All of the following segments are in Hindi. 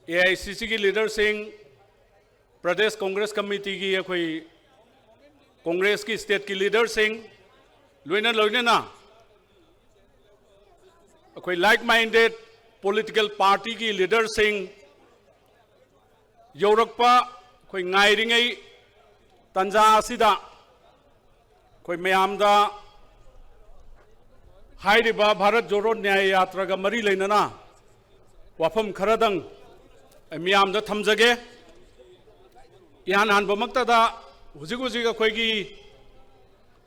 AICC की लीडर सिंह प्रदेश कांग्रेस कमेटी की अखोई कांग्रेस की स्टेट की लीडर सिंह लोइना लोइना अखोई लाइक माइंडेड पॉलिटिकल पार्टी की लीडर सिंह यौरक्पा अखोई ngairingay तंजा असिदा अखोई मयामदा हाइरिबा भारत जोड़ो न्याय यात्रा का मरी लेना वाफम खरदंग मियामदा थमजगे इहान हानबमक्तदा हुजिग हुजिग अखोइगी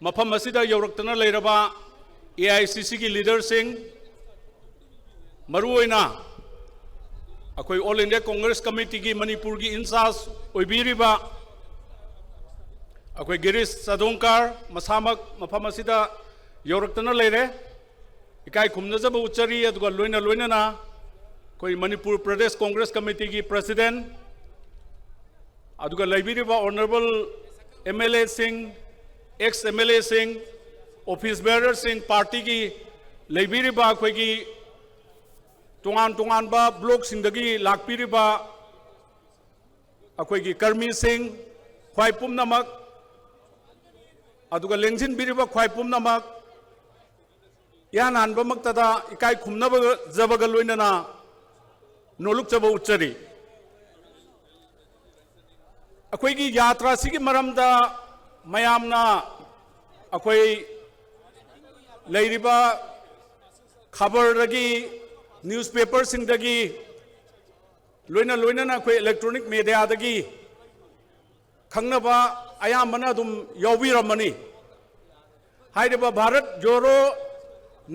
मफम असिदा यौरक्तना लेरबा AICC की लीडर सिंह मरुओइना अखोई ऑल इंडिया कांग्रेस कमेटी की मणिपुर की इंचार्ज ओइबिरिबा अखोई गिरीश सदोंकार मसामक मफम असिदा यौरक्तना लेरे इकाई खुमनजब उच्चरी अदुगा लोइना लोइना कोई मणिपुर प्रदेश कांग्रेस कमेटी की प्रेसिडेंट अदुगा लाइबिरिबा honourable MLA Singh ex MLA Singh office bearer Singh party की लाइबिरिबा कोई की तोंगान तोंगान बा ब्लॉक सिंदगी लाकपिरिबा अखोई की कर्मी सिंह ख्वाई पुमनमक अदुगा लेंजिन बिरिबा ख्वाई पुमनमक यान हानबमक्तदा इकाई खुमनब जबग लोइना नोलुक जब उच्चरी अखोई की यात्रा सिगी मरमदा मयामना अखोई लेरिबा खबर दगी न्यूज़पेपर सिंदगी लोइना लोइना अखोई इलेक्ट्रॉनिक मीडिया दगी खंगनबा अयामना दुम यौबिरमनी हाइरिबा भारत जोड़ो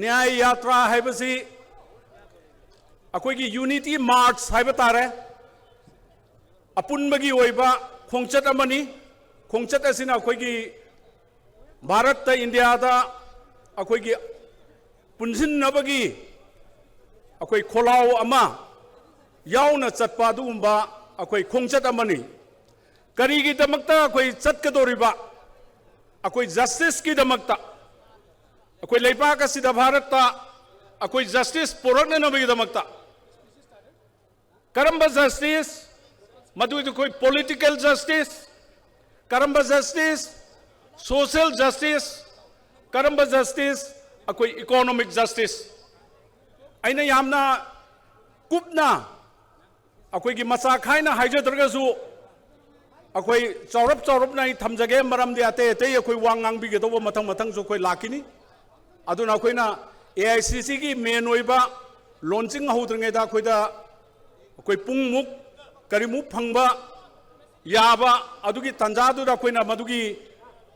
न्याय यात्रा हैबसी अखोई यूनिटी मार्च है तारे अपुनबगी ओइबा खोंचत अमनी खोंचत असिना अखोई भारत इंडिया दा अखोई पुनजिन्नबगी अखोई खोलाव अमा यावना चटपा दुगुंबा अखोई खोंचत अमनी करीगिदमक्ता अखोई चटकदोरिबा अखोई जस्टिस की दमक्ता अखोई लेपाक असिदा भारत अखोई जस्टिस पुरक्ननबगिदमक्ता करम्बा जस्टिस मधुद कोई पॉलिटिकल जस्टिस करम्बा जस्टिस सोशल जस्टिस करम्बा जस्टिस अखोई इकोनॉमिक जस्टिस अइना यामना कुपना अखोई की मचा खाइना हाइजद्रगसु अखोई चौरप चौरपना थमजगे मरमदे अते अते अखोई वांगांगबिगदोबो मथंग मथंग जो कोई लाकिनी अदुना अखोइना AICC की मेन ओइबा लॉन्चिंग हौद्रिङैदा अखोइदा अखोई पुंगमुक करीमुक फंगबा याबा अदुगी तंजादुदा अखोइना मदुगी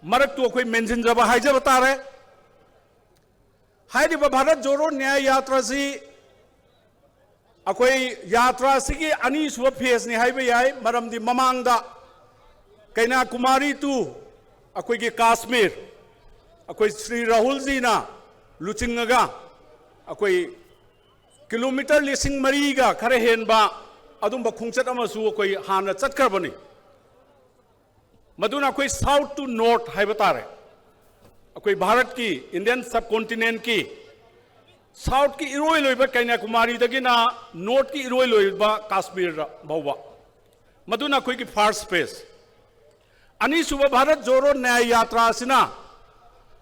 मरक्तु अखोई मेंजिनजबा हाइजब तारे हाइरिबा भारत जोड़ो न्याय यात्रा सी अखोई यात्रा सिगी अनि सुब फेस नि हाइबा याय मरमदि ममांगदा कन्याकुमारी टू अखोई की काश्मीर अखोई श्री राहुल जी ना लुचिंगगा अखोई किलोमीटर लिसिंग मरीगा खरे हेनबा अदुम खोंचत अमसु अखोई हाना चटखरबनी मदुना अखोई साउथ टू नॉर्थ हाइबा तारे अखोई भारत की इंडियन सब कॉन्टिनेंट की साउथ की इरोय लोइबा कन्याकुमारी दगिना नॉर्थ की इरोय लोइबा काश्मीर बाउबा मदुना अखोई की फर्स्ट फेस अनि सुबह भारत जोड़ो न्याय यात्रा सिना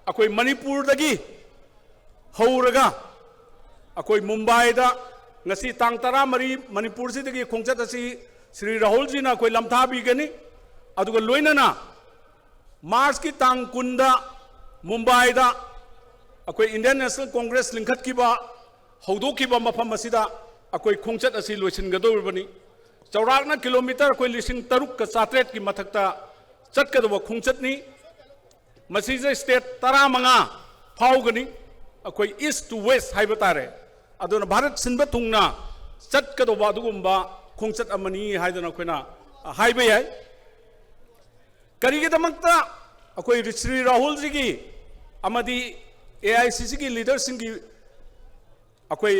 अखोई मणिपुर दगी हौरगा अखोई मुंबई दा ngasi tang 13 मणिपुर से दगी खोंचत असी श्री राहुल जी ना अखोई लमथाबीगनी अदुगा लोइनना मार्च की तंग 10 मुंबई दा अखोई इंडियन नेशनल कांग्रेस लिंखत की बा हौदो की बा मफम असिदा अखोई खोंचत असी लोइसिनगदोरबनी चौराकना किलोमीटर अखोई लिसिंग 3,700 की मथक्ता चटकदब खोंचतनी मसीजे स्टेट 15 फाउगनी अखोई ईस्ट टू वेस्ट हाइबा तारे अदुना भारत सिनबा थुंगना चटकदब अदुगुंबा खोंचत अमनी हाइदना अखोइना हाइबा याय करिगिदमक्ता अखोई श्री राहुल जी की अमदी AICC की लीडर सिंह की अखोई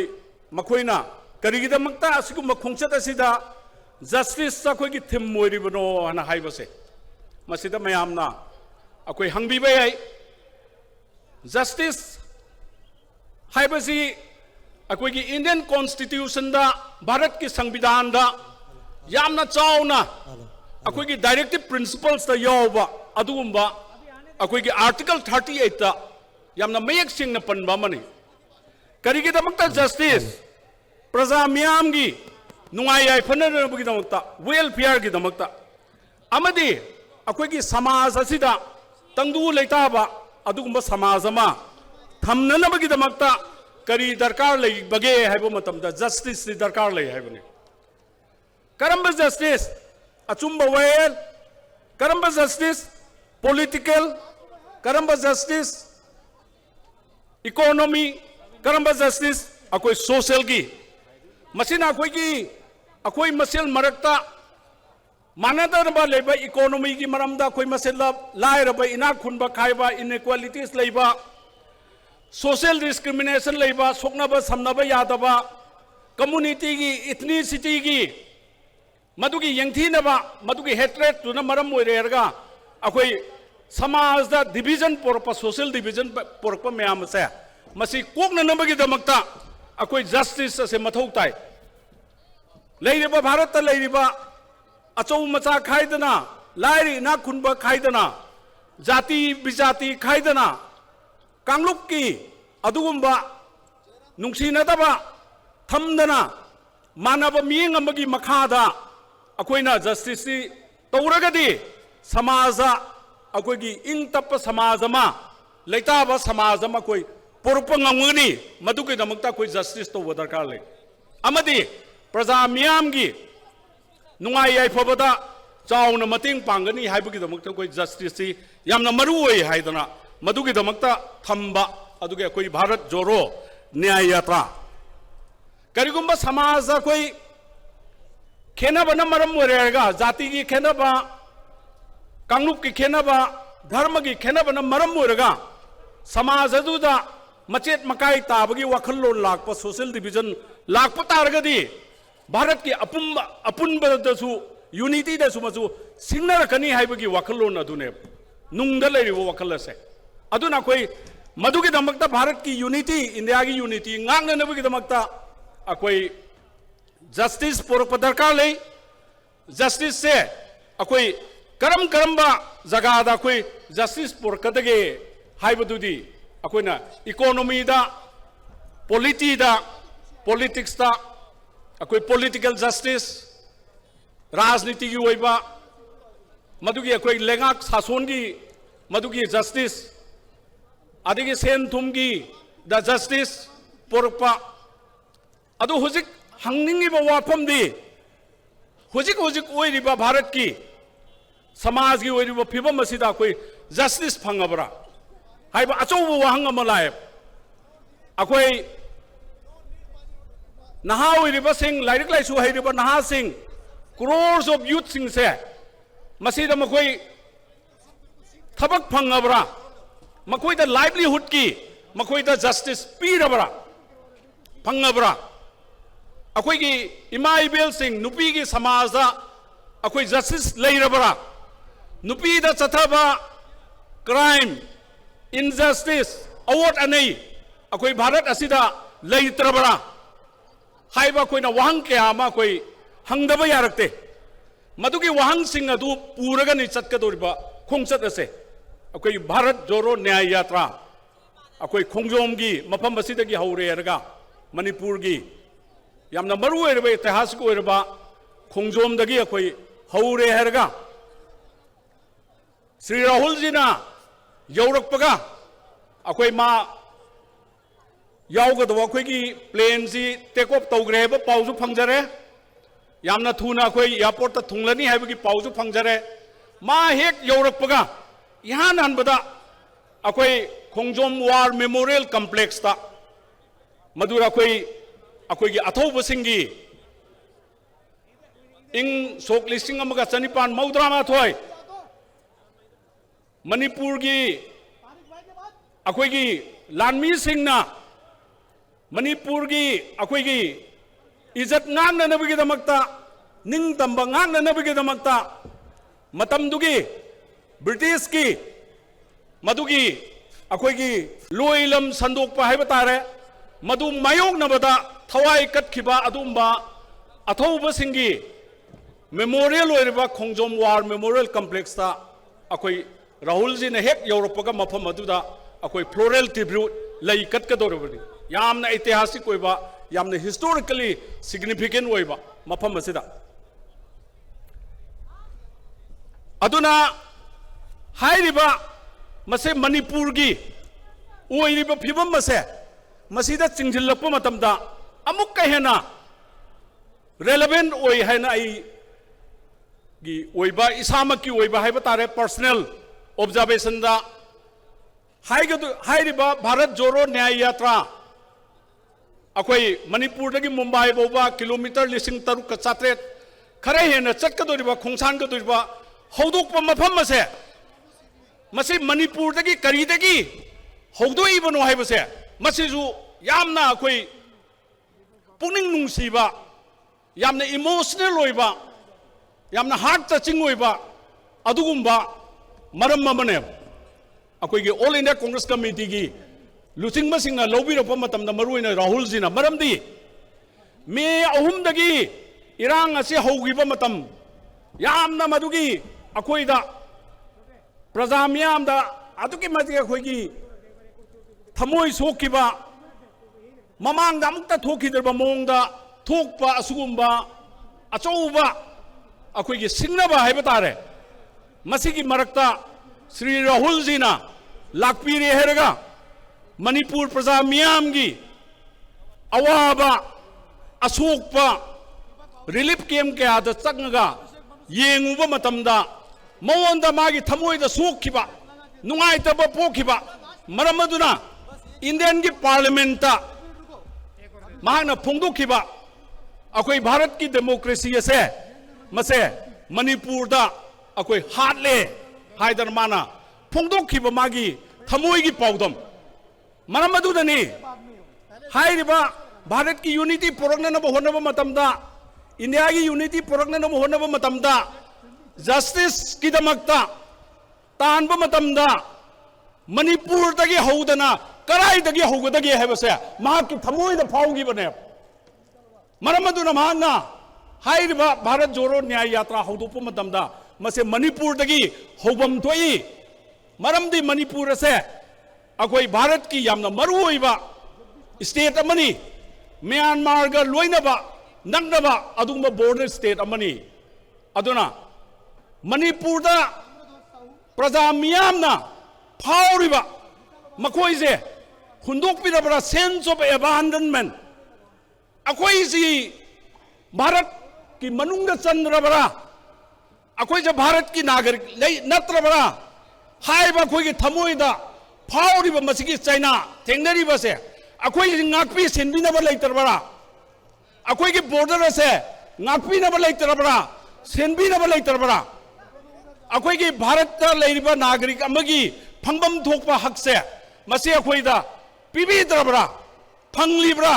मखोइना करिगिदमक्ता असिगुंबा खोंचत असिदा जस्टिस अखोई की थीम मोइरिबनो हना हाइबसे मसीदा मयामना अखोई हंगबीबा याय जस्टिस हाइबसी अखोई की इंडियन कॉन्स्टिट्यूशन दा भारत की संविधान दा यामना चावना अखोगी डायरेक्टिव प्रिंसिपल्स ता यावबा अदुगुम्बा अखोगी आर्टिकल 38 ता यामना मयक सिंगना पनबा मनी करिगी दमकता जस्टिस प्रजा मियामगी नुंगाई याइफननबगी दमकता वेलफेयर की दमकता अमदी अखोगी समाज असिदा तंगदु लेताबा अदुगुम्बा समाज अमा थमननबगी दमकता करी दरकार ले बगे हैबो मतमदा जस्टिस दरकार ले हैबने करम्बा जस्टिस अचुम्बा वेल करम्बा जस्टिस पॉलिटिकल करम्बा जस्टिस इकोनॉमी करम्बा जस्टिस अकोई सोशल की मसिना अकोई मसेल मरकता मानदरबा लेबा इकोनॉमी की मरमदा अकोई मसेल लायरबा इना खुनबा खाइबा इनइक्वालिटीज लेबा सोशल डिस्क्रिमिनेशन लेबा सोकनबा समनबा यादबा कम्युनिटी की इथनिसिटी की मधुकी यंगथीनबा मधुकी हेट्रेट तुना मरम ओइरेरगा अकोई समाज दा डिवीजन पोरपा सोशल डिवीजन पोरपा मैम से मसी कोकननबगी दमकता अकोई जस्टिस से मथौ ताई लेरिबा भारत ता लेरिबा अचौ मचा खाइदना लाइरी ना खुनबा खाइदना जाति बिजाति खाइदना कांगलुक की अदुगुम्बा नुंगसिनदबा थमदना मानबा मियंग अमगी मखादा अकोइना जस्टिस तौरगदी समाज अकोगी इंग तप समाज अमा लेताबा समाज अमा कोई पोरप ngमगनी मदुकी दमकता कोई जस्टिस तो दरकार ले अमदी प्रजा मियामगी नुंगाई याइफबदा चावना मतेंग पांगनी हाइबगी दमकता कोई जस्टिस सी यामना मरु ओइ हाइदना मदुकी दमकता थंबा अदुगे कोई भारत जोरो न्याय यात्रा करिगुम्बा समाज कोई खेनबना मरम ओइरेगा जाति की खेनबा कांगलुक की खेनबा धर्म की खेनबना मरम ओइरेगा समाज अदुदा मचेत मकाई ताबगी वखल्लोन लाकपा सोशल डिवीजन लाकपा तारगदी भारत की अपुनबदसु यूनिटी दसु मसु सिंगनरकनी हाइबगी वखल्लोन अदुने नुंगदा लेरिबो वखल असे अदुना कोई मधुकी दमकता भारत की यूनिटी इंडिया की यूनिटी ngangnanabagi दमकता अकोई जस्टिस पोरप दरकार ले जस्टिस से अकोई करम करम्बा जगह कोई जस्टिस पोरकदगे हाइबदुदी अकोइना इकोनॉमी दा पॉलिटी दा पॉलिटिक्स दा अकोई पॉलिटिकल जस्टिस राजनीति की ओइबा मधुकी अकोई लेंगाक सासोन की मधुकी जस्टिस अदगी सेन थुम की द जस्टिस पोरपा अदु हुजिक हंगनिंगिबा वाफम दी हुजिक हुजिक ओइरिबा भारत की समाज की ओइरिबा फिबम असिदा कोई जस्टिस फंगबरा हाइबा अचौबा वहंग अमा लाए अकोई नहा ओइरिबा सिंग लाइरिक लाइसु हाइरिबा नहा सिंग crores of youth सिंग से मसीदा मकोई थबक फंगबरा मकोई द लाइवलीहुड की मकोई द जस्टिस पीरबरा फंगबरा अकोई की इमा इबेल सिंह नुपी की समाज अकोई जस्टिस लेरबरा नुपी द चथबा क्राइम इनजस्टिस अवॉर्ड अनै अकोई भारत असिदा लेत्रबरा हाइबा कोई ना वहंग के आमा कोई हंगदबा यारकते मधुकी वहंग सिंह अदु पूरगनि चतकदोरिबा खोंगचत असे अकोई भारत जोरो न्याय यात्रा अकोई खोंगजोम की मफम असिदगी हौरेरगा मणिपुर की यामना मरु ओइरबा इतिहासिक ओइरबा खोंगजोम दगी अकोई हौरे हरगा श्री राहुल जी ना यौरकपगा अकोई मा यावगदवा अकोई की प्लेन जी टेक ऑफ तौग्रे बा पाउजु फंगजरे यामना थुना अकोई एयरपोर्ट ता थुंगलनी हाइबगी पाउजु फंगजरे मा हेक यौरकपगा यहाँ ननबदा अकोई खोंगजोम वार मेमोरियल कॉम्प्लेक्स ता मधुरा अकोई अकोई अथौबसिंगी इंग सोक लिसिंग अमगा चनिपान मौद्रामाथोय मणिपुर की अकोई की लानमी सिंगना मणिपुर की अकोई की इज्जत ngananabagi damakta ning tamba ngananabagi damakta matamdugi British की मधुगी अखोगी लोइलम संदोकपा है बतारे मधु मायोगनबदा थवाई कटखिबा अदुम्बा अथौबसिंगी मेमोरियल होइरबा खोंजोम वार मेमोरियल कॉम्प्लेक्स ता अखोई राहुल जी ने हेक यौरपगा मफम अदुदा अखोई फ्लोरल ट्रिब्यूट लई कटकदोरबनी यामना ऐतिहासिक होइबा यामना हिस्टोरिकली सिग्निफिकेंट होइबा मफम असिदा अदुना हाइरिबा मसे मणिपुर की ओइरिबा फिबम मसे मसीदा चिंजिल्लप मतमदा अमुक कहेना रेलेवेंट ओइ हैना आई की ओइबा इसामक की ओइबा हैबा तारे पर्सनल ऑब्जर्वेशन दा हाइरिबा भारत जोड़ो न्याय यात्रा अखोई मणिपुर दगी मुंबई बोबा किलोमीटर 3,700 खरे हेना चटकदोरिबा खोंसानगदोरिबा हौदोकपा मफम मसे मसे मणिपुर दगी करीदगी हौदोइबनो हाइबसे मसिजु यामना अखोई पुनिंग नुंसीबा यामना इमोशनल होइबा यामना हार्ट टचिंग होइबा अदुगुंबा मरम ममने अखोई के ऑल इंडिया कांग्रेस कमिटी की लुचिंग सिंह लौबिरप मतमदा मरुइना राहुल जी मरमदी मे अहुमदगी इरांग असे हौगिबा मतम यामना मदुगी अखोइदा प्रजा मियामदा अदुकी मति अखोइगी थमोई सोखिबा ममांगदा अमुक्ता थोखिदरबा मोंगदा थोकपा असुगुंबा अचौबा अखोइगी सिंगनबा हाइबा तारे मसिगी मरक्ता श्री राहुल जी ना लाकपीरे हेरगा मणिपुर प्रजा मियामगी अवाबा असोकपा रिलीफ कैम्प के आद चंगगा येंगुबा मतमदा मौंदा मागी थमोइदा सोखिबा नुंगाइतबा पोखिबा मरमदुना इंडियन की पार्लियामेंट महाना फोंदोखिबा अखोई भारत की डेमोक्रेसी से मसे मणिपुर दा अखोई हाटले हाइदर माना फोंदोखिबा मागी थमोई की पाउदम मरमदुदनी हाइरिबा भारत की यूनिटी पुरक्ननब होनब मतमदा इंडिया की यूनिटी पुरक्ननब होनब मतमदा जस्टिस की दमकता तानब मतमदा मणिपुर तगी हौदना कराई तगी हौगदगी हैबसे महाकी थमोइदा फाउगिबने मरमदुना महाना हाइरिबा भारत जोड़ो न्याय यात्रा हौदोप मतमदा मसे मणिपुर तगी हौबम थोई मरमदी मणिपुर से अखोई भारत की यामना मरुओइबा स्टेट अमनी म्यांमार गा लोइनबा नंगनबा अदुगुंबा बॉर्डर स्टेट अमनी अदुना मणिपुर दा प्रजा मियामना फाउरिबा मखोइजे हुंदोकपिरबरा सेंस ऑफ एबंडनमेंट अखोई जी भारत की मनुंग चंद्रबरा अखोई जे भारत की नागरिक नत्रबरा हाइबा अखोई की थमोइदा फाउरिबा मसिगी चाइना थेंगनरिबसे अखोई ngapi senbinaba leiterabara अखोई की बॉर्डर से ngapi लेiterabara senbinaba लेiterabara अखोई की भारत लेरिबा नागरिक अमगी फंगबम थोकपा हक से मसी अखोइदा पिबिद्रबरा फंगलिब्रा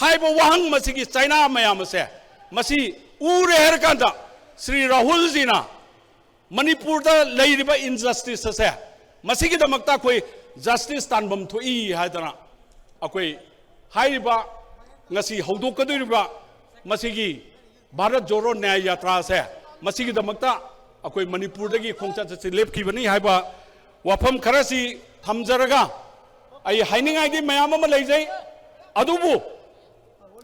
हाइबा वाहंग मसिगी चाइना मयाम से मसी उरे हरकांदा श्री राहुल जी ना मणिपुर दा लेरिबा इनजस्टिस से मसिगी दमकता कोई जस्टिस तानबम थोई हाइदना अखोई हाइरिबा ngasi haudokkaduriba masigi भारत जोड़ो न्याय यात्रा से मसिगी दमकता अखोई मणिपुर दगी खोंगचत से लेपखिबनी हाइबा वाफम खरसी थमजरगा आई हाइनिंगाइदि मयाम अमा लेजै अदुबु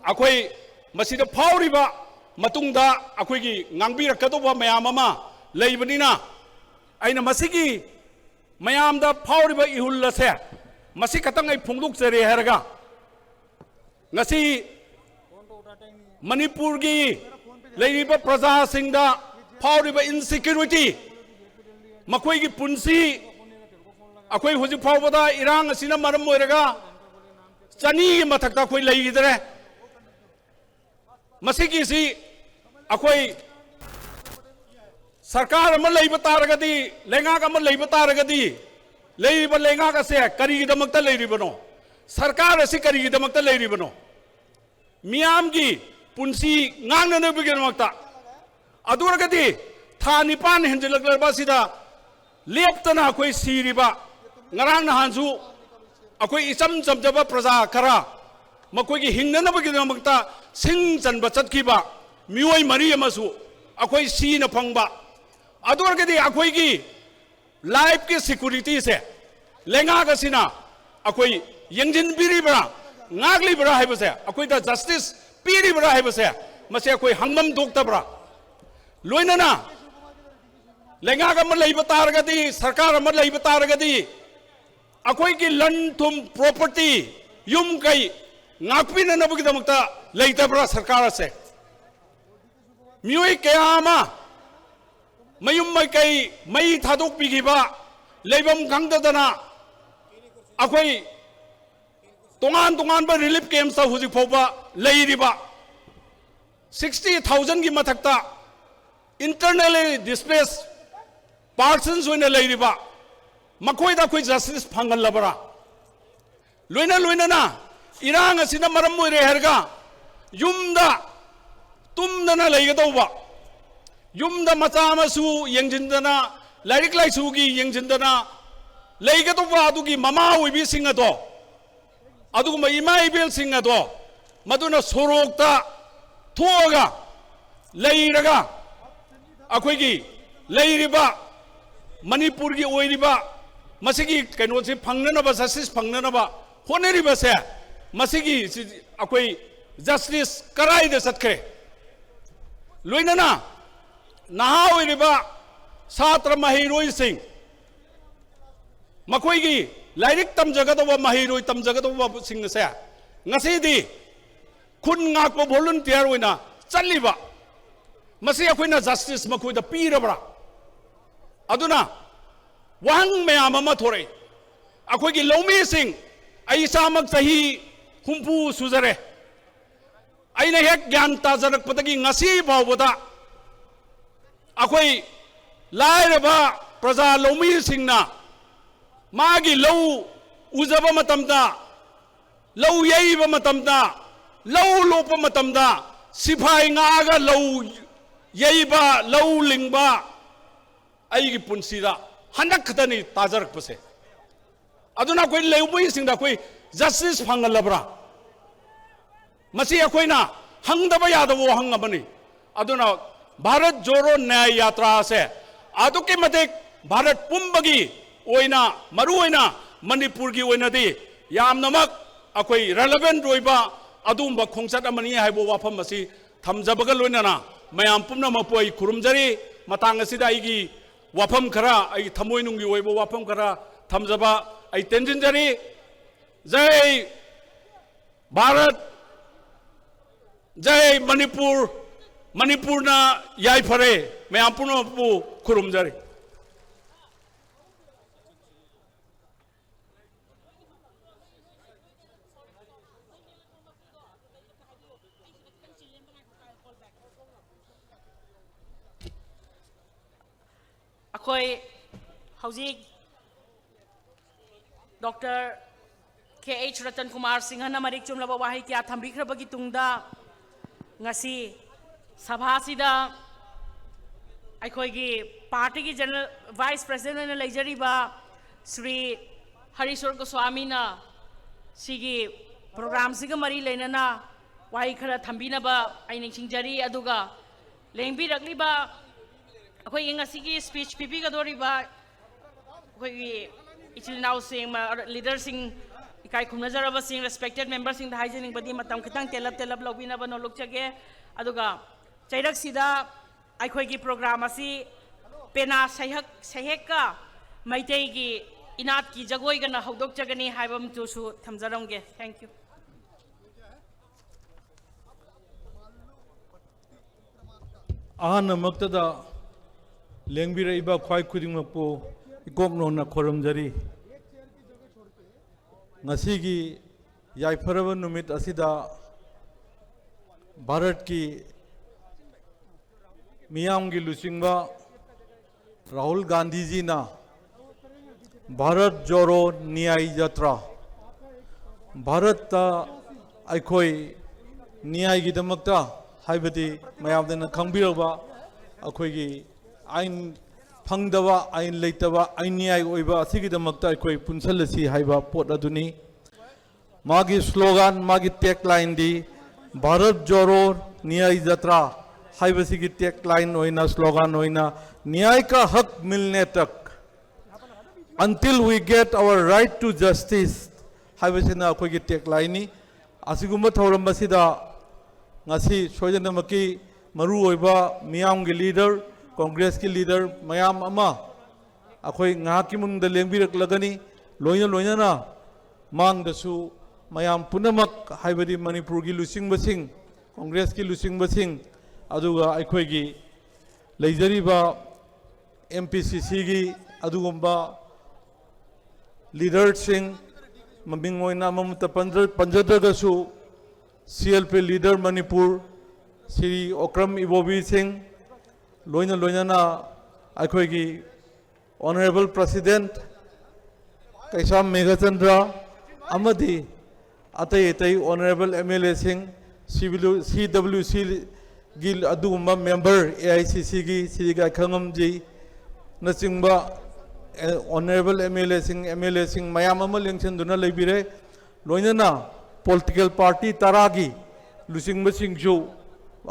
अखोई मसिदा फाउरिबा मतुंगदा अखोईगी ngangbirakadoba मयाम अमा लेबनिना आइना मसिगी मयामदा फाउरिबा इहुल्लसे मसि खतंग आई फोंदोकजरे हरगा ngasi मणिपुर की लेरिबा प्रजा सिंगदा फाउरिबा इनसिक्योरिटी मखोई की पुंसी अखोई हुजि फाउबदा इरांग असिना मरम ओइरगा चनी की मथकता कोई लेइदरे मसिगी सी अखोई सरकार अमा लेइबा तारगदी लेंगाक अमा लेइबा तारगदी लेइबा लेंगाक असे करिगिदमकता लेरिबनो सरकार असी करिगिदमकता लेरिबनो मियाम की पुंसी ngangnanabigidamakta aduragadi tha nipan henjilaklarba sida leptana akoi siriba ngarang nahansu akoi isam chamjaba praja khara makoi gi hingnanabigidamakta sing chanba chatkiba mioi mari amasu अखोई सी न फंगबा अदोरगदी अखोई की लाइफ की सिक्योरिटी से लेंगा गसिना अखोई यंजिन बिरिबरा नागलिबरा है अखोई द जस्टिस पीरिबरा है मसे अखोई हंगम दोक्तबरा लोइनना लेंगा गम लइब तारगदी सरकार अम लइब तारगदी अखोई की लन थुम प्रॉपर्टी युम कई नाकपिननबगिदमक्ता लइतबरा सरकार से मियोई कयामा मयुम मई मई थादोक पीगिबा लेबम खंगदना अखोई तोंगान तोंगान बा रिलीफ कैंप सा हुजिक फोबा लेरिबा 60,000 की मथक्ता इंटरनली डिस्प्लेस पार्सन्स होइना लेरिबा मखोइदा कोई जस्टिस फंगलबरा लोइना लोइना इरांग असिना मरम मोइरे हरगा युमदा तुमदना लेगदौबा युमदा मचा मसु यंजिंदना लाइक लाइसुगी यंजिंदना लेगदौबा अदुगी ममा ओइबि सिंग अदो अदुगुम इमा इबेल सिंग अदो मदुना सोरोक्ता थोगा लेइरगा अखोइगी लेइरिबा मणिपुर की ओइरिबा मसिगी कैनोसे फंगनबा जस्टिस फंगनबा होनेरिबसे मसिगी अखोई जस्टिस कराइदे सत्खे लोइनना नहा ओइरिबा छात्र महिरोई सिंह मखोइगी लाइरिक तमजगदबा महिरोई तमजगदबा सिंह से ngasiदी खुन ngakpo volunteer oina चलिबा मसी अखोइना जस्टिस मखोइदा पीरबरा अदुना वहंग मयाम अमा थोरे अखोइगी लौमी सिंह ऐसामक सही हुंफु सुजरे अइना हेक ज्ञान ताजरकपदगी ngasi फावबदा अखोइ लाइरबा प्रजा लौमी सिंहना मागी लौ उजबा मतमदा लौ यैबा मतमदा लौ लोपा मतमदा सिफाई ngaga लौ यैबा लौ लिंगबा अइगी पुंसीदा हनक खतनी ताजरकपसे अदुना कोई लौमी सिंहदा कोई जस्टिस फंगलबरा मसी अखोइना हंगदबा यादवो हंगबनी अदुना भारत जोड़ो न्याय यात्रा से अदुके मते भारत पुंबगी ओइना मरु ओइना मणिपुर की ओइनादी यामनमक अखोइ रेलेवेंट ओइबा अदुंबा खोंचत अमनी हाइबो वाफम मसी थमजबगा लोइनाना मयाम पुमनमपु अइ खुरुमजरी मतांग असिदा अइगी वाफम खरा अइ थमोइनुंगी ओइबो वाफम खरा थमजबा अइ तेंजिनजरी जय भारत जय मणिपुर मणिपुरना याइफरे मयाम पुनमपु खुरुमजरी अखोई हौजिक डॉक्टर KH रतन कुमार सिंह ना मरिक चुमलबा वाही क्या थंबिख्रबगी तुंगदा ngasi सभासिदा अखोइगी पार्टी की जनरल वाइस प्रेसिडेंट ने लेजरीबा श्री हरीश्वर गोस्वामी ना सिगी प्रोग्राम सिगा मरी लेनना वाही खरा थंबिनबा आई निंगसिंगजरी अदुगा लेंबिरकलिबा अखोई ngasi स्पीच पीपीगदोरिबा अखोई इचिलनाउ सिंह लीडर सिंह इकाई खुमनजरबा सिंह रेस्पेक्टेड मेंबर सिंह हाइजेनिंग बदी मतम खितंग तेलब लौबिनबा नोलुकचगे अदुगा चैरक सिदा अखोई प्रोग्राम असी पेना सहेका मैतई की इनात की जगोईगना हौदोकचगनी हाइबम तुसु थमजरमगे थैंक यू अहनमक्तदा लेंबिरइबा ख्वाई खुदिंगमपु इकोकनोना खोरमजरी ngasiगी याइफरबा नुमित असिदा भारत की मियाम की लुचिंगबा राहुल गांधी जी ना भारत जोड़ो न्याय यात्रा भारत अखोई न्याय की दमकता हाइबदी मयामदना खंबिरबा अखोई आइन फंगदबा आइन लेतबा आइन न्याय ओइबा असिगी दमकता अखोई पुनसलसी हाइबा पोट अदुनी मागी स्लोगन मागी टैगलाइन दी भारत जोड़ो न्याय यात्रा हाइबसिगी टेक लाइन होइना स्लोगन होइना न्याय का हक मिलने तक until we get our right to justice हाइबसिना अखोगी टेक लाइन असिगुम्बा थौरम बसिदा ngasi soidanamaki maru oiba miyam gi leader congress ki leader mayam ama akhoi ngaki mung da lengbirak lagani loina na mang da su mayam punamak haibadi manipur gi lusing basing congress ki lusing basing aduga akhoi gi leijari ba mpcc gi adugumba leader sing maming oina mamuta panjadra su CLP leader Manipur Sri Okram Ibobi Singh loina na akhoi gi honorable president Kaisam Meghachandra amadi atai honorable MLA Singh CWC gi adugumba member AICC gi Sri Gakhangam ji nachingba honorable MLA Singh mayam ama lengchenduna leibire loina na political party taragi lusing basing jo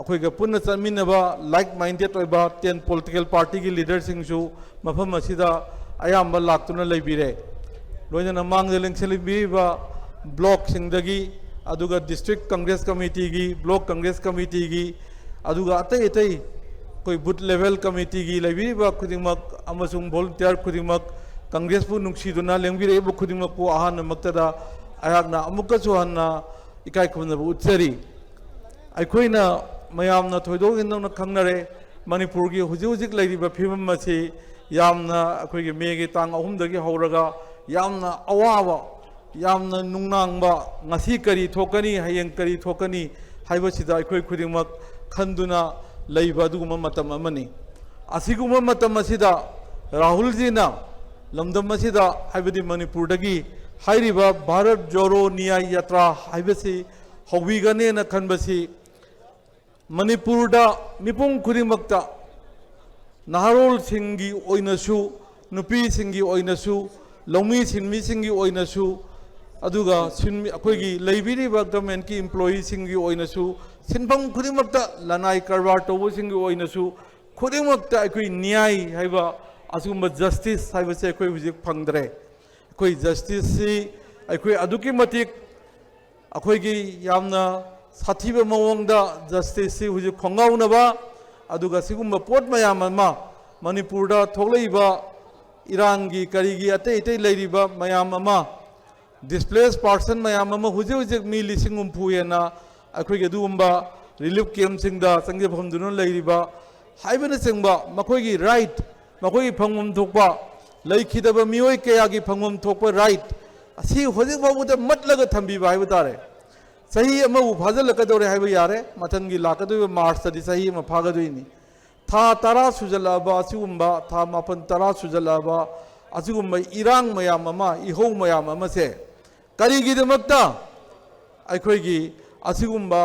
akhoi ga punna chaminaba like minded oiba 10 political party gi leaders sing jo mafam asida ayamba laktuna leibire loina na mang leng selibi ba block singdagi aduga district congress committee gi block congress committee gi aduga atai koi booth level committee gi lebi ba khudingmak amasung volunteer khudingmak congress pu nungsi duna lengbire bu khudingmak pu ahan maktada ayakna amuka chuhanna ikai khumna bu utsari aikoina mayamna thoidog indong na khangnare manipur gi hujik leiriba phimam masi yamna akoi gi mege tang ahum dagi horaga yamna awawa yamna nungnangba ngasi kari thokani hayeng kari thokani haibasida aikoi khudingmak khanduna leiba duguma matam amani asiguma matam asida rahul ji na lamdam asida haibadi manipur dagi हाइरिबा भारत जोरो न्याय यात्रा हाइबसी हौबिगने न खनबसी मणिपुर दा मिपुंग खुरिमक्ता नारोल सिंगी ओइनसु नुपी सिंगी ओइनसु लौमी सिनमी सिंगी ओइनसु अदुगा सिनमी अखोइगी लेबिरिबा गवर्नमेंट की एम्प्लॉई सिंगी ओइनसु सिनफम खुरिमक्ता लनाई करबार तोबो सिंगी ओइनसु खुरिमक्ता अखोइ न्याय हाइबा असुगुम्बा जस्टिस हाइबसे अखोइ हुजिक फंगद्रे कोई जस्टिस सी अखोई अदुकी मतिक अखोई की यामना साथीबा मवंगदा जस्टिस सी हुजि खोंगाउनबा अदुगा सिगुम्बा पोट मयाम मा मणिपुर दा थोलैबा इरांगी करीगी अते लेरिबा मयाम मा डिस्प्लेस पर्सन मयाम मा हुजि मी लिसिंग उम्फुयेना अखोई के दुगुम्बा रिलीफ कैम्प सिंगदा संगे फमदुन लेरिबा हाइबना सिंगबा मखोई राइट मखोई फंगुम थोकबा लेखिदबा मियोय कयागी फंगम थोप राइट असी होजिक बाबूद मटलग थंबीबा हाइब तारे सही अमा फाजलकदौरे हाइब यारे मथंगी लाकदोय मार्च तदी सही अमा फागदोइनी था तरा सुजलाबा असिगुम्बा था मापन तरा सुजलाबा असिगुम्बा इरांग मयाम अमा इहो मयाम अमा से करिगिदमक्ता अखोइगी असिगुम्बा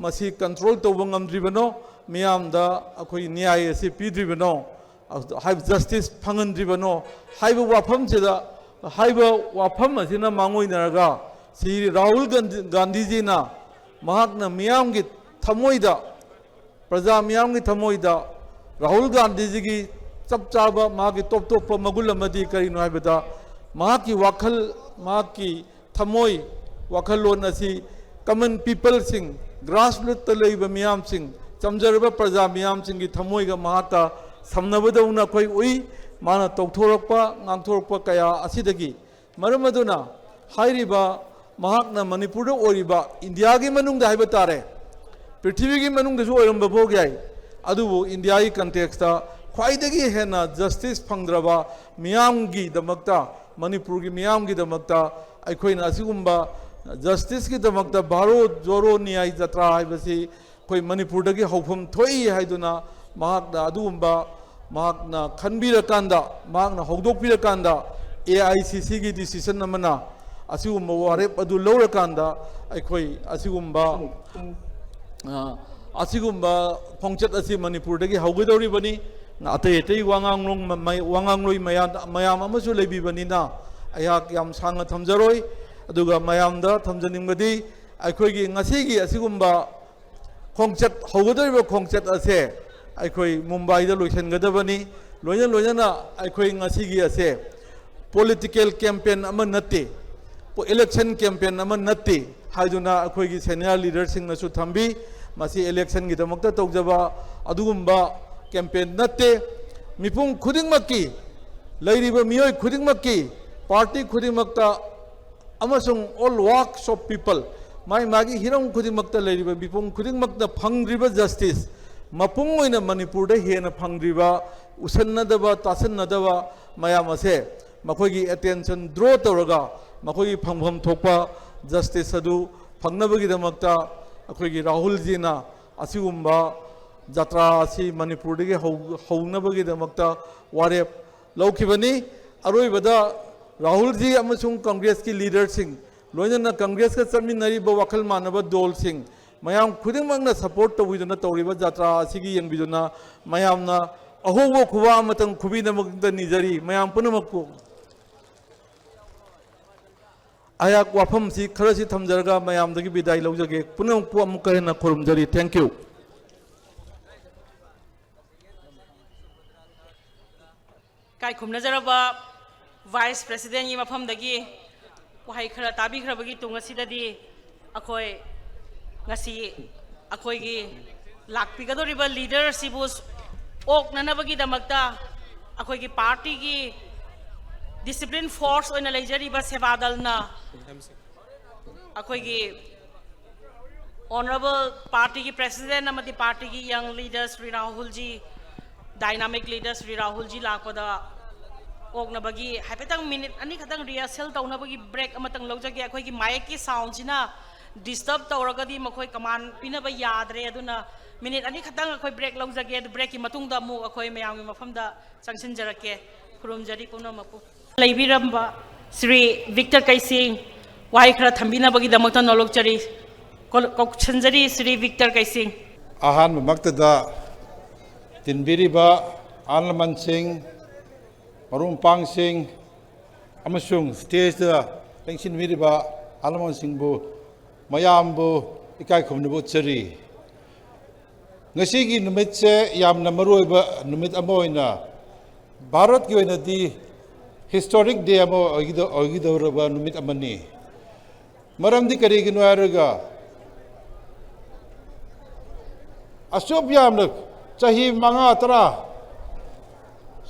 मसी कंट्रोल तौबा ngamdribano miyamda अखोइ न्याय असि पिद्रिबनो हाइब जस्टिस फंगनद्रिबनो हाइब वाफम सेदा हाइब वाफम असिना मांगोइनरगा श्री राहुल गांधी जी ना महाकना मियाम की थमोइदा प्रजा मियाम की थमोइदा राहुल गांधी जी की चप चाबा मागी टॉप टॉप मगुल अमदी करिनो हाइबदा माकी वाखल माकी थमोइ वाखल लोन असि common people sing grass root तलेब मियाम सिंग चमजरबा प्रजा मियाम सिंग की थमोइगा महाका समनबदौना कोई उई माना तौथोरक्पा ngang कया असिदगी मरम अदुना हाइरिबा महाकना मणिपुर ओरिबा इंडिया की मनुंगदा हाइबा तारे पृथ्वी की मनुंगदसु ओरमबा भोग्याय अदुबु इंडिया की कंटेक्सता ख्वाइदगी हेना जस्टिस फंगद्रबा मियामगी दमक्ता मणिपुर की मियामगी दमक्ता अखोइना असिगुम्बा जस्टिस की दमक्ता भारत जोरो न्याय यात्रा हाइबसी कोई मणिपुर दगी हौफम थोई हाइदुना महाकना अदुगुम्बा महाकना खनबिरकांदा महाकना हौदोकबिरकांदा AICC की डिसीजन अमना असिगुम्बा वारेप अदु लौरकांदा अखोइ असिगुम्बा असिगुम्बा खोंचत असि मणिपुर दगी हौगदौरिबनी अतै अतै वांगांगलोई मयाम अमसु लेबिबनिना अयाक याम सांगा थमजरोय अदुगा मयामदा थमजनिंगबदी अखोइगी ngasiगी असिगुम्बा खोंचत हौगदरिबा खोंचत असे अखोई मुंबई दा लोइसनगदबनी लोयन लोयना अखोई ngasiगी असे पॉलिटिकल कैंपेन अमा नत्ते इलेक्शन कैंपेन अमा नत्ते हाइदुना अखोई सीनियर लीडर सिंगनसु थंबी मसी इलेक्शन की दमकता तौजबा अदुगुंबा कैंपेन नत्ते मिपुंग खुदिंगमक्की लैरिबा मियोय खुदिंगमक्की पार्टी खुदिंगमक्ता अमसुंग ऑल वॉक्स ऑफ पीपल माई मागी हिरम खुदिंगमक्ता लैरिबा मिपुंग खुदिंगमक्ता फंगरिबा जस्टिस मपुंग ओइना मणिपुर दे हेना फंगरिबा उसन्नदबा तासन्नदबा मयाम असे मखोगी अटेंशन ड्रॉ तौरगा मखोगी फंगफम थोपा जस्टिस अदु फंगनबगी दमक्ता अखोगी राहुल जीना असिगुंबा जत्रा असि मणिपुर दे हौनबगी दमक्ता वारेप लौखिबनी अरोइबदा राहुल जी अमसुंग कांग्रेस की लीडर सिंह लोइना कांग्रेस का चमिनरिबा वखल मानब दोल सिंह मयाम खुदिंगमंगना सपोर्ट तौबिदुना तौरिबा जत्रा असिगी यंगबिदुना मयामना अहोबो खुवा अमतंग खुबिनमगदा निजरी मयाम पुनमको आयाक वाफम सी खरसी थमजरगा मयामदगी बिदाई लौजगे पुनमको अमुक हेना खुरुमजरी थैंक यू काय खुमनजरबा वाइस प्रेसिडेंट की मफमदगी वहाई खरा ताबीखरबगी तुंगसिददी अखोय ngasi akhoi gi lakpigadoriba leader sibus oknanabagi damakta akhoi gi party gi discipline force oina leijariba sevadalna akhoi gi honorable party gi president amati party gi young leader Sri Rahul ji dynamic leader Sri Rahul ji lakpada oknabagi haipetang minute ani khatang rehearsal taunabagi break amatang lojage akhoi gi mic ki sound sina disturb तौरगदी मखोई कमान पिनब यादरे अदुना मिनिट अनि खतंग अखोई ब्रेक लौजगे अदु ब्रेक की मतुंगदा मु अखोई मयाम की मफमदा चंगसिनजरके खुरुमजरी पुनमपु लैबिरंबा श्री विक्टर कैसिंग वाई खरा थंबिनबगी दमक्ता नलोकचरी कोक्छनजरी श्री विक्टर कैसिंग आहान मक्तदा तिनबिरिबा आनलमन सिंह मरुमपांग सिंह अमसुंग स्टेज दा तेंसिनबिरिबा आनलमन सिंह बु मयामबु इकाय खुमनबु चरी ngasi numit se yamna maruiba numit amo ina Bharat की वैनती historic day amo oigidoraba numit amani maramdi karigino araga asop yamna chahi manga tara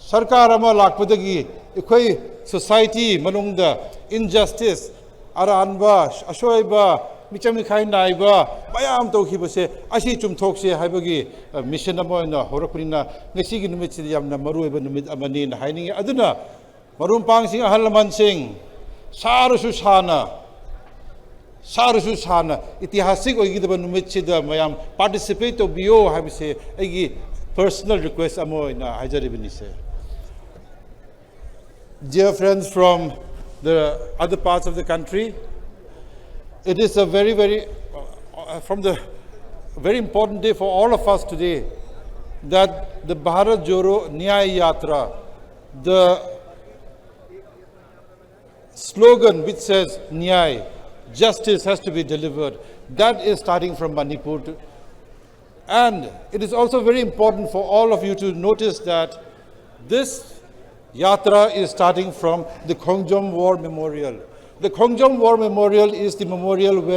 sarkar ama lakpadagi ikhoi society manungda injustice aranba ashoiba मिचमी खाई नाइबा मयाम तौखिबसे असी चुमथोकसे हाइबगी mission अमोइना होरकपुनिना ngasiगी numitsi yamna maruiba numit amani na hainingi aduna marumpang sing ahalman sing sarusu sana itihasik oigidaba numitsi da mayam participate to bio haibse agi personal request amoina haijaribini se dear friends from the other parts of the country. It is a very important day for all of us today that the Bharat Joro Nyay Yatra, the slogan which says Nyay, justice has to be delivered, that is starting from Manipur. And it is also very important for all of you to notice that this Yatra is starting from the Khongjom War Memorial. The Khongjom War Memorial is the memorial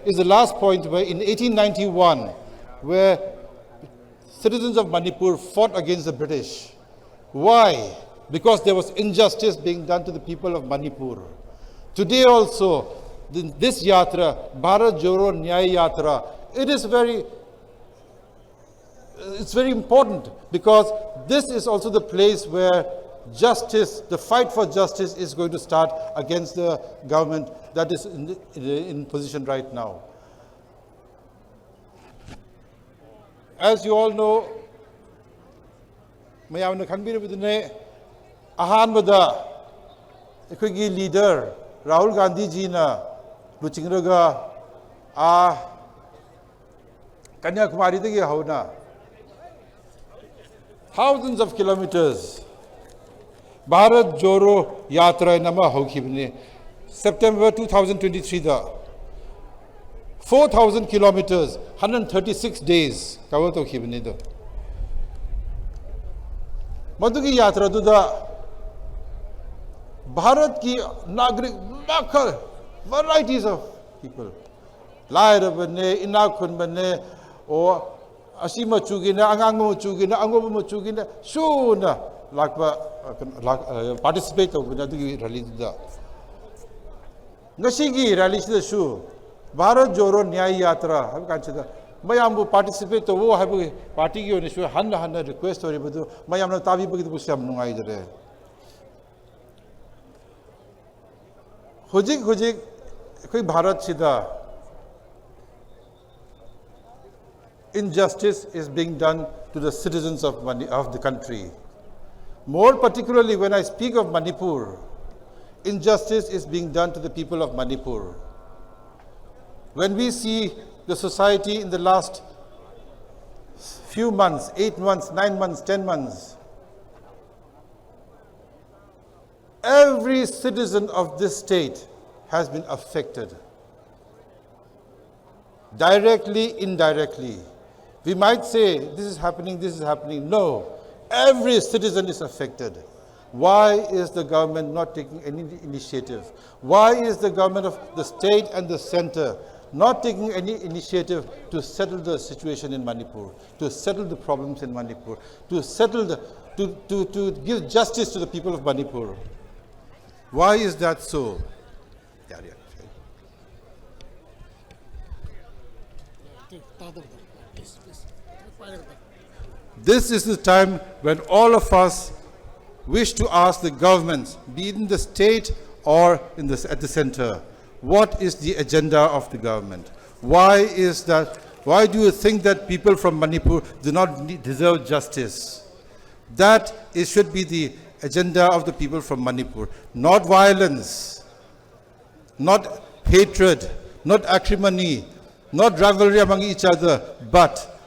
is the last point where in 1891, where citizens of Manipur fought against the British. Why? Because there was injustice being done to the people of Manipur. Today also, this Yatra, Bharat Joro Nyay Yatra, it's very important because this is also the place where justice, the fight for justice is going to start against the government that is in position right now. As you all know, mayamna khangbirabudune ahanbada ekhoi leader Rahul Gandhi ji na luchingraga Kanyakumari dagi hauna thousands of kilometers Bharat Joro Yatra nama hokhibne September 2023 da 4,000 kilometers, 136 days cover to Hibnido. Madugi Yatra to the Bharat ki Nagrik Makar, varieties of people. Laira Bane, Inakun Bane, or Asima Chugina, Angango Chugina, Angomo Chugina, Shuna, participate of Nadugi Ralida. Nashigi rally the shoe. Bharat Joro Nyaya Yatra, have considered. Mayambu participate to war, have a party on issue, Handa request or Ribudu, Mayam Tavi Busam no either. Hujik, Bharat Sida. Injustice is being done to the citizens of the country. More particularly when I speak of Manipur, injustice is being done to the people of Manipur. When we see the society in the last few months, 8 months, 9 months, 10 months, every citizen of this state has been affected. Directly, indirectly. We might say, this is happening, this is happening. No, every citizen is affected. Why is the government not taking any initiative? Why is the government of the state and the center not taking any initiative to settle the situation in Manipur, to settle the problems in Manipur, to give justice to the people of Manipur? Why is that so? This is the time when all of us wish to ask the governments, be it in the state or at the center, what is the agenda of the government? Why is that? Why do you think that people from Manipur do not deserve justice? That should be the agenda of the people from Manipur. Not violence, not hatred, not acrimony, not rivalry among each other, but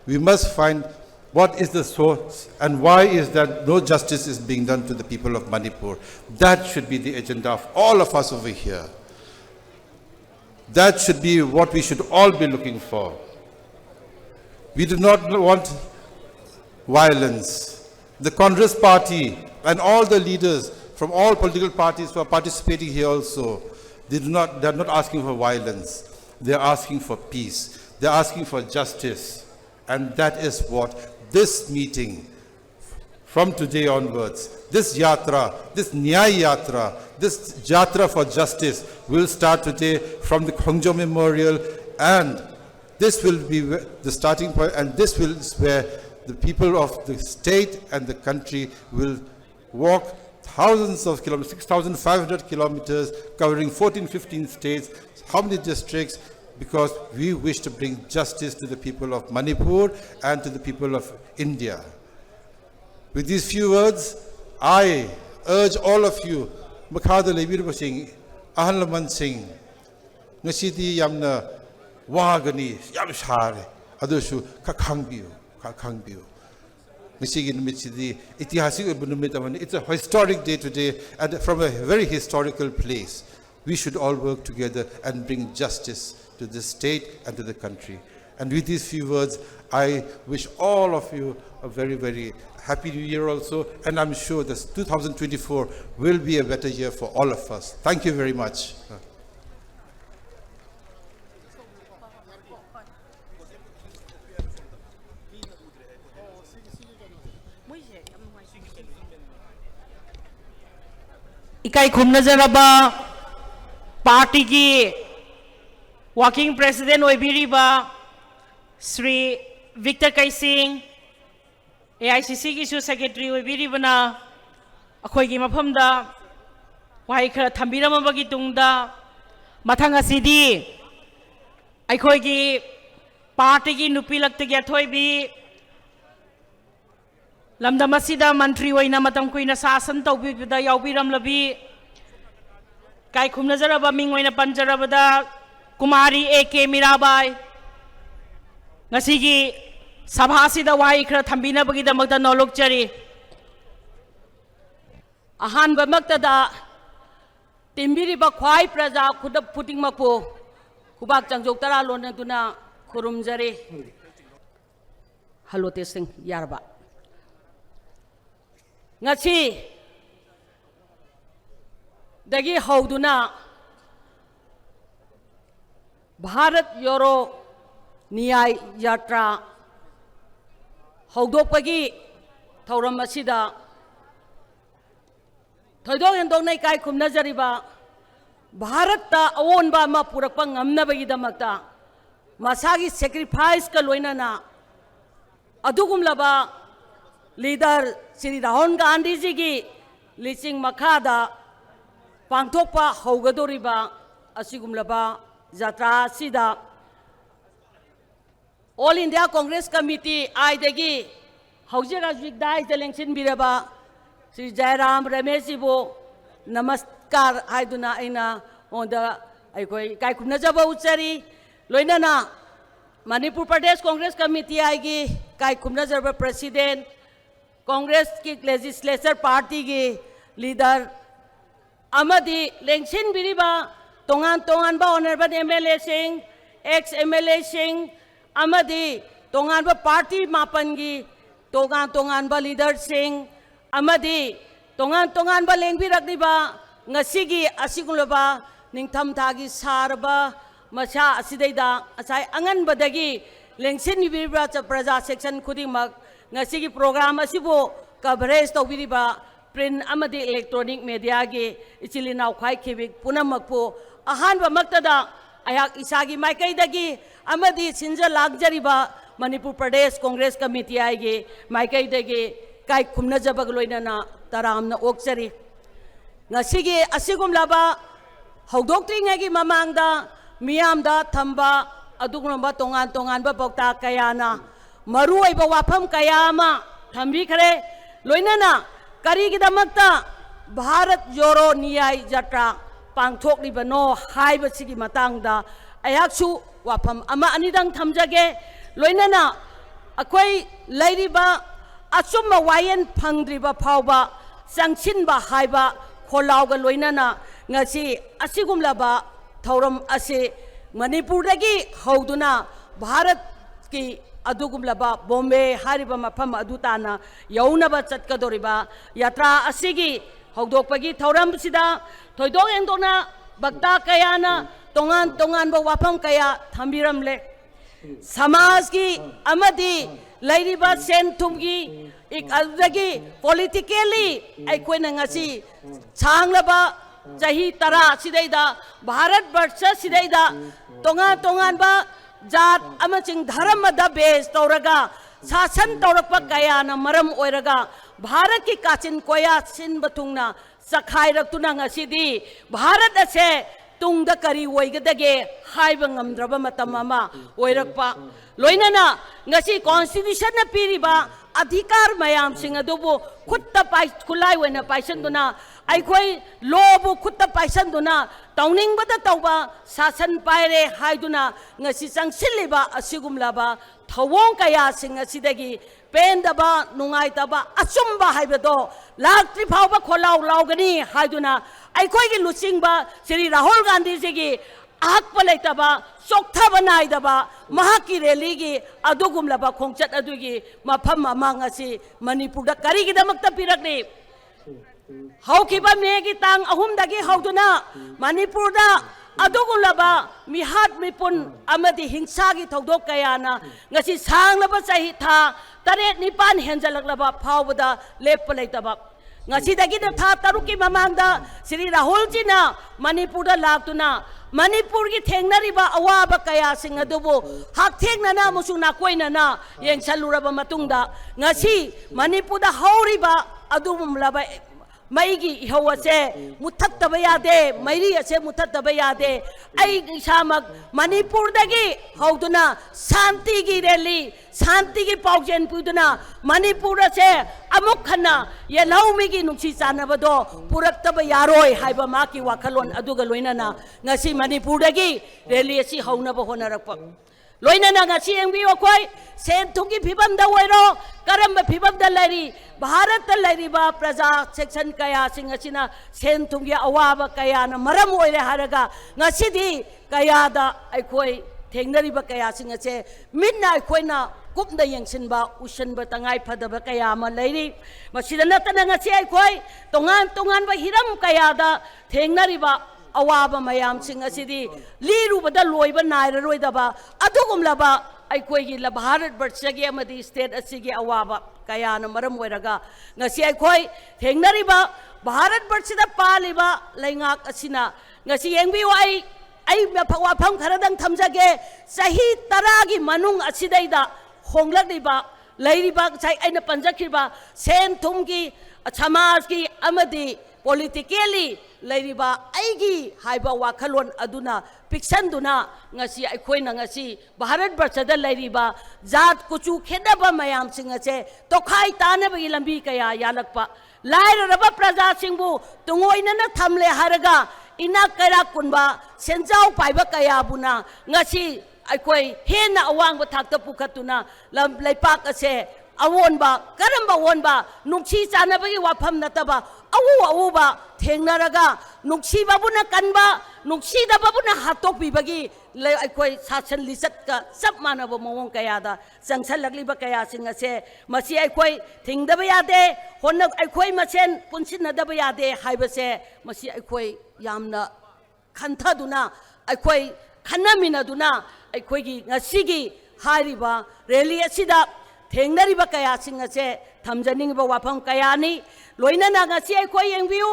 we must find what is the source and why is that no justice is being done to the people of Manipur. That should be the agenda of all of us over here. That should be what we should all be looking for. We do not want violence. The Congress party and all the leaders from all political parties who are participating here also, they are not asking for violence. They are asking for peace. They are asking for justice. And that is what this meeting, from today onwards, this yatra, this Nyaya Yatra, this Yatra for Justice will start today from the Khongjo Memorial, and this will be the starting point, and this will where the people of the state and the country will walk thousands of kilometers, 6,500 kilometers, covering 14, 15 states, how many districts, because we wish to bring justice to the people of Manipur and to the people of India. With these few words, I urge all of you, Makhada Lebir Singh, Ahal Laman Singh, Nashidi Yamna, Wagani, Yamshare, Adushu, Kakangbiu. It's a historic day today, and from a very historical place. We should all work together and bring justice to the state and to the country. And with these few words, I wish all of you a very, very happy new year also, and I'm sure this 2024 will be a better year for all of us. Thank you very much. Ikai khumnajaraba party ki working president oibiriba Sri Victor Kaising AICC ki su secretary oibiribana akhoi gi mafamda wai khara thambirama bagi tungda mathang asidi akhoi gi party ki nupi lakta gi athoibi lamdam asida mantri oina matam kuina sasan tawbida yawbiram labi kai khumnajaraba ming oina panjarabada Kumari A.K. Mirabai ngasigi sabhasida wai khara thambina bagida magda nolok chari ahan ba makta da timbiri ba khwai praja khudap puting makpo Kubak Changjok Tara Lona Duna Kurumjari Hello testing Yarba Ngachi Dagi Hauduna Bharat Yoro Niyai Yatra Haudopagi Tauram Masida Thoidong and Donai Kai Kum Nazariba Bharata own ba ma purakpang ngamna bagi damakta masagi sacrifice ka loinana adugum laba leader Sri Rahul Gandhi ji gi licing makada pangthokpa haugadoriba asigum laba jatra sida All India Congress Committee aidagi haujira jigdai jelengsin biraba Sri Jairam Ramesh ji bo Namaskar Haiduna Aina on the Kai Kumnajaba Uchari Loinana Manipur Pradesh Congress Committee Aigi Kai Kumnajaba President Congress ki Legislature Party ki leader Amadi Lengshin Biriba Tongan ba Honorable MLA Singh ex MLA Singh Amadi Tongan ba Party Mapangi Tongan ba Leader Singh Amadi Tongan ba lengbi rakni ba ngasigi asigulaba ningtham thagi sarba masha asidaida asai angan badagi lengsin bibra cha praja section khudimak ngasigi program asibo coverage tawbiriba print amadi electronic media gi ichilinaw khai khibik punamakpo ahan ba maktada ayak isagi maikai dagi amadi sinja lagjariba Manipur Pradesh Congress Committee aigi maikai dagi Kai Kumna Jabag Loinana Taram na Oksari Ngasigi Asigum Laba Haudokting Agi Mamangda Miamda Tamba Adugumba Tongan ba Bokta Kayana Maru Iba Wapam Kayama Tambi Kare Loinana Karigidamakta Bharat Yoro Niyai Jatra Pangthok Libano Haiba Sigi Matangda Ayaksu Wapam Ama Anidang Tamjage Loinana Akwai Lady Ba Asumma wayan pangdriba phawba sangchinba haiba kholawga loinana ngasi asigumlaba thauram ase Manipurdagi hauduna Bharat ki adugumlaba Bombay hariba mafam adutana yaunaba chatkadoriba yatra asigi haudokpagi thauram sida thoidong engdona bakta kayana tongan ba wafam kaya thambiramle Samaj ki amadi Lairiba Sentumgi Ikadagi politically Aikwenangasi Changlaba Jahi Tara Sidaida Bharat Barsha Sidaida Tongan ba Jat Amaching Dharamada base Tauraga Sasan Taurakpa Kayana Maram Oiraga Bharat ki Kachin Koya Sin Batungna Sakhaira Tunanga Sidi Bharat Ase Tungda Kari Waigadage Haibangam Drabamatamama Oirakpa Loinana ngasi constitution na piriba adhikar mayam sing adobo khutta pai kulai wena paisan duna aikoi lobu khutta paisan duna tawning bata tawba sasan paire haiduna ngasi sangsilliba asigumlaba thawong kaya sing asidagi pendaba nungai taba asumba haibado laktri phawba kholau laugani haiduna aikoi gi lusingba Sri Rahul Gandhi ji Akpa laitaba soktaba naidaba mahaki religi adugumlaba khongchat adugi mafam mamangasi Manipurda karigidamakta pirakni haukiba megi tang ahumdagi hauduna Manipurda adugumlaba mihat mipun amadi hingsagi thaudok kayana ngasi sanglaba sahi tha taret nipan henjalaklaba phawbada lepa laitaba ngasi dagi na tha taruki mamangda Sri Rahul ji na Manipurda laktuna Manipur ki thengnariba awaba kaya sing adubo hakthengna musuna koinana yengsaluraba matungda ngasi Manipurda hauriba adumlaba maigi ihawase muthattaba yade mairi ase muthattaba yade ai isamak Manipur dagi hauduna shanti gi rally shanti gi paujen puduna Manipur ase amuk khana ye laumi gi nungsi chanabado puraktaba yaroi haiba ma ki wakhalon aduga loinana ngasi Manipur dagi rally asi haunaba honarakpa लोइनना ngasi engbiyo khoi sen thungi phibam da oiro karam phibam da lairi Bharat लैरिबा प्रजा सेक्शन कया सिंग असिना सेन थुंगी अवाबा कया न मरम ओइरे हारगा ngasiदी कया दा अखोई थेंगनरिबा कया सिंग असे मिन्ना अखोइना कुपदा यंगसिनबा उशनबा तंगाई फदबा कया मा लैरि मसिदा नतना ngasi अखोई तोंगान तोंगान बा हिरम कया दा थेंगनरिबा अवाबा मयाम सिंग असिदी लीरुबदा लोइबा नाइरा रोइदबा अदुगुमलाबा अखोई ला भारत वर्षगी अमदी स्टेट असिगी अवाबा कया न मरम ओइरगा ngasi अखोई थेंगनरिबा भारत वर्षदा पालिबा लैंगाक असिना ngasi यंगबियो आई वाफम खरदंग थमजगे सही 10 की मनुंग असिदैदा होंगलकलिबा लैरिबा साइ अइना पंजखिबा सेन थुमगी समाज की अमदी politically लैरिबा आइगी हाइबा वाखलोन अदुना पिक्सनदुना ngasi अखोइना ngasi भारत वर्षदा लैरिबा जात कुचु खेदबा मयाम सिंग असे तोखाइ तानबगी लंबी कया यालकपा लाइरबा प्रजा सिंगबु तुंगोइना थमले हारगा इना करा कुनबा सेंजाव पाइबा कया बुना ngasi अखोइ हेना अवांग थाकता पुखतुना लैपाक असे अवोनबा करंबा वोनबा नुक्सी चानबगी वाफम नतबा अवु अवुबा थेंगनरगा नुक्सी बाबुना कनबा नुक्सी दबाबुना हातोकबिबगी अखोइ शासन लिचत का सब मानबो मवोंग कयादा संगसन लगलिबा कया सिंग असे मसी अखोइ थिंगदबा यादे होन अखोइ मसेन पुनसिनदबा यादे हाइबसे मसी अखोइ यामना खंथदुना अखोइ खनमिनदुना अखोइगी ngasiगी हारिबा रैली असिदा थेंगनरिबा कया सिंग असे थमजनिंगबा वाफम कयानी लोइनना ngasi अखोइ यंगबियु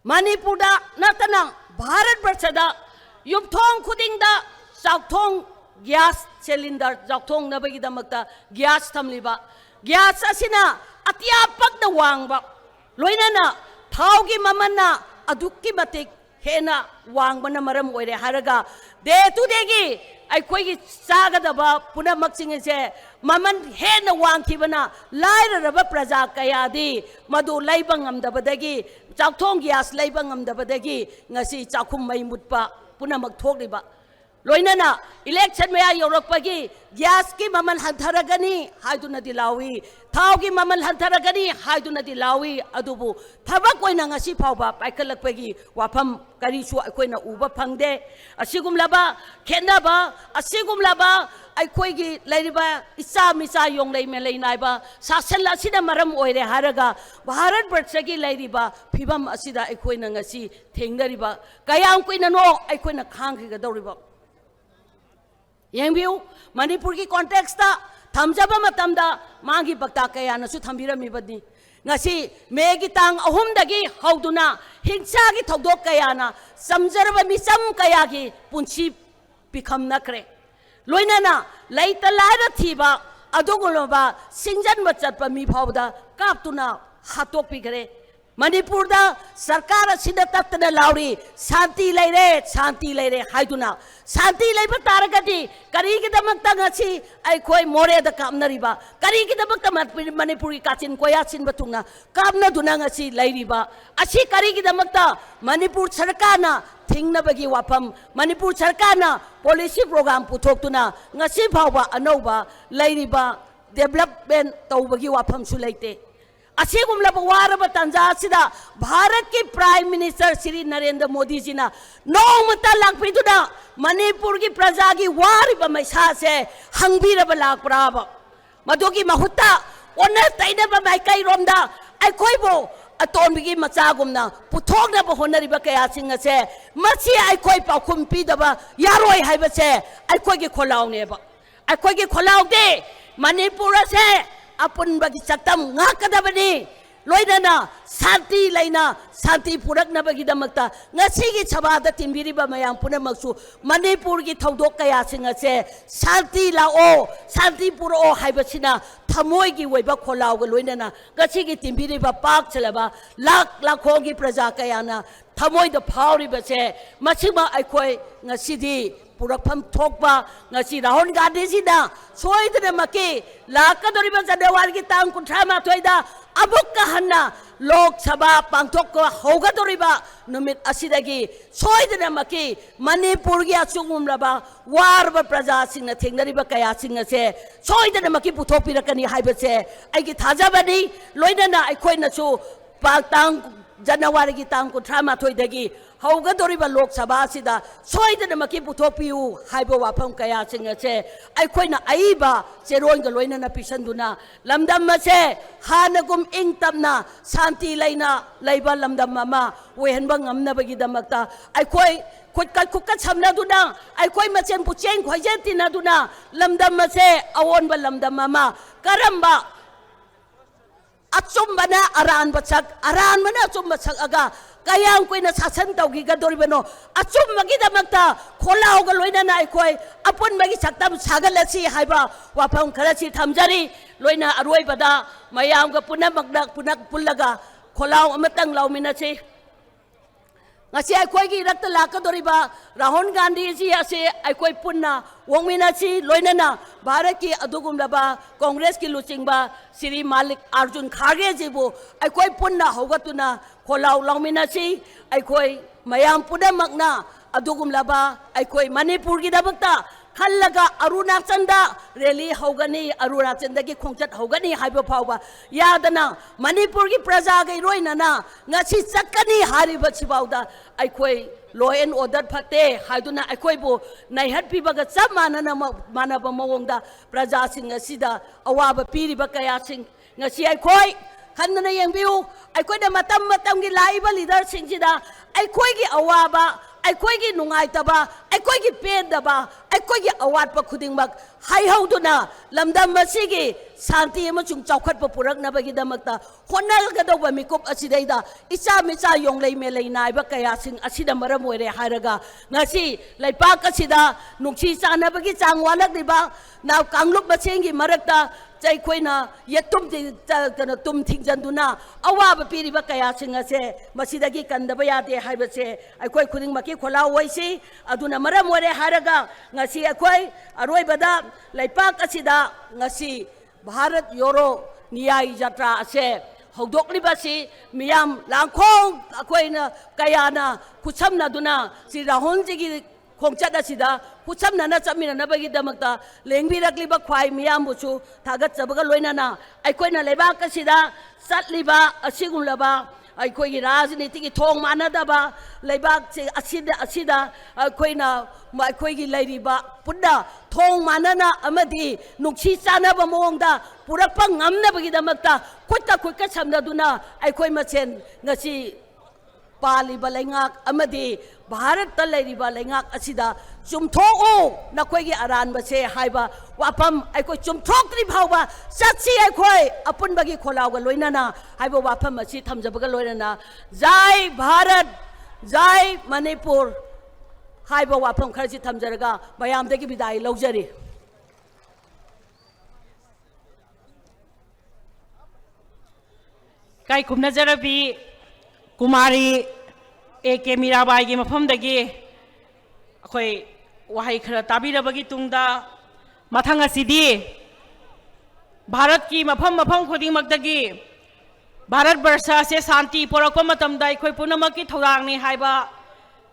मणिपुरदा नतना भारत वर्षदा युबथोंग खुदिंगदा चाउथोंग गैस सिलिंडर चाउथोंग नबगिदमक्ता गैस थमलिबा गैस असिना अतिया पक्दा वांगबा लोइनना थावगी ममन्ना अदुक्की मतिक हेना वांगबना मरम ओइरे हारगा दे टू देगी अखोइगी चागदबा पुनमक्सिंग से ममन हेना वांगखिबना लाइररबा प्रजा कयादी मदु लैबा ngamdabadagi चाउथोंग गैस लैबा ngamdabadagi ngasi चाखुम मै मुटपा पुनमक थोकलिबा लोइनना इलेक्शन में यौरकपगी गैस की ममन हंथरगनी हाइदुनदी लावी थाव की ममन हंथरगनी हाइदुनदी लावी अदुबु थबक कोइना ngasi फावबा पाइखलकपगी वाफम करिसु अखोइना उबा फंगदे असिगुमलाबा खेनबा असिगुमलाबा अखोइगी लैरिबा इसा मिसा योंगलै मे लैनाइबा सासन असिदा मरम ओइरे हारगा भारत वर्षगी लैरिबा फिबम असिदा अखोइना ngasi थेंगरिबा कयाम कोइना नो अखोइना खांगगदौरिबा यंगबियु मणिपुर की कॉन्टेक्स्ट थमजबा मतमदा मांगी बक्ता कयानसु थंबिरमिबदि ngasi मेगी तांग अहुमदगी हौदुना हिंसागी थौदोक कयाना समजरबा मिसम कयागी पुंसी पिखम नखरे लोइनना लैता लाइरा थीबा अदुगुलबा सिंजन बचतपा मी फावदा कापतुना हातोक पिगरे मणिपुर सरकार असिदा तत्तना लाउरी शांति लेरे हाइदुना शांति लेबा तारगदी करिगिदमक्ता ngasi अखोइ मोरेदा कामनरिबा करिगिदमक्ता मणिपुरी काचिन कोया सिनबा तुंगा कामनदुना ngasi लैरिबा असि करिगिदमक्ता मणिपुर सरकारना थिंगनबगी वाफम मणिपुर सरकारना पॉलिसी प्रोग्राम पुथोक्तुना ngasi फावबा अनौबा लैरिबा डेवलपमेंट तौबगी वाफम सु लैते असिगुमलबा वारबा तंजासिदा भारत की प्राइम मिनिस्टर श्री नरेंद्र मोदी जी ना नौमता लाखपिदुना मणिपुर की प्रजा की वारिबा मैसा से हंगबीरबा लाखप्राबा मदुगी महुत्ता ओना तैनबा माइकाई रोमदा अखोइबो अतोनबिगी मचागुमना पुथोगनबा होनरिबा कयासिंग से मसी अखोइ पाखुम पीदबा यारोय हाइबसे अखोइगी खोलाउनेबा अखोइगी खोलाउदे मणिपुर से अपन बगी सक्तम ngakadabani loinana शांति लेना शांति पुरकनबगिदमक्ता ngasiगी sabada timbiriba mayam punamaksu Manipur की थौदोक कयासिंग से शांति लाओ शांति पुरो हाइबसिना थमोइगी वैबा खोलाउग लोइनना ngasiगी timbiriba पाक चलबा लाख लाखोगी प्रजा कयाना थमोइद फाउरिबसे मसिमा अखोइ ngasiदी पुरफम थोकबा ngasi राहुल गांधी जी ना सोइदने मके लाकदोरिबा जनवरी की तांग 38 दा अबुक हन्ना लोक सभा पांथोक होगदोरिबा नुमित असिदगी सोइदनमकी मणिपुर की अचुंगुमरबा वारबा प्रजा सिंह थेंगनरिबा कया सिंह से सोइदनमकी पुथोपिरकनी हाइबसे आइगी थाजाबनी लोइनना आइखोइनसु पांग जनवरी की तांग 38 दगी होगदोरिबा लोक सभा सिदा सोइदनमकी पुथोपियु हाइबो वाफम कया सिंह से आइखोइना आइबा चेरोइंग लोइनना पिसंदुना लमदम से हानगुम इंग तमना शांति लेना लेबा लमदम अमा वेहनबा ngamnabagidamagta आइखोइ खुदका खुदका समनादुना आइखोइ मचेन पुचेन खोइजे तिनादुना लमदम से अवोनबा लमदम अमा करम्बा अचुम्बना अरानबना अचुम्ब छक अगा कयाम कोइना शासन तौगिगदोरिबनो अचुम्बगिदमगता खोलाउगा लोइना आइखोइ अपुनबगी सक्तम सागलसी हाइबा वाफम खरसी थमजरी लोइना अरोइबदा मयामगा पुनमगदा पुल्लगा खोलाउ अमतंग लाउमिनसी ngasi akhoi gi rakta lakadoriba Rahul Gandhi ji ase akhoi punna wongminachi loinana Bharat ki adugumlaba Congress ki luchingba Sri Malik Arjun Kharge ji bu akhoi punna hogatuna kholau longminachi akhoi mayam punamakna adugumlaba akhoi Manipur gi dabakta खल्लगा अरुणाचल रैली होगनी अरुणाचल की खोंचत होगनी हाइबो फाउबा यादना मणिपुर की प्रजा गई रोइनना ngasi चक्कनी हारिबा छिबाउदा आइखोइ लॉ एंड ऑर्डर फते हाइदुना आइखोइबो नाइहत पिबगा सब मानब मवोंगदा प्रजा सिंग असिदा अवाब पीरिबा कया सिंग ngasi आइखोइ खन्नना यंबिउ आइखोइदा मतम मतम की लाइबा लीडर सिंगसिदा आइखोइ की अवाबा आइखोइ की नुंगाइतबा आइखोइ की पेदबा आइखोइ की अवाटपा खुदिंगमक हाइहौदुना लमदम मसिगी शांति अमसुंग चौखटपा पुरकनबगिदमक्ता होनगदौबा मिकुप असिदैदा इचा मिचा योंगलै मेलै नाइबा कयासिंग असिदा मरम ओइरे हारगा ngasi लैपाक असिदा नुंगसी चानबगी चांग वालकदिबा नाव कांगलुक मसेंगी मरकता चैखोइना यतुम तुम थिंगजंदुना अवाब पीरिबा कयासिंग असे मसिदगी कंदबा यादे हाइबसे आइखोइ खुदिंगमकी खोला ओइसी अदुना मरम ओइरे हारगा ngasi आइखोइ अरोइबदा लैपाक असिदा ngasi भारत योरो न्याय यात्रा असे हौदोकलिबसी मियाम लांखोंग अखोइना कयाना खुसमनादुना श्री राहुल जी की खोंचत असिदा खुसमनाना चमिननबगिदमक्ता लेंबिरक्लिबा ख्वाइ मियामबुसु थागतचबगा लोइनाना आइखोइना लेबाक असिदा चटलिबा असिगुलबा आइखोइगी राजनीति की थोंग मानदबा लेबाक से असिदा आइखोइना आइखोइगी लैरिबा पुन्ना थोंग मानना अमदी नुक्सी चानबा मोंगदा पुरकपा ngamnabagidamagta खुदका समनदुना आइखोइ मसेन ngasi पालिबा लैंगाक अमदी भारत ता लैरिबा लैंगाक असिदा चुमथोओ नखोइगी अरानबसे हाइबा वाफम आइखोइ चुमथोक्रि भावबा सच्ची आइखोइ अपुनबगी खोलाउगा लोइनाना हाइबा वाफम असि थमजबगा लोइनाना जय भारत जय मणिपुर हाइबा वाफम खरसि थमजरगा मयामदगी बिदाई लौजरी kai kumnajarabi kumari AK Mirabai gi mafamdagi akhoi wahai khara tabirabagi tungda mathang asidi Bharat ki mafam khudingmakdagi Bharat Barsha se shanti porakpa matamda akhoi punamaki thorangni haiba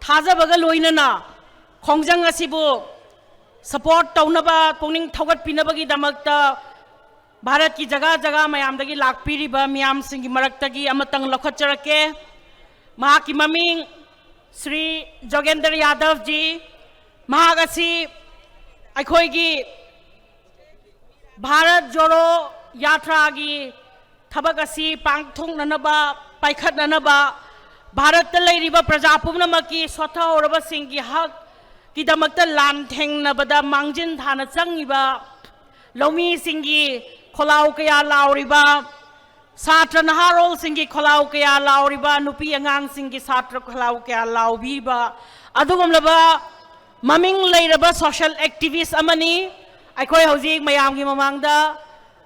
thajabaga loinana khongjang asibu support taunaba pungning thogat pinabagi damakta Bharat की जगह जगह मयामदगी लाकपीरिबा मियाम सिंगी मरक्तगी अमतंग लखचरके महा की ममिंग श्री जोगेंद्र यादव जी महागसी अखोइगी भारत जोड़ो यात्रा की थबगसी पांगथोंगनबा पाइखतनबा भारत लैरिबा प्रजा पुनमकी स्वतःरबा सिंगी हक की दमक्ता लानथेंगनबदा मांगजिन थाना चंगिबा लौमी सिंगी खोलाउ कया लाउरिबा छात्र नहारोल सिंगी खोलाउ कया लाउरिबा नुपी अंगांग सिंगी छात्र खोलाउ कया लाउबीबा अदुगमलबा ममिंग लैरबा सोशल एक्टिविस्ट अमनी अखोय हौजिक मयामगी ममांगदा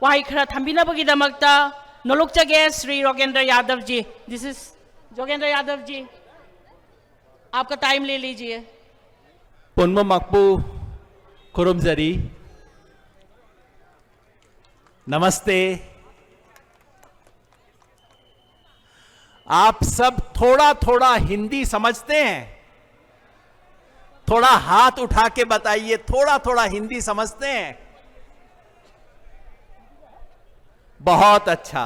वाई खरा थंबिनबगी दमक्ता नोलुकचगे श्री योगेंद्र यादव जी दिस इज जोगेंद्र यादव जी आपका टाइम ले लीजिए पुन्मा मकबू खुरुमजरी नमस्ते आप सब थोड़ा थोड़ा हिंदी समझते हैं? थोड़ा हाथ उठा के बताइए, थोड़ा थोड़ा हिंदी समझते हैं? बहुत अच्छा।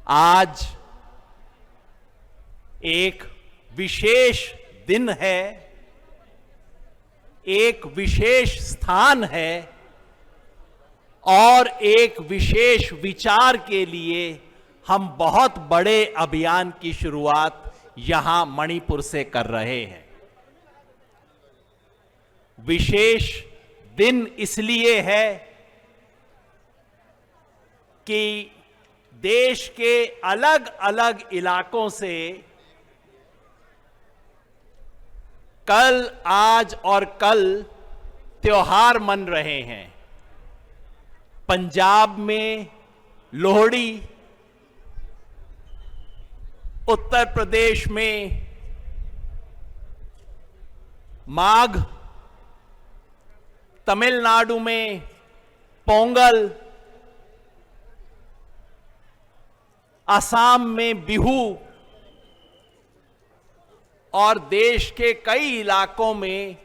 आज एक विशेष दिन है, एक विशेष स्थान है और एक विशेष विचार के लिए हम बहुत बड़े अभियान की शुरुआत यहां मणिपुर से कर रहे हैं। विशेष दिन इसलिए है कि देश के अलग अलग इलाकों से कल, आज और कल त्योहार मन रहे हैं। पंजाब में लोहड़ी, उत्तर प्रदेश में माघ, तमिलनाडु में पोंगल, असम में बिहू और देश के कई इलाकों में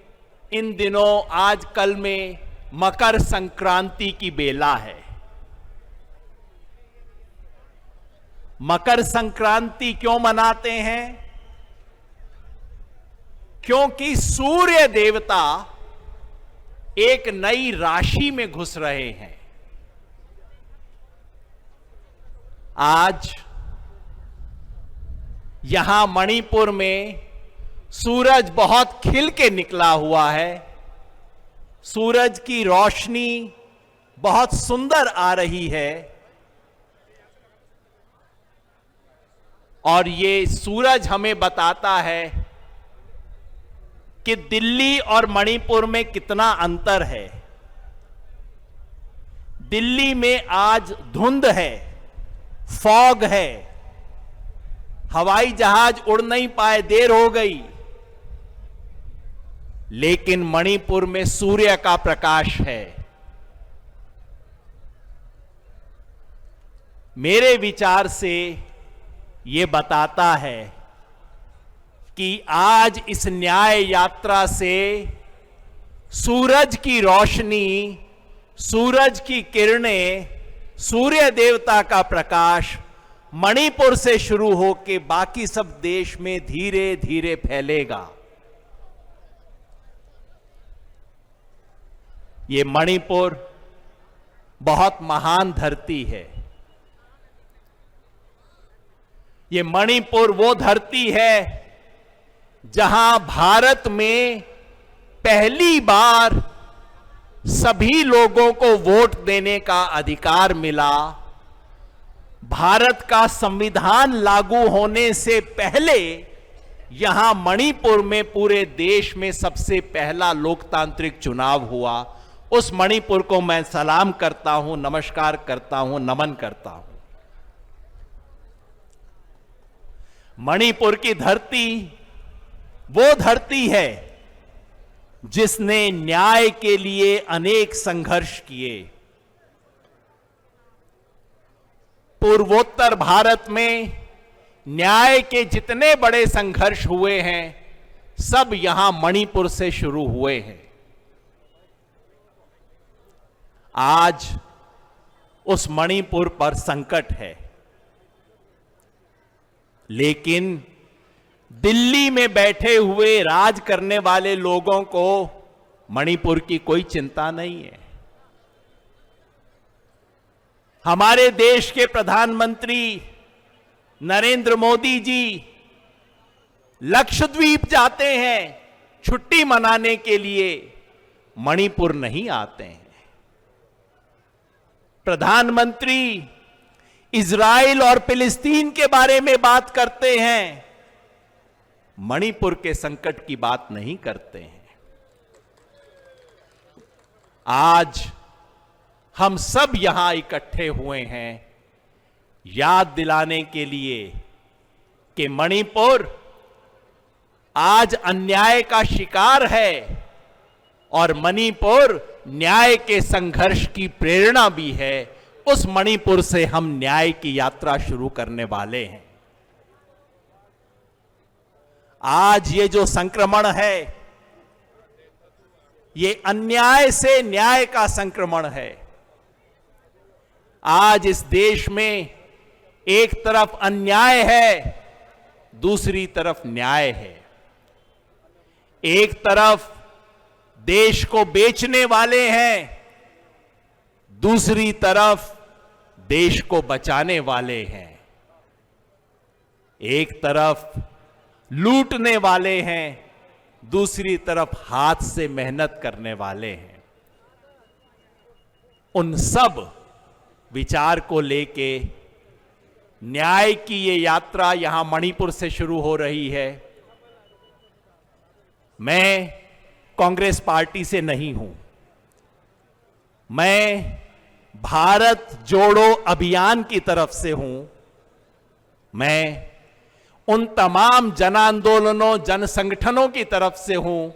इन दिनों आजकल में मकर संक्रांति की बेला है। मकर संक्रांति क्यों मनाते हैं? क्योंकि सूर्य देवता एक नई राशि में घुस रहे हैं। आज यहां मणिपुर में सूरज बहुत खिल के निकला हुआ है। सूरज की रोशनी बहुत सुंदर आ रही है और ये सूरज हमें बताता है कि दिल्ली और मणिपुर में कितना अंतर है। दिल्ली में आज धुंध है, फॉग है, हवाई जहाज उड़ नहीं पाए, देर हो गई। लेकिन मणिपुर में सूर्य का प्रकाश है। मेरे विचार से ये बताता है कि आज इस न्याय यात्रा से सूरज की रोशनी, सूरज की किरणें, सूर्य देवता का प्रकाश मणिपुर से शुरू होकर बाकी सब देश में धीरे धीरे फैलेगा। ये मणिपुर बहुत महान धरती है। ये मणिपुर वो धरती है जहां भारत में पहली बार सभी लोगों को वोट देने का अधिकार मिला। भारत का संविधान लागू होने से पहले यहां मणिपुर में पूरे देश में सबसे पहला लोकतांत्रिक चुनाव हुआ। उस मणिपुर को मैं सलाम करता हूं, नमस्कार करता हूं, नमन करता हूं। मणिपुर की धरती वो धरती है जिसने न्याय के लिए अनेक संघर्ष किए। पूर्वोत्तर भारत में न्याय के जितने बड़े संघर्ष हुए हैं सब यहां मणिपुर से शुरू हुए हैं। आज उस मणिपुर पर संकट है, लेकिन दिल्ली में बैठे हुए राज करने वाले लोगों को मणिपुर की कोई चिंता नहीं है। हमारे देश के प्रधानमंत्री नरेंद्र मोदी जी लक्षद्वीप जाते हैं छुट्टी मनाने के लिए, मणिपुर नहीं आते हैं। प्रधानमंत्री इजराइल और फिलिस्तीन के बारे में बात करते हैं, मणिपुर के संकट की बात नहीं करते हैं। आज हम सब यहां इकट्ठे हुए हैं याद दिलाने के लिए कि मणिपुर आज अन्याय का शिकार है और मणिपुर न्याय के संघर्ष की प्रेरणा भी है। उस मणिपुर से हम न्याय की यात्रा शुरू करने वाले हैं। आज ये जो संक्रमण है, ये अन्याय से न्याय का संक्रमण है। आज इस देश में एक तरफ अन्याय है, दूसरी तरफ न्याय है। एक तरफ देश को बेचने वाले हैं, दूसरी तरफ देश को बचाने वाले हैं। एक तरफ लूटने वाले हैं, दूसरी तरफ हाथ से मेहनत करने वाले हैं। उन सब विचार को लेके न्याय की ये यात्रा यहां मणिपुर से शुरू हो रही है। मैं कांग्रेस पार्टी से नहीं हूं, मैं भारत जोड़ो अभियान की तरफ से हूं। मैं उन तमाम जन आंदोलनों, जन संगठनों की तरफ से हूं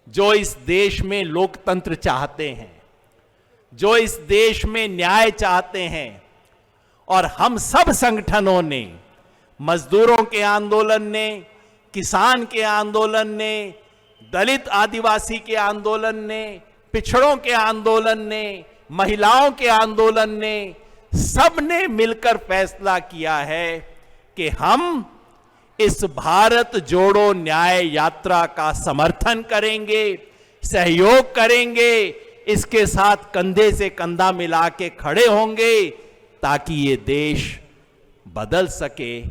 जो इस देश में लोकतंत्र चाहते हैं, जो इस देश में न्याय चाहते हैं। और हम सब संगठनों ने, मजदूरों के आंदोलन ने, किसान के आंदोलन ने, दलित आदिवासी के आंदोलन ने, पिछड़ों के आंदोलन ने, महिलाओं के आंदोलन ने, सब ने मिलकर फैसला किया है कि हम इस भारत जोड़ो न्याय यात्रा का समर्थन करेंगे, सहयोग करेंगे, इसके साथ कंधे से कंधा मिला के खड़े होंगे ताकि ये देश बदल सके,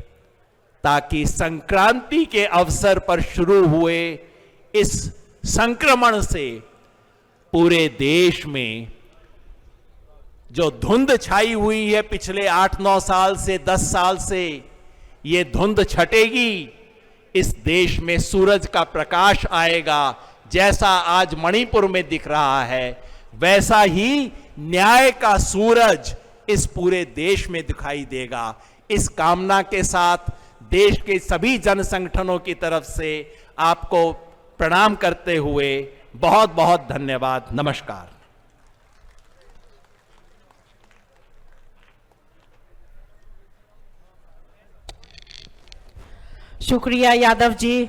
ताकि संक्रांति के अवसर पर शुरू हुए इस संक्रमण से पूरे देश में जो धुंध छाई हुई है पिछले 8-9 साल से, 10 साल से, ये धुंध छटेगी। इस देश में सूरज का प्रकाश आएगा। जैसा आज मणिपुर में दिख रहा है, वैसा ही न्याय का सूरज इस पूरे देश में दिखाई देगा। इस कामना के साथ देश के सभी जन संगठनों की तरफ से आपको प्रणाम करते हुए बहुत बहुत धन्यवाद। नमस्कार। शुक्रिया यादव जी।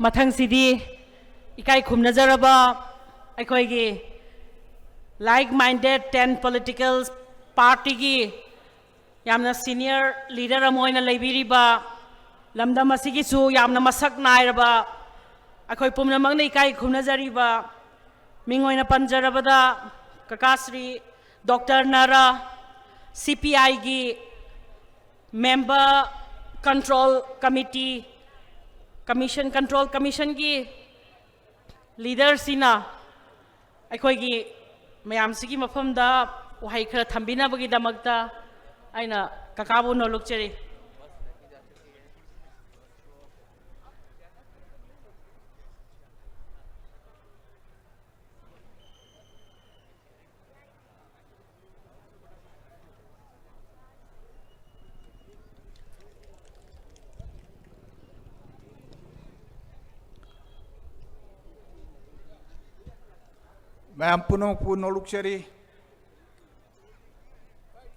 मथंगसिदी इकाई खुमनजरबा अखोइगी लाइक माइंडेड 10 पॉलिटिकल पार्टी की यामना सीनियर लीडर अमोइना लेबिरिबा लमदम असिगिसु यामना मसक नाइरबा अखोइ पुमनमंगना इकाई खुमनजरिबा मिंगोइना पंजरबदा ककाश्री डॉक्टर नारा सीपीआई की member control committee control commission की लीडर सिना अखोइगी मयामसिगी मफमदा वहाई खरा थंबिनाबगिदमक्ता आइना ककाबु नोलुकचरी। मैम पुनः नोलुकचरी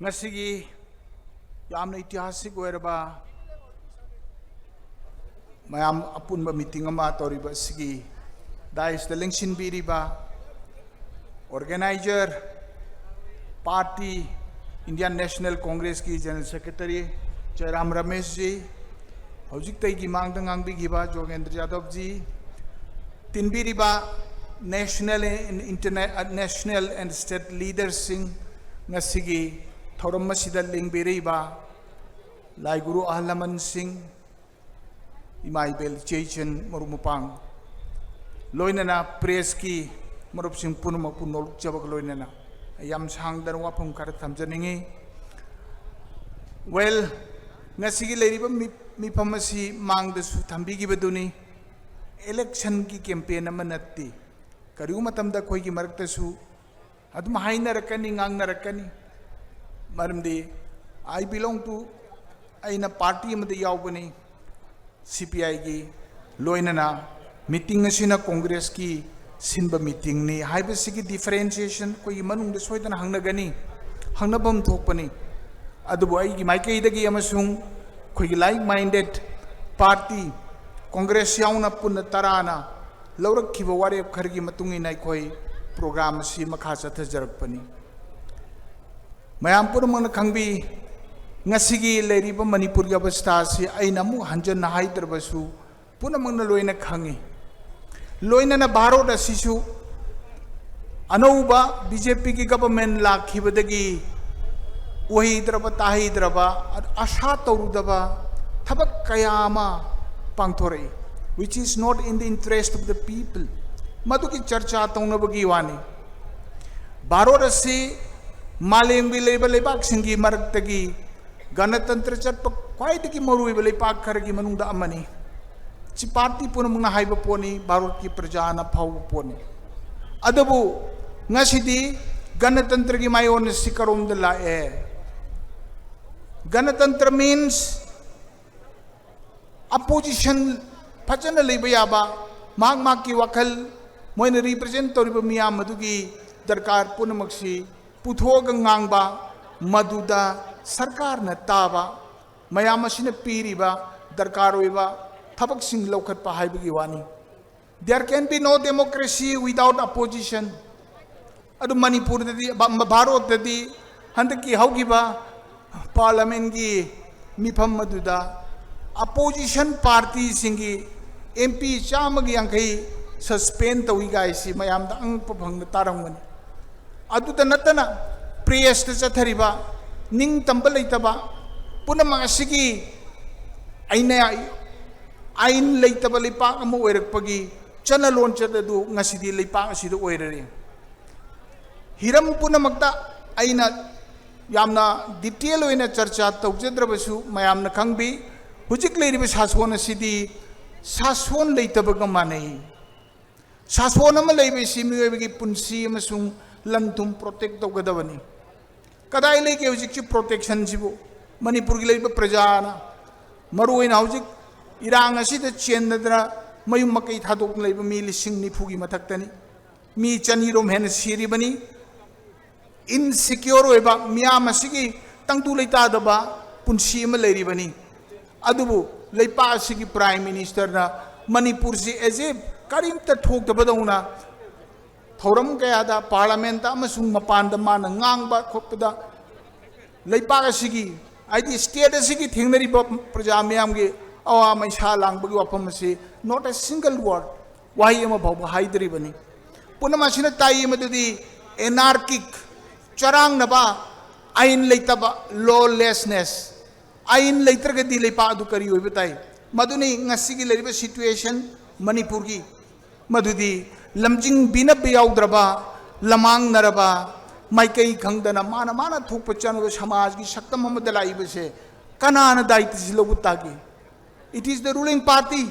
ngasi yamna ऐतिहासिक ओरबा मैम अपुनबा मीटिंग अमा तौरिबा सिगी दाइस द लेंगसिन बिरिबा ऑर्गेनाइजर पार्टी इंडियन नेशनल कांग्रेस की जनरल सेक्रेटरी जयराम रमेश जी हौजिक तैगी मांगदा ngangbigibा जोगेंद्र यादव जी तिनबिरिबा national and state leaders Singh ngasi थौरम मसिदा लिंगबिरिबा लाई गुरु अहलमन सिंह इमाइबेल चेचन मरुमुपांग लोइनना प्रेस की मरुप सिंह पुनमक पुनोलुक जबक लोइनना याम सांगदर वाफम खर थमजनिंगी वेल ngasi लेरिबा मिफम असि मांगदसु थंबिगिबदुनी इलेक्शन की कैंपेन अमा नत्ती करिउ मतमदा खोइगी मरक्तसु adum hainarkani ngangnarkani maramdi I belong to aina party amada yaubani CPI gi loinana meeting asina congress ki sinba meeting ni haibasigi differentiation ko imanung de soidana hangnagani hangnabam thokpani adubu ai gi maikai dagi amasung ko like minded party congress yauna punna tarana laurak khiba ware khargi matungi nai koi program si makha chathajarakpani mayam purmana khangbi ngasigi leiriba manipur gi avastha si aina mu hanjan haidrabasu punamangna loina khangi loina na bharot asisu anouba BJP ki government lakhibadagi wahidraba tahidraba asha torudaba thabak kayama pangthore which is not in the interest of the people madu ki charcha taunabagi wani bharot asi malembi lebak singi maraktagi ganatantra chatpa kwaidagi maruiba lepak khargi manungda amani si party punamungna haiba poni bharot ki prajana phau poni adabu ngasidi ganatantra gi mayon sikarom de la ganatantra means opposition phajana leiba yaba mak ki wakhal moina represent toriba miyam madugi darkar punamaksi puthoga ngangba maduda sarkar na taba mayam asina piriba darkar oiba thabak sing lokhat pa haibagi wani there can be no democracy without opposition adu manipur dadi bharot dadi handaki haugiba parliament gi mifam maduda opposition party singi MP chamagi angkai suspend tawi guys mayam da ang pabhang tarangani adu da natana prayers ta chathariba ning tambal leitaba punamang asigi aina ain leitaba lepak amu oirakpagi chana lon chadadu ngasidi lepak asidu oirare hiram punamakta aina yamna detail oina charcha tawjadrabasu mayamna khangbi hujik leiriba sason asidi sason leitabaga manai sason ama leibe simiwebagi punsi amasung lantum protect tawgadabani kadai leke hujik chi protection sibu manipur gi leiba prajana maruina hujik irang asida chendra mayum makai thadok leiba mi lising ni phugi mathaktani mi chani rom hen siribani insecure oiba miyam asigi tangtu leita daba punsi ama leiribani adubu leipa asigi prime minister na manipur si as if karimta thok dabadona thoram kaya da parliament amasung mapanda mana ngangba khopda leipa asigi aidi state asigi thingnari praja miyam ge awa maisa langbagi wapam se not a single word wahi ama bhau haidri bani punama sina tai madudi anarchic charang naba ain leitaba lawlessness ain leitraga di leipa adu kari oibatai maduni ngasigi leriba situation manipur gi madudi lamjing binab yaudrba lamang naraba maikai khangdana mana thukpa chanu samaj gi saktam amada laibase kanana daiti silobutagi it is the ruling party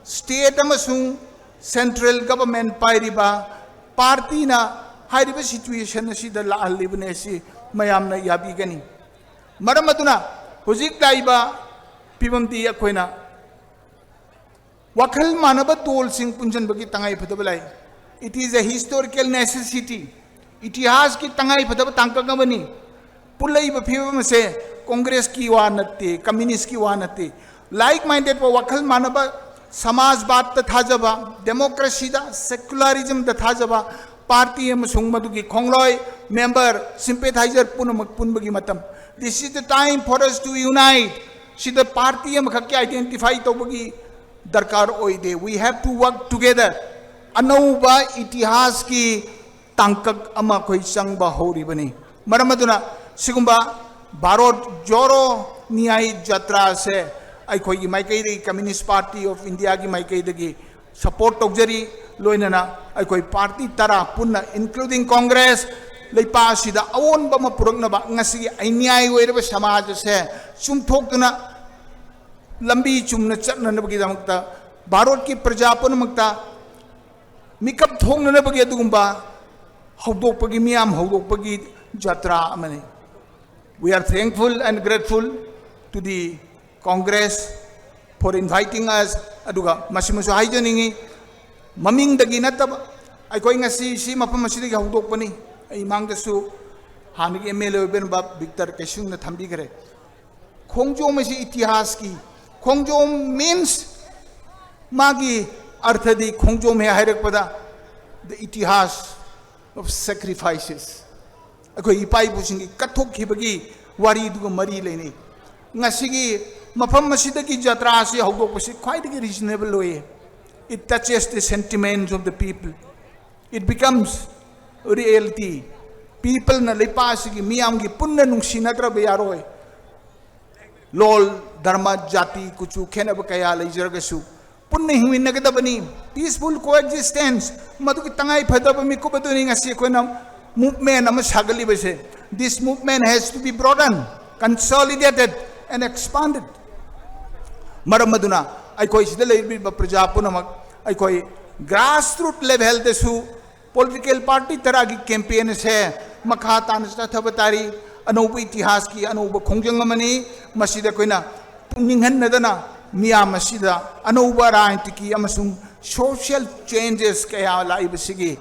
state amasung central government pairiba party na hairiba situation asida laalibne si mayamna yabigani maramaduna hujik daiba pibamti akoina wakhal manaba tol sing punjan bagi tangai phadabalai it is a historical necessity itihas ki tangai phadab tangkagabani pulai ba phibam se congress ki wa natte communist ki wa natte like minded pa wakhal manaba samajwad ta thajaba democracy da secularism da thajaba party amasung madugi khongloi member sympathizer punamak punbagi matam this is the time for us to unite see the party amakha identify tobagi darkar oide we have to work together anouba itihas ki tangkak ama khoi changba horibani maramaduna sigumba bharot joro niyai jatra se ai khoi maikai ri communist party of india gi maikai dagi support tokjari loinana ai khoi party tara punna including congress leipa sida awon ba ma purakna ba ngasi ai niyai oiraba samaj se chumthokna lambi chumna chatna nabagi damakta bharot ki praja punmakta mikap thongna nabagi adugumba हौदोकपगी मियाम हौदोकपगी jatra amani. We are thankful and grateful to the Congress for inviting us. Aduga masimusu haijaningi maming dagi nataba ay ko ngasi si mapamasidi haudokpani ay mangdasu hanigi MLA ben ba Victor Kesung na thambi gare. Khongjom masi itihas ki Khongjom means magi arthadi Khongjom hai hairak pada the itihas of sacrifices. Ako ipai busingi kathok hibagi wari duga mari leni. Ngasigi mafam masidagi jatra si hawdok pasi quite reasonable way. It touches the sentiments of the people. It becomes a reality. People na lipasigi miyam gi punna nung sinatra bayaroy. Lol dharma jati kuchu khena bakaya laijragasu. Punna hingwin nagadabani. Peaceful coexistence. Matuki tangay padabami ko baduni ngasi ko na movement ama sagali base. This movement has to be broadened, consolidated, and expanded. Maramaduna, I koi sidalay ba prajapunamak, I koi grassroots level desu political party taragi campaign se makhatan sa thabatari anuba itihas ki anuba khongjang amani masida koina puninghan nadana miya masida anuba rajnitiki amasung social changes kaya laibasigi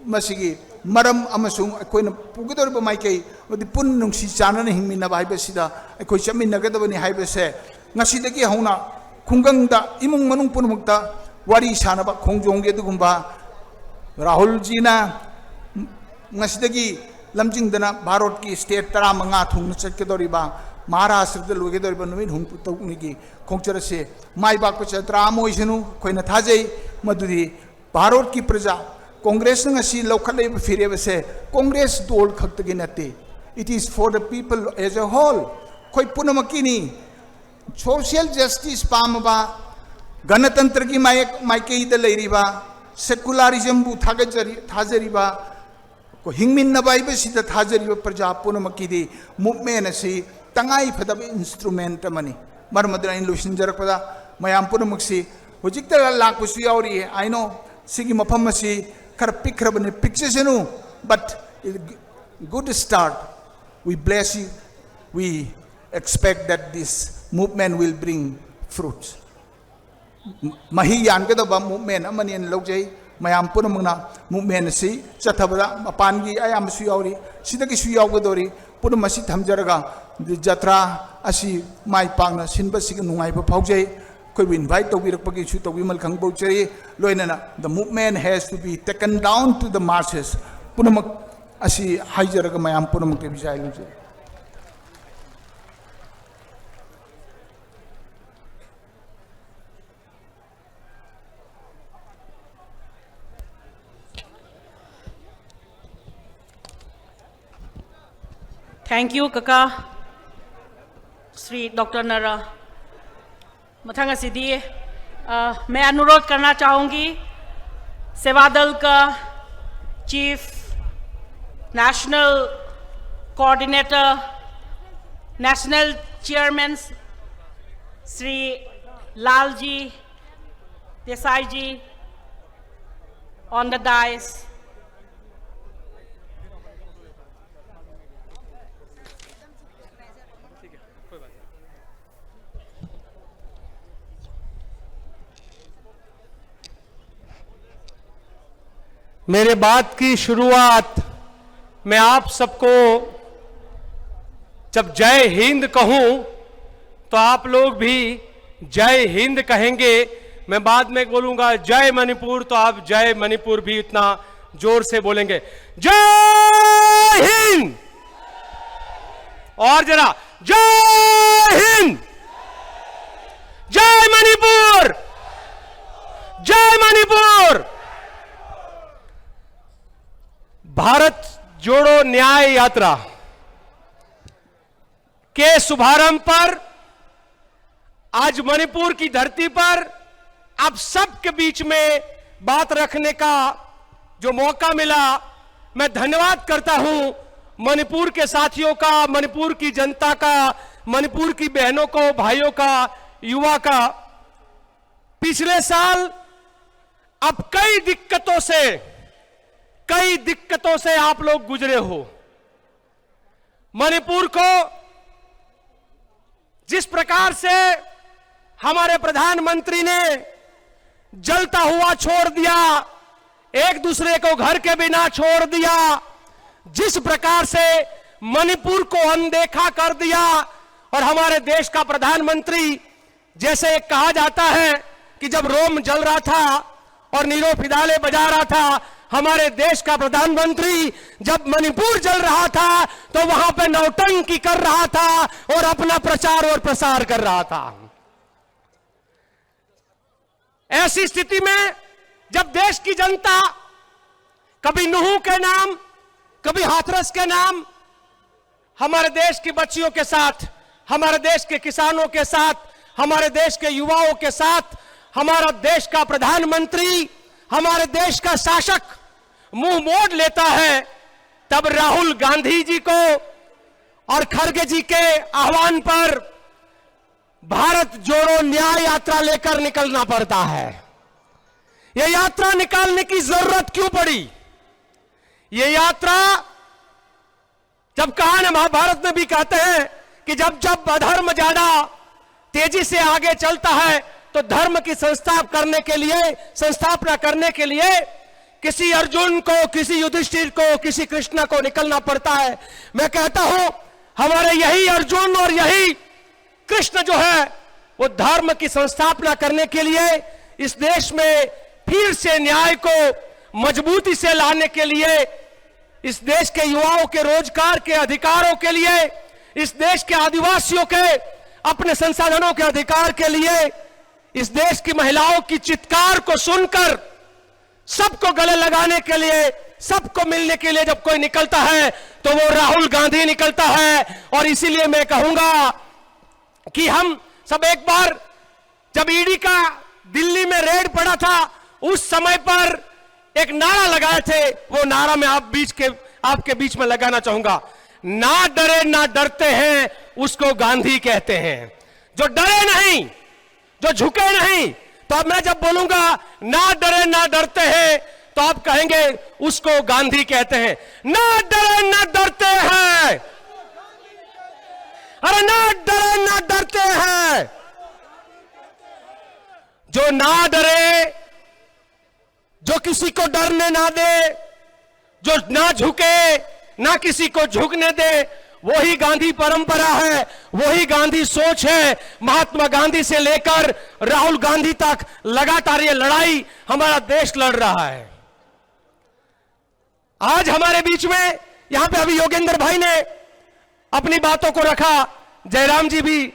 masigi maram amasung akoina pugador ba maikai odi punnung si chana na hingminna ba haibasida akoi chamin nagadabani haibase ngasidagi hauna khungangda imung manung punmukta wari sanaba khongjongge dugumba Rahul ji na ngasidagi lamjingdana Bharat ki state tara manga thung chakkedori ba Maharashtra da logedori ba numin hung putawni khongchara se mai ba ko chatra moisenu koina thajai madudi Bharat ki praja Congress nga si lokale fire se Congress dol khaktagi nate. It is for the people as a whole. Koi punamakini social justice pamaba ganatantra ki maike ida leiriba secularism bu thajariba ko hingmin na bai besida thajariba praja punamakidi movement asi tangai phadab instrument mani marmadra in lusin jarakpada mayam punamaksi hojikta lakpusu yauri I know sigi maphamasi kar pikrabani pictures but good start. We bless you. We expect that this movement will bring fruits. Mahiyan kada ba movement amani en logjay mayam punamna movement si chathabada mapangi ayam suyauri sidagi suyawgadori punamasi thamjaraga jatra asi mai pangna sinba sig nungai ba phaujay we invite to Vimal Kangbocheri, Loinana. The movement has to be taken down to the masses. Punamak Asi Hajaramayam Punamak Vijay. Thank you, Kaka. Sri Dr. Nara. मथंग सिद्धि मैं अनुरोध करना चाहूँगी सेवा दल का chief national coordinator national chairman Shri Lalji Desai ji on the dais. मेरे बात की शुरुआत मैं आप सबको जब जय हिंद कहूं तो आप लोग भी जय हिंद कहेंगे. मैं बाद में बोलूंगा जय मणिपुर तो आप जय मणिपुर भी इतना जोर से बोलेंगे. जय हिंद और जरा जय हिंद, जय मणिपुर, जय मणिपुर. भारत जोड़ो न्याय यात्रा के शुभारंभ पर आज मणिपुर की धरती पर आप सबके बीच में बात रखने का जो मौका मिला, मैं धन्यवाद करता हूं मणिपुर के साथियों का, मणिपुर की जनता का, मणिपुर की बहनों को, भाइयों का, युवा का. पिछले साल अब कई दिक्कतों से कई दिक्कतों से आप लोग गुजरे हो। मणिपुर को जिस प्रकार से हमारे प्रधानमंत्री ने जलता हुआ छोड़ दिया, एक दूसरे को घर के बिना छोड़ दिया, जिस प्रकार से मणिपुर को अनदेखा कर दिया, और हमारे देश का प्रधानमंत्री, जैसे कहा जाता है कि जब रोम जल रहा था और नीरो फिदाले बजा रहा था, हमारे देश का प्रधानमंत्री जब मणिपुर जल रहा था तो वहां पे नौटंकी कर रहा था और अपना प्रचार और प्रसार कर रहा था। ऐसी स्थिति में जब देश की जनता कभी नुहू के नाम, कभी हाथरस के नाम, हमारे देश की बच्चियों के साथ, हमारे देश के किसानों के साथ, हमारे देश के युवाओं के साथ हमारा देश का प्रधानमंत्री, हमारे देश का शासक मुंह मोड़ लेता है, तब राहुल गांधी जी को और खड़गे जी के आह्वान पर भारत जोड़ो न्याय यात्रा लेकर निकलना पड़ता है। यह यात्रा निकालने की जरूरत क्यों पड़ी? यह यात्रा, जब कहा ना, महाभारत में भी कहते हैं कि जब जब अधर्म ज्यादा तेजी से आगे चलता है तो धर्म की संस्थापना करने के लिए किसी अर्जुन को, किसी युधिष्ठिर को, किसी कृष्ण को निकलना पड़ता है। मैं कहता हूं हमारे यही अर्जुन और यही कृष्ण जो है वो धर्म की संस्थापना करने के लिए, इस देश में फिर से न्याय को मजबूती से लाने के लिए, इस देश के युवाओं के रोजगार के अधिकारों के लिए, इस देश के आदिवासियों के अपने संसाधनों के अधिकार के लिए, इस देश की महिलाओं की चित्कार को सुनकर सबको गले लगाने के लिए, सबको मिलने के लिए जब कोई निकलता है तो वो राहुल गांधी निकलता है। और इसीलिए मैं कहूंगा कि हम सब एक बार जब ईडी का दिल्ली में रेड पड़ा था, उस समय पर एक नारा लगाए थे, वो नारा मैं आपके बीच में लगाना चाहूंगा। ना डरे ना डरते हैं उसको गांधी कहते हैं। जो डरे नहीं, जो झुके नहीं, तो अब मैं जब बोलूंगा ना डरे ना डरते हैं तो आप कहेंगे उसको गांधी कहते हैं। ना डरे ना डरते हैं, अरे ना डरे ना डरते हैं। जो ना डरे, जो किसी को डरने ना दे, जो ना झुके, ना किसी को झुकने दे, वही गांधी परंपरा है, वही गांधी सोच है। महात्मा गांधी से लेकर राहुल गांधी तक लगातार ये लड़ाई हमारा देश लड़ रहा है। आज हमारे बीच में यहां पे अभी योगेंद्र भाई ने अपनी बातों को रखा, जयराम जी भी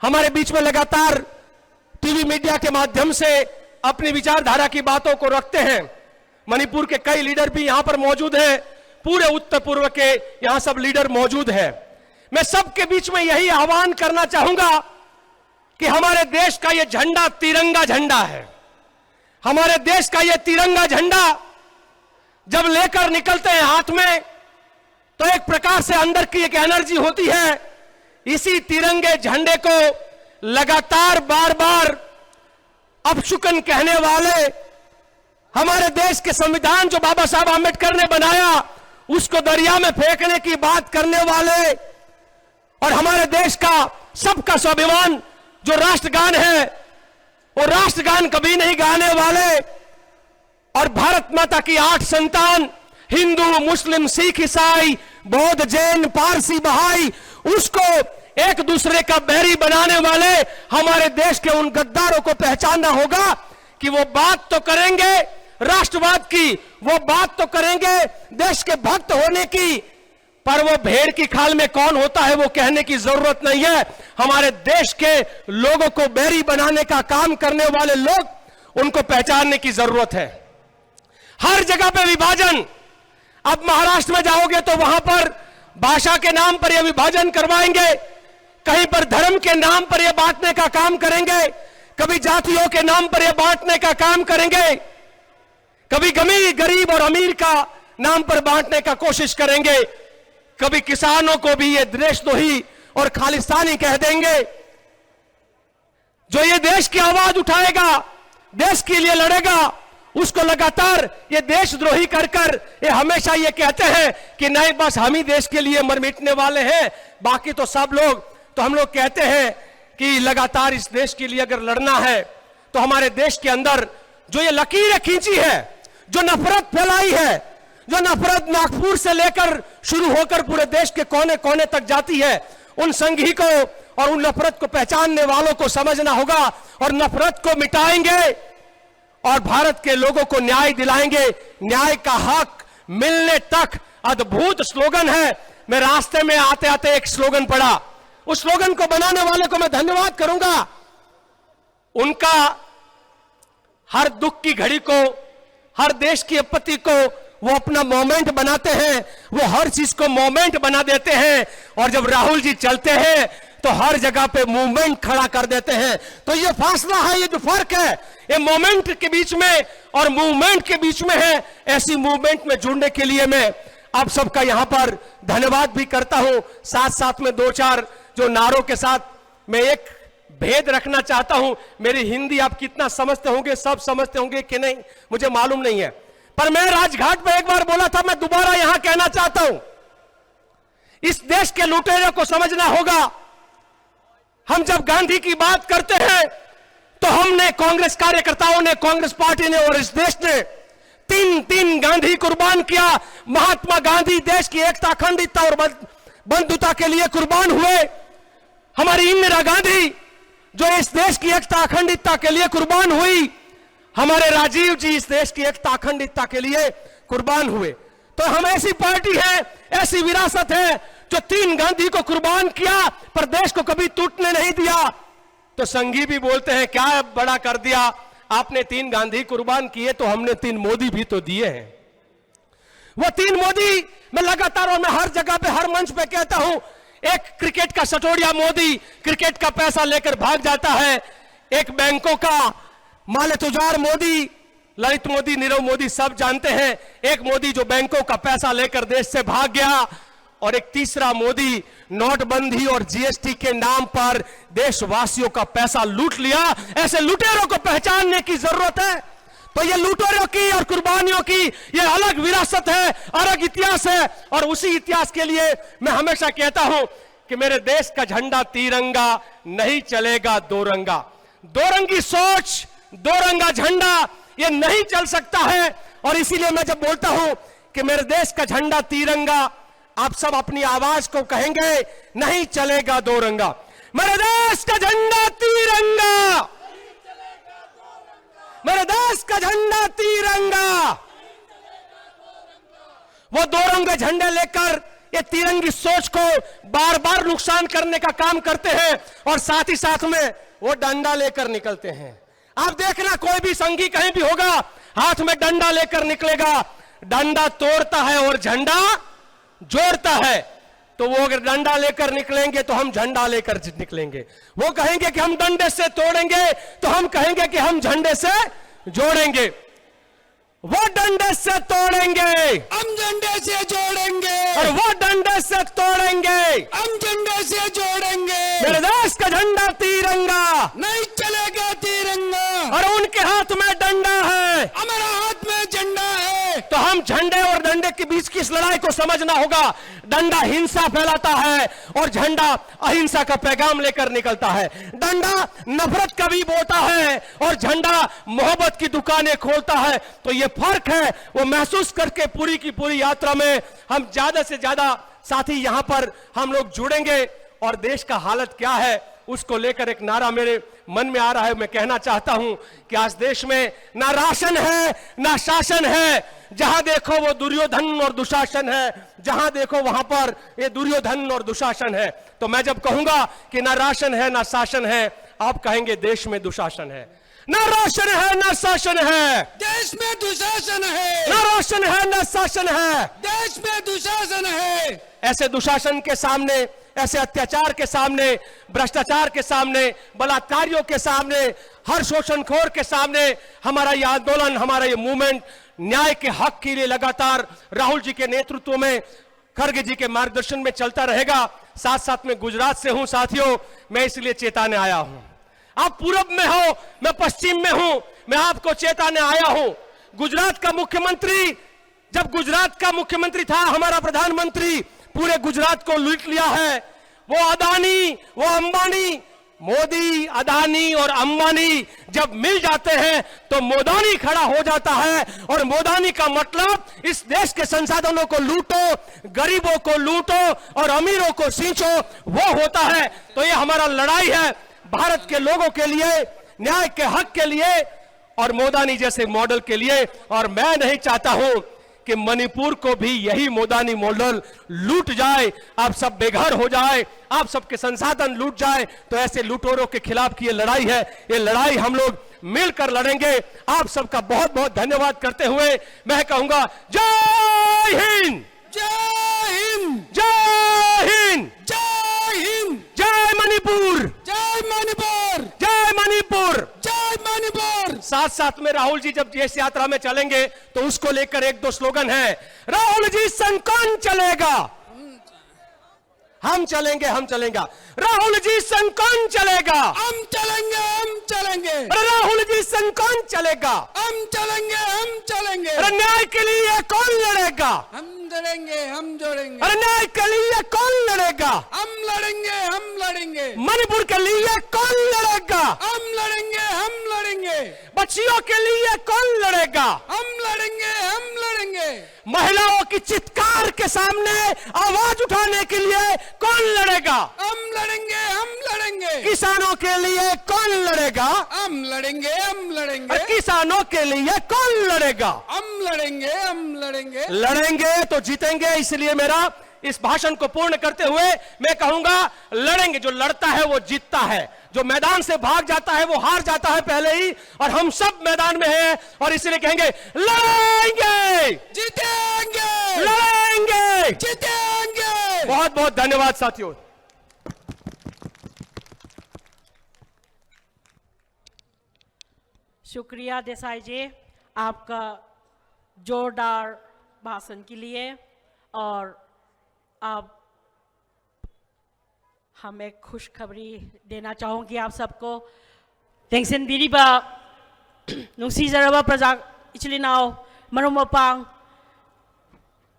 हमारे बीच में लगातार टीवी मीडिया के माध्यम से अपनी विचारधारा की बातों को रखते हैं। मणिपुर के कई लीडर भी यहां पर मौजूद हैं, पूरे उत्तर पूर्व के यहां सब लीडर मौजूद हैं। मैं सबके बीच में यही आह्वान करना चाहूंगा कि हमारे देश का यह झंडा तिरंगा झंडा है। हमारे देश का यह तिरंगा झंडा जब लेकर निकलते हैं हाथ में, तो एक प्रकार से अंदर की एक एनर्जी होती है। इसी तिरंगे झंडे को लगातार बार बार अपशुकन कहने वाले, हमारे देश के संविधान जो बाबा साहब आंबेडकर ने बनाया उसको दरिया में फेंकने की बात करने वाले, और हमारे देश का सबका स्वाभिमान जो राष्ट्रगान है वो राष्ट्रगान कभी नहीं गाने वाले, और भारत माता की 8 संतान, हिंदू, मुस्लिम, सिख, ईसाई, बौद्ध, जैन, पारसी, बहाई, उसको एक दूसरे का बैरी बनाने वाले हमारे देश के उन गद्दारों को पहचानना होगा कि वो बात तो करेंगे राष्ट्रवाद की, वो बात तो करेंगे देश के भक्त होने की, पर वो भेड़ की खाल में कौन होता है वो कहने की जरूरत नहीं है। हमारे देश के लोगों को बैरी बनाने का काम करने वाले लोग, उनको पहचानने की जरूरत है। हर जगह पे विभाजन, अब महाराष्ट्र में जाओगे तो वहां पर भाषा के नाम पर यह विभाजन करवाएंगे, कहीं पर धर्म के नाम पर यह बांटने का काम करेंगे, कभी जातियों के नाम पर यह बांटने का काम करेंगे, कभी गरीब और अमीर का नाम पर बांटने का कोशिश करेंगे, कभी किसानों को भी ये देशद्रोही और खालिस्तानी कह देंगे। जो ये देश की आवाज उठाएगा, देश के लिए लड़ेगा, उसको लगातार ये देशद्रोही कर कर ये हमेशा ये कहते हैं कि नहीं बस हम ही देश के लिए मर मिटने वाले हैं, बाकी तो सब लोग। तो हम लोग कहते हैं कि लगातार इस देश के लिए अगर लड़ना है तो हमारे देश के अंदर जो ये लकीरें खींची है, जो नफरत फैलाई है, जो नफरत नागपुर से लेकर शुरू होकर पूरे देश के कोने कोने तक जाती है, उन संघी को और उन नफरत को पहचानने वालों को समझना होगा और नफरत को मिटाएंगे और भारत के लोगों को न्याय दिलाएंगे। न्याय का हक मिलने तक अद्भुत स्लोगन है। मैं रास्ते में आते आते एक स्लोगन पढ़ा, उस स्लोगन को बनाने वाले को मैं धन्यवाद करूंगा। उनका हर दुख की घड़ी को, हर देश की आपत्ति को वो अपना मोमेंट बनाते हैं, वो हर चीज को मोमेंट बना देते हैं और जब राहुल जी चलते हैं तो हर जगह पे मूवमेंट खड़ा कर देते हैं। तो ये फासला है, ये जो फर्क है, ये मोमेंट के बीच में और मूवमेंट के बीच में है। ऐसी मूवमेंट में जुड़ने के लिए मैं आप सबका यहां पर धन्यवाद भी करता हूं। साथ साथ में दो चार जो नारों के साथ मैं एक भेद रखना चाहता हूं। मेरी हिंदी आप कितना समझते होंगे, सब समझते होंगे कि नहीं मुझे मालूम नहीं है, पर मैं राजघाट पे एक बार बोला था, मैं दोबारा यहां कहना चाहता हूं, इस देश के लुटेरों को समझना होगा। हम जब गांधी की बात करते हैं तो हमने, कांग्रेस कार्यकर्ताओं ने, कांग्रेस पार्टी ने और इस देश ने तीन गांधी कुर्बान किया। महात्मा गांधी देश की एकता, अखंडता और बंधुता के लिए कुर्बान हुए। हमारी इंदिरा गांधी जो इस देश की एकता, अखंडता के लिए कुर्बान हुई। हमारे राजीव जी इस देश की एकता, अखंडता के लिए कुर्बान हुए। तो हम ऐसी पार्टी है, ऐसी विरासत है जो तीन गांधी को कुर्बान किया पर देश को कभी टूटने नहीं दिया। तो संघी भी बोलते हैं क्या बड़ा कर दिया आपने, तीन गांधी कुर्बान किए तो हमने तीन मोदी भी तो दिए हैं। वो तीन मोदी मैं लगातार और मैं हर जगह पे, हर मंच पे कहता हूं, एक क्रिकेट का सटोरिया मोदी क्रिकेट का पैसा लेकर भाग जाता है, एक बैंकों का मालेतुजार मोदी, ललित मोदी, नीरव मोदी सब जानते हैं, एक मोदी जो बैंकों का पैसा लेकर देश से भाग गया और एक तीसरा मोदी नोटबंदी और जीएसटी के नाम पर देशवासियों का पैसा लूट लिया। ऐसे लुटेरों को पहचानने की जरूरत है। तो ये लुटेरों की और कुर्बानियों की ये अलग विरासत है, अलग इतिहास है और उसी इतिहास के लिए मैं हमेशा कहता हूं कि मेरे देश का झंडा तिरंगा नहीं चलेगा दोरंगा। दोरंगी सोच, दोरंगा झंडा ये नहीं चल सकता है। और इसीलिए मैं जब बोलता हूं कि मेरे देश का झंडा तिरंगा, आप सब अपनी आवाज को कहेंगे नहीं चलेगा दोरंगा। मेरे देश का झंडा तिरंगा, मेरे देश का झंडा तिरंगा। वो दोरंगे झंडे लेकर ये तिरंगी सोच को बार बार नुकसान करने का काम करते हैं और साथ ही साथ में वो डंडा लेकर निकलते हैं। आप देखना कोई भी संघी कहीं भी होगा, हाथ में डंडा लेकर निकलेगा। डंडा तोड़ता है और झंडा जोड़ता है। तो वो अगर डंडा लेकर निकलेंगे तो हम झंडा लेकर निकलेंगे। वो कहेंगे कि हम डंडे से तोड़ेंगे तो हम कहेंगे कि हम झंडे से जोड़ेंगे। वो डंडे से तोड़ेंगे, हम झंडे से जोड़ेंगे, और वो डंडे से तोड़ेंगे, हम झंडे से जोड़ेंगे। मेरे देश का झंडा तिरंगा नहीं चलेगा तिरंगा, और उनके हाथ में डंडा है, हमारा हाथ में झंडा है। तो हम झंडे और डंडे के बीच की इस लड़ाई को समझना होगा। डंडा हिंसा फैलाता है और झंडा अहिंसा का पैगाम लेकर निकलता है। डंडा नफरत का भी बोता है और झंडा मोहब्बत की दुकानें खोलता है। तो ये फर्क है, वो महसूस करके पूरी की पूरी यात्रा में हम ज्यादा से ज्यादा साथी यहां पर हम लोग जुड़ेंगे। और देश का हालत क्या है उसको लेकर एक नारा मेरे मन में आ रहा है। मैं कहना चाहता हूं कि आज देश में ना राशन है ना शासन है। जहां देखो वो दुर्योधन और दुशासन है, जहां देखो वहां पर ये दुर्योधन और दुशासन है। तो मैं जब कहूंगा कि ना राशन है ना शासन है, आप कहेंगे देश में दुशासन है। ना राशन है ना शासन है, देश में दुशासन है। ना राशन है ना शासन है, देश में दुशासन है। ऐसे दुशासन के सामने, ऐसे अत्याचार के सामने, भ्रष्टाचार के सामने, बलात्कारियों के सामने, हर शोषणखोर के सामने हमारा ये आंदोलन, हमारा ये मूवमेंट न्याय के हक के लिए लगातार राहुल जी के नेतृत्व में, खड़गे जी के मार्गदर्शन में चलता रहेगा। साथ साथ में गुजरात से हूं साथियों, मैं इसलिए चेताने आया हूं। आप पूरब में हो, मैं पश्चिम में हूं, मैं आपको चेताने आया हूं। गुजरात का मुख्यमंत्री, जब गुजरात का मुख्यमंत्री था हमारा प्रधानमंत्री, पूरे गुजरात को लूट लिया है। वो अदानी, वो अंबानी, मोदी, अदानी और अंबानी जब मिल जाते हैं तो मोदानी खड़ा हो जाता है। और मोदानी का मतलब इस देश के संसाधनों को लूटो, गरीबों को लूटो और अमीरों को सींचो, वो होता है। तो ये हमारा लड़ाई है भारत के लोगों के लिए, न्याय के हक के लिए और मोदानी जैसे मॉडल के लिए। और मैं नहीं चाहता हूं कि मणिपुर को भी यही मोदानी मॉडल लूट जाए, आप सब बेघर हो जाए, आप सबके संसाधन लूट जाए। तो ऐसे लूटोरों के खिलाफ की ये लड़ाई है, ये लड़ाई हम लोग मिलकर लड़ेंगे। आप सबका बहुत बहुत धन्यवाद करते हुए मैं कहूंगा जय हिंद, जय हिंद, जय हिंद, जय हिंद, जय मणिपुर, जय मणिपुर, जय मणिपुर। जय मणिपुर। साथ साथ में राहुल जी जब इस यात्रा में चलेंगे तो उसको लेकर एक दो स्लोगन है। राहुल जी संग कौन चलेगा? हम चलेंगे, हम चलेंगे। राहुल जी संग कौन चलेगा? हम चलेंगे, हम चलेंगे। अरे राहुल जी संग कौन चलेगा? हम चलेंगे, हम चलेंगे। अरे न्याय के लिए कौन लड़ेगा? हम लड़ेंगे, हम जोड़ेंगे। अरे न्याय के लिए कौन लड़ेगा? हम लड़ेंगे, हम लड़ेंगे। मणिपुर के लिए कौन लड़ेगा? हम लड़ेंगे, हम लड़ेंगे। बच्चियों के लिए कौन लड़ेगा? हम लड़ेंगे, हम लड़ेंगे। महिलाओं की चित्कार के सामने आवाज उठाने के लिए कौन लड़ेगा? हम लड़ेंगे, हम लड़ेंगे। किसानों के लिए कौन लड़ेगा? हम लड़ेंगे, हम लड़ेंगे। और किसानों के लिए कौन लड़ेगा? हम लड़ेंगे, हम लड़ेंगे। लड़ेंगे तो जीतेंगे। इसलिए मेरा इस भाषण को पूर्ण करते हुए मैं कहूंगा लड़ेंगे। जो लड़ता है वो जीतता है, जो मैदान से भाग जाता है वो हार जाता है पहले ही। और हम सब मैदान में हैं और इसलिए कहेंगे लड़ेंगे, जीतेंगे, लड़ेंगे, जीतेंगे। बहुत बहुत धन्यवाद साथियों। शुक्रिया देसाई जी आपका जोरदार भाषण के लिए। और अब हम एक खुशखबरी देना चाहूँगी आप सबको। टेंशन बीरीबा नुसीजरबा प्रजा इचली नाव मरुम मपांग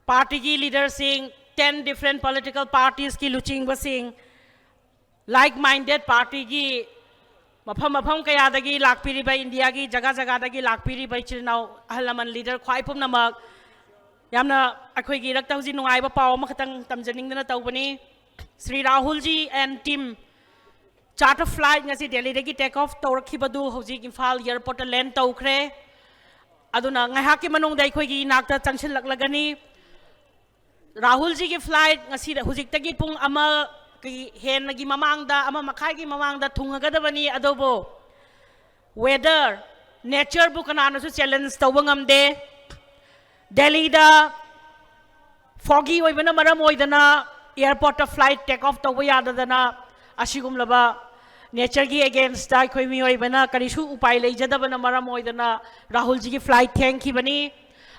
पार्टी की leader Singh 10 different political parties की लुचिंग बसिंग लाइक माइंडेड पार्टी की मफम मफम कयादगी लाकपीरीबा इंडिया की जगह जगह लाकपीरीबा इचली नाव अहल लमन लीडर ख्वाई पुनमक यामना अखोई रक्ता हुजी नुंगाइबा पाव अमखतंग तमजनिंगदना तौबनी। Shri Rahul ji and team charter flight ngasi Delhi दगी टेक ऑफ तौरखिबदु हुजी इम्फाल एयरपोर्ट लैंड तौखरे। अदुना ngaiha ki manung dai khoi gi nakta changsil laglagani। Rahul ji की फ्लाइट ngasi हुजिक तगी पुंग अमा की हेन gi mamangda ama makhai gi mamangda thungagadabani adobo weather nature bu kanana su challenge tawangam de Delhi दा foggy ओइबना मरम ओइदना एयरपोर्ट फ्लाइट टेक ऑफ तब यादना असिगुमलबा नेचर की अगेंस्ट दा खोई मियोइबना करिसु उपाय लेजदबना मरम ओइदना राहुल जी की फ्लाइट थैंकी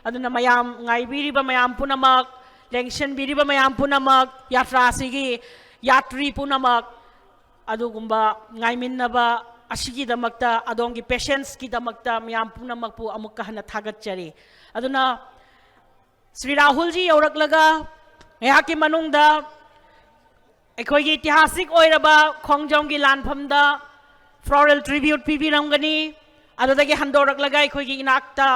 अदुना मयाम ngaibiriba mayam punamak लेंशन बिरिबा मयाम पुनामक यात्रा सिगी यात्री पुनामक अदुगुम्बा ngaiminnaba असिगिदमक्ता अदोंगी पेशेंस की दमक्ता मयाम पुनामक पु अमुक हना थागतचरी। अदुना श्री राहुल जी यौरक्लगा यहाँ की मनुंगदा अखोई ऐतिहासिक ओइरबा खोंगजोंगी लानफमदा फ्लोरल ट्रिब्यूट पीबीरमगनी अदुदगी हंदोरक्लगा अखोई इनाक्ता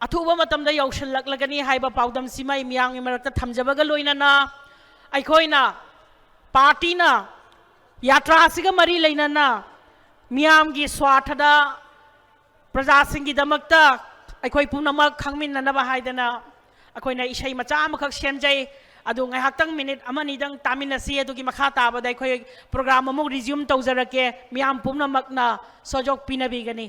अथुबा मतमदा यौसलक्लगनी हाइबा पाउदम सिमा मियांग मरक्ता थमजबगा लोइनना अखोइना पार्टीना यात्रा सिगा मरी लेनना मियांगी स्वार्थदा प्रजासिंगी दमक्ता अखोई पुनमक खंगमिननबा हाइदना अखोइना इशै मचा अमखक सेमजै अदु ngaihakhtang minute amanidang taminasi adugi makha tabada अखोई प्रोग्राम अमुक रिज्यूम तौजरके मियाम पुनमकना सजोक पिनबीगनी।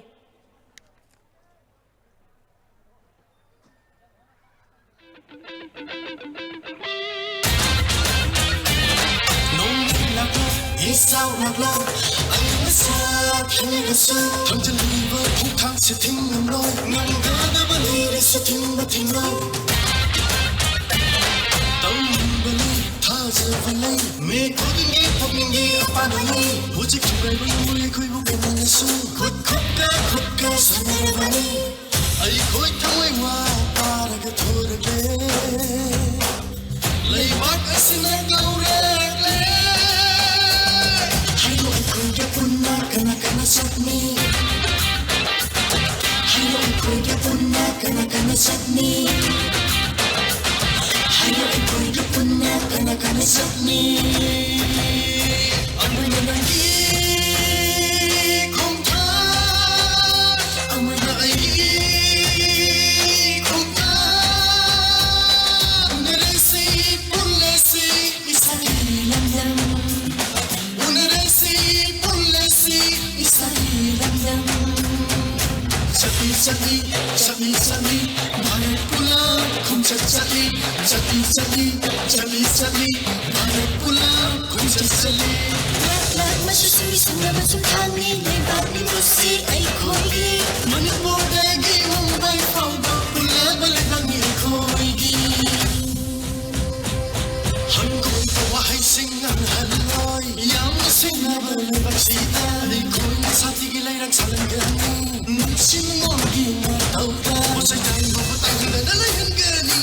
खुद का सनरबनी आई खोई sakni hayo koi ge punna kana kana sakni hayo koi ge punna kana kana sakni amana nangi khongtha amana ai khongtha unresi pullesi isani lamdam unresi pullesi isani lamdam chati chati chati chati bharat pula khumcha chati chati chati chati chati bharat pula khumcha chati lak lak masu simi sanga masu thani le bani musi ai khoi manipur dagi mumbai phauba pula bal bangi khoi gi han koi ko wahai singan haloi yam singa bal basita le khoi sati gi lai rak salan gani sim morgi na tauta osai dai go patai na lai gani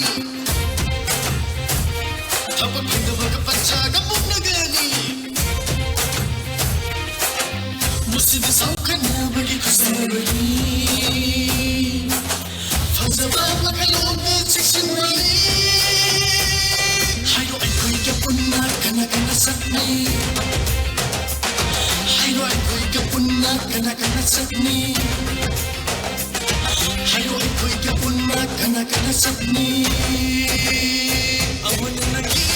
thapa kinda ba ka pacha ka puk na gani musid saukan na bagi kusari fazaba ma kalon de section wali hayo ai koi ka punna kana kana sakni hayo ai koi ka punna kana kana sakni hayo ai koi ka punna kana kana sakni amana nagi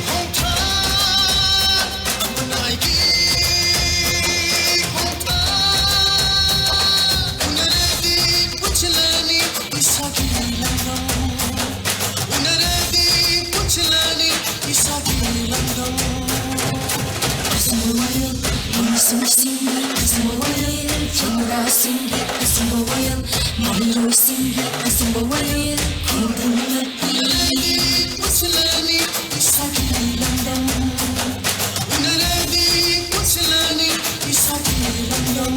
khongtha amana ai ki khongtha unredi puchlani isagi langam unredi puchlani isagi langam asmawayam Sing, Asmawayam, Chandra Singh, Asmawayam, Mahiro Singh, Asmawayam, Kundana Pilani, Puchlani, Isagi Landam, Unaradi, Puchlani, Isagi Landam,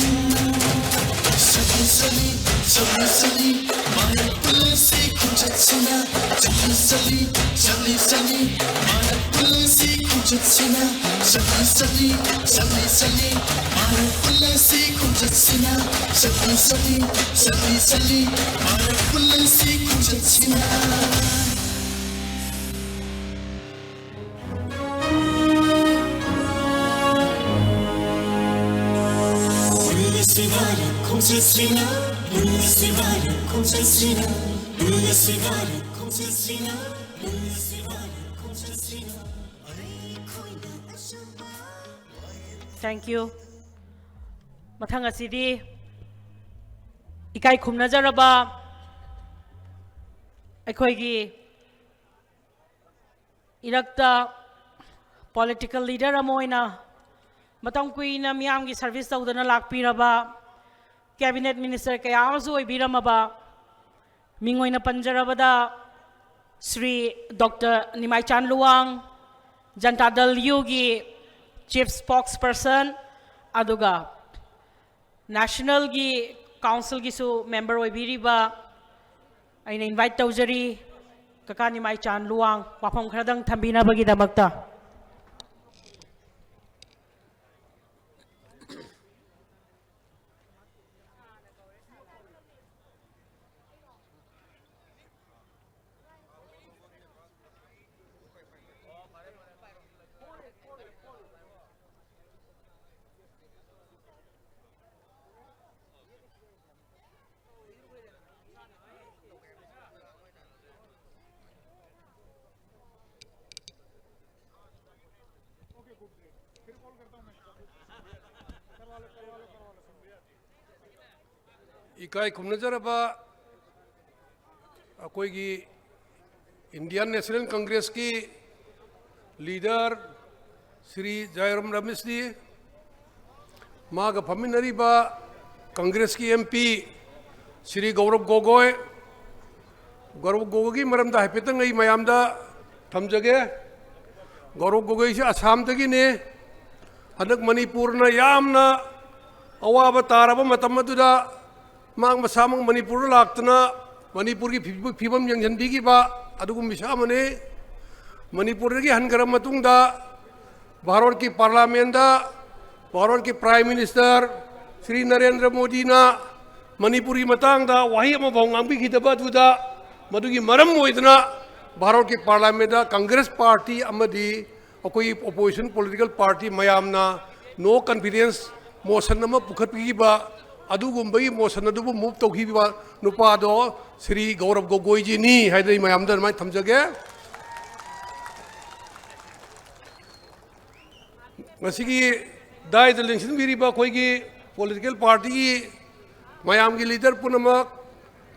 Sali Sali, Sali Sali, Maya Pulasi, Kuchatsina, Sali Sali, Sali Sali, Maya Pulasi, Kuchatsina, Sali Sali, Sali Sali, Maya Pulasi, Kuchatsina, Sali Sali, Sali Sali, Maya Pulasi, Kuchatsina. Sivaya, Kuchatsina, Sivaya, Kuchatsina, Sivaya, Kuchatsina, Sivaya, Kuchatsina. Thank you. Mathang asidi ikai khumna jaraba akhoi gi irakta political leader amoina matang kuina miyam gi service tawdana lakpiraba cabinet minister kaya azu oibiramaba mingoina panjarabada Sri Dr. Nimai Chan Luang Janata Dal Yugi Chief Spokesperson aduga National gi Council gi su member oibiriba aina invite tawjari kaka Nimai Chan Luang wafam khradang thambina bagi damakta इकाई खुमनजरबा कोई इंडियन नेशनल कांग्रेस की लीडर श्री जयराम रमेश जी माग फमिनरीबा कांग्रेस की एमपी श्री गौरव गोगोई की मरमदा हाइफेतंग आई मयामदा थमजगे गौरव गोगोई से असम तगिने हदक मणिपुर न यामना अवाब तारब मतमदुदा मांग मसामंग मणिपुर लाक्तना मणिपुर की फिबम यंजनबीगिबा अदुगुम बिसामने मणिपुर की हनगरम मतुंगदा भारत की पार्लियामेंट भारत के प्राइम मिनिस्टर श्री नरेंद्र मोदी ना मणिपुरी मतंगदा वही अमा भांगी खिदबदुदा मदुगी मरम ओइदना भारत के पार्लियामेंट कांग्रेस पार्टी अमदी अकोई ओपोजिशन पॉलिटिकल पार्टी मयामना नो कॉन्फिडेंस मोशन अमा पुखतपीबा अदुगुंबगी मोशन अदुबु मूव तौखिबा नुपादो श्री गौरव गोगोई जी नी हाइदई मयामदा माय थमजगे मसिगी दाइद लिंसन बिरिबा कोइगी पॉलिटिकल पार्टी की मयाम की लीडर पुनमक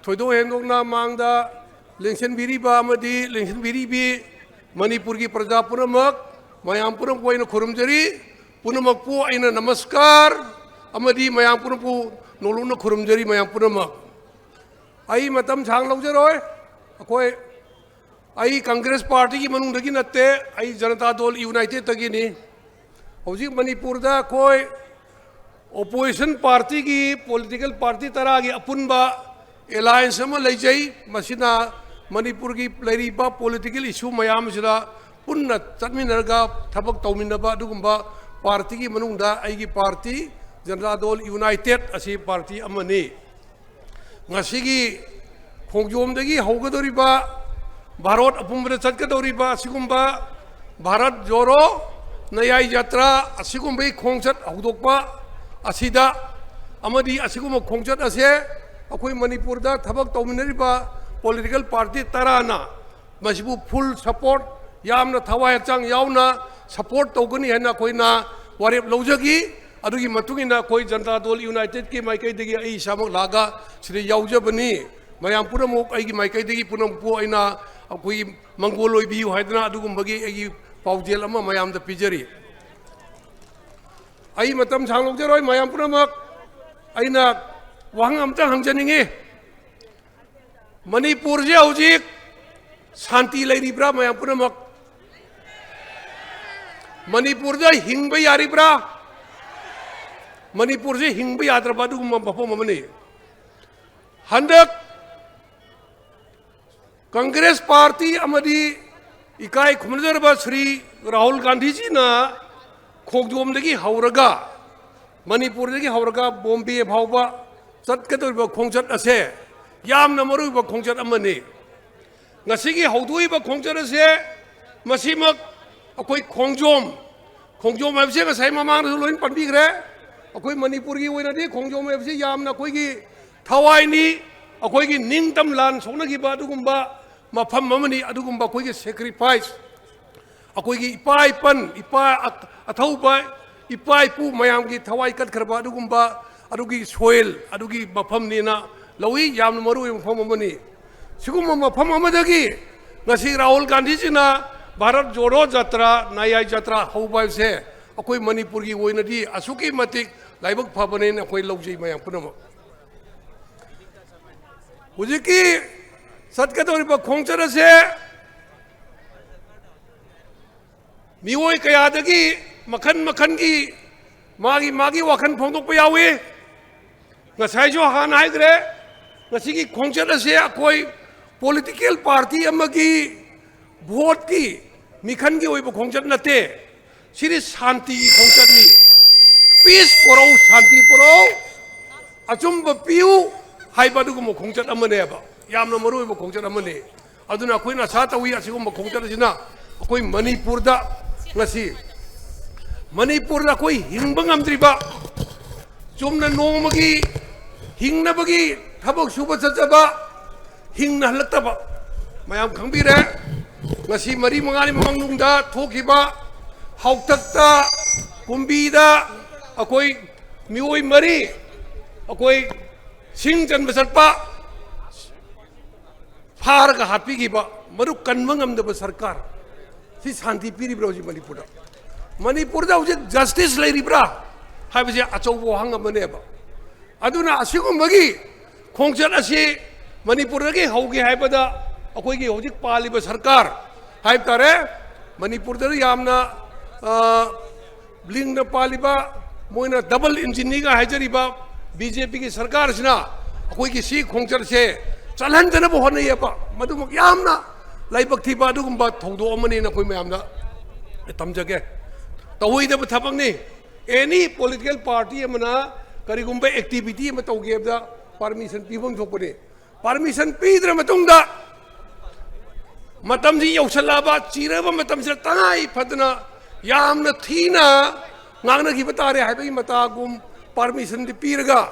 थोइदो हेंदोकना मांगदा लिंसन बिरिबा अमदी लिंसन बिरिबी मणिपुर की प्रजा पुनमक मयाम पुनम कोइना खुरुमजरी पुनमक पु आइना नमस्कार अमदी मयाम पुनपु नोलुना खुरुमजरी मयाम पुनमक आई मतम छांग लौजरोय अखोय आई कांग्रेस पार्टी की मनुंगदगी नत्ते आई जनता दल यूनाइटेड तगिनी हौजिक मणिपुर दा कोई ओपोजिशन पार्टी की पॉलिटिकल पार्टी तरह की अपुनबा एलायंस में लेजई मसिना मणिपुर की लेरिबा पॉलिटिकल इशू मयाम सिदा पुन्ना चटमिनरगा थबक तौमिनबा दुगुंबा पार्टी की मनुंगदा आइगी पार्टी जनता दल यूनाइटेड असी पार्टी अमनी ngasiगी खोंगजोमदगी हौगदोरिबा भारत अपुंबदा चटकदोरिबा सिगुंबा भारत जोरो नयाय यात्रा असिगुंबै खोंगचत हौदोकपा असिदा अमदी असिगुम खोंगचत असे अखोई मणिपुर दा थबक तौमिनरिबा पॉलिटिकल पार्टी तराना मसिबु फुल सपोर्ट यामना थवाय हचांग यावना सपोर्ट तौगनी हेना कोइना वारेप लौजगी अदुगी मतुगिना कोई जनता दल यूनाइटेड की माइकैदगी आई सामक लागा श्री यावजबनी मयाम पुनमुक आइगी माइकैदगी पुनमपु आइना अखोई मंगोल ओइबियु हाइदना अदुगुंबगी आइगी पाउजेल अमा मयाम दा पिजरी आई मतम सांगलोजरोय मयाम पुनमक आइना वहां अमता हंगजनिंगे मणिपुर जे हौजिक शांति लेरिब्रा मयाम पुनमक मणिपुर जे हिंगबा यारिब्रा मणिपुर जे हिंगबा याद्रबा दुगुम मफम अमनी हंदक कांग्रेस पार्टी अमदी इकाई खुमजरबा श्री राहुल गांधी जी ना खोंगजोमदगी हौरगा मणिपुरदगी हौरगा बॉम्बे फावबा चटकदोरिबा खोंगचत असे यामना मरुइबा खोंगचत अमनी ngasiगी हौदोइबा खोंगचत असे मसिमक अखोई Khongjom हाइबसे ngasai mamangda loin panbigre अखोई मणिपुरगी ओइनादि खोंगजोम हाइबसे यामना अखोइगी थवाइनी अखोइगी निंगतम लान सोनगिबा दुगुंबा मफम अमनी अदुगुंबा अखोइगी सैक्रिफाइस अखोइगी इपाइपन इपा अथौबा इपाइपु मयाम की थवाई कटखरबा अदुगुंबा अदुगी सोइल अदुगी मफम नीना लौई यामना मरुइ मफम अमनी सिगुम मफम अमदगी ngasi राहुल गांधी जी ना भारत जोड़ो यात्रा नया यात्रा हौबाइसे अखोई मणिपुर की ओइनादि असुकी मतिक लाइबक फबने अखोई लौजै मयाम पुनमक हुजिकी सतकदोरिबा खोंगचरसे मिओय कयादगी मखन मखन की मागी वाखन फोंदोकपा यावी ngसाइजो हान हाइग्रे ngasiगी खोंगचरसे अखोई पॉलिटिकल पार्टी अमगी वोट की मिखन की ओइबा खोंगचर नते सिरि शांति की खोंगचरनी पीस पोरो शांति पोरो अचुंब पियु हाइबादुगुम खोंगचर अमनेबा यामना मरुइबा खोंगचर अमने अदुना अखोइना सा तवी असिगुम खोंगचरसिना अखोई मणिपुर दा ngasi मणिपुर दा कोई हिंगबा ngamdriba चुमना नोमगी हिंगनबगी थबक सुबा चचबा Hingna हलक्तबा मयाम खंगबिरे ngasi mari mangani mamangungda thokiba hauktakta kumbida akoi mioi mari akoi singjan besarpa farga hapi giba maru kanmangam da sarkar si shanti piri broji manipur da uje justice leiribra haibse achobo hangamane ba aduna asigum bagi khongchat asi manipur gi haugi haibada akoi gi hojik paliba sarkar HYBE तारे मणिपुर यामना ब्लिंग न पालिबा मोइना डबल इंजिनी का हाइजरिबा बीजेपी की सरकार सिना अखोई की सी खोंगचर से चलहनदनब होनयबा मदुमक यामना लाइबक थीबा दुगुंबा थौदो अमनी न कोइ मयामना तमजगे तहुइदब थबंगनी एनी पॉलिटिकल पार्टी मना करीगुम एक्टिविटी में तौगेबदा परमिशन पीबम थोपने परमिशन पीद्र मतुंगदा मतम जी यौसलाबा चीरब मतम से तंगाई Fadna यामना थीना ngang ki batare hai bai mata gum permission di pirga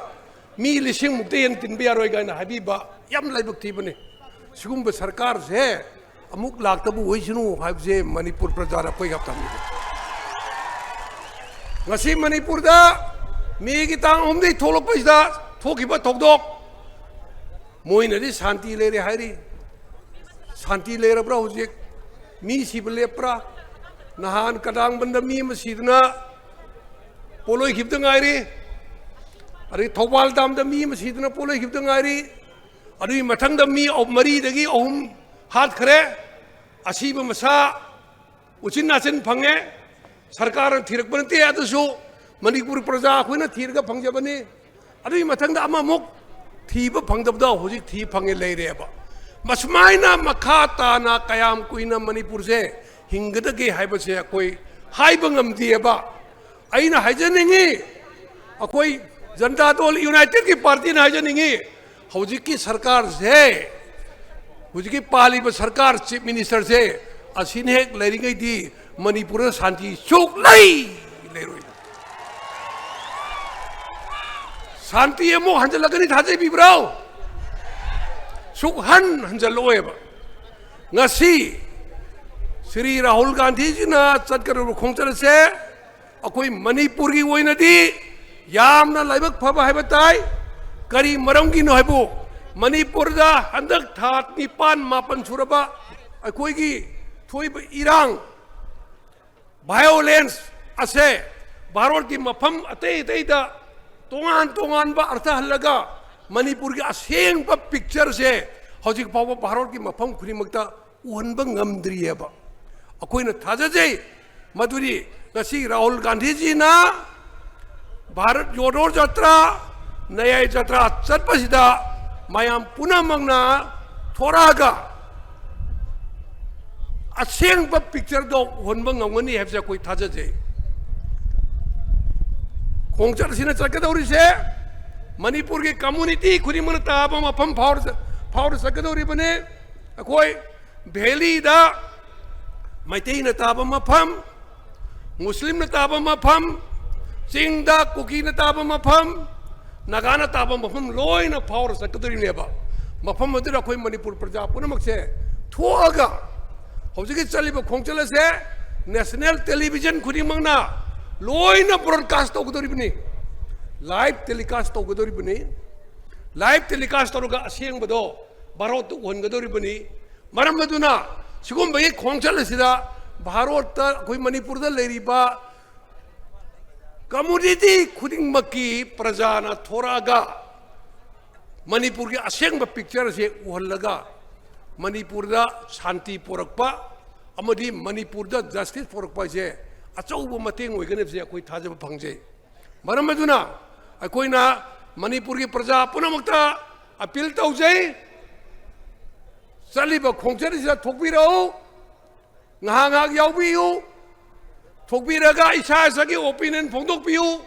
mi lising mukte yan tin bia roi ga na habi ba yam lai buk thi bane sigum ba sarkar se amuk lak tabu hoi sinu haib je manipur prajara koi gap tam ngasi manipur da mi ki tang om dei tholok pai da thoki ba thok dok moi na di shanti le re hai ri shanti le ra bra hojik mi sib le pra nahan kadang banda mi ma sidna पोलोई खिप्त Gayri अरे थौबाल दाम द मी मसीदना पोलोई खिप्त गायरी अरे मथंग द मी मरी दगी अहुम हाथ खरे असीब मसा उचिन नाचिन फंगे सरकार थिरक बनते अदसु मणिपुर प्रजा अखोइना थिरगा फंगजबनी अरे मथंग द अमा मुक थीब फंगदबदा होजिक थी फंगे लेरेबा मसमाइना मखा ताना कयाम कुइना मणिपुर से हिंगदगे हाइबसे कोई हाइब ngамदिएबा अना हाइजनिंगी अखोई जनता दल यूनाइटेड की पार्टी ने हाइजनिंगी हौजिकी सरकार से हौजिकी पालिब सरकार चीफ मिनिस्टर से असिन हेक लेरिंगै दी मणिपुर शांति सुख लै लेरोइ शांति एमो हंजलगनी थाजे बिब्राव सुख हंजलोएबा ngasi श्री राहुल गांधी जी ना चटकर खोंचर से अखोई मणिपुर की वही नदी यामना लाइबक फब है बताई करी मरम की नहबो मणिपुर दा हंदक थात निपान मापन सुरबा अखोई की थोई इरांग वायोलेंस असे भारत की मफम अते अते दा तोंगान बा अर्थ हल्लगा मणिपुर की असेंग बा पिक्चर से हौजिक पाव भारत की मफम खुरीमक्ता उहनबा ngамद्रिएबा अखोइना थाजजे मधुरी कसी राहुल गांधी जी ना भारत जोड़ो यात्रा नया यात्रा चटपसिदा मयाम पुनः मंगना थोरागा असेंग ब पिक्चर दो होनबा ngamgani हैबसे कोई थाजजे खोंगचर सिना चकदौरी से मणिपुर की कम्युनिटी खुरीमन ताब मफम फाउर सकदौरी बने कोई भेली दा मैतेई न ताब मफम मुस्लिम न ताब मफम चिंग कुकी न ताब मफम नागा न ताब मफम लोन फावर सकदरीनेब मफम अखोई मणिपुर प्रजा पुनमक से थोगा हौजिक चलिब खोंचल से नेशनल टेलीविजन खुदिमंगना लोन ब्रॉडकास्ट तौगदरीबनी लाइव टेलीकास्ट तौगदरीबनी लाइव टेलीकास्ट तौरगा असेंबदो भारत उहनगदरीबनी मरम अदुना सिगुम बे खोंचल सिदा भारत अखोई मणिपुर दा लेरिबा कम्युनिटी खुदिंगमकी प्रजाना थोरागा मणिपुर की असेंग पिक्चर से उहल्लगा मणिपुर दा शांति पोरकपा अमदी मणिपुर दा जस्टिस पोरकपा से अचौब मतेंग ओइगने से अखोई थाजब फंगजे मरम अदुना अखोइना मणिपुर की प्रजा पुनमक्ता अपील तौजे चलिब खोंचर से थोकबिरो ngahang yaubiu thokbiraga isa sagi opinion phongdokpiu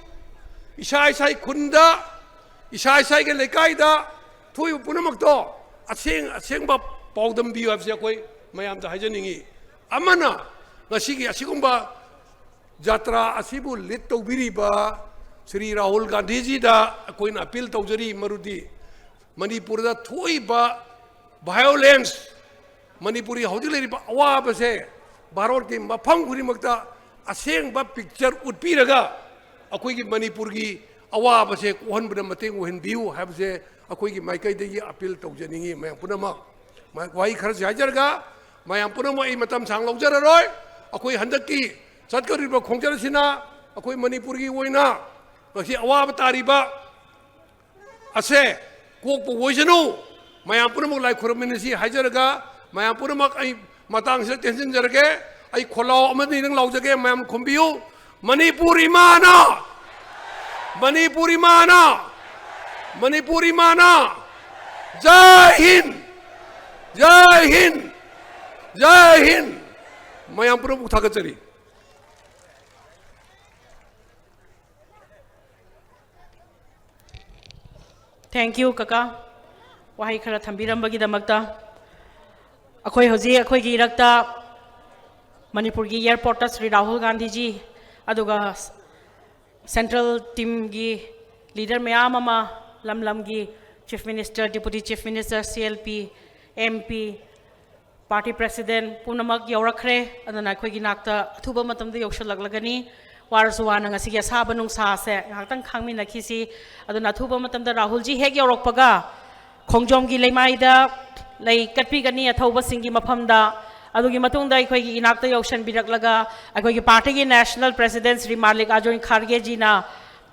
isa sai khunda isa sai ge lekai da thui punamak to aseng ba paudam biu habse koi mayam da hajaningi amana ngasi gi asigumba jatra asibu lit tobiri ba Sri Rahul Gandhi ji da koi na appeal tawjari marudi Manipur da thui ba violence Manipuri hojile ri ba awa ba se Bharat की मफम खुरीमक्ता असेंग बा पिक्चर उठपीरगा अखोई की मणिपुर की अवाब से कोहनबद मतेंग ओहनबियु हाबसे अखोई की माइकैदगी अपील तौजनिंगी मैं पुनमक वाई खर जायजरगा मैं पुनमक ई मतम सांग लौजररोय अखोई हंदक की चटकरिब खोंजरसिना अखोई मणिपुर की ओइना ngasi अवाब तारिबा असे कोकपो ओइजनु मैं पुनमक लाइ खुरमिनसी हायजरगा मैं पुनमक आई मतंग से टेंशन जरगे आई खोलाओ अमदी नंग लाउजगे मैम खुंबियो मणिपुरी माना जय हिंद मैं पुनः उठागचरी Thank you, Kaka. Wahai khara thambirambagidamakta. Akhoi hoji akhoi gi irakta Manipur gi airport ta Sri Rahul Gandhi ji aduga Central team gi leader mayam ama lam gi Chief Minister, Deputy Chief Minister, CLP, MP, Party President punamak yaurakre adana akhoi gi nakta athuba matam da yaushalaglagani warsuwana ngasi gi asaba nung sa se ngakhtang khangmi nakhisi aduna athuba matam da Rahul ji hek yaurokpaga khongjom gi leimai da lei katpi gani athauba singi mafamda adugi matungda akhoi gi inakta yaushan biraklaga akhoi gi party gi national president Sri Mallikarjun Kharge ji na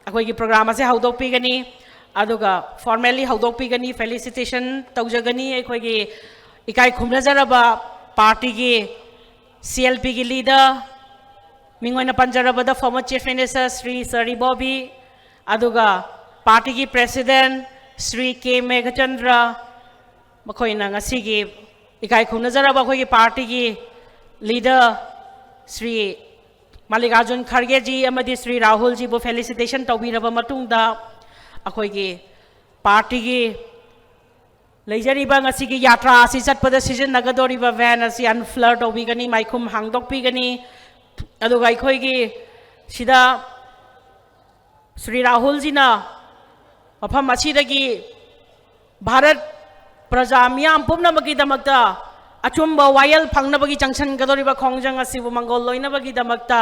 akhoi gi program ase haudok pi gani aduga formally haudok pi gani felicitation taujagani akhoi gi ikai khumrajaraba party gi CLP gi leader mingoina panjarabada former chief minister Sri Sari Bobby aduga party gi president Sri K Meghachandra makoina ngasi gi ikai khumrajaraba khoi gi party gi leader Sri Mallikarjun Kharge ji amadi Sri Rahul ji bo felicitation tawbiraba matungda akhoi gi party gi leijariba ngasi gi yatra asi chatpada season nagadoriba van asi unflurred obigani maikhum hangdok pigani aduga akhoi gi sida Sri Rahul ji na mafam asidagi Bharat praja miyam pumnamagi damakta achumba wayal phangnabagi junction gadoriba khongjang asibu mangol loinabagi damakta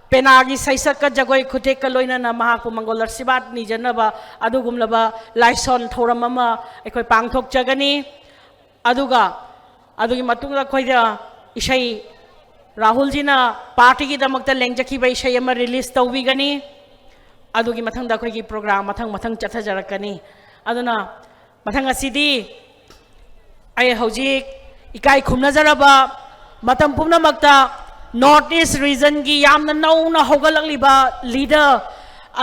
penagi saisaka jagoi khutek ka loina na mahaku mangolar sibat ni janaba adugumlaba laison thoramama ekoi pangthok jagani aduga adugi matungda khoida isai Rahul ji na party gi damakta lengjaki bai isai ama release tawbigani adugi mathangda khoi gi program mathang chathajarakani aduna mathang asidi ai hojik ikai khumnajaraba matam pumnamakta North East region gi yamna nauna hogalakliba leader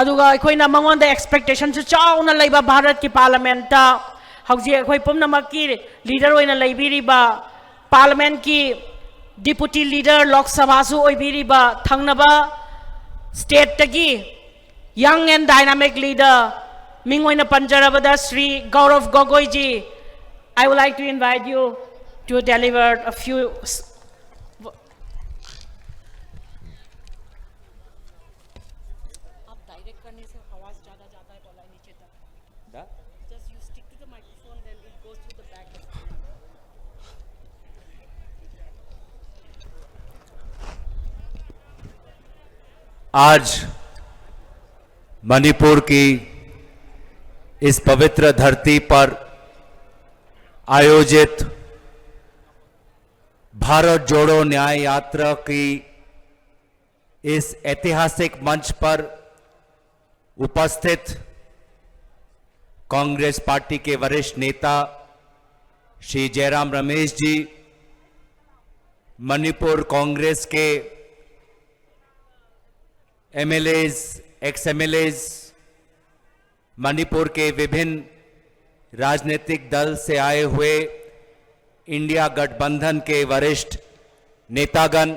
aduga akoina mangonda expectation chu chauna leiba Bharat ki parliament ta hauji akoi pumnamakki leader oina leibiriba parliament ki deputy leader Lok Sabha su oibiriba thangnaba state tagi young and dynamic leader mingoina panjarabada Sri Gaurav Gogoi ji I would like to invite you to deliver a few आज मणिपुर की इस पवित्र धरती पर आयोजित भारत जोड़ो न्याय यात्रा की इस ऐतिहासिक मंच पर उपस्थित कांग्रेस पार्टी के वरिष्ठ नेता श्री जयराम रमेश जी, मणिपुर कांग्रेस के एमएलएज, एक्स एमएलएज, मणिपुर के विभिन्न राजनीतिक दल से आए हुए इंडिया गठबंधन के वरिष्ठ नेतागण,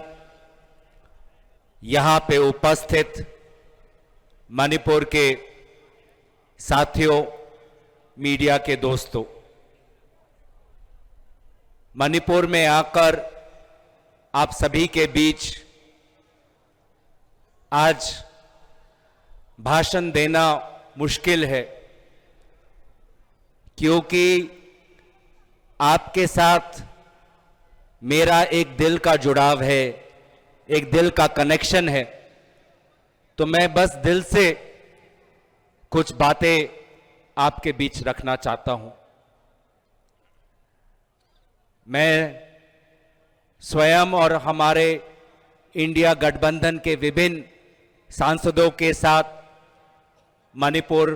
यहां पे उपस्थित मणिपुर के साथियों, मीडिया के दोस्तों, मणिपुर में आकर आप सभी के बीच आज भाषण देना मुश्किल है, क्योंकि आपके साथ मेरा एक दिल का जुड़ाव है, एक दिल का कनेक्शन है। तो मैं बस दिल से कुछ बातें आपके बीच रखना चाहता हूं। मैं स्वयं और हमारे इंडिया गठबंधन के विभिन्न सांसदों के साथ मणिपुर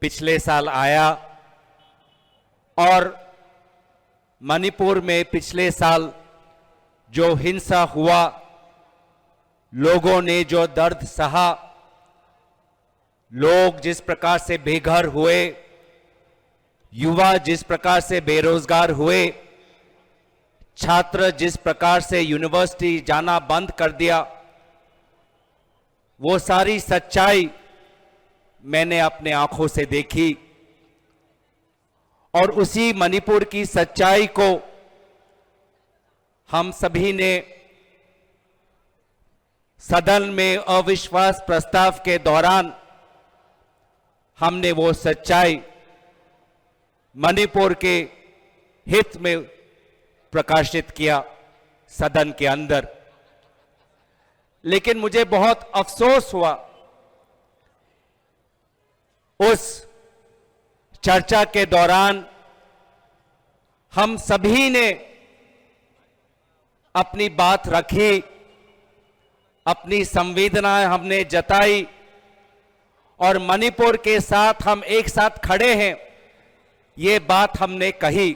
पिछले साल आया और मणिपुर में पिछले साल जो हिंसा हुआ, लोगों ने जो दर्द सहा, लोग जिस प्रकार से बेघर हुए, युवा जिस प्रकार से बेरोजगार हुए, छात्र जिस प्रकार से यूनिवर्सिटी जाना बंद कर दिया, वो सारी सच्चाई मैंने अपने आंखों से देखी और उसी मणिपुर की सच्चाई को हम सभी ने सदन में अविश्वास प्रस्ताव के दौरान हमने वो सच्चाई मणिपुर के हित में प्रकाशित किया सदन के अंदर। लेकिन मुझे बहुत अफसोस हुआ उस चर्चा के दौरान हम सभी ने अपनी बात रखी, अपनी संवेदनाएं हमने जताई और मणिपुर के साथ हम एक साथ खड़े हैं, ये बात हमने कही।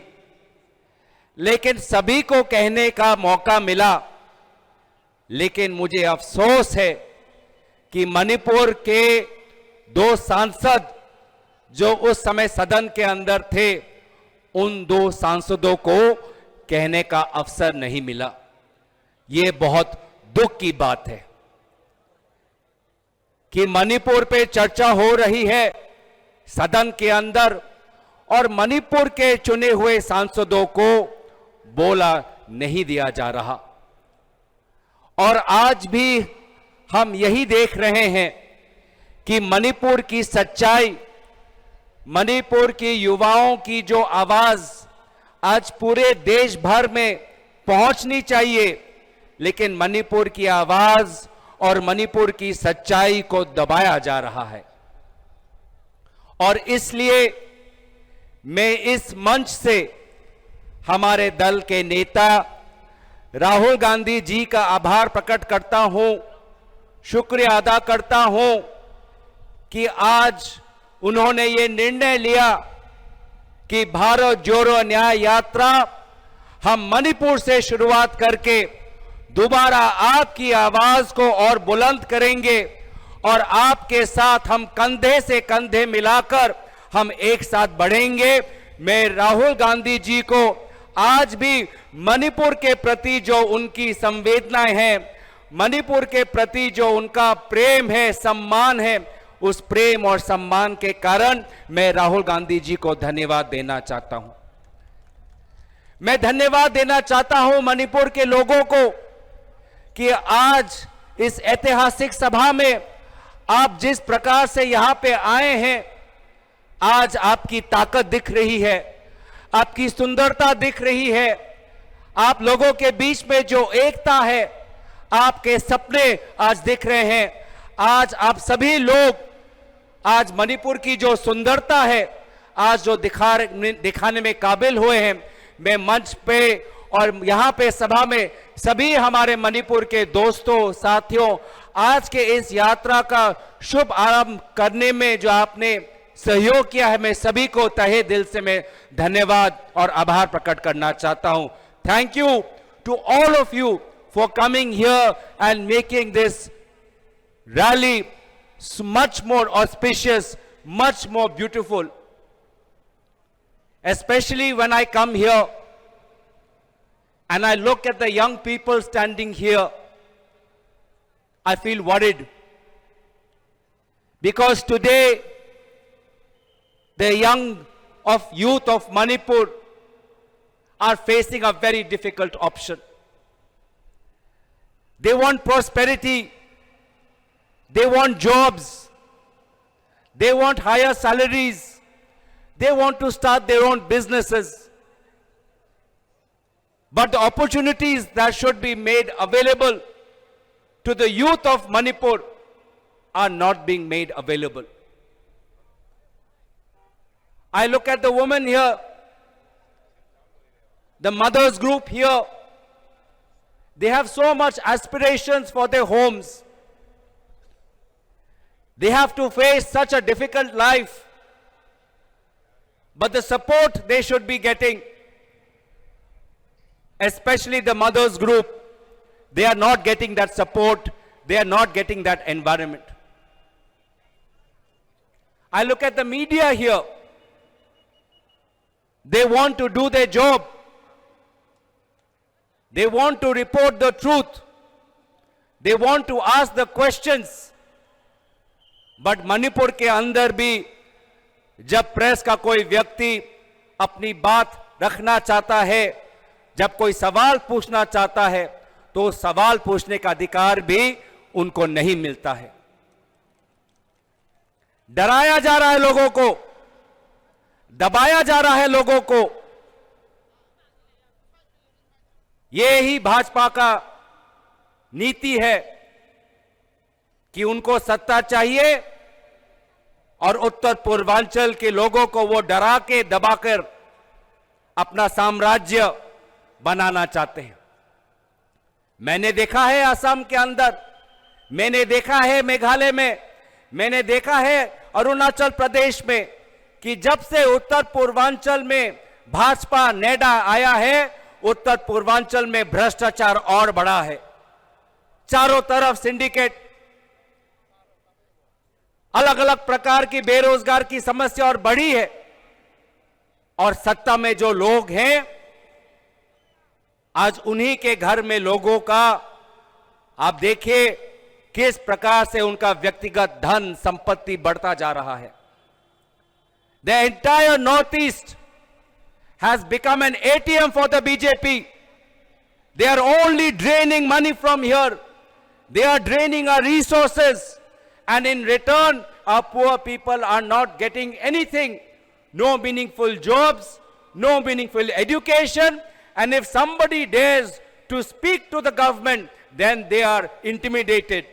लेकिन सभी को कहने का मौका मिला, लेकिन मुझे अफसोस है कि मणिपुर के 2 सांसद जो उस समय सदन के अंदर थे, उन 2 सांसदों को कहने का अवसर नहीं मिला। ये बहुत दुख की बात है कि मणिपुर पे चर्चा हो रही है सदन के अंदर और मणिपुर के चुने हुए सांसदों को बोला नहीं दिया जा रहा। और आज भी हम यही देख रहे हैं कि मणिपुर की सच्चाई, मणिपुर की युवाओं की जो आवाज आज पूरे देश भर में पहुंचनी चाहिए, लेकिन मणिपुर की आवाज और मणिपुर की सच्चाई को दबाया जा रहा है। और इसलिए मैं इस मंच से हमारे दल के नेता राहुल गांधी जी का आभार प्रकट करता हूं, शुक्रिया अदा करता हूं कि आज उन्होंने ये निर्णय लिया कि भारत जोड़ो न्याय यात्रा हम मणिपुर से शुरुआत करके दोबारा आपकी आवाज को और बुलंद करेंगे और आपके साथ हम कंधे से कंधे मिलाकर हम एक साथ बढ़ेंगे। मैं राहुल गांधी जी को आज भी मणिपुर के प्रति जो उनकी संवेदनाएं हैं, मणिपुर के प्रति जो उनका प्रेम है, सम्मान है, उस प्रेम और सम्मान के कारण मैं राहुल गांधी जी को धन्यवाद देना चाहता हूं। मैं धन्यवाद देना चाहता हूं मणिपुर के लोगों को कि आज इस ऐतिहासिक सभा में आप जिस प्रकार से यहां पे आए हैं, आज आपकी ताकत दिख रही है, आपकी सुंदरता दिख रही है, आप लोगों के बीच में जो एकता है, आपके सपने आज दिख रहे हैं। आज आप सभी लोग आज मणिपुर की जो सुंदरता है, आज जो दिखाने में काबिल हुए हैं। मैं मंच पे और यहाँ पे सभा में सभी हमारे मणिपुर के दोस्तों, साथियों, आज के इस यात्रा का शुभ आरंभ करने में जो आपने सहयोग किया है, मैं सभी को तहे दिल से मैं धन्यवाद और आभार प्रकट करना चाहता हूं। Thank you to all of you for coming here and making this rally much more auspicious, much more beautiful. Especially when I come here and I look at the young people standing here, I feel worried. Because today, the youth of Manipur are facing a very difficult option. They want prosperity. They want jobs. They want higher salaries. They want to start their own businesses. But the opportunities that should be made available to the youth of Manipur are not being made available. I look at the women here, the mothers group here. They have so much aspirations for their homes. They have to face such a difficult life. But the support they should be getting, especially the mothers group, they are not getting that support. They are not getting that environment. I look at the media here. They want to do their job. They want to report the truth. They want to ask the questions. But Manipur के अंदर भी जब प्रेस का कोई व्यक्ति अपनी बात रखना चाहता है, जब कोई सवाल पूछना चाहता है, तो सवाल पूछने का अधिकार भी उनको नहीं मिलता है। डराया जा रहा है लोगों को, दबाया जा रहा है लोगों को। ये ही भाजपा का नीति है कि उनको सत्ता चाहिए और उत्तर पूर्वांचल के लोगों को वो डरा के दबाकर अपना साम्राज्य बनाना चाहते हैं। मैंने देखा है असम के अंदर, मैंने देखा है मेघालय में, मैंने देखा है अरुणाचल प्रदेश में कि जब से उत्तर पूर्वांचल में भाजपा नेडा आया है, उत्तर पूर्वांचल में भ्रष्टाचार और बढ़ा है। चारों तरफ सिंडिकेट, अलग अलग प्रकार की बेरोजगार की समस्या और बढ़ी है। और सत्ता में जो लोग हैं, आज उन्हीं के घर में लोगों का आप देखिए किस प्रकार से उनका व्यक्तिगत धन संपत्ति बढ़ता जा रहा है। The entire Northeast has become an ATM for the BJP. They are only draining money from here. They are draining our resources. And in return, our poor people are not getting anything. No meaningful jobs, no meaningful education. And if somebody dares to speak to the government, then they are intimidated.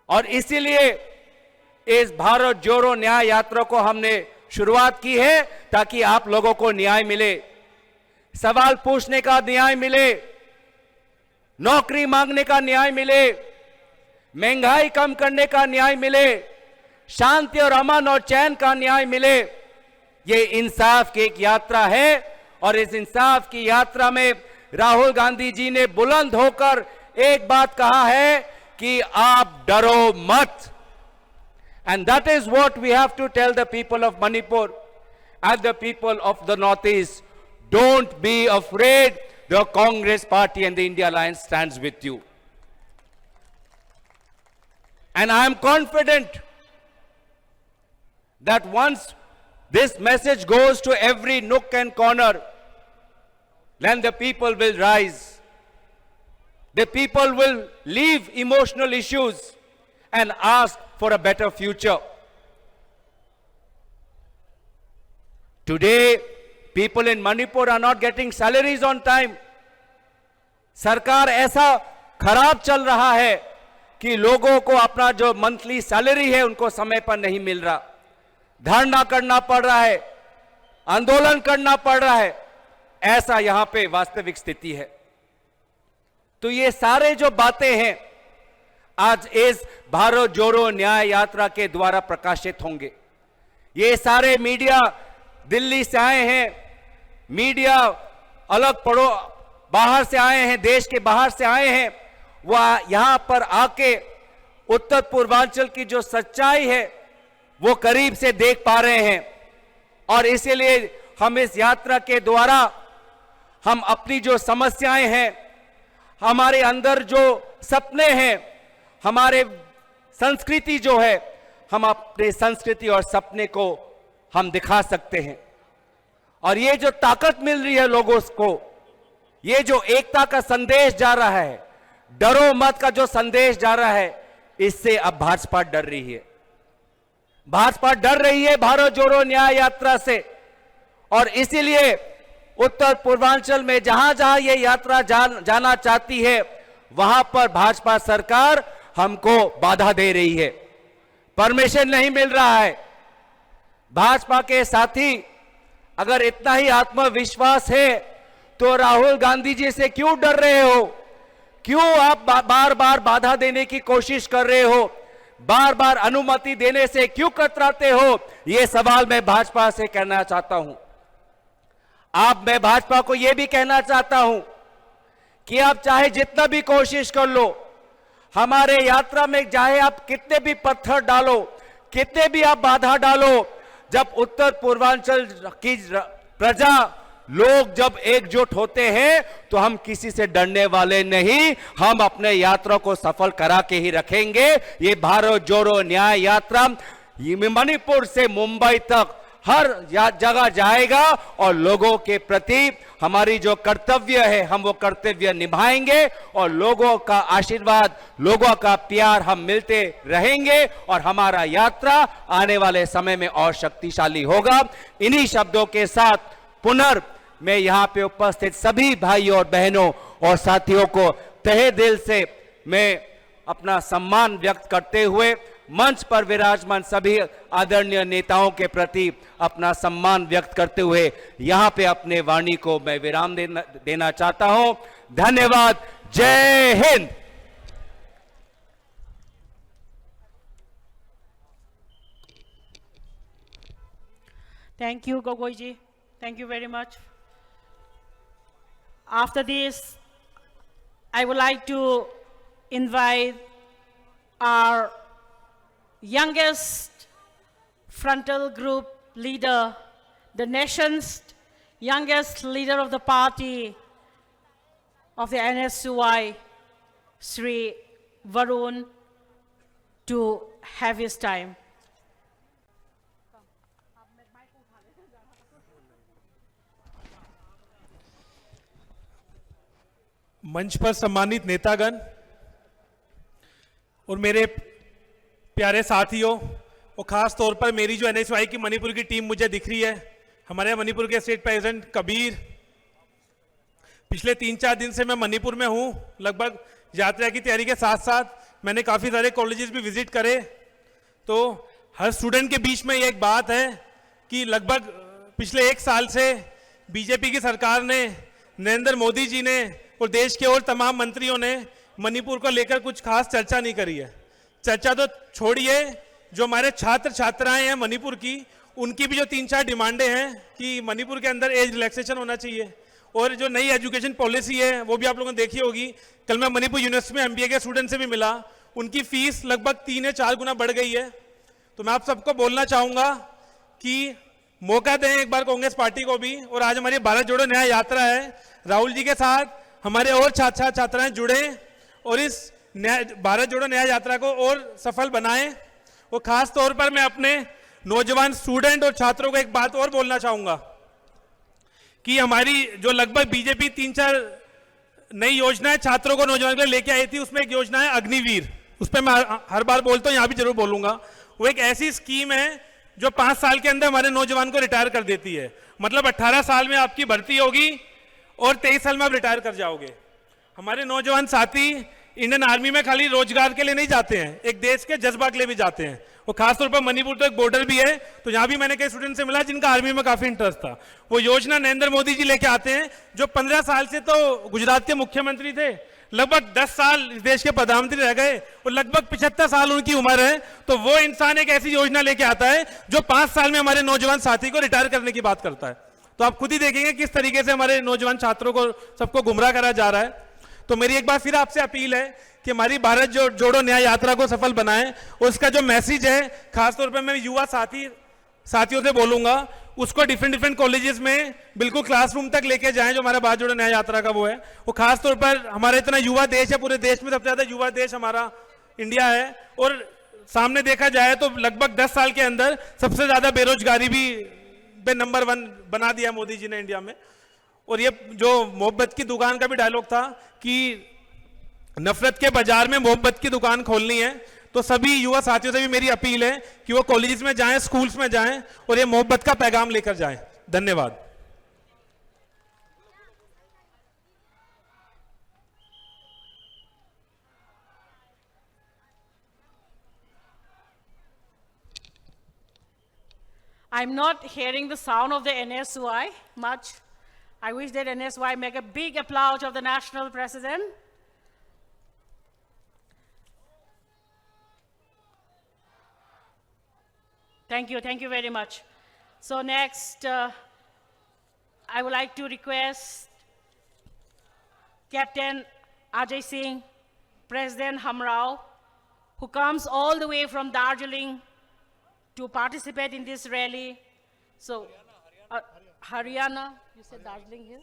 और इसीलिए इस भारत जोड़ो न्याय यात्रा को हमने शुरुआत की है ताकि आप लोगों को न्याय मिले, सवाल पूछने का न्याय मिले, नौकरी मांगने का न्याय मिले, महंगाई कम करने का न्याय मिले, शांति और अमन और चैन का न्याय मिले। ये इंसाफ की एक यात्रा है और इस इंसाफ की यात्रा में राहुल गांधी जी ने बुलंद होकर एक बात कहा है कि आप डरो मत। And that is what we have to tell the people of Manipur and the people of the Northeast. Don't be afraid. The Congress Party and the India Alliance stands with you. And I am confident that once this message goes to every nook and corner, then the people will rise. The people will leave emotional issues and ask for a better future. Today, people in Manipur are not getting salaries on time. सरकार ऐसा खराब चल रहा है कि लोगों को अपना जो मंथली सैलरी है उनको समय पर नहीं मिल रहा, धरना करना पड़ रहा है, आंदोलन करना पड़ रहा है। ऐसा यहां पे वास्तविक स्थिति है। तो ये सारे जो बातें हैं आज इस भारत जोड़ो न्याय यात्रा के द्वारा प्रकाशित होंगे। ये सारे मीडिया दिल्ली से आए हैं, मीडिया अलग पड़ो बाहर से आए हैं, देश के बाहर से आए हैं, वह यहां पर आके उत्तर पूर्वांचल की जो सच्चाई है वो करीब से देख पा रहे हैं। और इसीलिए हम इस यात्रा के द्वारा हम अपनी जो समस्याएं हैं, हमारे अंदर जो सपने हैं, हमारे संस्कृति जो है, हम अपने संस्कृति और सपने को हम दिखा सकते हैं। और ये जो ताकत मिल रही है लोगों को, ये जो एकता का संदेश जा रहा है, डरो मत का जो संदेश जा रहा है, इससे अब भाजपा डर रही है। भाजपा डर रही है भारत जोड़ो न्याय यात्रा से। और इसीलिए उत्तर पूर्वांचल में जहां जहां ये यात्रा जाना चाहती है, वहां पर भाजपा सरकार हमको बाधा दे रही है, परमिशन नहीं मिल रहा है। भाजपा के साथी अगर इतना ही आत्मविश्वास है तो राहुल गांधी जी से क्यों डर रहे हो? क्यों आप बार बार बाधा देने की कोशिश कर रहे हो? बार बार अनुमति देने से क्यों कतराते हो? यह सवाल मैं भाजपा से कहना चाहता हूं। मैं भाजपा को यह भी कहना चाहता हूं कि आप चाहे जितना भी कोशिश कर लो, हमारे यात्रा में चाहे आप कितने भी पत्थर डालो, कितने भी आप बाधा डालो, जब उत्तर पूर्वांचल की प्रजा लोग जब एकजुट होते हैं तो हम किसी से डरने वाले नहीं, हम अपने यात्रा को सफल करा के ही रखेंगे। ये भारत जोड़ो न्याय यात्रा मणिपुर से मुंबई तक हर जगह जाएगा और लोगों के प्रति हमारी जो कर्तव्य है हम वो कर्तव्य निभाएंगे और लोगों का आशीर्वाद, लोगों का प्यार हम मिलते रहेंगे और हमारा यात्रा आने वाले समय में और शक्तिशाली होगा। इन्हीं शब्दों के साथ पुनः मैं यहाँ पे उपस्थित सभी भाइयों और बहनों और साथियों को तहे दिल से मैं अपना सम्मान व्यक्त करते हुए मंच पर विराजमान सभी आदरणीय नेताओं के प्रति अपना सम्मान व्यक्त करते हुए यहाँ पे अपने वाणी को मैं विराम देना चाहता हूं। धन्यवाद। जय Hind. Thank you, Gogoi ji. Thank you very much. After this, I would like to invite our youngest frontal group leader, the nation's youngest leader of the party of the NSUI, Sri Varun, to have his time. मंच पर सम्मानित नेतागण और मेरे प्यारे साथियों और खास तौर पर मेरी जो एनएसयूआई की मणिपुर की टीम मुझे दिख रही है, हमारे मणिपुर के स्टेट प्रेसिडेंट कबीर, पिछले 3-4 दिन से मैं मणिपुर में हूं। लगभग यात्रा की तैयारी के साथ साथ मैंने काफ़ी सारे कॉलेजेस भी विजिट करे, तो हर स्टूडेंट के बीच में ये एक बात है कि लगभग पिछले 1 साल से बीजेपी की सरकार ने, नरेंद्र मोदी जी ने और देश के और तमाम मंत्रियों ने मणिपुर को लेकर कुछ खास चर्चा नहीं करी है। चर्चा तो छोड़िए, जो हमारे छात्र छात्राएं हैं मणिपुर की, उनकी भी जो 3-4 डिमांडें हैं कि मणिपुर के अंदर एज रिलैक्सेशन होना चाहिए और जो नई एजुकेशन पॉलिसी है वो भी आप लोगों ने देखी होगी। कल मैं मणिपुर यूनिवर्सिटी में एमबीए के स्टूडेंट से भी मिला, उनकी फीस लगभग 3 या 4 गुना बढ़ गई है। तो मैं आप सबको बोलना चाहूँगा कि मौका दें एक बार कांग्रेस पार्टी को भी। और आज हमारी भारत जोड़ो न्याय यात्रा है, राहुल जी के साथ हमारे और छात्र छात्राएं जुड़े और इस भारत जोड़ो न्याय यात्रा को और सफल बनाएं। और खास तौर पर मैं अपने नौजवान स्टूडेंट और छात्रों को एक बात और बोलना चाहूंगा कि हमारी जो लगभग बीजेपी 3-4 नई योजनाएं छात्रों को, नौजवानों के लिए लेके आई थी, उसमें एक योजना है अग्निवीर। उस पर मैं हर बार बोलता हूँ, यहाँ भी जरूर बोलूंगा। वो एक ऐसी स्कीम है जो 5 साल के अंदर हमारे नौजवान को रिटायर कर देती है। मतलब 18 साल में आपकी भर्ती होगी और 23 साल में आप रिटायर कर जाओगे। हमारे नौजवान साथी इंडियन आर्मी में खाली रोजगार के लिए नहीं जाते हैं, एक देश के जज्बा के लिए भी जाते हैं। और खासतौर पर मणिपुर तो एक बॉर्डर भी है, तो यहाँ भी मैंने कई स्टूडेंट से मिला जिनका आर्मी में काफी इंटरेस्ट था। वो योजना नरेंद्र मोदी जी लेके आते हैं, जो 15 साल से तो गुजरात के मुख्यमंत्री थे, लगभग 10 साल इस देश के प्रधानमंत्री रह गए और लगभग 75 साल उनकी उम्र है। तो वो इंसान एक ऐसी योजना लेके आता है जो 5 साल में हमारे नौजवान साथी को रिटायर करने की बात करता है। तो आप खुद ही देखेंगे किस तरीके से हमारे नौजवान छात्रों को सबको गुमराह करा जा रहा है। तो मेरी एक बार फिर आपसे अपील है कि हमारी भारत जोड़ो न्याय यात्रा को सफल बनाएं और उसका जो मैसेज है, खासतौर पर मैं युवा साथियों से बोलूंगा, उसको डिफरेंट कॉलेजेस में बिल्कुल क्लासरूम तक लेके जाएं, जो हमारा भारत जोड़ो न्याय यात्रा का वो है। वो खासतौर पर हमारा इतना युवा देश है, पूरे देश में सबसे ज्यादा युवा देश हमारा इंडिया है। और सामने देखा जाए तो लगभग 10 साल के अंदर सबसे ज्यादा बेरोजगारी भी पे नंबर 1 बना दिया मोदी जी ने इंडिया में। और ये जो मोहब्बत की दुकान का भी डायलॉग था कि नफरत के बाजार में मोहब्बत की दुकान खोलनी है, तो सभी युवा साथियों से भी मेरी अपील है कि वो कॉलेजेस में जाएं, स्कूल्स में जाएं और ये मोहब्बत का पैगाम लेकर जाएं। धन्यवाद। I'm not hearing the sound of the NSUI much. I wish that NSUI make a big applause of the national president. Thank you very much. So next, I would like to request Captain Ajay Singh, President Hamrao, who comes all the way from Darjeeling to participate in this rally. So, Haryana, you said Darjeeling here?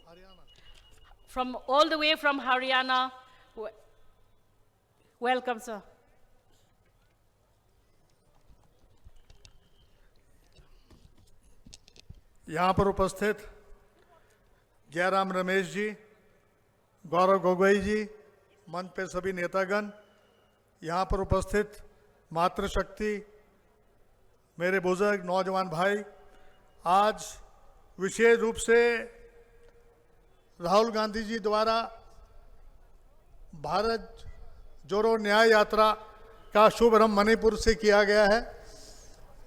From all the way from Haryana. Welcome, sir. यहाँ पर उपस्थित जयराम रमेश जी, गौरव गोगोई जी, मंच पे सभी नेतागण, यहाँ पर उपस्थित मातृशक्ति, मेरे बुजुर्ग नौजवान भाई, आज विशेष रूप से राहुल गांधी जी द्वारा भारत जोड़ो न्याय यात्रा का शुभारंभ मणिपुर से किया गया है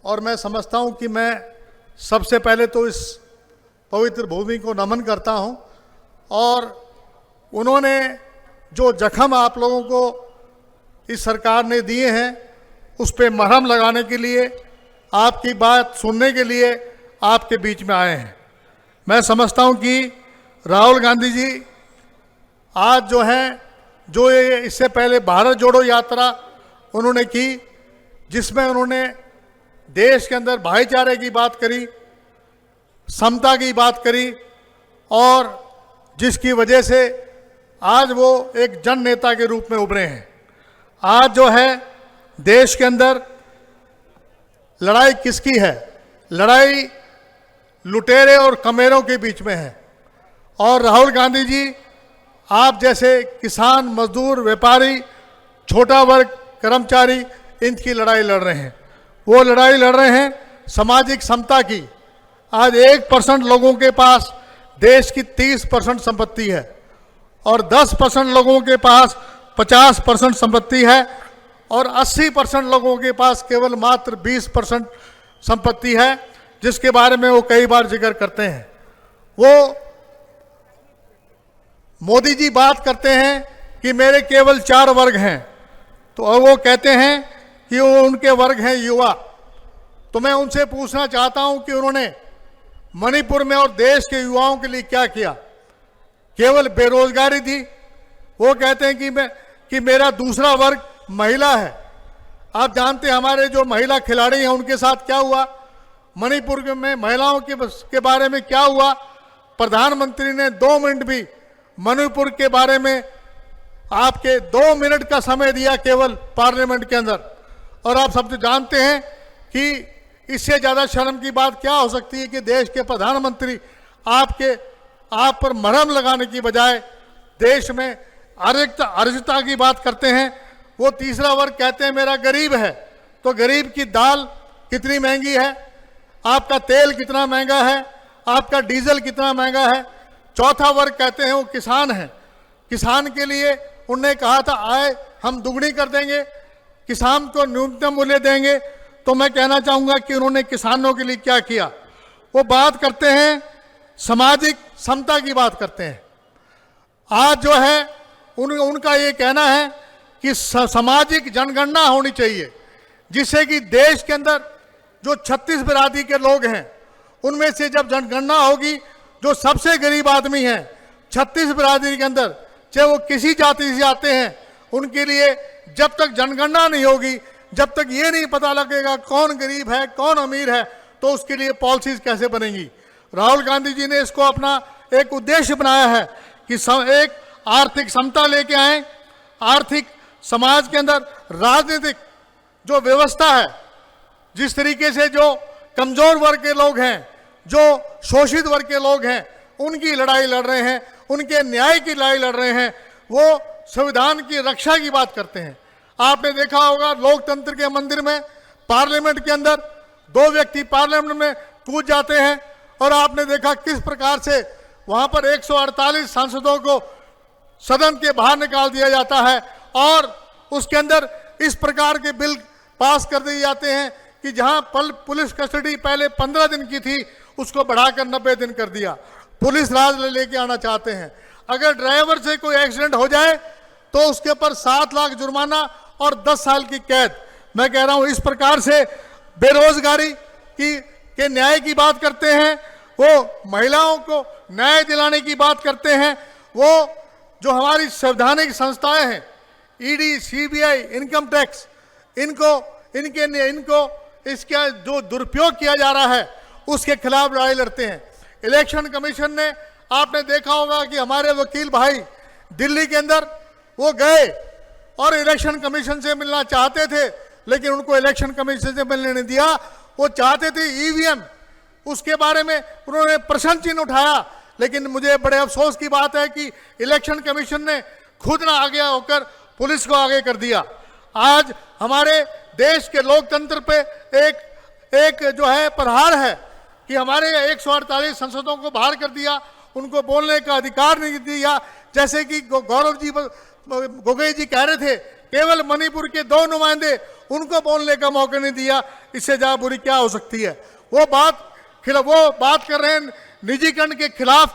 और मैं समझता हूँ कि मैं सबसे पहले तो इस पवित्र भूमि को नमन करता हूँ और उन्होंने जो जख्म आप लोगों को इस सरकार ने दिए हैं उस पे मरहम लगाने के लिए, आपकी बात सुनने के लिए आपके बीच में आए हैं। मैं समझता हूँ कि राहुल गांधी जी आज जो हैं, जो ये इससे पहले भारत जोड़ो यात्रा उन्होंने की, जिसमें उन्होंने देश के अंदर भाईचारे की बात करी, समता की बात करी और जिसकी वजह से आज वो एक जन नेता के रूप में उभरे हैं। आज जो है देश के अंदर लड़ाई किसकी है? लड़ाई लुटेरे और कमेरों के बीच में है और राहुल गांधी जी आप जैसे किसान, मजदूर, व्यापारी, छोटा वर्ग, कर्मचारी, इनकी लड़ाई लड़ रहे हैं। वो लड़ाई लड़ रहे हैं सामाजिक समता की। आज 1% लोगों के पास देश की 30% संपत्ति है और 10% लोगों के पास 50% संपत्ति है और 80% लोगों के पास केवल मात्र 20% संपत्ति है, जिसके बारे में वो कई बार जिक्र करते हैं। वो मोदी जी बात करते हैं कि मेरे केवल 4 वर्ग हैं, तो वो कहते हैं कि वो उनके वर्ग हैं युवा। तो मैं उनसे पूछना चाहता हूं कि उन्होंने मणिपुर में और देश के युवाओं के लिए क्या किया? केवल बेरोजगारी थी। वो कहते हैं कि मेरा दूसरा वर्ग महिला है। आप जानते हैं हमारे जो महिला खिलाड़ी हैं उनके साथ क्या हुआ? मणिपुर में महिलाओं के बारे में क्या हुआ? प्रधानमंत्री ने 2 मिनट भी मणिपुर के बारे में आपके 2 मिनट का समय दिया केवल पार्लियामेंट के अंदर। और आप सब जानते हैं कि इससे ज्यादा शर्म की बात क्या हो सकती है कि देश के प्रधानमंत्री आप पर मरहम लगाने की बजाय देश में अराजकता की बात करते हैं। वो तीसरा वर्ग कहते हैं मेरा गरीब है, तो गरीब की दाल कितनी महंगी है, आपका तेल कितना महंगा है, आपका डीजल कितना महंगा है। चौथा वर्ग कहते हैं वो किसान है। किसान के लिए उन्होंने कहा था आय हम दुगनी कर देंगे, किसान को न्यूनतम मूल्य देंगे। तो मैं कहना चाहूंगा कि उन्होंने किसानों के लिए क्या किया? वो बात करते हैं सामाजिक समता की बात करते हैं। आज जो है उनका ये कहना है कि सामाजिक जनगणना होनी चाहिए, जिससे कि देश के अंदर जो 36 बिरादरी के लोग हैं उनमें से जब जनगणना होगी, जो सबसे गरीब आदमी हैं 36 बिरादरी के अंदर, चाहे वो किसी जाति से आते हैं, उनके लिए जब तक जनगणना नहीं होगी, जब तक ये नहीं पता लगेगा कौन गरीब है कौन अमीर है, तो उसके लिए पॉलिसीज कैसे बनेंगी। राहुल गांधी जी ने इसको अपना एक उद्देश्य बनाया है कि एक आर्थिक समता लेके आए, आर्थिक समाज के अंदर राजनीतिक जो व्यवस्था है, जिस तरीके से जो कमजोर वर्ग के लोग हैं, जो शोषित वर्ग के लोग हैं, उनकी लड़ाई लड़ रहे हैं, उनके न्याय की लड़ाई लड़ रहे हैं, वो संविधान की रक्षा की बात करते हैं। आपने देखा होगा लोकतंत्र के मंदिर में, पार्लियामेंट के अंदर 2 व्यक्ति पार्लियामेंट में कूद जाते हैं और आपने देखा किस प्रकार से वहां पर 148 सांसदों को सदन के बाहर निकाल दिया जाता है और उसके अंदर इस प्रकार के बिल पास कर दिए जाते हैं कि जहां पुलिस कस्टडी पहले 15 दिन की थी उसको बढ़ाकर 90 दिन कर दिया। पुलिस राज लेके आना चाहते हैं। अगर ड्राइवर से कोई एक्सीडेंट हो जाए तो उसके ऊपर 7 लाख जुर्माना और 10 साल की कैद। मैं कह रहा हूं इस प्रकार से बेरोजगारी के न्याय की बात करते हैं, वो महिलाओं को न्याय दिलाने की बात करते हैं, वो जो हमारी संवैधानिक संस्थाएं हैं, ईडी, सीबीआई, इनकम टैक्स, इनको इसका जो दुरुपयोग किया जा रहा है उसके खिलाफ लड़ाई लड़ते हैं। इलेक्शन कमीशन ने आपने देखा होगा कि हमारे वकील भाई दिल्ली के अंदर वो गए और इलेक्शन कमीशन से मिलना चाहते थे, लेकिन उनको इलेक्शन कमीशन से मिलने नहीं दिया। वो चाहते थे ईवीएम उसके बारे में उन्होंने प्रश्न चिन्ह उठाया। लेकिन मुझे बड़े अफसोस की बात है कि इलेक्शन कमीशन ने खुद ना आगे होकर पुलिस को आगे कर दिया। आज हमारे देश के लोकतंत्र पे एक जो है प्रहार है कि हमारे 148 संसदों को बाहर कर दिया, उनको बोलने का अधिकार नहीं दिया। जैसे कि गौरव जी गोगोई जी कह रहे थे, केवल मणिपुर के 2 नुमाइंदे, उनको बोलने का मौका नहीं दिया। इससे ज्यादा बुरी क्या हो सकती है। वो बात कर रहे हैं निजीकरण के खिलाफ,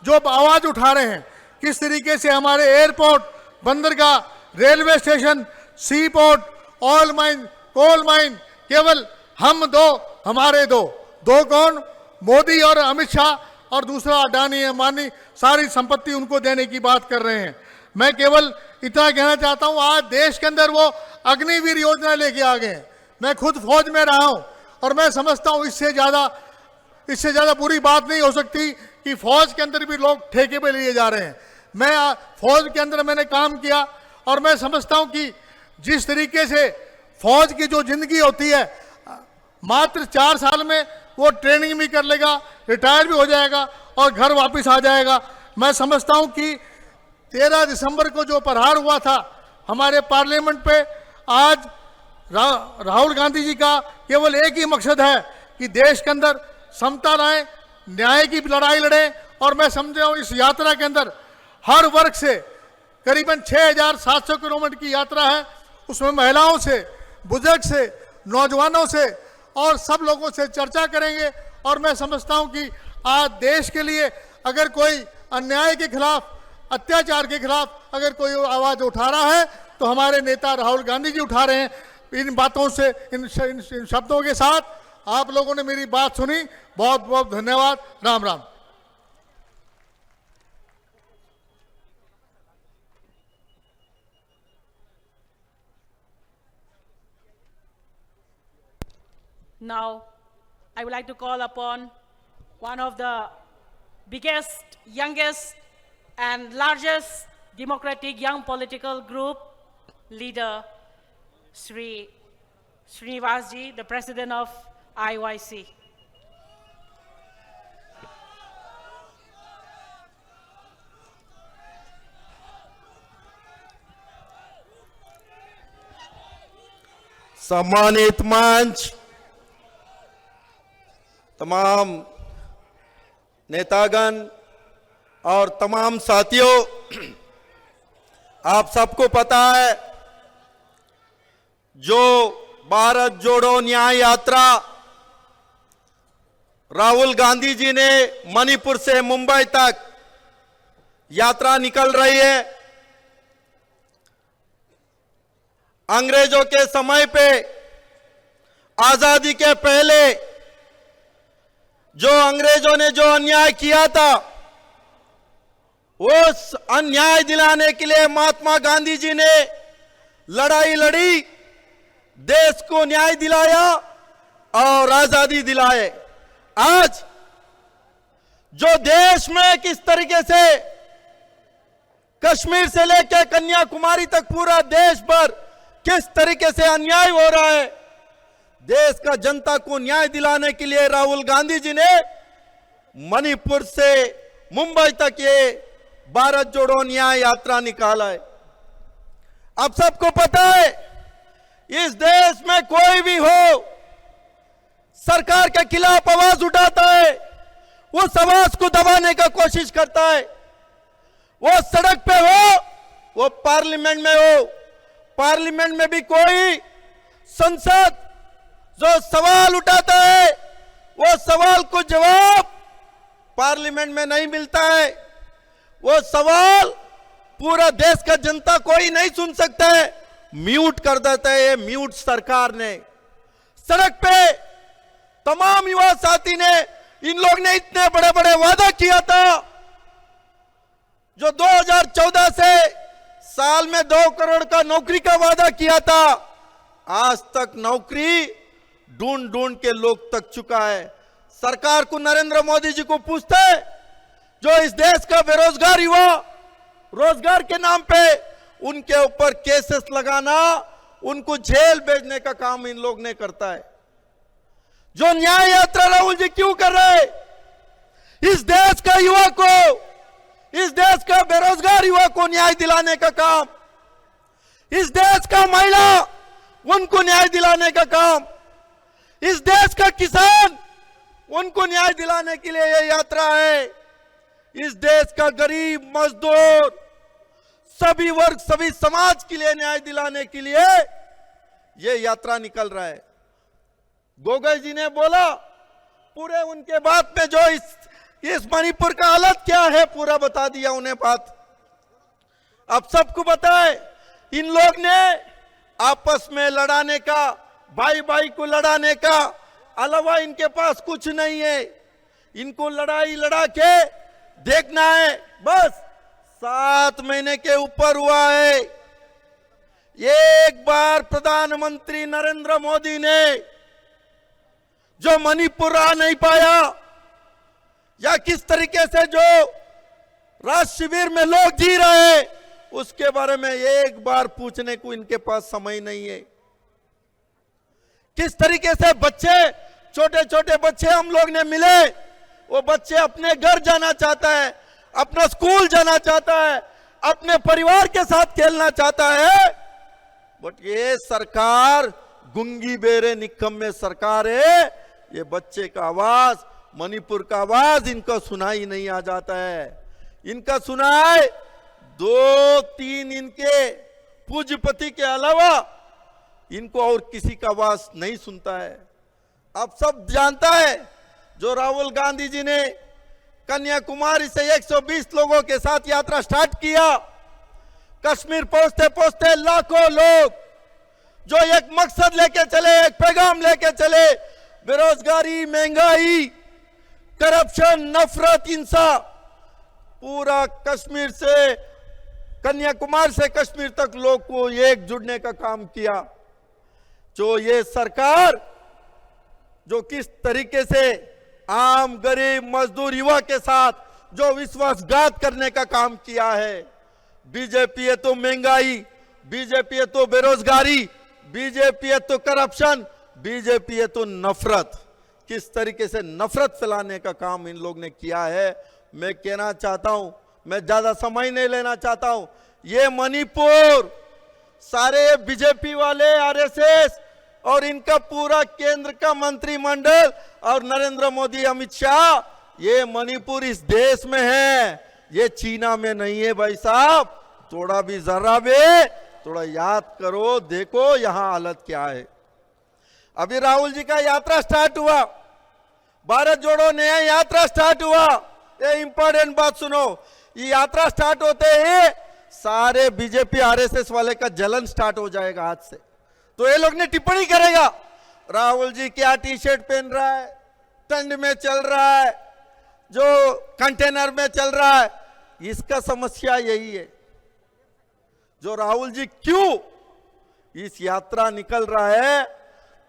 जो आवाज उठा रहे हैं। किस तरीके से हमारे एयरपोर्ट, बंदरगाह, railway station, sea port, oil mine, coal mine, केवल हम 2, हमारे 2 कौन? मोदी और अमित शाह, और दूसरा अडानी अंबानी, सारी संपत्ति उनको देने की बात कर रहे हैं। मैं केवल इतना कहना चाहता हूं, आज देश के अंदर वो अग्निवीर योजना लेके आ गए हैं। मैं खुद फौज में रहा हूं और मैं समझता हूं इससे ज्यादा बुरी बात नहीं हो सकती कि फौज के अंदर भी लोग ठेके पे लिए जा रहे हैं। मैं फौज के अंदर मैंने काम किया और मैं समझता हूं कि जिस तरीके से फौज की जो जिंदगी होती है, मात्र 4 साल में वो ट्रेनिंग भी कर लेगा, रिटायर भी हो जाएगा और घर वापस आ जाएगा। मैं समझता हूं कि 13 दिसंबर को जो प्रहार हुआ था हमारे पार्लियामेंट पे, आज राहुल गांधी जी का केवल एक ही मकसद है कि देश के अंदर समता लाए, न्याय की लड़ाई लड़े। और मैं समझ रहा हूं इस यात्रा के अंदर हर वर्ग से करीबन 6700 किलोमीटर की यात्रा है। उसमें महिलाओं से, बुजुर्ग से, नौजवानों से और सब लोगों से चर्चा करेंगे। और मैं समझता हूं कि आज देश के लिए अगर कोई अन्याय के खिलाफ, अत्याचार के खिलाफ अगर कोई आवाज उठा रहा है तो हमारे नेता राहुल गांधी जी उठा रहे हैं। इन बातों से, इन शब्दों के साथ आप लोगों ने मेरी बात सुनी। बहुत बहुत धन्यवाद। Ram Ram. Now, I would like to call upon one of the biggest, youngest, and largest democratic young political group leader, Sri Srinivas Ji, the president of IYC. सम्मानित मंच, तमाम नेतागण और तमाम साथियों, आप सबको पता है जो भारत जोड़ो न्याय यात्रा राहुल गांधी जी ने मणिपुर से मुंबई तक यात्रा निकल रही है। अंग्रेजों के समय पे, आजादी के पहले जो अंग्रेजों ने जो अन्याय किया था, उस अन्याय दिलाने के लिए महात्मा गांधी जी ने लड़ाई लड़ी, देश को न्याय दिलाया और आजादी दिलाए। आज जो देश में किस तरीके से कश्मीर से लेकर कन्याकुमारी तक पूरा देश भर किस तरीके से अन्याय हो रहा है, देश का जनता को न्याय दिलाने के लिए राहुल गांधी जी ने मणिपुर से मुंबई तक ये भारत जोड़ो न्याय यात्रा निकाला है। अब सबको पता है, इस देश में कोई भी हो, सरकार के खिलाफ आवाज उठाता है, उस आवाज को दबाने का कोशिश करता है। वो सड़क पे हो, वो पार्लियामेंट में हो, पार्लियामेंट में भी कोई संसद जो सवाल उठाता है, वो सवाल को जवाब पार्लियामेंट में नहीं मिलता है। वो सवाल पूरा देश का जनता कोई नहीं सुन सकता है, म्यूट कर देता है। ये म्यूट सरकार ने सड़क पे तमाम युवा साथी ने, इन लोग ने इतने बड़े बड़े वादा किया था, जो 2014 से साल में 2 करोड़ का नौकरी का वादा किया था, आज तक नौकरी ढूंढ ढूंढ के लोग तक चुका है। सरकार को, नरेंद्र मोदी जी को पूछते हैं, जो इस देश का बेरोजगार युवा, रोजगार के नाम पे उनके ऊपर केसेस लगाना, उनको जेल भेजने का काम इन लोग ने करता है। जो न्याय यात्रा राहुल राहुल जी क्यों कर रहे? इस देश का युवा को, इस देश का बेरोजगार युवा को न्याय दिलाने का काम, इस देश का महिला उनको न्याय दिलाने का काम, इस देश का किसान उनको न्याय दिलाने के लिए यह यात्रा है। इस देश का गरीब मजदूर सभी वर्ग सभी समाज के लिए न्याय दिलाने के लिए यह यात्रा निकल रहा है। गोगोई जी ने बोला, पूरे उनके बात में जो इस मणिपुर का हालत क्या है पूरा बता दिया उन्हें बात। अब सबको बताए, इन लोग ने आपस में लड़ाने का, भाई भाई को लड़ाने का अलावा इनके पास कुछ नहीं है। इनको लड़ाई लड़ा के देखना है, बस 7 महीने के ऊपर हुआ है। एक बार प्रधानमंत्री नरेंद्र मोदी ने जो मणिपुर आ नहीं पाया, या किस तरीके से जो राज शिविर में लोग जी रहे हैं, उसके बारे में एक बार पूछने को इनके पास समय नहीं है। किस तरीके से बच्चे, छोटे छोटे बच्चे हम लोग ने मिले, वो बच्चे अपने घर जाना चाहता है, अपना स्कूल जाना चाहता है, अपने परिवार के साथ खेलना चाहता है, बट ये सरकार गुंगी बेरे निकम्मे सरकार है। ये बच्चे का आवाज, मणिपुर का आवाज इनको सुनाई नहीं आ जाता है। इनका सुनाए 2-3 इनके पूज्यपति के अलावा इनको और किसी का आवाज नहीं सुनता है। आप सब जानता है, जो राहुल गांधी जी ने कन्याकुमारी से 120 लोगों के साथ यात्रा स्टार्ट किया, कश्मीर पहुंचते पहुंचते लाखों लोग जो एक मकसद लेके चले, एक पैगाम लेके चले, बेरोजगारी, महंगाई, करप्शन, नफरत, हिंसा, पूरा कश्मीर से, कन्याकुमारी से कश्मीर तक लोग को एक जुड़ने का काम किया। जो ये सरकार जो किस तरीके से आम गरीब मजदूर युवा के साथ जो विश्वासघात करने का काम किया है। बीजेपी है तो महंगाई, बीजेपी है तो बेरोजगारी, बीजेपी है तो करप्शन, बीजेपी है तो नफरत। किस तरीके से नफरत फैलाने का काम इन लोग ने किया है। मैं कहना चाहता हूं, मैं ज्यादा समय नहीं लेना चाहता हूं, ये मणिपुर सारे बीजेपी वाले, आरएसएस और इनका पूरा केंद्र का मंत्रिमंडल और नरेंद्र मोदी, अमित शाह, ये मणिपुर इस देश में है, ये चीना में नहीं है भाई साहब। थोड़ा भी जरा भी थोड़ा याद करो, देखो यहां हालत क्या है। अभी राहुल जी का यात्रा स्टार्ट हुआ, भारत जोड़ो नया यात्रा स्टार्ट हुआ। ये इंपॉर्टेंट बात सुनो, ये यात्रा स्टार्ट होते ही सारे बीजेपी आरएसएस वाले का जलन स्टार्ट हो जाएगा आज से। तो ये लोग ने टिप्पणी करेगा, राहुल जी क्या टी शर्ट पहन रहा है, ठंड में चल रहा है, जो कंटेनर में चल रहा है। इसका समस्या यही है, जो राहुल जी क्यों इस यात्रा निकल रहा है,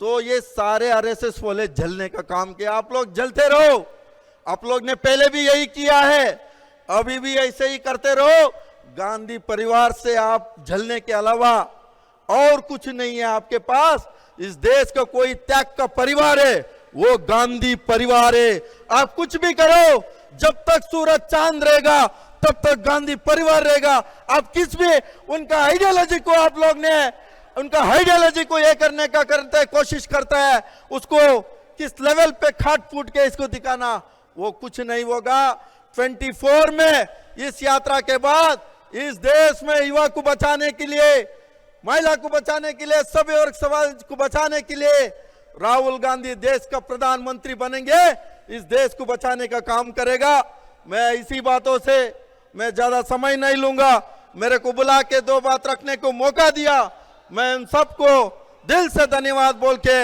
तो ये सारे आरएसएस वाले जलने का काम किया। आप लोग जलते रहो, आप लोग ने पहले भी यही किया है, अभी भी ऐसे ही करते रहो। गांधी परिवार से आप जलने के अलावा और कुछ नहीं है आपके पास। इस देश का कोई त्याग का परिवार है, वो गांधी परिवार है। आप कुछ भी करो, जब तक सूरज चांद रहेगा तब तक गांधी परिवार रहेगा। आप किस भी उनका आइडियोलॉजी को, आप लोग ने उनका आइडियोलॉजी को ये करने का कोशिश करता है, उसको किस लेवल पे खाट फूट के इसको दिखाना, वो कुछ नहीं होगा। 24 में इस यात्रा के बाद इस देश में युवा को बचाने के लिए, महिला को बचाने के लिए, सभी वर्ग समाज को बचाने के लिए राहुल गांधी देश का प्रधानमंत्री बनेंगे, इस देश को बचाने का काम करेगा। मैं इसी बातों से मैं ज्यादा समय नहीं लूंगा। मेरे को बुला के 2 बात रखने को मौका दिया, मैं उन सबको दिल से धन्यवाद बोल के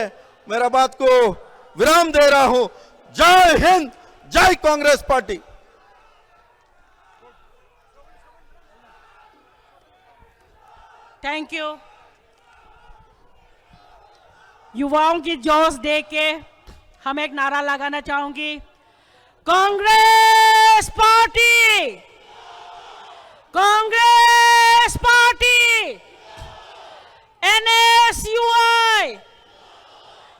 मेरा बात को विराम दे रहा हूं। जय हिंद, जय कांग्रेस पार्टी। Thank you. युवाओं की जोश देख के हम एक नारा लगाना चाहूंगी, Congress party, Congress party, NSUI,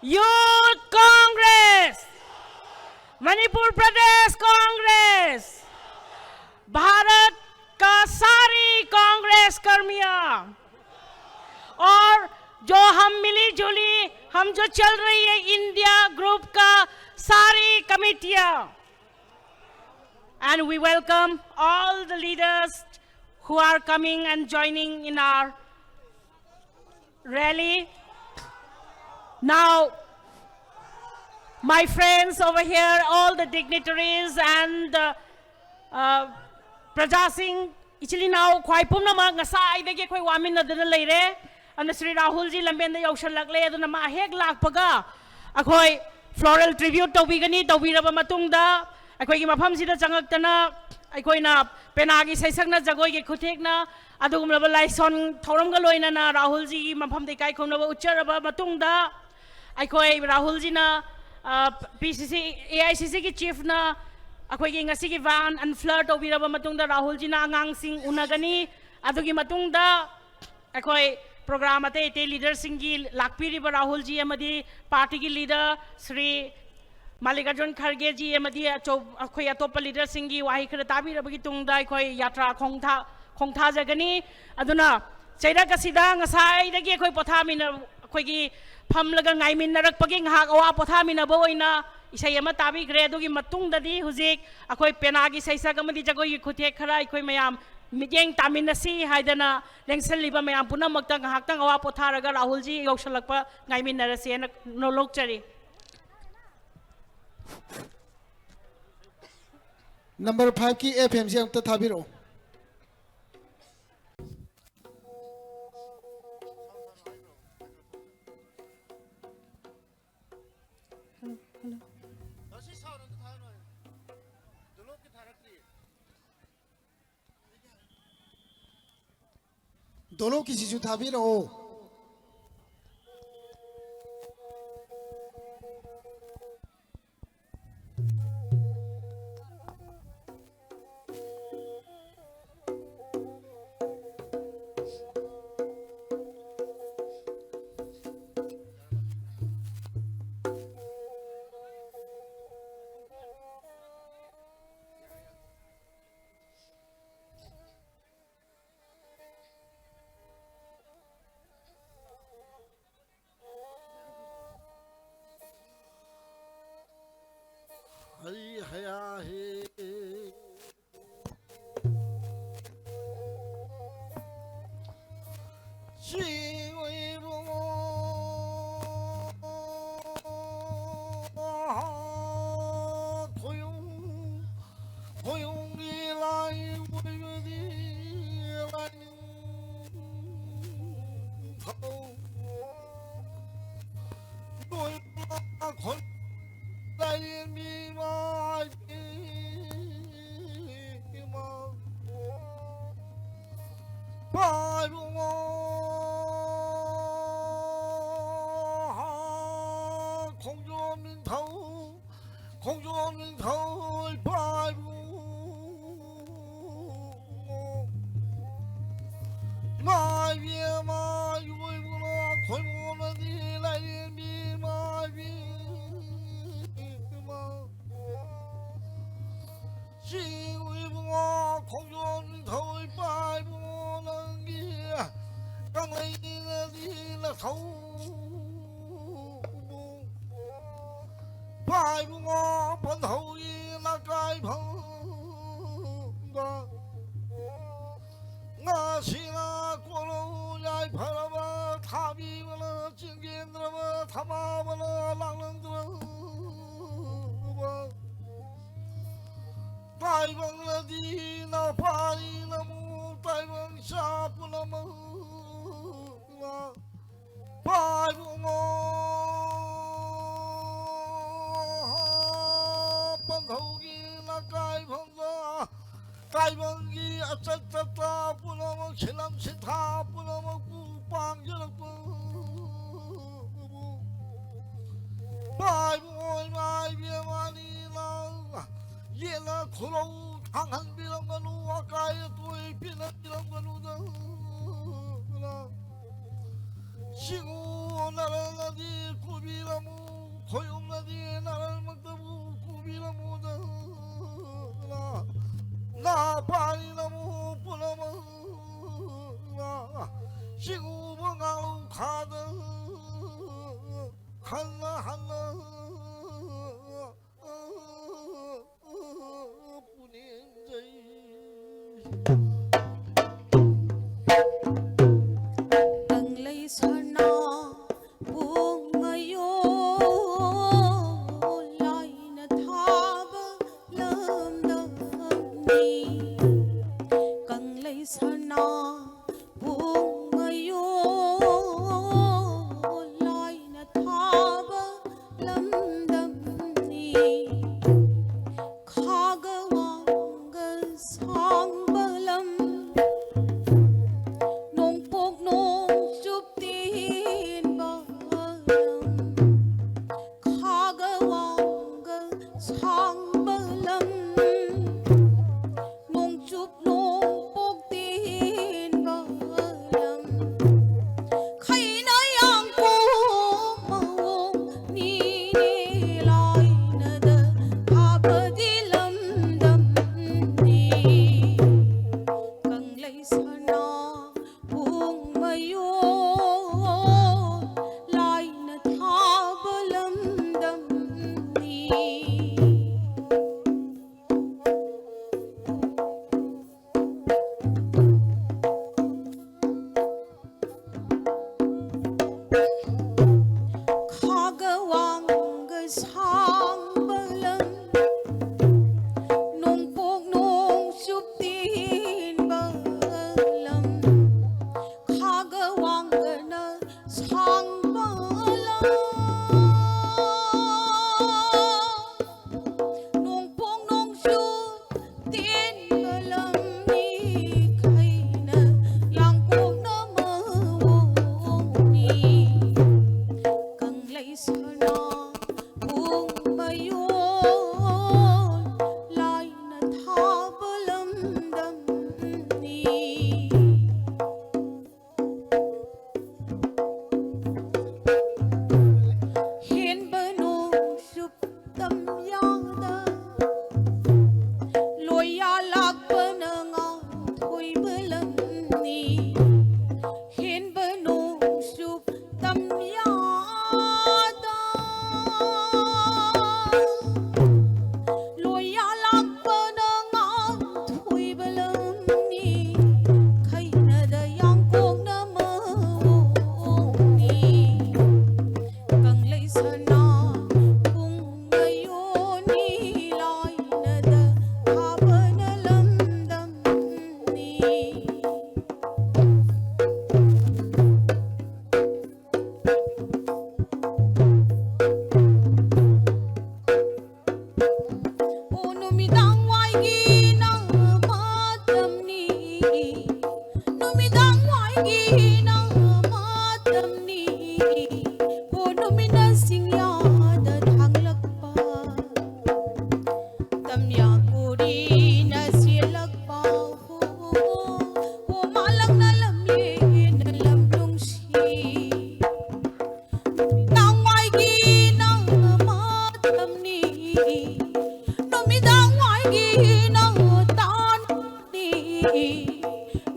youth Congress, Manipur Pradesh Congress, Bharat का सारी कांग्रेस कर्मियां और जो हम मिली जुली हम जो चल रही है इंडिया ग्रुप का सारी कमिटियां, and we welcome all the leaders who are coming and joining in our rally. Now, my friends over here, all the dignitaries and Praja Singh, ichili now khwai pumna ma ngasai de ge khoi wamin na dana leire and Sri Rahul ji lamben da yaushan lagle aduna ma hek lak paga akhoi floral tribute to bigani to biraba matung da akhoi gi mafam sida changak tana akhoi na penagi saisak na jagoi ge khuthek na adugum laba laison thoram ga loina na Rahul ji gi mafam de kai khomna ba ucharaba matung da akhoi Rahul ji na PCC AICC की चीफ ना अखोई ngasi की van and flirt obiraba matungda Rahul ji na angang sing unagani adugi matungda अखोई program ate leader singi lakpiri ba Rahul ji amadi party की leader Sri Mallikarjun Kharge ji amadi अखोई atopa leader singi wahi khara tabi rabagi tungda अखोई yatra khongtha jagani aduna chaira kasida ngasai dagi अखोई pothamina अखोई की famlaga ngai min narak paging hak awa potha min abo ina isai ama tabi gre adugi matung dadi hujik akoi penagi saisa gamadi jagoi khuthe khara ikoi mayam mijeng tamin nasi haidana lengsel liba mayam puna makta hak tang awa potha raga Rahul ji yoksalakpa ngai min narasi na no lokchari Number 5 की FMC अंक थाबिरो दोनों किसी से था भी रहो हरी हया है 파리나무 뿌려먹나 시구멍아우 가득 하나 Tanglay sana buong ngayon lay nathaba lamdamni Tanglay sana buong ngayon lay nathaba lamdamni Khagawang sang balam nung pok nung chuptin balam khagawang sang balam nung chup nung pok tin balam khay na yang ko mawong ni lai na da habadilam dam ni Kanglay sana buong mayon lay nathabalam damni Khagawang gasang balam nung pok nung chuptin balam khagawang na sang balam nung pok nung chuptin balam ni khay na yang kong na mawong ni Kanglay sana buong mayon lay nathabalam damni Hin banong sup tam yada loya lag panangang thui balam ni Hin banong sup tam yada loya lag panangang thui balam ni khay na dayang kong na mawong ni Kanglay sana kung ngayon nilay na da haba na lamdam ni O numidang way ginamatam ni Numidang way ginamatam ni O numinasing yadat hanglak pa Tamya kuri na silak pa O malang na lamye na lamlong si Numidang way ginamatam ni Numidang way ginatan ni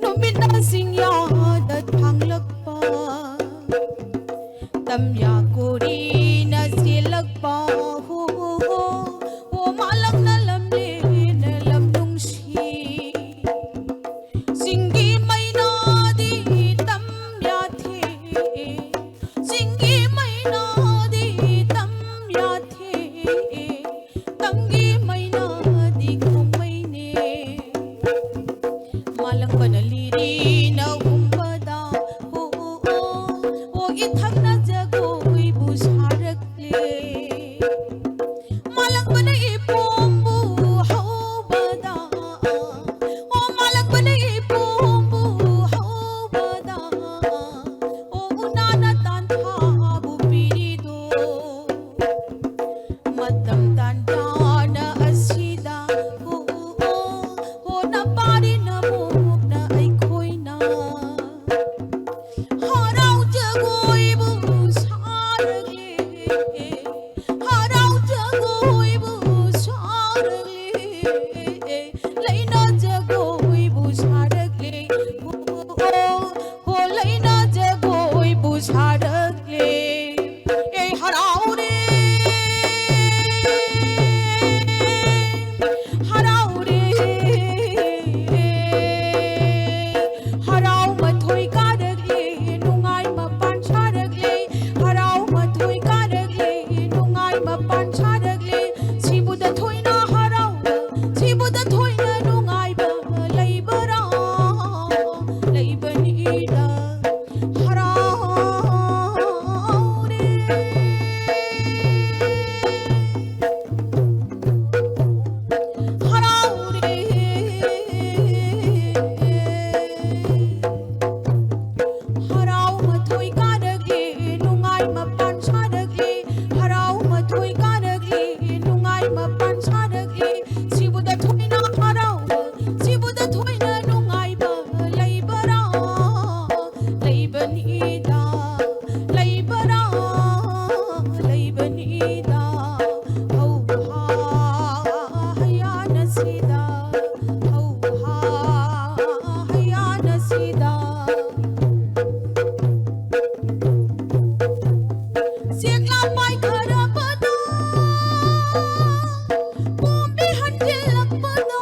Numinasing yadat hanglak pa Tamya kuri na silak pa O malang na lamli na lamlong si Singgi may nadi tamya the Singgi may nadi tamya the Tanggi may nadi kung may ne Malang panaliri na umbada O ithak na jagoy busharakle Malang bana ipombu haubada O malang bana ipombu haubada O unana tanta bupirido Matam tanda na asida O napari na muk na ay koy na Haraw jagoy busaragle Haraw jagoy busaragle Lay na jagoy ꯃꯄꯥꯟ ꯁꯥꯔꯛꯂꯤ ꯁꯤꯕꯨꯗ ꯊꯣꯏꯅ ꯍꯔꯥꯎꯕ ꯁꯤꯕꯨꯗ ꯊꯣꯏꯅ ꯅꯨꯡꯉꯥꯏꯕ ꯂꯩꯕꯔꯥ ꯂꯩꯕꯅꯤꯗ ꯂꯩꯕꯔꯥ ꯂꯩꯕꯅꯤꯗ ꯍꯧꯍꯥ ꯍꯌꯥꯅꯁꯤꯗ ꯍꯧꯍꯥ ꯍꯌꯥꯅꯁꯤꯗ ꯁꯦꯛꯂꯥ ꯄꯥꯏꯈꯔꯕꯗ ꯕꯣꯝꯕꯤ ꯍꯟꯖꯤꯜꯂꯛꯄꯗ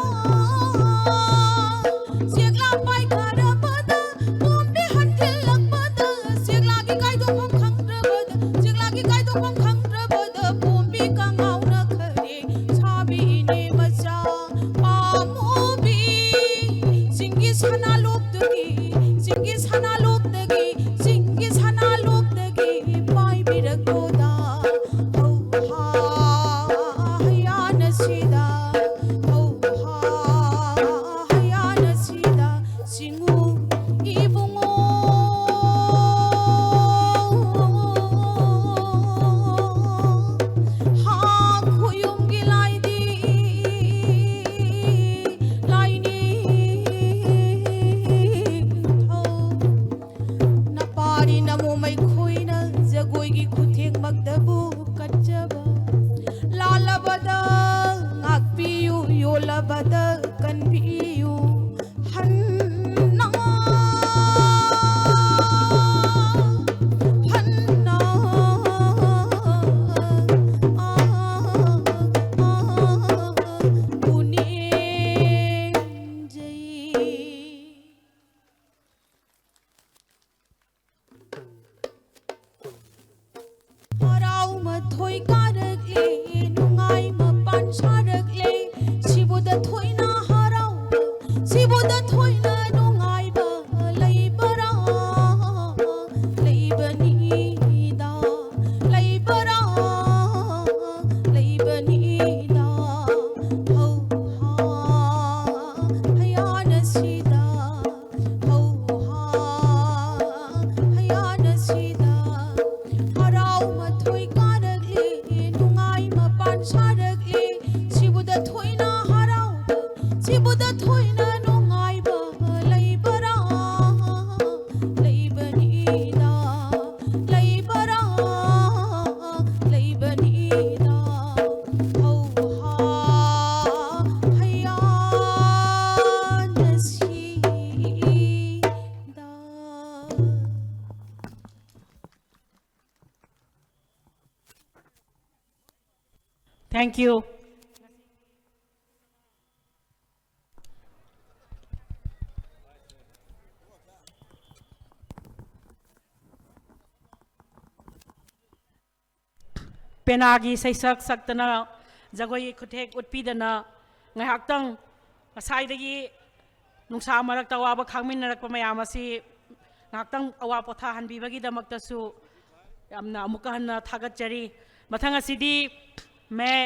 ꯁꯦꯛꯂꯥ ꯄꯥꯏꯈꯔꯕꯗ ꯕꯣꯝꯕꯤ ꯍꯟꯖꯤꯜꯂꯛꯄꯗ ꯁꯦꯛꯂꯥꯒꯤ ꯀꯥꯏꯗꯣꯛꯐꯝ ꯈꯪꯗ꯭ꯔꯕꯗ ꯁꯦꯛꯂꯥꯒꯤ ꯀꯥꯏꯗꯣꯛꯐꯝ ꯈꯪꯗ꯭ꯔꯕꯗ ꯕꯣꯝꯕꯤ ꯀꯉꯥꯎꯅ ꯈꯔꯦ ꯁꯥꯕꯤꯅꯦ ꯃꯆꯥ ꯄꯥꯝꯃꯨꯕꯤ ꯆꯤꯡꯒꯤ ꯁꯅꯥꯂꯣꯛꯇꯒꯤ ꯆꯤꯡꯒꯤ ꯁꯅꯥꯂꯣꯛꯇꯒꯤ ꯆꯤꯡꯒꯤ ꯁꯅꯥꯂꯣꯛꯇꯒꯤ ꯄꯥꯏꯕꯤꯔꯛꯄꯗ ꯍꯧꯍꯥ ꯍꯌꯥꯅꯁꯤꯗ ꯍꯧꯍꯥ ꯍꯌꯥꯅꯁꯤda ꯁꯤꯡꯎ 이붕어 하 고용기 라이디 라이니 나파리 나무 마이 코이나 자고이기 구택 막다부 까짜바 lalabada ngakpiyu yolabada kanpiyu hanna hanna unenjai haraw mathoi karakle nungai mapan sarakle sibuda thoina harauba sibuda thoina nungai ba leibara leibanida leibara leibanida hauha hayanasida hauha hayanasida haraw mathoi karakle nungai mapan sarakle sibuda thoina harauba sibuda thoina nungai ba leibara leibanida leibara leibanida hauha hayanasida Thank you. Penagi saisak saktana jagoi khuthek utpidana ngaihaktang ngasaidagi nungsa marakta awaba khangminarakpa mayam asi ngaktang awa potha hanbibagi damaktasu yamna amuka hanna thagatchari mathang asidi मैं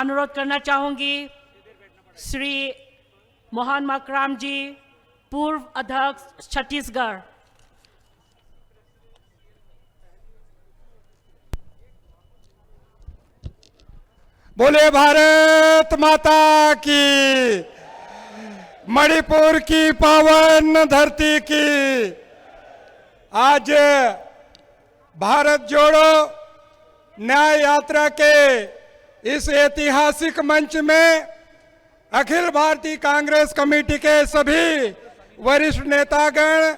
अनुरोध करना चाहूंगी श्री मोहन मकराम जी पूर्व अध्यक्ष छत्तीसगढ़ बोले भारत माता की मणिपुर की पावन धरती की आज भारत जोड़ो न्याय यात्रा के इस ऐतिहासिक मंच में अखिल भारतीय कांग्रेस कमेटी के सभी वरिष्ठ नेतागण,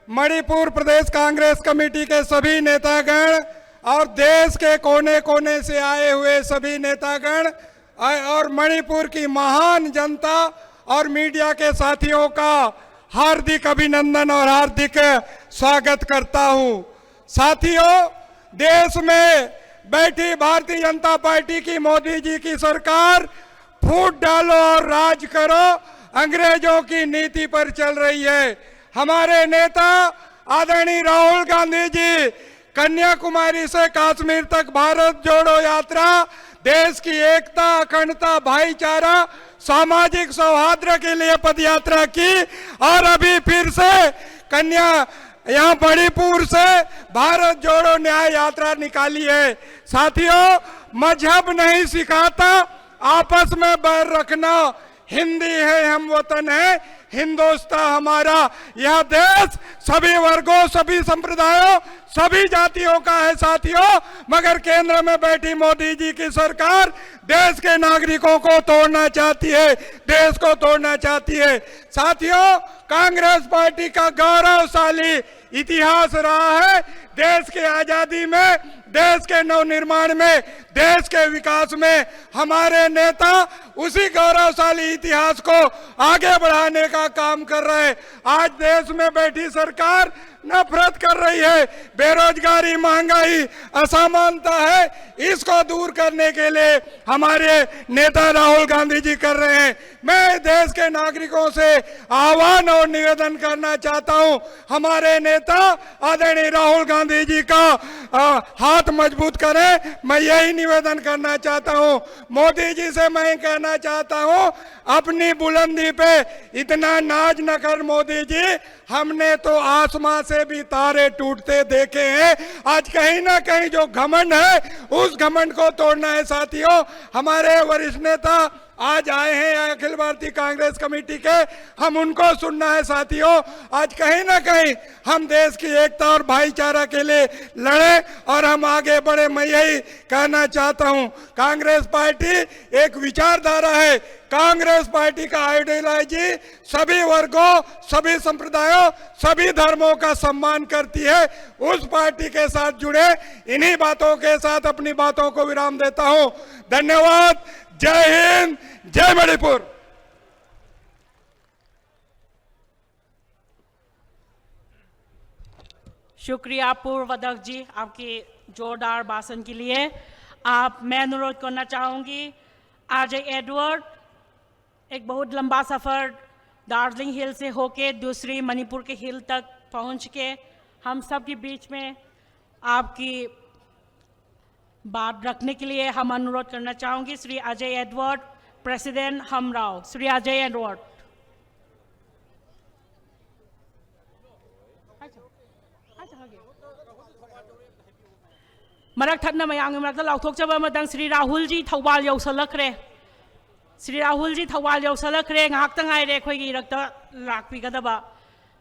मणिपुर प्रदेश कांग्रेस कमेटी के सभी नेतागण और देश के कोने कोने से आए हुए सभी नेतागण और मणिपुर की महान जनता और मीडिया के साथियों का हार्दिक अभिनंदन और हार्दिक स्वागत करता हूं। साथियों, देश में बैठी भारतीय जनता पार्टी की मोदी जी की सरकार फूट डालो और राज करो अंग्रेजों की नीति पर चल रही है। हमारे नेता आदरणीय राहुल गांधी जी कन्याकुमारी से कश्मीर तक भारत जोड़ो यात्रा देश की एकता, अखंडता, भाईचारा, सामाजिक सौहार्द के लिए पदयात्रा की और अभी फिर से यहाँ मणिपुर से भारत जोड़ो न्याय यात्रा निकाली है। साथियों, मजहब नहीं सिखाता आपस में बैर रखना। हिंदी है, हम वतन है, हिंदुस्तान हमारा। यह देश सभी वर्गों, सभी संप्रदायों, सभी जातियों का है साथियों। मगर केंद्र में बैठी मोदी जी की सरकार देश के नागरिकों को तोड़ना चाहती है, देश को तोड़ना चाहती है। साथियों, कांग्रेस पार्टी का गौरवशाली इतिहास रहा है। देश के आजादी में, देश के नवनिर्माण में, देश के विकास में हमारे नेता उसी गौरवशाली इतिहास को आगे बढ़ाने का काम कर रहे हैं। आज देश में बैठी सरकार नफरत कर रही है, बेरोजगारी, महंगाई, असमानता है, इसको दूर करने के लिए हमारे नेता राहुल गांधी जी कर रहे हैं। मैं देश के नागरिकों से आह्वान और निवेदन करना चाहता हूं, हमारे नेता आदरणीय राहुल गांधी जी का हाथ मजबूत करें। मैं यही निवेदन करना चाहता हूं। मोदी जी से मैं कहना चाहता हूं, अपनी बुलंदी पे इतना नाज न कर मोदी जी, हमने तो आसमां से भी तारे टूटते देखे हैं। आज कहीं ना कहीं जो घमंड है, उस घमंड को तोड़ना है साथियों। हमारे वरिष्ठ नेता आज आए हैं अखिल भारतीय कांग्रेस कमेटी के, हम उनको सुनना है साथियों। आज कहीं ना कहीं हम देश की एकता और भाईचारा के लिए लड़े और हम आगे बढ़े। मैं यही कहना चाहता हूं, कांग्रेस पार्टी एक विचारधारा है। कांग्रेस पार्टी का आइडियोलॉजी सभी वर्गों, सभी संप्रदायों, सभी धर्मों का सम्मान करती है। उस पार्टी के साथ जुड़े, इन्हीं बातों के साथ अपनी बातों को विराम देता हूं। धन्यवाद। जय हिंद, जय मणिपुर। शुक्रिया पूर्व अध्यक्ष जी आपके जोरदार भाषण के लिए। मैं अनुरोध करना चाहूँगी अजय एडवर्ड, एक बहुत लंबा सफ़र दार्जिलिंग हिल से होके दूसरी मणिपुर के हिल तक पहुँच के हम सब के बीच में आपकी बात रखने के लिए हम अनुरोध करना चाहूँगी श्री अजय एडवर्ड, प्रेसिडेंट हमराव। श्री अजय एडवर्ड। मरक थटना मयांग मरक लाउथोकचब अमदंग श्री राहुल जी थौबाल यौसलखरे। श्री राहुल जी थौबाल यौसलखरे, ngahakta ngaire akhoi gi irakta lakpigadaba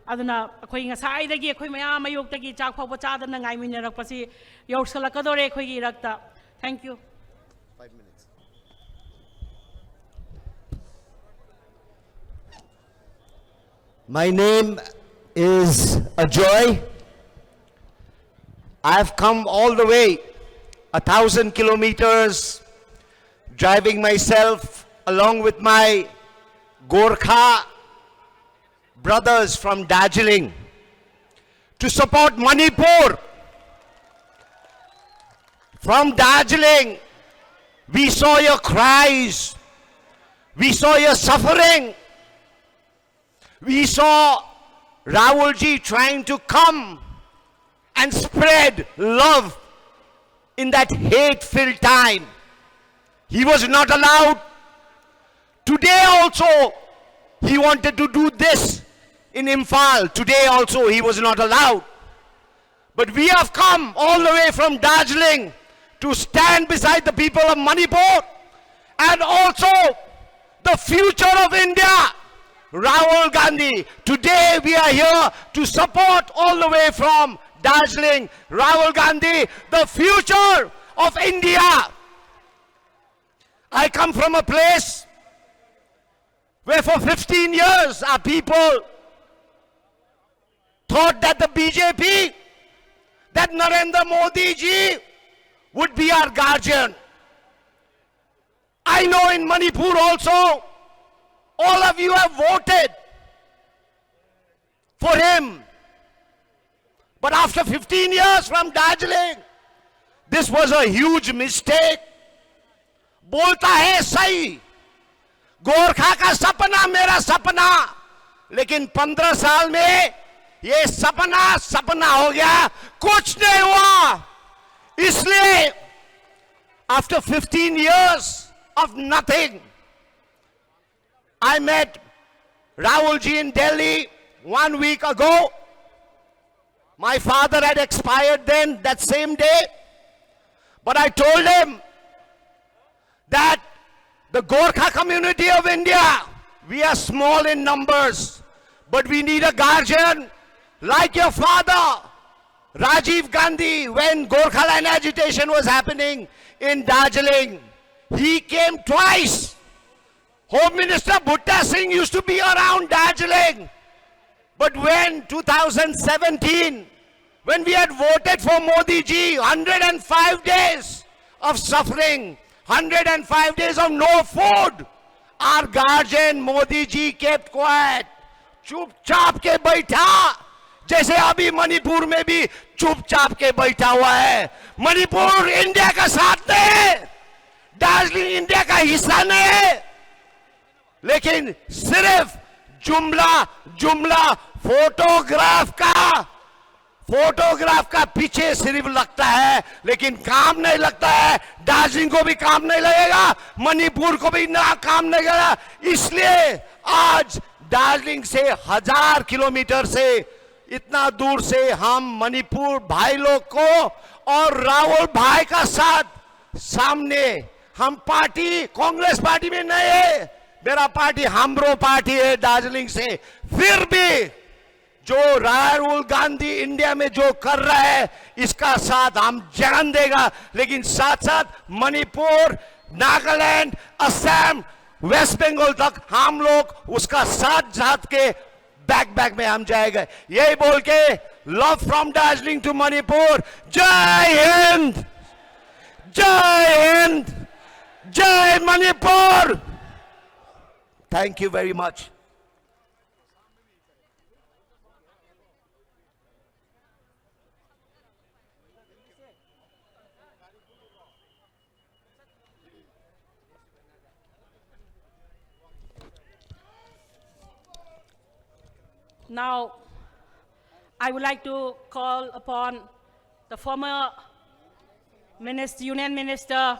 aduna akhoi ngasai akhoi mayam ayuktagi chak phawba chadana ngaiminarakpasi yausalakadore akhoi gi irakta. Thank you. 5 minutes. My name is Ajoy. I have come all the way 1,000 kilometers driving myself along with my Gorkha brothers from Darjeeling to support Manipur. From Darjeeling, we saw your cries, we saw your suffering, we saw Rahul ji trying to come and spread love in that hate-filled time. He was not allowed. Today also, he wanted to do this in Imphal. Today also, he was not allowed. But we have come all the way from Darjeeling to stand beside the people of Manipur and also the future of India, Rahul Gandhi. Today we are here to support all the way from Darjeeling, Rahul Gandhi, the future of India. I come from a place where for 15 years our people thought that the BJP, that Narendra Modi ji would be our guardian. I know in Manipur also, all of you have voted for him. But after 15 years from Darjeeling, this was a huge mistake. बोलता है सही, गोरखा का सपना मेरा सपना, लेकिन 15 साल में ये सपना सपना हो गया, कुछ नहीं हुआ. इसलिए after 15 years of nothing, I met Rahul ji in Delhi 1 week ago. My father had expired then, that same day. But I told him that the Gorkha community of India, we are small in numbers, but we need a guardian like your father, Rajiv Gandhi. When Gorkhaland agitation was happening in Darjeeling, he came twice. Home Minister Bhutta Singh used to be around Darjeeling. But when 2017, when we had voted for Modi ji, 105 days of suffering, 105 days of no food, our guardian Modi ji kept quiet. चुपचाप के बैठा, जैसे अभी मणिपुर में भी चुपचाप के बैठा हुआ है. मणिपुर इंडिया का साथ नहीं है, दार्जिलिंग इंडिया का हिस्सा नहीं है, लेकिन सिर्फ जुमला फोटोग्राफ का पीछे सिर्फ लगता है, लेकिन काम नहीं लगता है. दार्जिलिंग को भी काम नहीं लगेगा, मणिपुर को भी ना काम नहीं लगेगा. इसलिए आज दार्जिलिंग से 1000 किलोमीटर से, इतना दूर से हम मणिपुर भाई लोग को और राहुल भाई का साथ सामने, हम पार्टी कांग्रेस पार्टी में नहीं है, मेरा पार्टी हमरो पार्टी है दार्जिलिंग से. फिर भी जो राहुल गांधी इंडिया में जो कर रहा है, इसका साथ हम जान देगा. लेकिन साथ साथ मणिपुर, नागालैंड, असम, वेस्ट बंगाल तक हम लोग उसका साथ के बैक में हम जाएंगे. यही बोल के love from Darjeeling to Manipur. जय हिंद, जय हिंद, जय Manipur. Thank you very much. Now, I would like to call upon the former Union Minister,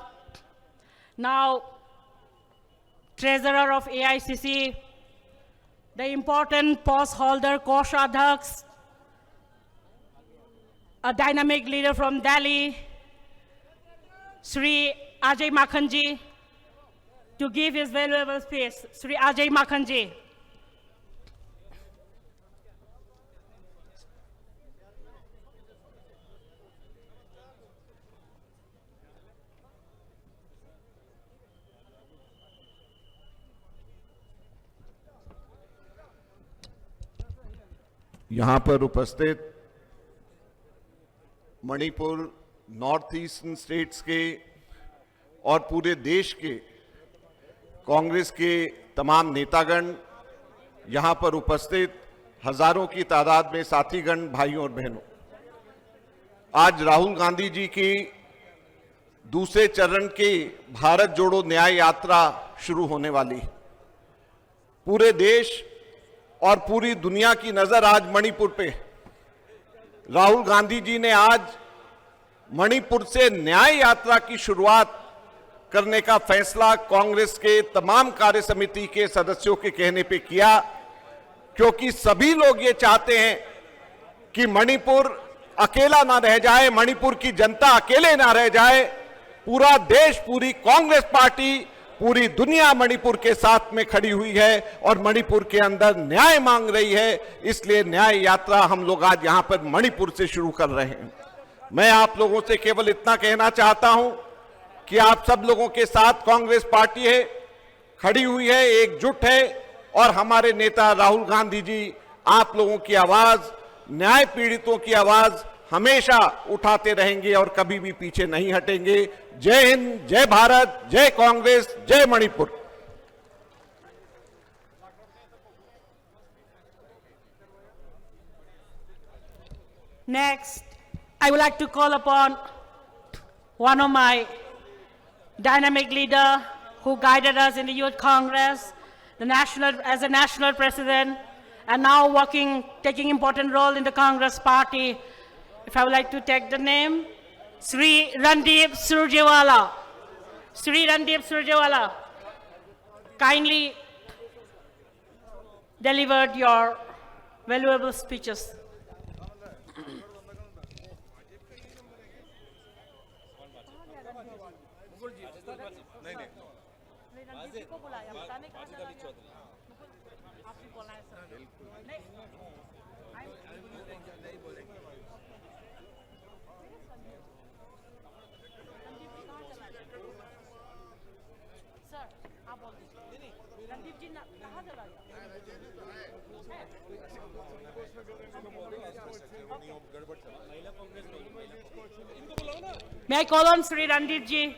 now Treasurer of AICC, the important post holder, Koshadhyaks, a dynamic leader from Delhi, Sri Ajay Makhanji, to give his valuable speech. Sri Ajay Makhanji. यहाँ पर उपस्थित मणिपुर, नॉर्थ ईस्टर्न स्टेट्स के और पूरे देश के कांग्रेस के तमाम नेतागण, यहाँ पर उपस्थित हजारों की तादाद में साथीगण, भाइयों और बहनों, आज राहुल गांधी जी की दूसरे चरण के भारत जोड़ो न्याय यात्रा शुरू होने वाली. पूरे देश और पूरी दुनिया की नजर आज मणिपुर पे. राहुल गांधी जी ने आज मणिपुर से न्याय यात्रा की शुरुआत करने का फैसला कांग्रेस के तमाम कार्य समिति के सदस्यों के कहने पे किया, क्योंकि सभी लोग ये चाहते हैं कि मणिपुर अकेला ना रह जाए, मणिपुर की जनता अकेले ना रह जाए. पूरा देश, पूरी कांग्रेस पार्टी, पूरी दुनिया मणिपुर के साथ में खड़ी हुई है और मणिपुर के अंदर न्याय मांग रही है. इसलिए न्याय यात्रा हम लोग आज यहां पर मणिपुर से शुरू कर रहे हैं. मैं आप लोगों से केवल इतना कहना चाहता हूं कि आप सब लोगों के साथ कांग्रेस पार्टी है, खड़ी हुई है, एकजुट है, और हमारे नेता राहुल गांधी जी आप लोगों की आवाज, न्याय पीड़ितों की आवाज हमेशा उठाते रहेंगे और कभी भी पीछे नहीं हटेंगे. जय हिंद, जय भारत, जय कांग्रेस, जय Manipur. Next, I would like to call upon one of my dynamic leader who guided us in the Youth Congress, as a national president, and now taking important role in the Congress party. If I would like to take the name, Sri Randeep Surjewala. Sri Randeep Surjewala, kindly delivered your valuable speeches. नहीं पंडित जी को बुलाया, बताने कहाँ चला गया? आप भी बोला है सर। नहीं सर, आप बोल दीजिए। रणदीप जी कहाँ चला गया? May I call on Sri Randeep ji?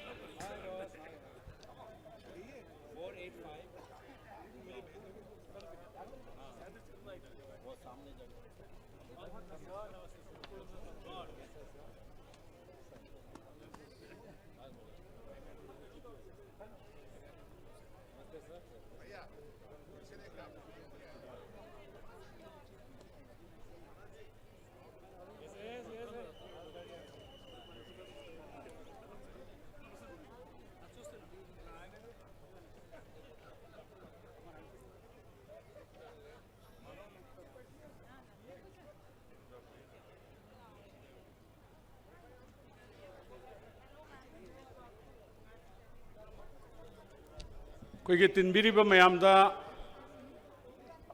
ꯑꯩꯈꯣꯏꯒꯤ ꯇꯤꯟꯕꯤꯔꯤꯕ ꯃꯌꯥꯝꯗ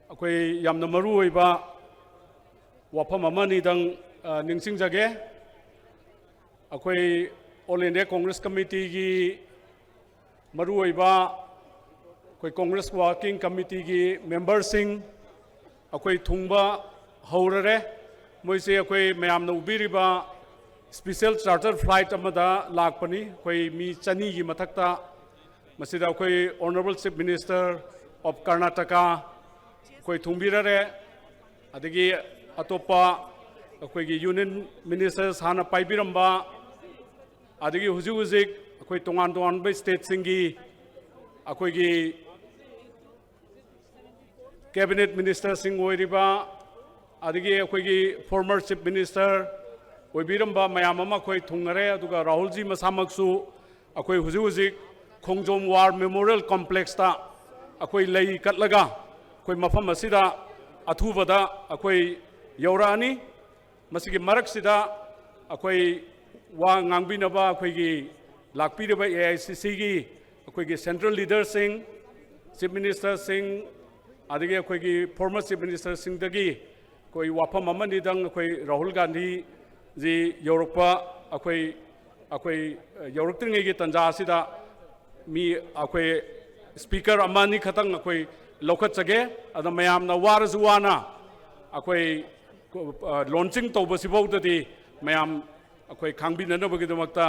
ꯑꯩꯈꯣꯏ ꯌꯥꯝꯅ ꯃꯔꯨ ꯑꯣꯏꯕ ꯋꯥꯐꯝ ꯑꯃꯅꯤꯗꯪ ꯅꯤꯡꯁꯤꯡꯖꯒꯦ ꯑꯩꯈꯣꯏ ꯑꯣꯜ ꯏꯟꯗꯤꯌꯥ ꯀꯣꯡꯒ꯭ꯔꯦꯁ ꯀꯃꯤꯇꯤꯒꯤ ꯃꯔꯨ ꯑꯣꯏꯕ ꯑꯩꯈꯣꯏ ꯀꯣꯡꯒ꯭ꯔꯦꯁ ꯋꯥꯔꯀꯤꯡ ꯀꯃꯤꯇꯤꯒꯤ ꯃꯦꯝꯕꯔꯁꯤꯡ ꯑꯩꯈꯣꯏ ꯊꯨꯡꯕ ꯍꯧꯔꯔꯦ ꯃꯣꯏꯁꯦ ꯑꯩꯈꯣꯏ ꯃꯌꯥꯝꯅ ꯎꯕꯤꯔꯤꯕ ꯁ꯭ꯄꯦꯁꯤꯌꯦꯜ ꯆꯥꯔꯇꯔ ꯐ꯭ꯂꯥꯏꯠ ꯑꯃꯗ ꯂꯥꯛꯄꯅꯤ ꯑꯩꯈꯣꯏ ꯃꯤ 200ꯒꯤ ꯃꯊꯛꯇ ꯃꯁꯤꯗ ꯑꯩꯈꯣꯏ honourable chief minister of Karnataka ꯑꯩꯈꯣꯏ ꯊꯨꯡꯕꯤꯔꯔꯦ ꯑꯗꯒꯤ ꯑꯇꯣꯞꯄ ꯑꯩꯈꯣꯏꯒꯤ ꯌꯨꯅꯤꯌꯟ ꯃꯤꯅꯤꯁꯇꯔꯁ ꯍꯥꯟꯅ ꯄꯥꯏꯕꯤꯔꯝꯕ ꯑꯗꯒꯤ ꯍꯧꯖꯤꯛ ꯍꯧꯖꯤꯛ ꯑꯩꯈꯣꯏ ꯇꯣꯉꯥꯟ ꯇꯣꯉꯥꯟꯕ ꯁ꯭ꯇꯦꯠꯁꯤꯡꯒꯤ ꯑꯩꯈꯣꯏꯒꯤ ꯀꯦꯕꯤꯅꯦꯠ ꯃꯤꯅꯤꯁꯇꯔꯁꯤꯡ ꯑꯣꯏꯔꯤꯕ ꯑꯗꯒꯤ ꯑꯩꯈꯣꯏꯒꯤ ꯐꯣꯔꯃꯔ ꯆꯤꯐ ꯃꯤꯅꯤꯁꯇꯔ ꯑꯣꯏꯕꯤꯔꯝꯕ ꯃꯌꯥꯝ ꯑꯃ ꯑꯩꯈꯣꯏ ꯊꯨꯡꯉꯔꯦ ꯑꯗꯨꯒ ꯔꯥꯍꯨꯜꯖꯤ ꯃꯁꯥꯃꯛꯁꯨ ꯑꯩꯈꯣꯏ ꯍꯧꯖꯤꯛ ꯍꯧꯖꯤꯛ ꯈꯣꯡꯖꯣꯝ ꯋꯥꯔ ꯃꯦꯃꯣꯔꯤꯌꯦꯜ ꯀꯝꯄ꯭ꯂꯦꯛꯁꯇ ꯑꯩꯈꯣꯏ ꯂꯩ ꯀꯠꯂꯒ ꯑꯩꯈꯣꯏ ꯃꯐꯝ ꯑꯁꯤꯗ ꯑꯊꯨꯕꯗ ꯑꯩꯈꯣꯏ ꯌꯧꯔꯛꯑꯅꯤ ꯃꯁꯤꯒꯤ ꯃꯔꯛꯁꯤꯗ ꯑꯩꯈꯣꯏ ꯋꯥ ꯉꯥꯡꯕꯤꯅꯕ ꯑꯩꯈꯣꯏꯒꯤ ꯂꯥꯛꯄꯤꯔꯤꯕ AICCꯒꯤ ꯑꯩꯈꯣꯏꯒꯤ ꯁꯦꯟꯇ꯭ꯔꯦꯜ ꯂꯤꯗꯔꯁꯤꯡ ꯆꯤꯐ ꯃꯤꯅꯤꯁꯇꯔꯁꯤꯡ ꯑꯗꯒꯤ ꯑꯩꯈꯣꯏꯒꯤ ꯐꯣꯔꯃꯔ ꯆꯤꯐ ꯃꯤꯅꯤꯁꯇꯔꯁꯤꯡꯗꯒꯤ ꯑꯩꯈꯣꯏ ꯋꯥꯐꯝ ꯑꯃꯅꯤꯗꯪ ꯑꯩꯈꯣꯏ ꯔꯥꯍꯨꯜ ꯒꯥꯟꯙꯤꯖꯤ ꯌꯧꯔꯛꯄ ꯑꯩꯈꯣꯏ ꯌꯧꯔꯛꯇ꯭ꯔꯤꯉꯩꯒꯤ ꯇꯟꯖꯥ ꯑꯁꯤꯗ ꯃꯤ ꯑꯩꯈꯣꯏ ꯁ꯭ꯄꯤꯀꯔ ꯑꯃꯅꯤ ꯈꯛꯇꯪ ꯑꯩꯈꯣꯏ ꯂꯧꯈꯠꯆꯒꯦ ꯑꯗ ꯃꯌꯥꯝꯅ ꯋꯥꯔꯁꯨ ꯋꯥꯅ ꯑꯩꯈꯣꯏ ꯂꯣꯟꯆꯤꯡ ꯇꯧꯕꯁꯤꯐꯥꯎꯗꯗꯤ ꯃꯌꯥꯝ ꯑꯩꯈꯣꯏ ꯈꯥꯡꯕꯤꯅꯅꯕꯒꯤꯗꯃꯛꯇ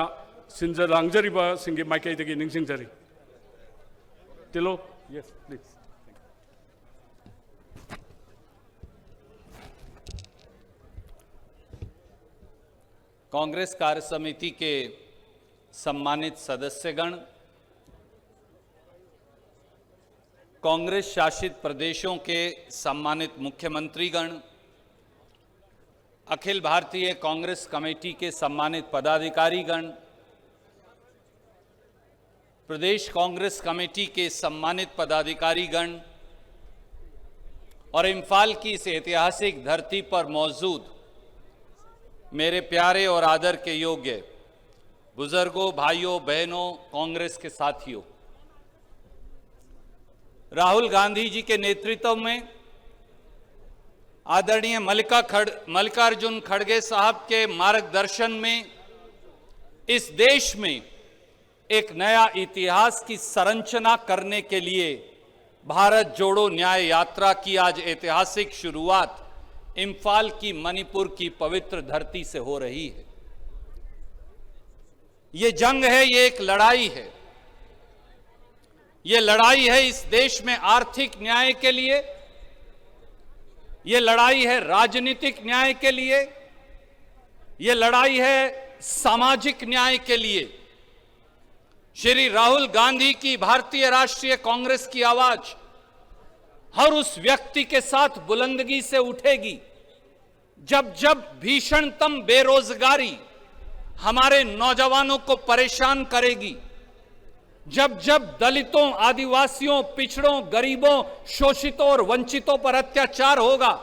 ꯁꯤꯟꯖ ꯂꯥꯡꯖꯔꯤꯕꯁꯤꯡꯒꯤ ꯃꯥꯏꯀꯩꯗꯒꯤ ꯅꯤꯡꯁꯤꯡꯖꯔꯤ ꯇꯤꯂꯣ ꯌꯦꯁ ꯄ꯭ꯂꯤꯖ कांग्रेस कार्य समिति के सम्मानित सदस्यगण, कांग्रेस शासित प्रदेशों के सम्मानित मुख्यमंत्रीगण, अखिल भारतीय कांग्रेस कमेटी के सम्मानित पदाधिकारीगण, प्रदेश कांग्रेस कमेटी के सम्मानित पदाधिकारीगण और इम्फाल की इस ऐतिहासिक धरती पर मौजूद मेरे प्यारे और आदर के योग्य बुजुर्गों, भाइयों, बहनों, कांग्रेस के साथियों, राहुल गांधी जी के नेतृत्व में आदरणीय मल्लिकार्जुन खड़गे साहब के मार्गदर्शन में इस देश में एक नया इतिहास की संरचना करने के लिए भारत जोड़ो न्याय यात्रा की आज ऐतिहासिक शुरुआत इम्फाल की मणिपुर की पवित्र धरती से हो रही है। ये जंग है, ये एक लड़ाई है। ये लड़ाई है इस देश में आर्थिक न्याय के लिए, ये लड़ाई है राजनीतिक न्याय के लिए, ये लड़ाई है सामाजिक न्याय के लिए। श्री राहुल गांधी की भारतीय राष्ट्रीय कांग्रेस की आवाज हर उस व्यक्ति के साथ बुलंदगी से उठेगी जब जब भीषणतम बेरोजगारी हमारे नौजवानों को परेशान करेगी, जब जब दलितों, आदिवासियों, पिछड़ों, गरीबों, शोषितों और वंचितों पर अत्याचार होगा,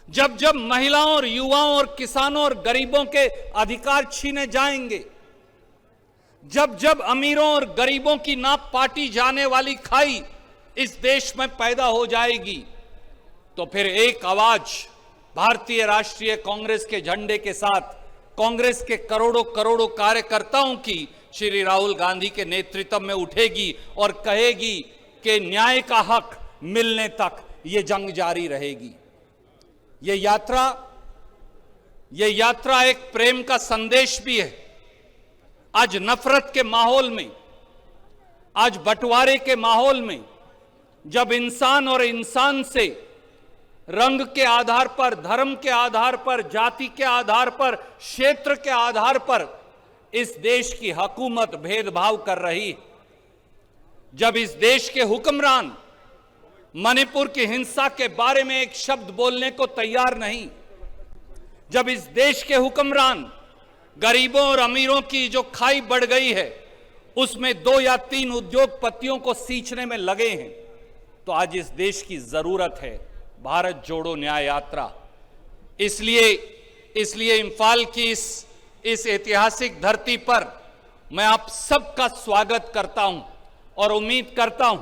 जब जब महिलाओं और युवाओं और किसानों और गरीबों के अधिकार छीने जाएंगे, जब जब अमीरों और गरीबों की नाप पाटी जाने वाली खाई इस देश में पैदा हो जाएगी, तो फिर एक आवाज भारतीय राष्ट्रीय कांग्रेस के झंडे के साथ कांग्रेस के करोड़ों करोड़ों कार्यकर्ताओं की श्री राहुल गांधी के नेतृत्व में उठेगी और कहेगी कि न्याय का हक मिलने तक ये जंग जारी रहेगी। ये यात्रा एक प्रेम का संदेश भी है। आज नफरत के माहौल में, आज बंटवारे के माहौल में, जब इंसान और इंसान से रंग के आधार पर, धर्म के आधार पर, जाति के आधार पर, क्षेत्र के आधार पर इस देश की हुकूमत भेदभाव कर रही है, जब इस देश के हुक्मरान मणिपुर की हिंसा के बारे में एक शब्द बोलने को तैयार नहीं, जब इस देश के हुक्मरान गरीबों और अमीरों की जो खाई बढ़ गई है उसमें 2 या 3 उद्योगपतियों को सींचने में लगे हैं, तो आज इस देश की जरूरत है भारत जोड़ो न्याय यात्रा। इसलिए इंफाल की इस ऐतिहासिक धरती पर मैं आप सबका स्वागत करता हूं और उम्मीद करता हूं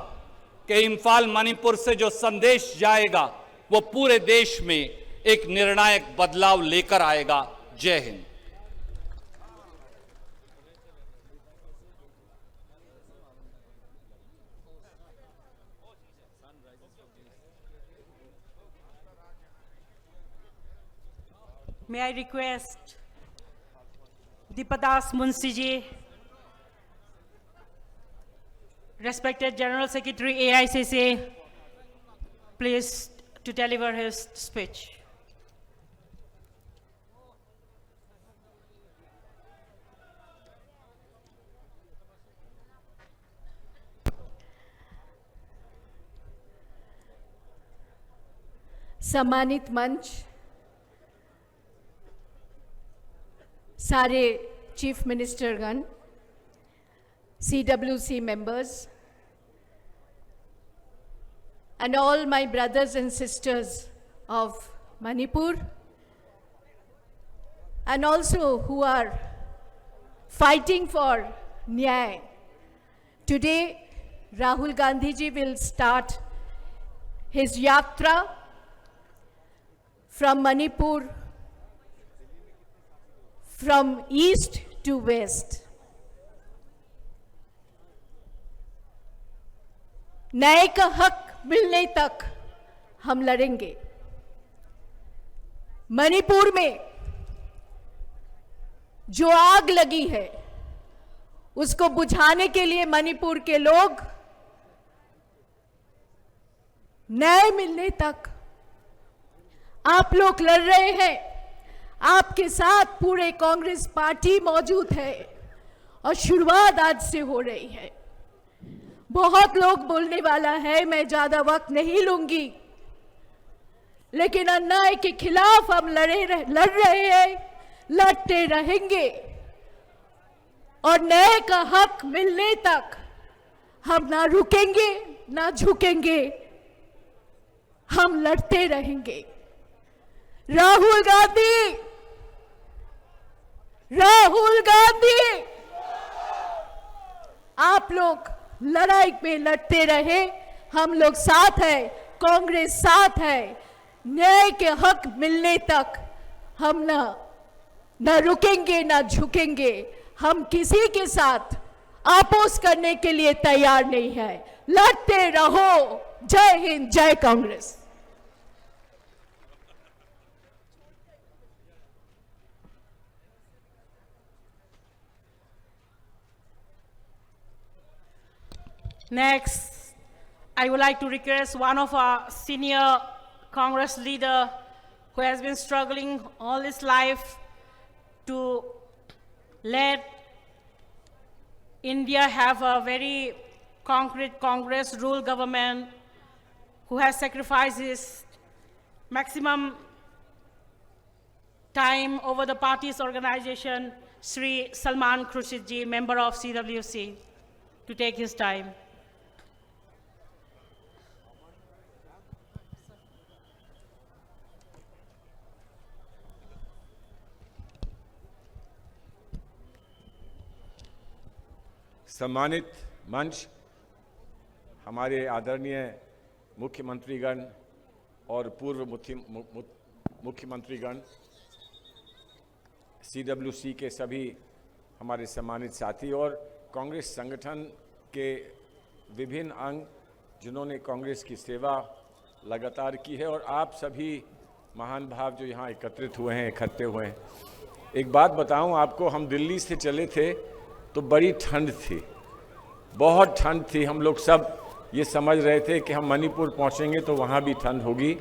कि इंफाल मणिपुर से जो संदेश जाएगा वो पूरे देश में एक निर्णायक बदलाव लेकर आएगा। जय Hind. May I request Deepadas Munshi ji, respected General Secretary AICC, please to deliver his speech. सम्मानित मंच, सारे chief मिनिस्टरगण, CWC members, and all my brothers and sisters of Manipur, and also who are fighting for Nyay. Today, Rahul Gandhi ji will start his yatra from Manipur, from east to west. न्याय का हक मिलने तक हम लड़ेंगे। मणिपुर में जो आग लगी है उसको बुझाने के लिए मणिपुर के लोग न्याय मिलने तक आप लोग लड़ रहे हैं। आपके साथ पूरे कांग्रेस पार्टी मौजूद है और शुरुआत आज से हो रही है। बहुत लोग बोलने वाला है, मैं ज्यादा वक्त नहीं लूंगी, लेकिन अन्याय के खिलाफ हम लड़ रहे हैं, लड़ते रहेंगे और न्याय का हक मिलने तक हम ना रुकेंगे ना झुकेंगे, हम लड़ते रहेंगे। राहुल गांधी, राहुल गांधी, आप लोग लड़ाई में लड़ते रहे, हम लोग साथ हैं, कांग्रेस साथ है। न्याय के हक मिलने तक हम ना रुकेंगे ना झुकेंगे, हम किसी के साथ आपोस करने के लिए तैयार नहीं है। लड़ते रहो। जय हिंद, जय Congress. Next, I would like to request one of our senior Congress leader who has been struggling all his life to let India have a very concrete Congress rule government, who has sacrificed his maximum time over the party's organization, Sri Salman Khurshid ji, member of CWC, to take his time. सम्मानित मंच, हमारे आदरणीय मुख्यमंत्रीगण और पूर्व मुख्यमंत्रीगण, CWC के सभी हमारे सम्मानित साथी और कांग्रेस संगठन के विभिन्न अंग जिन्होंने कांग्रेस की सेवा लगातार की है, और आप सभी महान भाव जो यहाँ एकत्रित हुए हैं, इकट्ठे हुए हैं। एक बात बताऊं आपको, हम दिल्ली से चले थे तो बड़ी ठंड थी, बहुत ठंड थी। हम लोग सब ये समझ रहे थे कि हम मणिपुर पहुँचेंगे तो वहाँ भी ठंड होगी।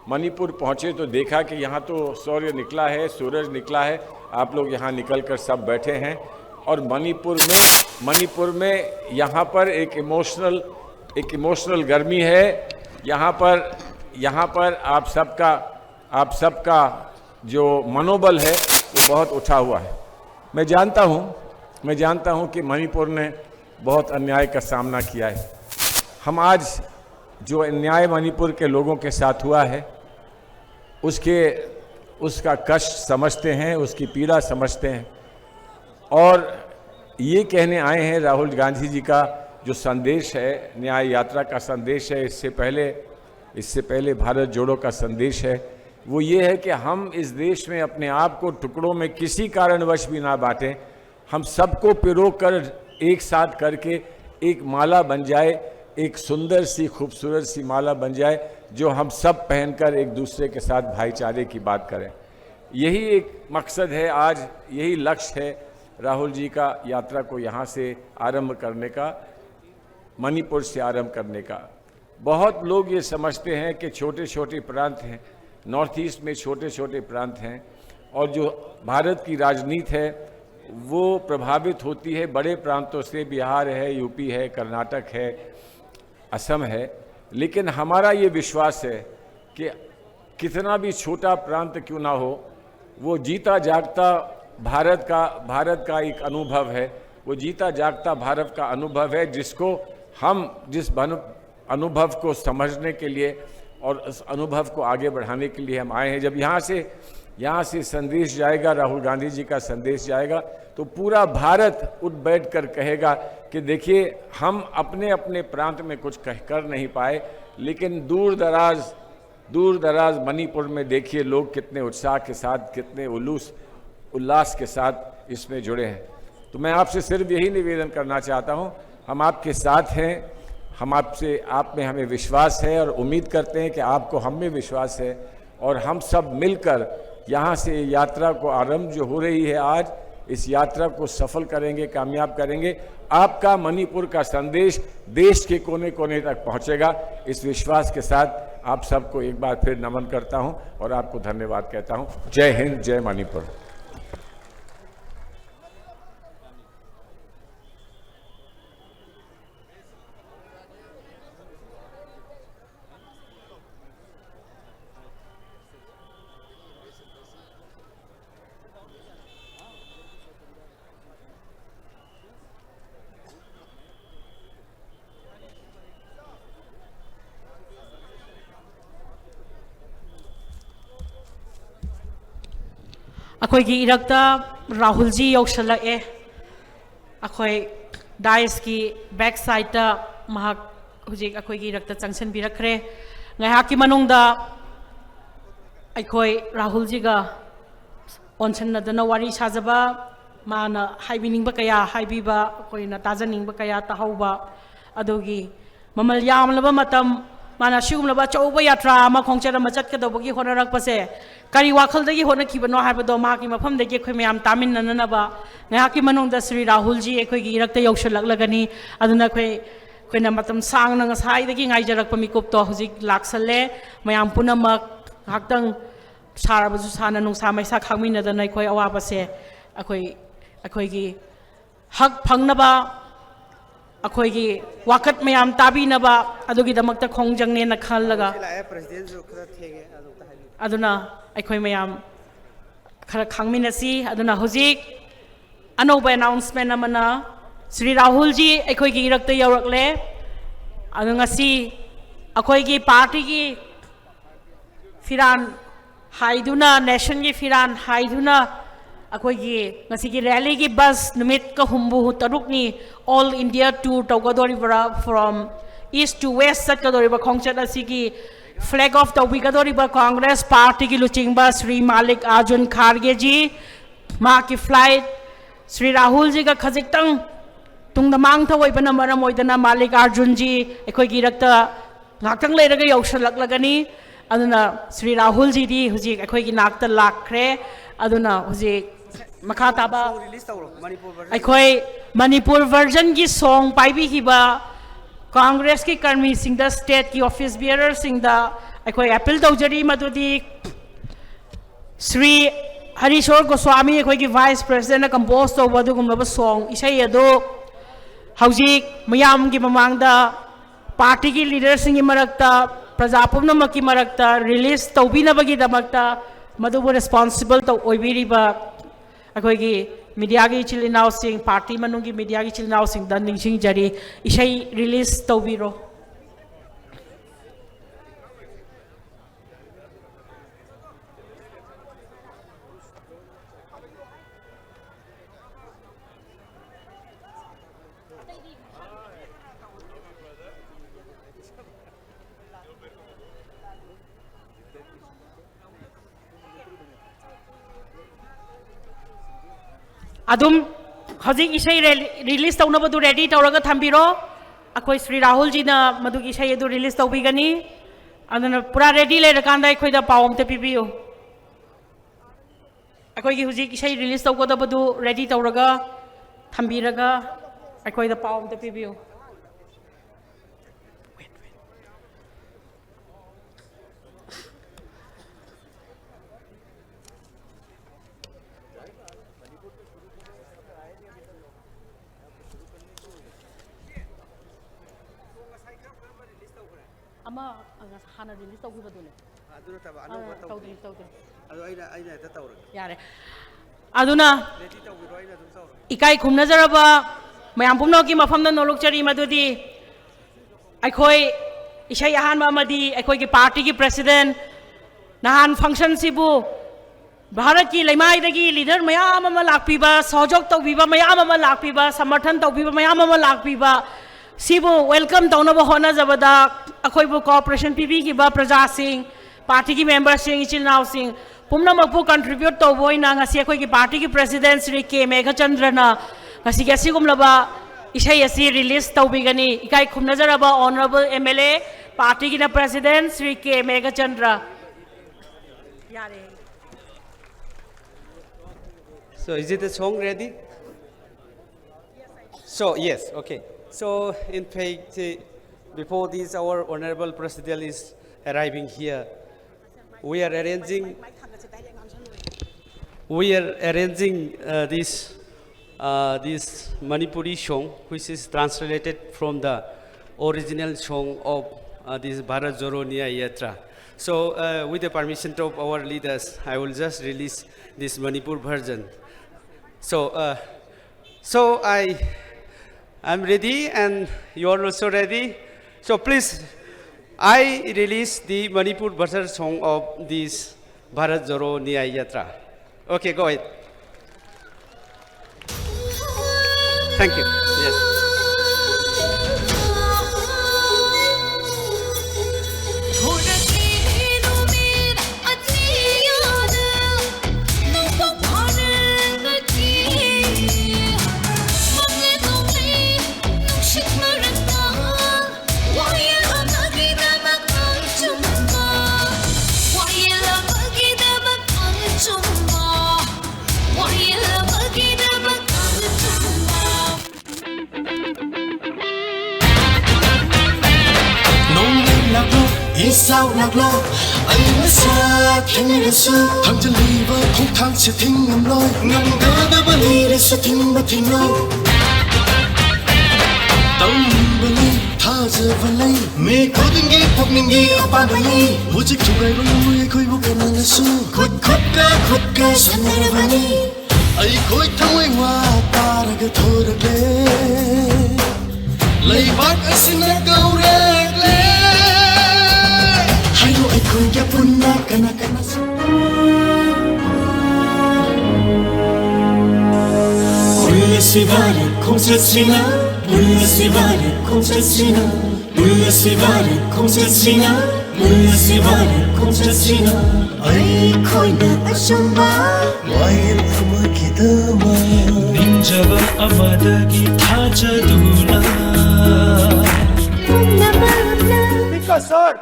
मणिपुर पहुँचे तो देखा कि यहाँ तो सूर्य निकला है, सूरज निकला है, आप लोग यहाँ निकल कर सब बैठे हैं। और मणिपुर में यहाँ पर एक इमोशनल गर्मी है। यहाँ पर आप सबका जो मनोबल है वो बहुत उठा हुआ है। मैं जानता हूँ कि मणिपुर ने बहुत अन्याय का सामना किया है। हम आज जो अन्याय मणिपुर के लोगों के साथ हुआ है उसका कष्ट समझते हैं, उसकी पीड़ा समझते हैं, और ये कहने आए हैं राहुल गांधी जी का जो संदेश है, न्याय यात्रा का संदेश है, इससे पहले भारत जोड़ो का संदेश है, वो ये है कि हम इस देश में अपने आप को टुकड़ों में किसी कारणवश भी ना बांटें। हम सबको पिरो कर एक साथ करके एक माला बन जाए, एक सुंदर सी खूबसूरत सी माला बन जाए, जो हम सब पहनकर एक दूसरे के साथ भाईचारे की बात करें। यही एक मकसद है, आज यही लक्ष्य है राहुल जी का यात्रा को यहाँ से आरंभ करने का, मणिपुर से आरंभ करने का। बहुत लोग ये समझते हैं कि छोटे छोटे प्रांत हैं, नॉर्थ ईस्ट में छोटे छोटे प्रांत हैं, और जो भारत की राजनीति है वो प्रभावित होती है बड़े प्रांतों से, बिहार है, यूपी है, कर्नाटक है, असम है। लेकिन हमारा ये विश्वास है कि कितना भी छोटा प्रांत क्यों ना हो, वो जीता जागता भारत का एक अनुभव है, वो जीता जागता भारत का अनुभव है, जिसको हम जिस अनुभव को समझने के लिए और उस अनुभव को आगे बढ़ाने के लिए हम आए हैं। जब यहाँ से संदेश जाएगा, राहुल गांधी जी का संदेश जाएगा, तो पूरा भारत उठ बैठ कर कहेगा कि देखिए, हम अपने अपने प्रांत में कुछ कर नहीं पाए, लेकिन दूर दराज मणिपुर में देखिए लोग कितने उत्साह के साथ, कितने उल्लास के साथ इसमें जुड़े हैं। तो मैं आपसे सिर्फ यही निवेदन करना चाहता हूँ, हम आपके साथ हैं, आप में हमें विश्वास है, और उम्मीद करते हैं कि आपको हम में विश्वास है, और हम सब मिलकर यहाँ से यात्रा को आरंभ जो हो रही है आज, इस यात्रा को सफल करेंगे, कामयाब करेंगे। आपका मणिपुर का संदेश देश के कोने कोने तक पहुँचेगा। इस विश्वास के साथ आप सबको एक बार फिर नमन करता हूँ और आपको धन्यवाद कहता हूँ। जय हिंद, जय मणिपुर। अखोई इरक्ता राहुल जी यौसलए अखोई डाइस की बैक साइड हुजिक अखोई इरक्ता चंगसन बिरखरे ngaihaki manungda अखोई राहुल जी गा ओनसनदना वारी साजबा माना हाइबिनिंग कया हाइबीबा अखोई ना ताजनिंग कया ताहौबा अदोगी ममल यामलबा मतम माना सिगुमलबा चौबा यात्रा अमा खोंगचरम चटकदबगी होनरकपसे करी वाखलदगी होनखिबनो हाबदो माकी मफमदगी अखोई मयाम तामिनननबा ngaihaki manungda श्री राहुल जी अखोई इरक्ता यौसलगनी अदुना अखोइना मतम सांगना ngसाइदगी ngaijरकप मिकुपतो हुजिक लाक्सले मयाम पुनमक हाक्तंग सारबजु साना नुंसा मैसा खामिनदना अखोई अवाबसे अखोई हक फंगनबा अखोई वाकत मयाम ताबीनबा अदुगीदमक्ता खोंजंगनेना खलगा अदुना अखोई मयाम खरा खांगमिनसी अदुना हुजिक अनौबा अनाउंसमेंट अमना श्री राहुल जी अखोई इरक्ता यौरकले अदुंगासी अखोई पार्टी की फिरान हाइदुना नेशन की फिरान हाइदुना अखोगी ngasi rally ki bus numit ka humbu taruk ni all India tour tawgadoribara from east to west satgadoriba khongchat asigi flag off tawgadoriba Congress party ki luchingba Sri Malik Arjun Kharge ji ma ki flight Sri Rahul ji ka khajiktang tungda mang thawai bana maram oidana Malik Arjun ji ekhoi rakta ngaktang leiraga yausalak lagani aduna Sri Rahul ji di huji ekhoi gi nakta lakre aduna huji makha taba ekhoi Manipur version gi song paibi hiba Congress ki karmi singda state ki office bearer singda ekhoi appeal tawjari madudi Sri Harishor Goswami ekhoi gi vice president na compose tawba dugumba song isai ado hauji mayam gi mamangda party ki leaders singi marakta praja pumnamak ki marakta release tawbinabagi damakta madubu responsible to oibiriba akhoi gi media gi chilinaw sing party manungi media gi chilinaw sing dan ningsing jari isai release tawbiro adum hajik isai release tawna badu ready tawraga thambiro akhoi Sri Rahul ji na madu isai edu release tawbigani aduna pura ready le rakanda akhoi da pawam te pibiyo akhoi gi hujik isai release tawgoda badu ready tawraga thambiraga akhoi da pawam te pibiyo ama hana release tawgibadune aduna taba anu tawdri adu aina ta tawra yare aduna ikai khumna jaraba mayam pumno ki mafamna nolok chari madudi aikhoi isai ahan ma madi aikhoi ki party ki president nahan function sibu Bharat ki laimai dagi leader mayam ama lakpiba sahjog tawbiba mayam ama lakpiba samarthan tawbiba mayam ama lakpiba sibu welcome taunaba hona jabada akhoi bu cooperation pb ki ba praja sing party ki member sing ichil naw sing pumna makpu contribute to boina ngasi akhoi ki party ki president Sri K Meghachandra na ngasi gasi gumlaba isai asi release tawbigani ikai khumna jaraba honorable MLA party ki na president Sri K Meghachandra yare. So is it the song ready? So yes, okay. So in fact, before this, our honorable president is arriving here. We are arranging this Manipuri song, which is translated from the original song of this Bharat Joro Nyaya Yatra. So with the permission of our leaders, I will just release this Manipur version. So I'm ready and you are also ready. So please, I release the Manipur version song of this Bharat Joro Nyaya Yatra. Okay, go ahead. Thank you. Yes. sao lạc lo anh đã xa thiên đã xa thằng chân lì vơi không thang sẽ thinh ngầm lôi ngầm đỡ đã bơ lì để sẽ thinh bất thinh lôi tâm bơ lì tha giờ và lây mê có tiếng ghé hoặc nên ghé ở ba bơ lì mua chiếc chung này bằng mùi khơi bốc cả nàng là su khốt ca xoan này là vani ấy khối thăng ấy hoa ta là cái thơ đặc lệ lấy bát ở xin là câu rạc lệ Hayo ikun ya punna kana 울라시바를 콩차치나 울라시바를 콩차치나 울라시바를 콩차치나 울라시바를 콩차치나 아이코이나 아숑바 와일 아마기다마 닌자바 아마다기 타자두나 speaker sir,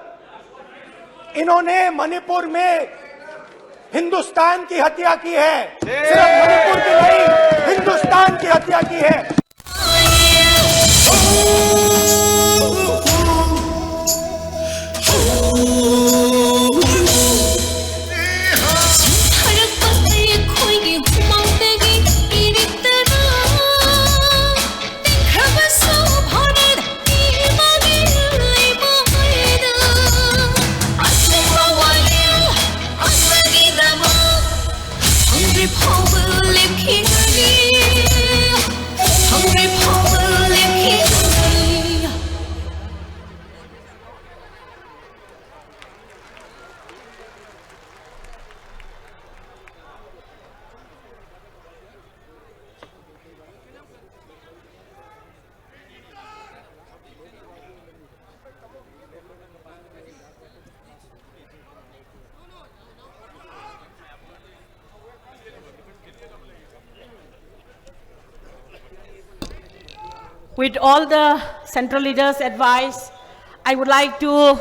इन्होंने मणिपुर में हिंदुस्तान की हत्या की है। सिर्फ मणिपुर की नहीं, हिंदुस्तान की हत्या की है। With all the central leaders' advice, I would like to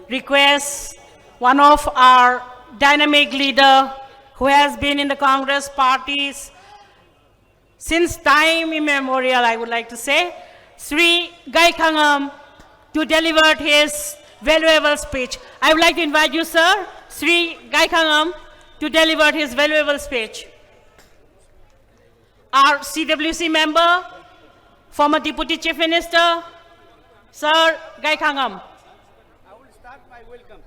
request one of our dynamic leader who has been in the Congress parties since time immemorial, I would like to say, Sri Gaikhangam, to deliver his valuable speech. I would like to invite you, sir, Sri Gaikhangam, to deliver his valuable speech. Our CWC member, former Deputy Chief Minister, Sir Gaikhangam. I will start my welcome.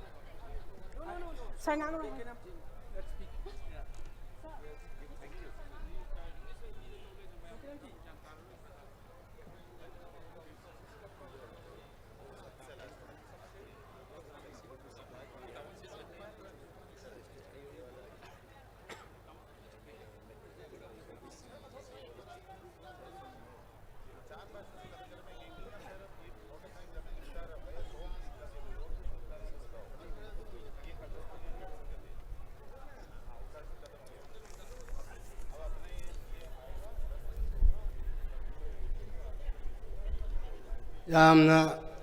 यामना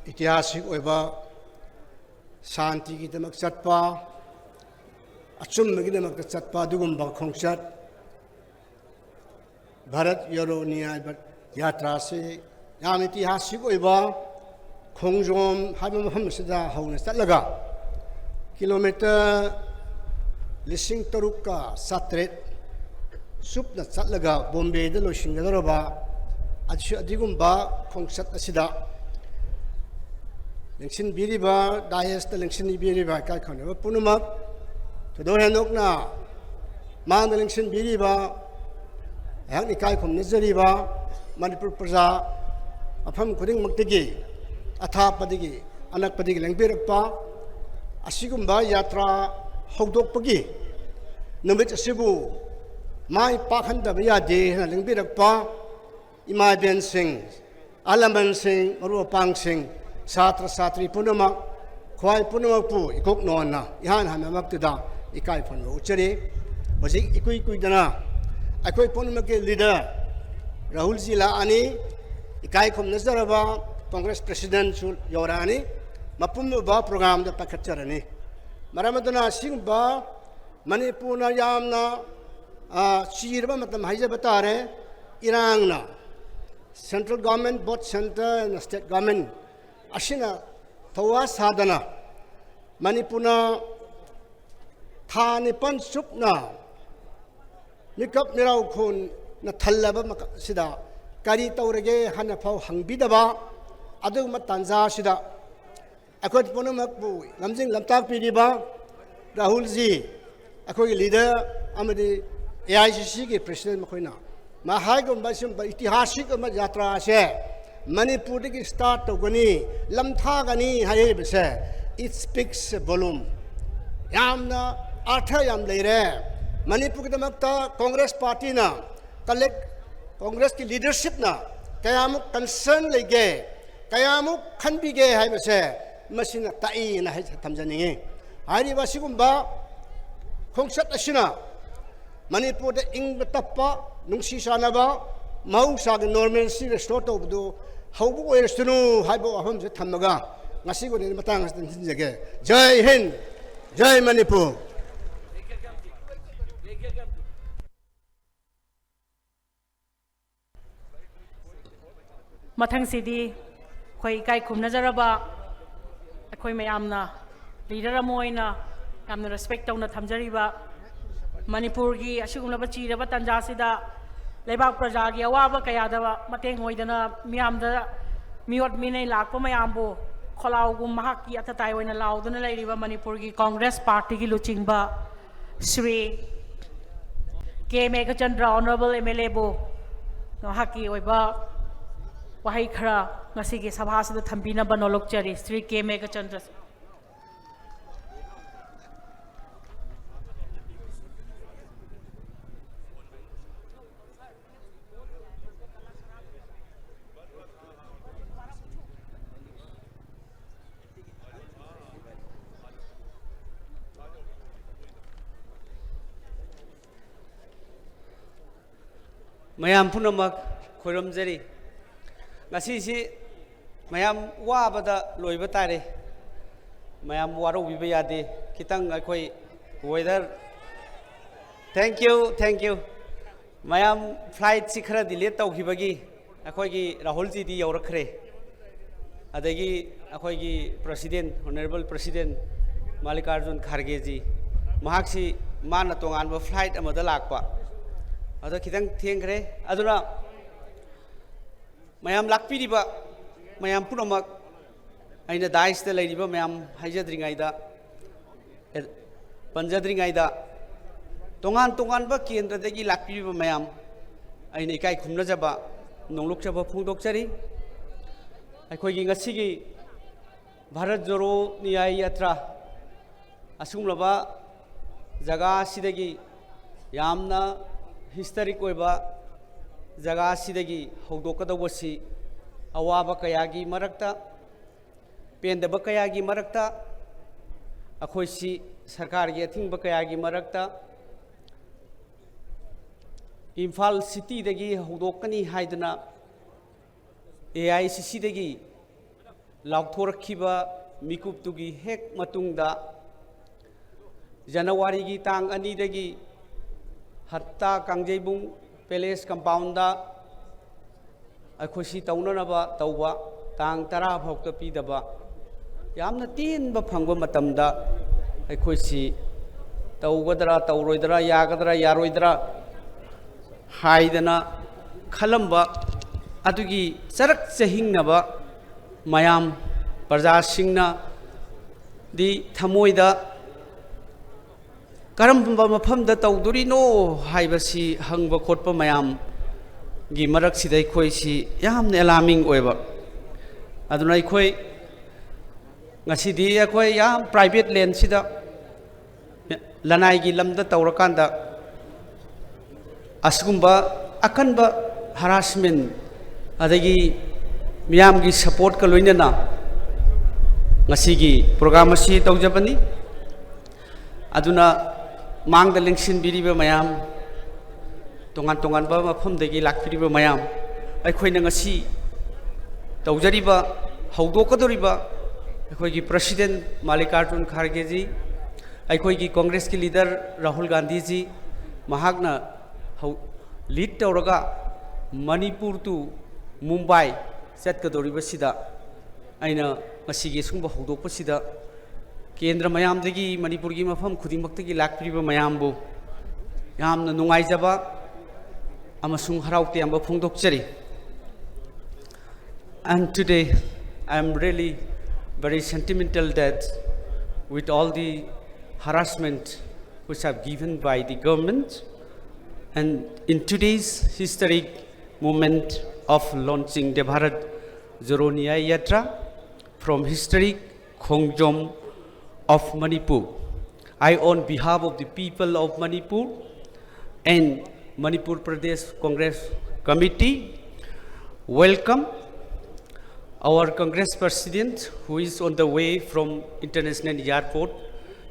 ऐतिहासिक ओइबा शांति की दमक चटपा अचुम्म की दमक चटपा दुगुम्बा खोंगचट भारत यूरो न्याय यात्रा से याम ऐतिहासिक ओइबा खोंगजोम हाइबा मफम सिदा हौना चटलगा किलोमीटर लिसिंग तरुक का 7 सुपना चटलगा बॉम्बे द लोसिंगदरबा अदिगुम्बा खोंगचट असिदा लेंसिन बिरिबा डायस द लेंसिन बिरिबा काय खनबा पुनुमक थदो हेनोकना मान द लेंसिन बिरिबा हांनि काय खम नजरिबा मणिपुर प्रजा अफम खुदिंग मक्तगी अथापदगी अनकपदगी लेंबिरपा असिगुम्बा यात्रा हौदोकपगी नमित असिबु माय पाखनदबा यादे हना लेंबिरपा इमाबेन सिंह आलमन सिंह मरुपांग सिंह छात्र छात्री पुनम ख्वाई पुनमपु इकोक नोना इहान हानमक्तदा इकाय फन उचरे बजिक इकुई कुइदना अखोई पुनम के लीडर राहुल जी लानी इकाय खम नजरबा कांग्रेस प्रेसिडेंट सु योरानी मपुमबा प्रोग्राम द पखचरनी मरमदना सिंहबा मणिपुर यामना चीरबा मतलब हाइजबा तारे इरांगना central government both centre and state government अशिना थवा साधना मणिपुरना था निपन सुपना निकप निराव खून न थल्लबा सिदा करी तौरगे हन फाव हंगबिदबा अदुम तंजा सिदा अखोद पुनमकबु लमजिंग लमताक पिरिबा राहुल जी अखोई लीडर अमदि AICC के प्रेसिडेंट मखोइना महागुम्बा सिम ऐतिहासिक यात्रा से मणिपुर की स्टार्ट तौगनी लमथागनी हाइबसे इट स्पीक्स वॉल्यूम यामना अर्थ याम लेरे मणिपुर की कांग्रेस पार्टी ना कलेक्ट कांग्रेस की लीडरशिप ना कयामुक कंसर्न लेगे कयामुक खनबीगे है बसे मसीना ताई ना है थमजनिंगे हारी वासिगुंबा खोंसत असिना मणिपुर दे इंग तप्पा नुंसी सानबा महौसाग नॉर्मल सी रेस्टोर तौबदो हौबु ओइरसुनु हाइबो अहम से थमगा ngasi ko ni matang astin sinjage jai hind jai manipur mathang sidi khoi kai khumna jaraba khoi mayamna leader amoina yamna respect tawna thamjariba manipur gi asugumna ba chiraba tanja sida lebak praja gi awaba kayada mateng hoidana miyamda miot minai lakpa mayambo खलाउगुम महाकी अथताई ओइना लाउदुना लैरिबा Manipur की कांग्रेस पार्टी की लुचिंगबा Shri K Meghachandra honourable MLA बो महाकी ओइबा वहाई खरा ngasi की सभा से थंबीना बनोलोकचरी श्री के मेघचंद्र मैम पुनमक खोरमजरी ngasi मैम वाबदा लोइब तारे मैम वारो बिबे यादे कितंग अखोई weather thank you ma'am flight सि खरा डिले तौखिबगी अखोई राहुल जी दी यौरखरे अदगी अखोई प्रेसिडेंट ऑनरेबल प्रेसिडेंट मल्लिकार्जुन खड़गे जी महाक्सी माना तोंगान फ्लाइट अमदा लाकपा अदो खितंग थेंग्रे अदुना मैम लाकपीरिबा मैम पुनमक अइना दाइसते लैरिबा मैम हाइजद्रिङाइदा पंजद्रिङाइदा तोंगान तोंगानबा केंद्रदगी लाकपीरिबा मैम अइना इकाई खुमनजबा नोंलुकजबा फोंदोकचरी अखोइगी ngasiगी भारत जोड़ो न्याय यात्रा असुमलबा जगह सिदगी यामना हिस्टोरिक होइबा जगह सिदगी हौदोकदबसी अवाब कयागी मरक्ता पेंदब कयागी मरक्ता अखोइसी सरकार की अथिंग कयागी मरक्ता इम्फाल सिटी दगी हौदोकनी हाइदना AICC दगी लाउथोरखिबा मिकुप्तुगी हेक मतुंगदा जनवरी की तांग अनी दगी हत्ता कांगजेबुंग पैलेस कंपाउंड अखोसी तौननबा तौबा तांग 10 भौक्त पीदबा यामना तीनबा फंगबा मतमदा अखोसी तौगदरा तौरोइदरा यागदरा यारोइदरा हाइदना खलंबा अदुगी सरक चहिंगनबा मयाम प्रजा सिंगना दी थमोइदा करम्बा मफमदा तौदुरिनो हाइबसी हंगबा खोटपा मयाम गी मरक सिदै खोइसी यामने अलार्मिंग ओइबा अदुना इखोइ ngasi अखोइ याम प्राइवेट लैंड सिदा लनाई गी लमदा तौरकांदा असगुंबा अकनबा हरासमेंट अदगी मियाम की सपोर्ट का लोइनना ngasi gi program asi tawjabani aduna mang da lengsin biriba mayam tongan tongan ba mafam degi lakpiriba mayam ai khoina ngasi tawjariba haudokodoriba ai gi president Mallikarjun Kharge ji ai gi congress ki leader Rahul Gandhi ji mahakna lead tawraga Manipur to Mumbai चटकदोरिबा सिदा आइना मसिगे सुंबा हौदोकपा सिदा केंद्र मयामदगी मणिपुर की मफम खुदिमक्तगी लाकपिरिबा मयामबो यामना नुंगाइजबा अमसुंग हराउते Amba फोंदोकचरी. And today I am really very sentimental that with all the harassment which have given by the government and in today's historic moment of launching the Bharat Jodo Nyay Yatra from historic Khongjom of Manipur. I, on behalf of the people of Manipur and Manipur Pradesh Congress Committee welcome our Congress President who is on the way from International Airport,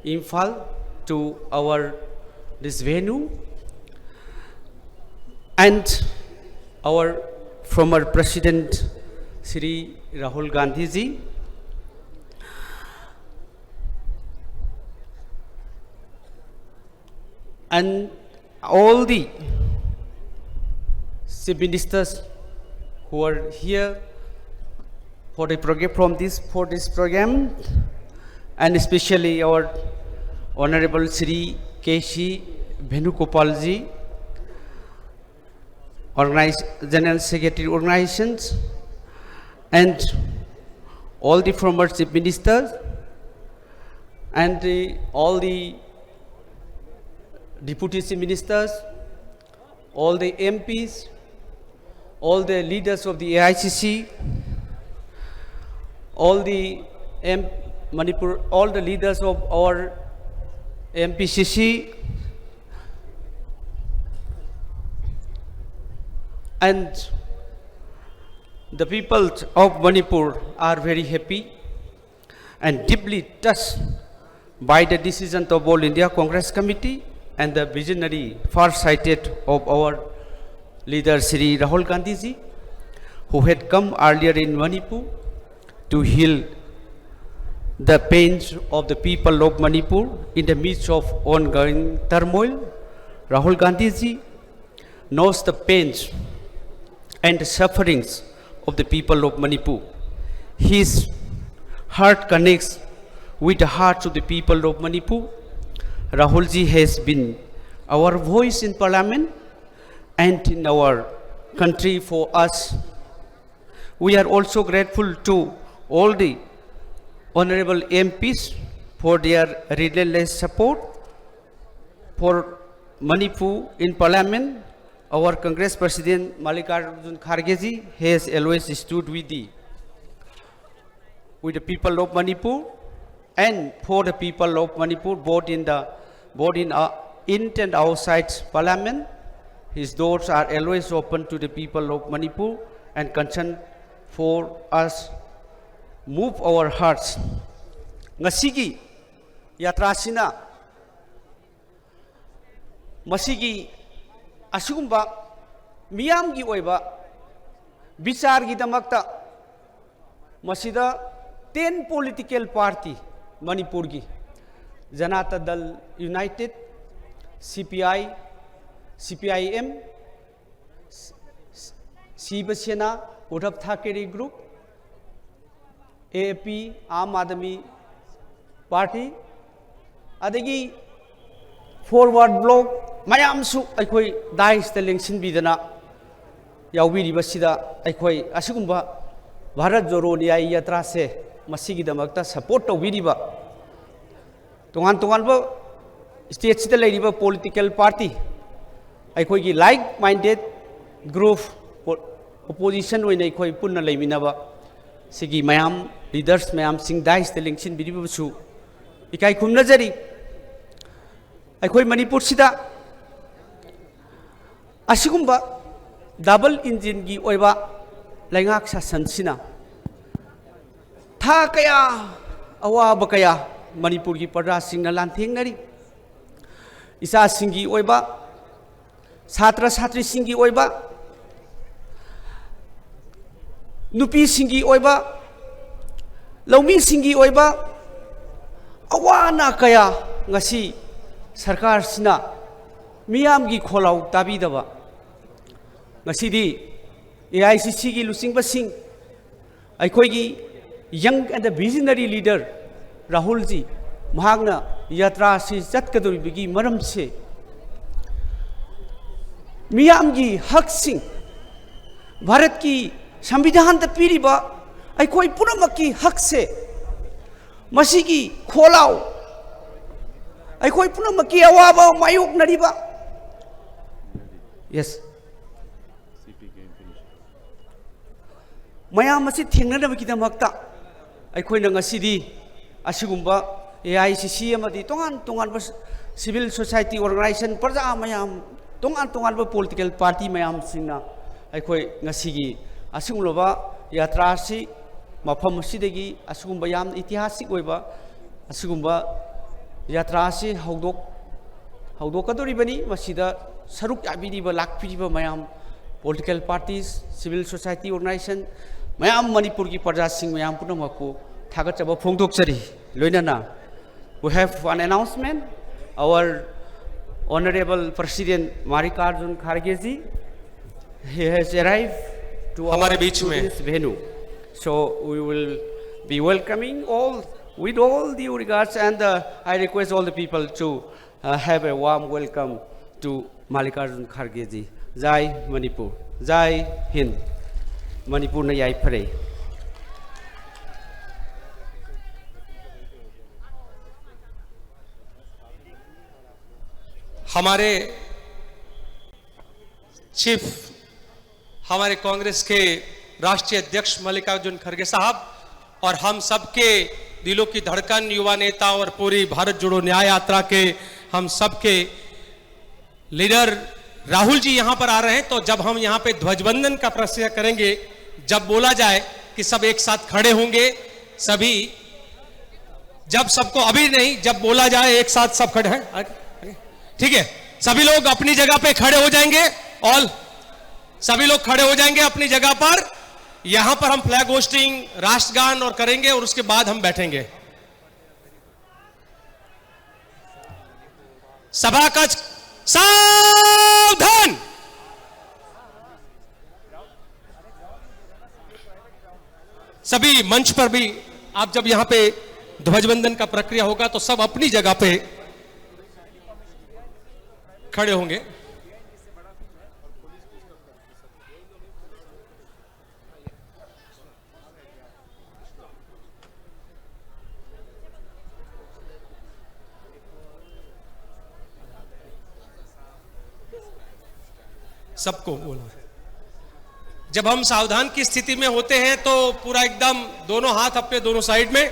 Imphal, to this venue, and our former President Shri Rahul Gandhi ji. And all the chief ministers who are here for the program for this program, and especially our Honorable Shri K.C. Venugopal ji, General Secretary organizations, and all the former chief ministers, and all the deputy chief ministers, all the MPs, all the leaders of the AICC, all the Manipur, all the leaders of our MPCC, and the people of Manipur are very happy and deeply touched by the decision of All India Congress Committee and the visionary far-sighted of our leader Shri Rahul Gandhi ji, who had come earlier in Manipur to heal the pains of the people of Manipur in the midst of ongoing turmoil. Rahul Gandhi ji knows the pains and the sufferings of the people of Manipur. His heart connects with the hearts of the people of Manipur. Rahul ji has been our voice in Parliament and in our country for us. We are also grateful to all the honorable MPs for their relentless support for Manipur in Parliament. Our Congress President Mallikarjun Kharge ji has always stood with the people of Manipur and for the people of Manipur, both in and outside Parliament. His doors are always open to the people of Manipur and concern for us move our hearts. Ngasigi yatrasina masigi asugumba miyamgi oiba bicargi damakta masida 10 political party Manipur gi Janata Dal United, CPI, CPIM, Shiva Sena, Uddhav Thackeray Group, AAP, Aam Aadmi Party, adagi Forward Bloc, mayamsu aikoi dais the election bidana yaubiri basida aikoi asugumba Bharat Joro Nyaya Yatra se masigi damakta support tawiriba tongan ba state sida leiriba political party aikoi gi like minded group opposition oina aikoi punna leiminaba sigi mayam leaders mayam sing dais the election biriba su ikai khumna jari aikoi Manipur sida asigumba double engine gi oiba laingak sasan sina tha kaya awaba kaya Manipur gi parda sing na lantheng nari isa singi oiba satra satri singi oiba nupi singi oiba laumi singi oiba awana kaya ngasi sarkar sina miyam gi kholau tabi daba ngasi di AICC gi lusing basing aikoi gi young and the visionary leader Rahul ji mahagna yatra si chatkaduri bigi maram se miyam gi hak sing Bharat ki संविधान त पीरिबा aikoi punamaki hak se masigi kholau aikoi punamaki awaba mayuk nariba yes mayam masi thengnadaba kidamakta aikoi na ngasidi asigumba AICC amadi tongan civil society organization parja mayam tongan ba political party mayam singna ꯑꯩꯈꯣꯏ ꯉꯁꯤꯒꯤ ꯑꯁꯤꯒꯨꯝꯂꯕ ꯌꯥꯇ꯭ꯔꯥ ꯑꯁꯤ ꯃꯐꯝ ꯑꯁꯤꯗꯒꯤ ꯑꯁꯤꯒꯨꯝꯕ ꯌꯥꯝꯅ ꯏꯇꯤꯍꯥꯁꯤꯛ ꯑꯣꯏꯕ ꯑꯁꯤꯒꯨꯝꯕ ꯌꯥꯇ꯭ꯔꯥ ꯑꯁꯤ ꯍꯧꯗꯣꯛꯀꯗꯧꯔꯤꯕꯅꯤ ꯃꯁꯤꯗ ꯁꯔꯨꯛ ꯌꯥꯕꯤꯔꯤꯕ ꯂꯥꯛꯄꯤꯔꯤꯕ ꯃꯌꯥꯝ political parties civil society organization mayam manipurgi praja sing mayam punamakku thagachaba phongdokchari loinana we have one announcement our honorable president Mallikarjun Kharge ji he has arrived to हमारे बीच में this venue so we will be welcoming all with all due regards and I request all the people to have a warm welcome to Mallikarjun Kharge ji Jai Manipur, Jai Hind, Manipur na yai pare. हमारे चीफ हमारे कांग्रेस के राष्ट्रीय अध्यक्ष मल्लिकार्जुन खड़गे साहब और हम सबके दिलों की धड़कन युवा नेता और पूरी भारत जोड़ो न्याय यात्रा के हम सबके लीडर राहुल जी यहां पर आ रहे हैं। तो जब हम यहां पे ध्वजवंदन का प्रक्रिया करेंगे जब बोला जाए कि सब एक साथ खड़े होंगे सभी जब सबको अभी नहीं जब बोला जाए एक साथ सब खड़े हैं ठीक है सभी लोग अपनी जगह पे खड़े हो जाएंगे ऑल सभी लोग खड़े हो जाएंगे अपनी जगह पर यहां पर हम फ्लैग होस्टिंग राष्ट्रगान और करेंगे और उसके बाद हम बैठेंगे। सभा का सावधान सभी मंच पर भी आप जब यहां पे ध्वजवंदन का प्रक्रिया होगा तो सब अपनी जगह पे खड़े होंगे। सबको बोला जब हम सावधान की स्थिति में होते हैं तो पूरा एकदम दोनों हाथ अपने दोनों साइड में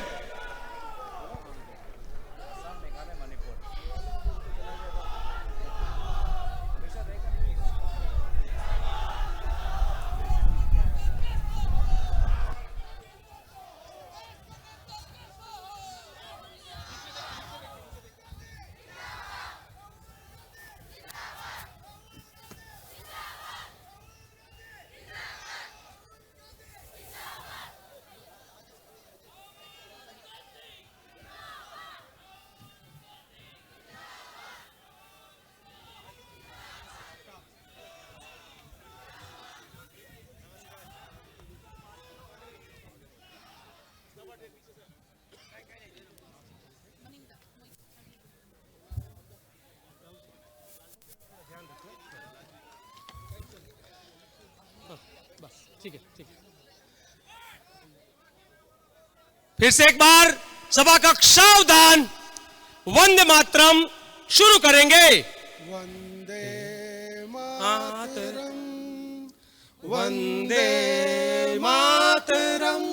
ठीक है फिर से एक बार सभा का सावधान वंदे मातरम शुरू करेंगे। वंदे मातरम वंदे मातरम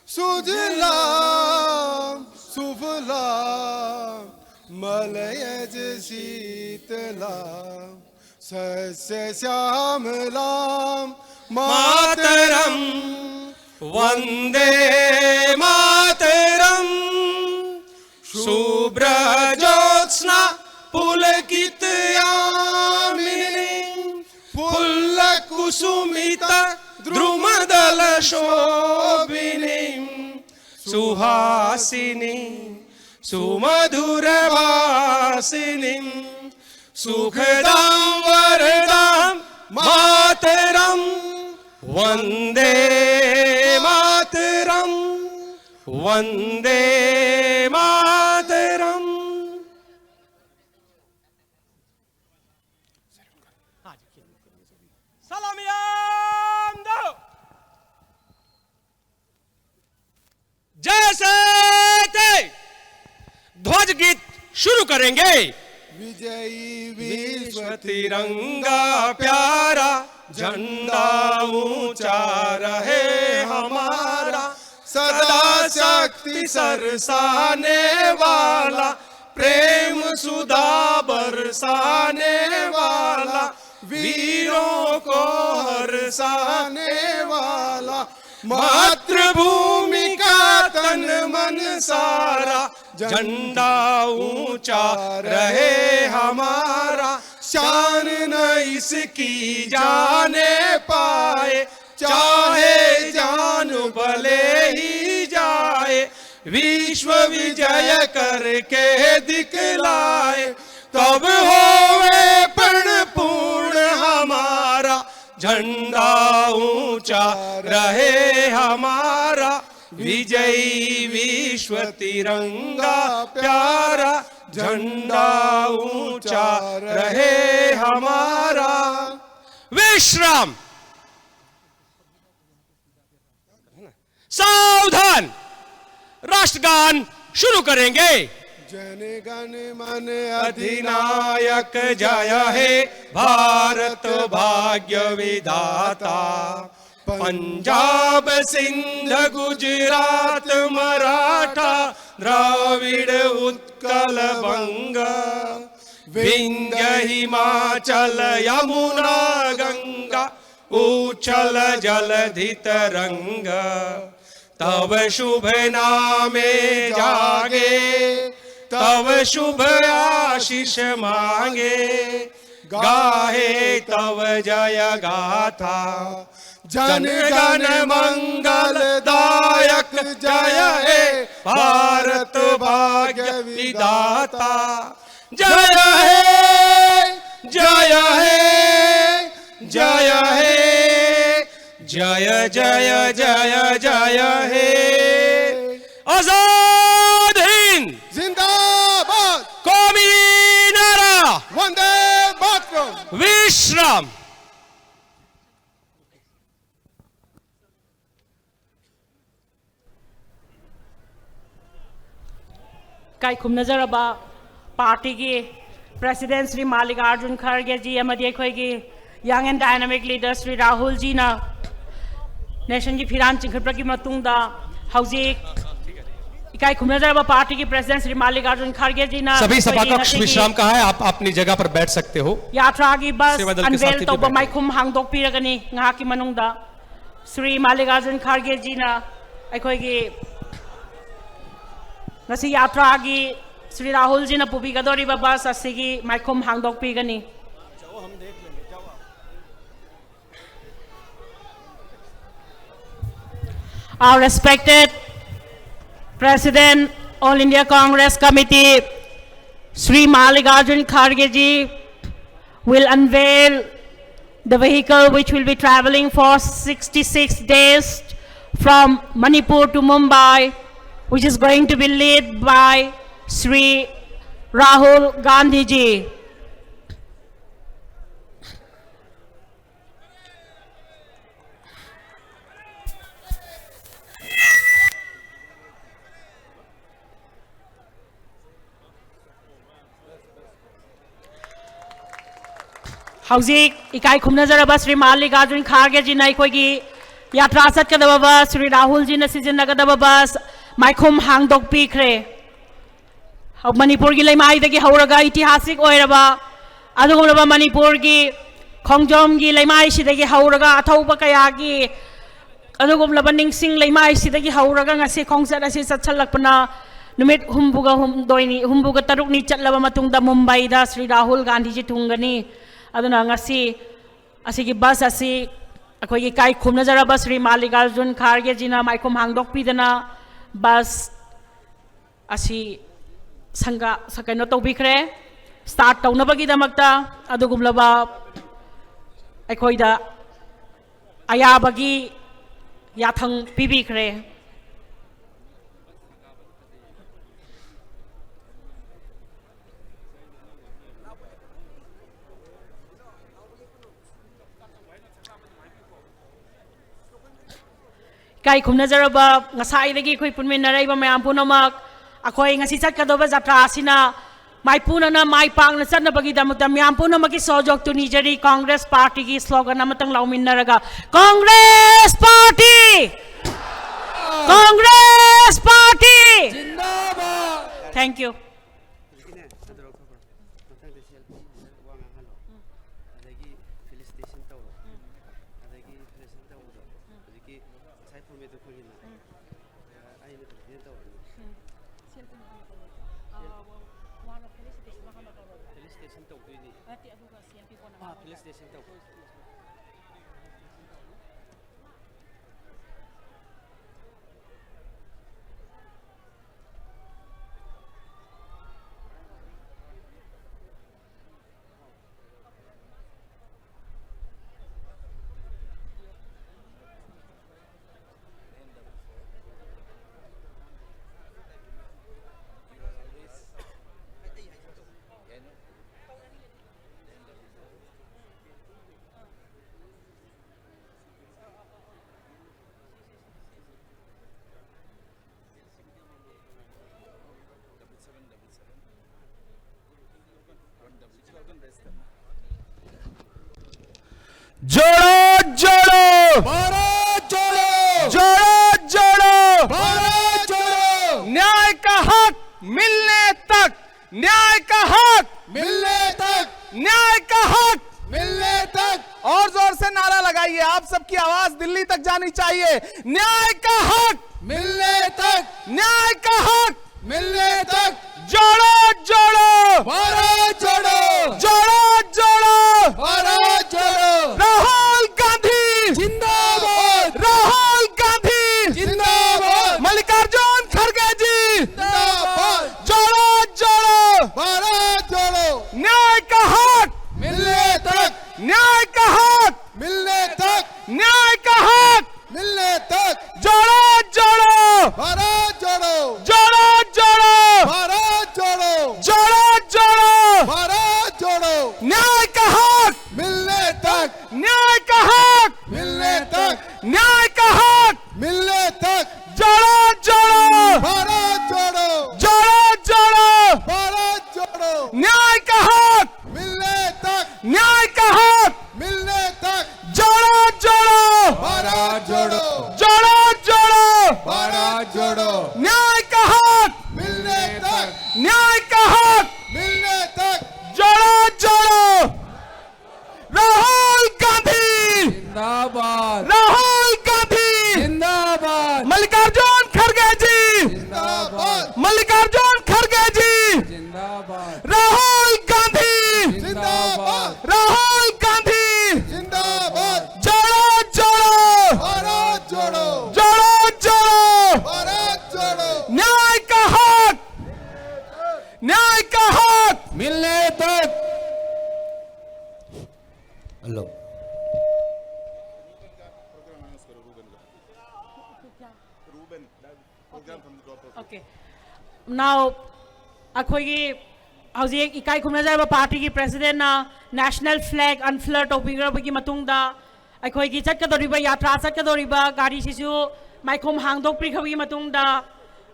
सुजलाम सुफलाम मलयज शीतलाम सस्य श्यामलाम मातरम वंदे मातरम शुभ्र ज्योत्स्ना पुलकित यामिनी फुल्लकुसुमित द्रुमदल शोभिनी सुहासिनी सुमधुर वासिनी सुखदां वरदां मातरम वंदे मातरम वंदे मातरम। सलामियां दो जैसे थे ध्वज गीत शुरू करेंगे। विजयी विश्व तिरंगा प्यारा झंडा ऊंचा रहे हमारा सदा शक्ति सरसाने वाला प्रेम सुधा बरसाने वाला वीरों को हरसाने वाला, मातृभूमि का तन मन सारा, झंडा ऊंचा रहे हमारा, शान न इसकी जाने पाए, चाहे जान भले ही जाए, विश्व विजय करके दिखलाए, तब होवे प्रण पूर्ण हमारा, झंडा ऊंचा रहे हमारा, विजयी विश्व तिरंगा प्यारा, झंडा ऊंचा रहे हमारा। विश्राम। सावधान, राष्ट्रगान शुरू करेंगे। जन गण मन अधिनायक जय हे, भारत भाग्य विधाता, पंजाब सिंध गुजरात मराठा, द्राविड़ उत्कल बंग, विंध्य हिमाचल यमुना गंगा, उछल जलधि तरंग, तब शुभ नामे जागे, तब शुभ आशीष मांगे, गाहे तब जय गाथा, जन गण मंगल दायक जय हे, भारत भाग्य विधाता, जय हे जय हे जय हे, जय जय जय जय हे। आजाद हिंद जिंदाबाद, कौमी नारा वंदे मातरम। विश्राम। काई खुमनजरबा पार्टी की प्रेसिडेंट श्री मल्लिकार्जुन खड़गे जी अमदी अखोई young and dynamic leader Shri Rahul ji ना नेशन की फिरान चिंखटपा की मतुंगदा हौजिक इकाई खुमनजरबा पार्टी की प्रेसिडेंट श्री मल्लिकार्जुन खड़गे जी ना सभी सभा कक्ष विश्राम का है, आप अपनी जगह पर बैठ सकते हो। यात्रा की बस सेवा दल के अनवेल साथी तो भी माइकुम हांगदोकपीरगनी ngहा की मनुंगदा श्री मल्लिकार्जुन खड़गे जी ना अखोई की ngasi यात्रा की श्री राहुल जी ना पुबीगदोरिबा बस असिगी माइकुम हांगदोकपीगनी। Our respected President, All India Congress Committee, Sri Malikarjun Kharge ji, will unveil the vehicle which will be traveling for 66 days from Manipur to Mumbai, which is going to be led by Sri Rahul Gandhi ji. हौजिक इकाई खुमनजरबा श्री मल्लिकार्जुन खड़गे जी ने अखोई यात्रा चटकदब बस श्री राहुल जी ने सिजनगदब बस माइखुम हांगदोकपीख्रे। मणिपुर की लैमाईदगी हौरगा ऐतिहासिक ओइरबा अदुगुमलबा मणिपुर की खोंजोम की लैमाईसिदगी हौरगा अथौबा कयागी अदुगुमलबा निंगसिंग लैमाईसिदगी हौरगा ngasi खोंगचत asi चटछलकपना नुमित हुम्बुगा तरुकनी चटलबा मतुंगदा मुंबईदा श्री राहुल गांधी जी थुंगनी। अदुना ngasi asigi bus asi अखोई काई खुमनजरबा श्री मल्लिकार्जुन खड़गे जी ना माइखुम हांगदोकपीदना बस asi संगा सकैनो तौबिख्रे स्टार्ट तौनबगीदमक्ता अदुगुमलबा अखोईदा अयाबगी याथंग पीबीख्रे। काई खुमनजरबा ngसाईदगी अखोई पुनमिनरैबा मयाम पुनमक अखोई ngasi चटकदोबा जात्रा असिना माइपुनना माइपांगना चटनबगीदमक्ता मयाम पुनमकी सहयोग तुनिजरी कांग्रेस पार्टी की स्लोगन अमतंग लाउमिनरगा कांग्रेस पार्टी जिंदाबाद। Thank you. जोड़ो जोड़ो भारत जोड़ो, जोड़ो जोड़ो भारत जोड़ो, न्याय का हक मिलने तक, न्याय का हक मिलने तक, न्याय का हक मिलने तक। और जोर से नारा लगाइए, आप सबकी आवाज दिल्ली तक जानी चाहिए। न्याय का हक मिलने तक, न्याय का हक मिलने तक। जोड़ो जोड़ो भारत जोड़ो, जोड़ो जोड़ो भारत जोड़ो। राहुल गांधी जिंदाबाद, राहुल गांधी जिंदाबाद, मल्लिकार्जुन खड़गे जी जिंदाबाद। जोड़ो जोड़ो भारत जोड़ो, न्याय का हक मिलने तक, न्याय का हक मिलने तक, न्याय का हक मिलने तक। जोड़ो जोड़ो भारत जोड़ो, जोड़ो जोड़ो भारत जोड़ो, जोड़ो जोड़ो भारत जोड़ो। न्याय का हक मिलने तक, न्याय का हक मिलने तक, न्याय का हक मिलने तक। जोड़ो जोड़ो भारत जोड़ो, जोड़ो जोड़ो भारत जोड़ो। न्याय का हक मिलने तक, न्याय का हक मिलने तक। जोड़ो जोड़ो भारत जोड़ो, जोड़ो जोड़ो भारत जोड़ो। न्याय का हक मिलने तक, न्याय का हक मिलने तक। जोड़ो जोड़ो राहुल गांधी जिंदाबाद, राहुल गांधी जिंदाबाद, मल्लिकार्जुन खड़गे जी जिंदाबाद, मल्लिकार्जुन खड़गे जी जिंदाबाद, राहुल गांधी जिंदाबाद, राहुल गांधी जिंदाबाद। जोड़ो जोड़ो भारत जोड़ो, जोड़ो जोड़ो भारत जोड़ो। न्याय का हक न्याय का हक मिलने तक। Hello Okay. Now, अखोगी हौजिक इकाई खुमनजाब पार्टी की प्रेसिडेंट ना नेशनल फ्लैग अनफ्लर तौबिरबगी मतुंगदा अखोगी चटकदोरिबा यात्रा चटकदोरिबा गाड़ी सिसु माइखोम हांगदोकप्रिखबगी मतुंगदा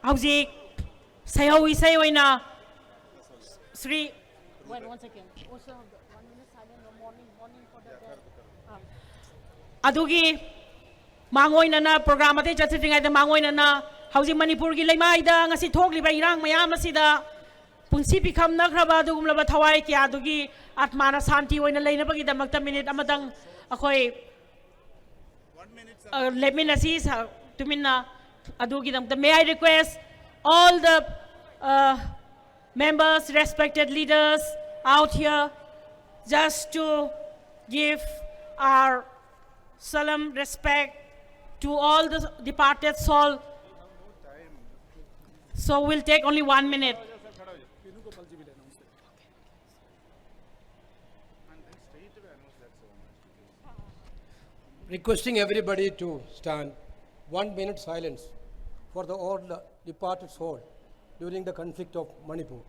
हौजिक सैहौ इसै ओइना Shri wait 1 second also 1 minute silent no morning for the adugi mangoinana program ate chatringai da mangoinana hauji manipur gi leimai da ngasi thokli ba irang mayam asida punsi pikham na khraba dugum laba thawai kya dugi atmana santi oina leina bagi damakta minute amadang akhoi 1 minute let me see tumina adugi dam may I request all the members, respected leaders out here just to give our solemn respect to all the departed soul. So we'll take only 1 minute. Requesting everybody to stand. 1 minute silence for the all departed soul during the conflict of Manipur.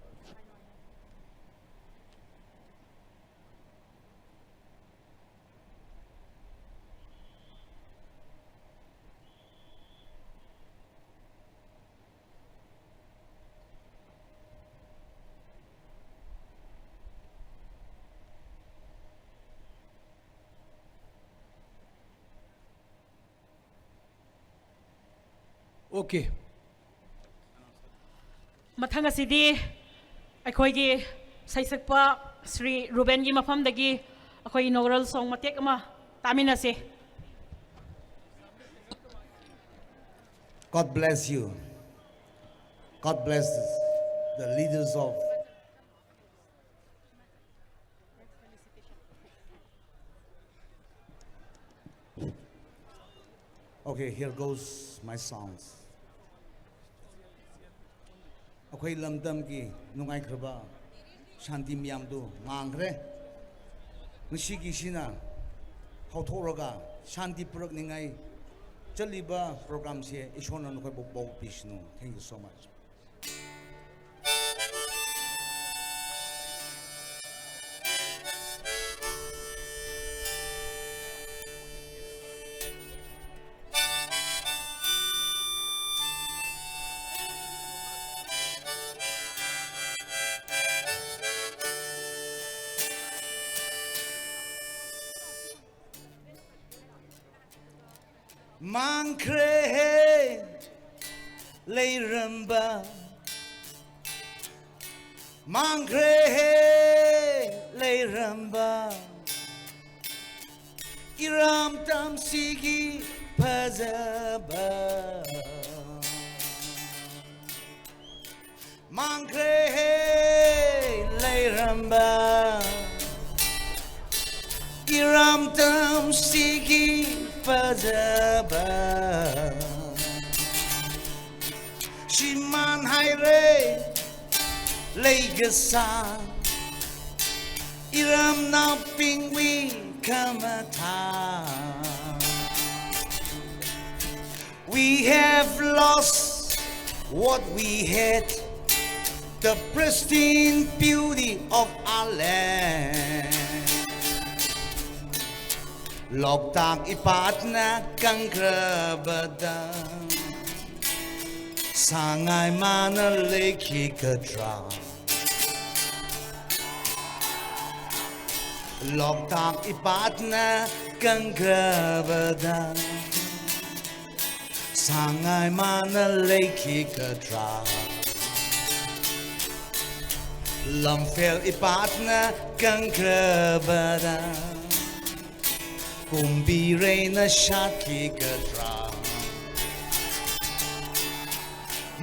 Okay. Mathang asidi akhoi saisakpa Sri Ruben gi mafam dagi akhoi inaugural song matek ama taminase. God bless you. God bless the leaders of Okay, here goes my songs. Akwai lamdam ki nungai kraba shanti miyam du ngangre ngisi sina hauthoroga shanti purak ningai chaliba program se ishona nukai bo pishnu. Thank you so much. Mankre lay ramba, Mankre lay ramba, Iram tam sigi pazaba, Mankre lay ramba, Iram tam sigi Pazaba Shiman Haire Legasa Iram na pingwi kamata. We have lost what we had, the pristine beauty of our land. Loktak ipat na kang krabada, sangay manaliki kadra. Loktak ipat na kang krabada, sangay manaliki kadra. Lamfel ipat na kang krabada, kumbire na shaki kadra.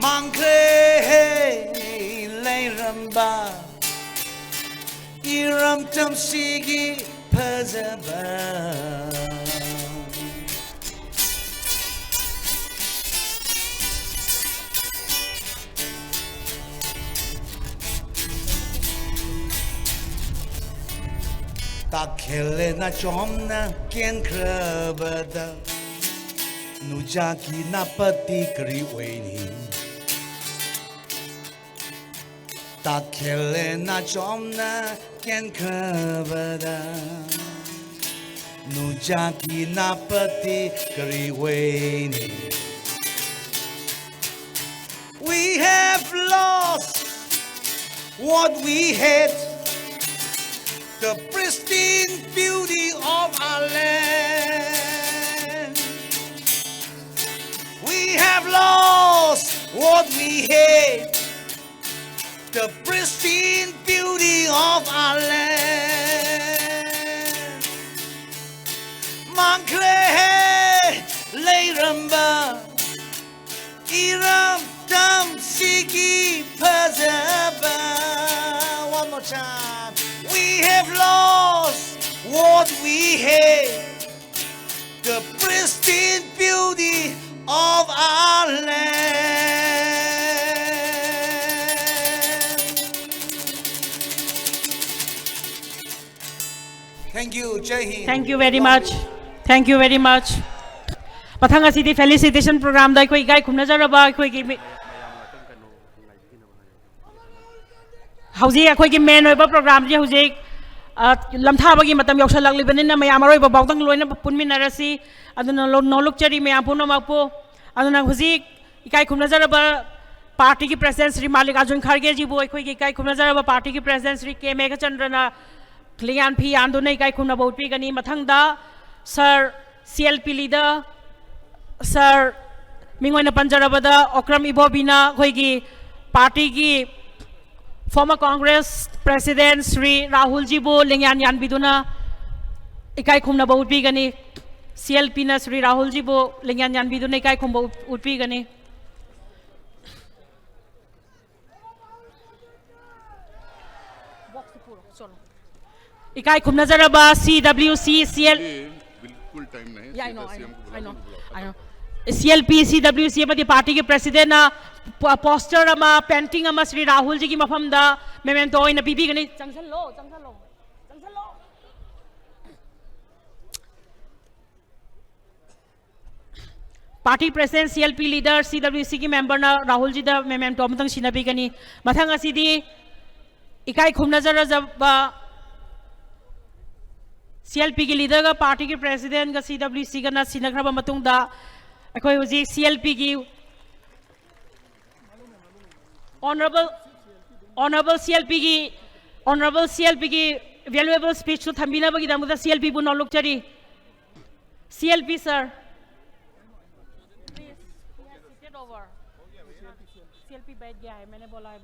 Mangkre lay ramba, iram tam sigi pazaba. Takhele na chomna ken krabada, nujaki na pati kriweni. Takhele na chomna ken krabada, nujaki na pati kriweni. We have lost what we had, the pristine beauty of our land. We have lost what we had, the pristine beauty of our land. Mankre lay ramba, iram tam siki pazaba. One more time. We have lost what we had, the pristine beauty of our land. Thank you, Jai Hind. Thank you very much. Thank you very much. Pathang asidi felicitation program da koi gai khumna jaraba koi ki hauji akhoi ki main oiba program ji hauji lamthabagi matam yausalaklibanina mayam aroiba bawdang loina punminarasi aduna nolukchari mayam punomakpo aduna hauji ikai khumna jaraba party ki president Sri Mallikarjun Kharge ji bo akhoi ki ikai khumna jaraba party ki president Sri K Meghachandrana Klian Phi anduna ikai khumna bawpi gani mathangda Sir CLP leader Sir Mingoina Panjarabada Okram Ibobina khoi ki party ki former Congress President Sri Rahul ji bo lengyan yan biduna ikai khumna ba utpi gani CLP na Sri Rahul ji bo lengyan yan biduna ikai khumba utpi gani इकाई खुमनजरबा CWC CL बिल्कुल टाइम नहीं Yeah, I know. CLP CWC अमदी पार्टी के प्रेसिडेंट ना पोस्टर अमा पेंटिंग अमा श्री राहुल जी की मफम दा मेमेंटो इन बीबी गनी चंगसन लो party president CLP leader CWC की मेंबर ना राहुल जी दा मेमेंटो अमतंग सिनबी गनी मथंग असिदी इकाई खुमनजर जब CLP की लीडर का पार्टी के प्रेसिडेंट का CWC का ना सिनखरबा मतुंग दा अखोई हुजी CLP की ऑनरेबल CLP की वैल्यूएबल स्पीच तो थंबीना बगी दामुदा CLP बु नौलुक चरी CLP सर CLP बैठ गया है मैंने बुलाया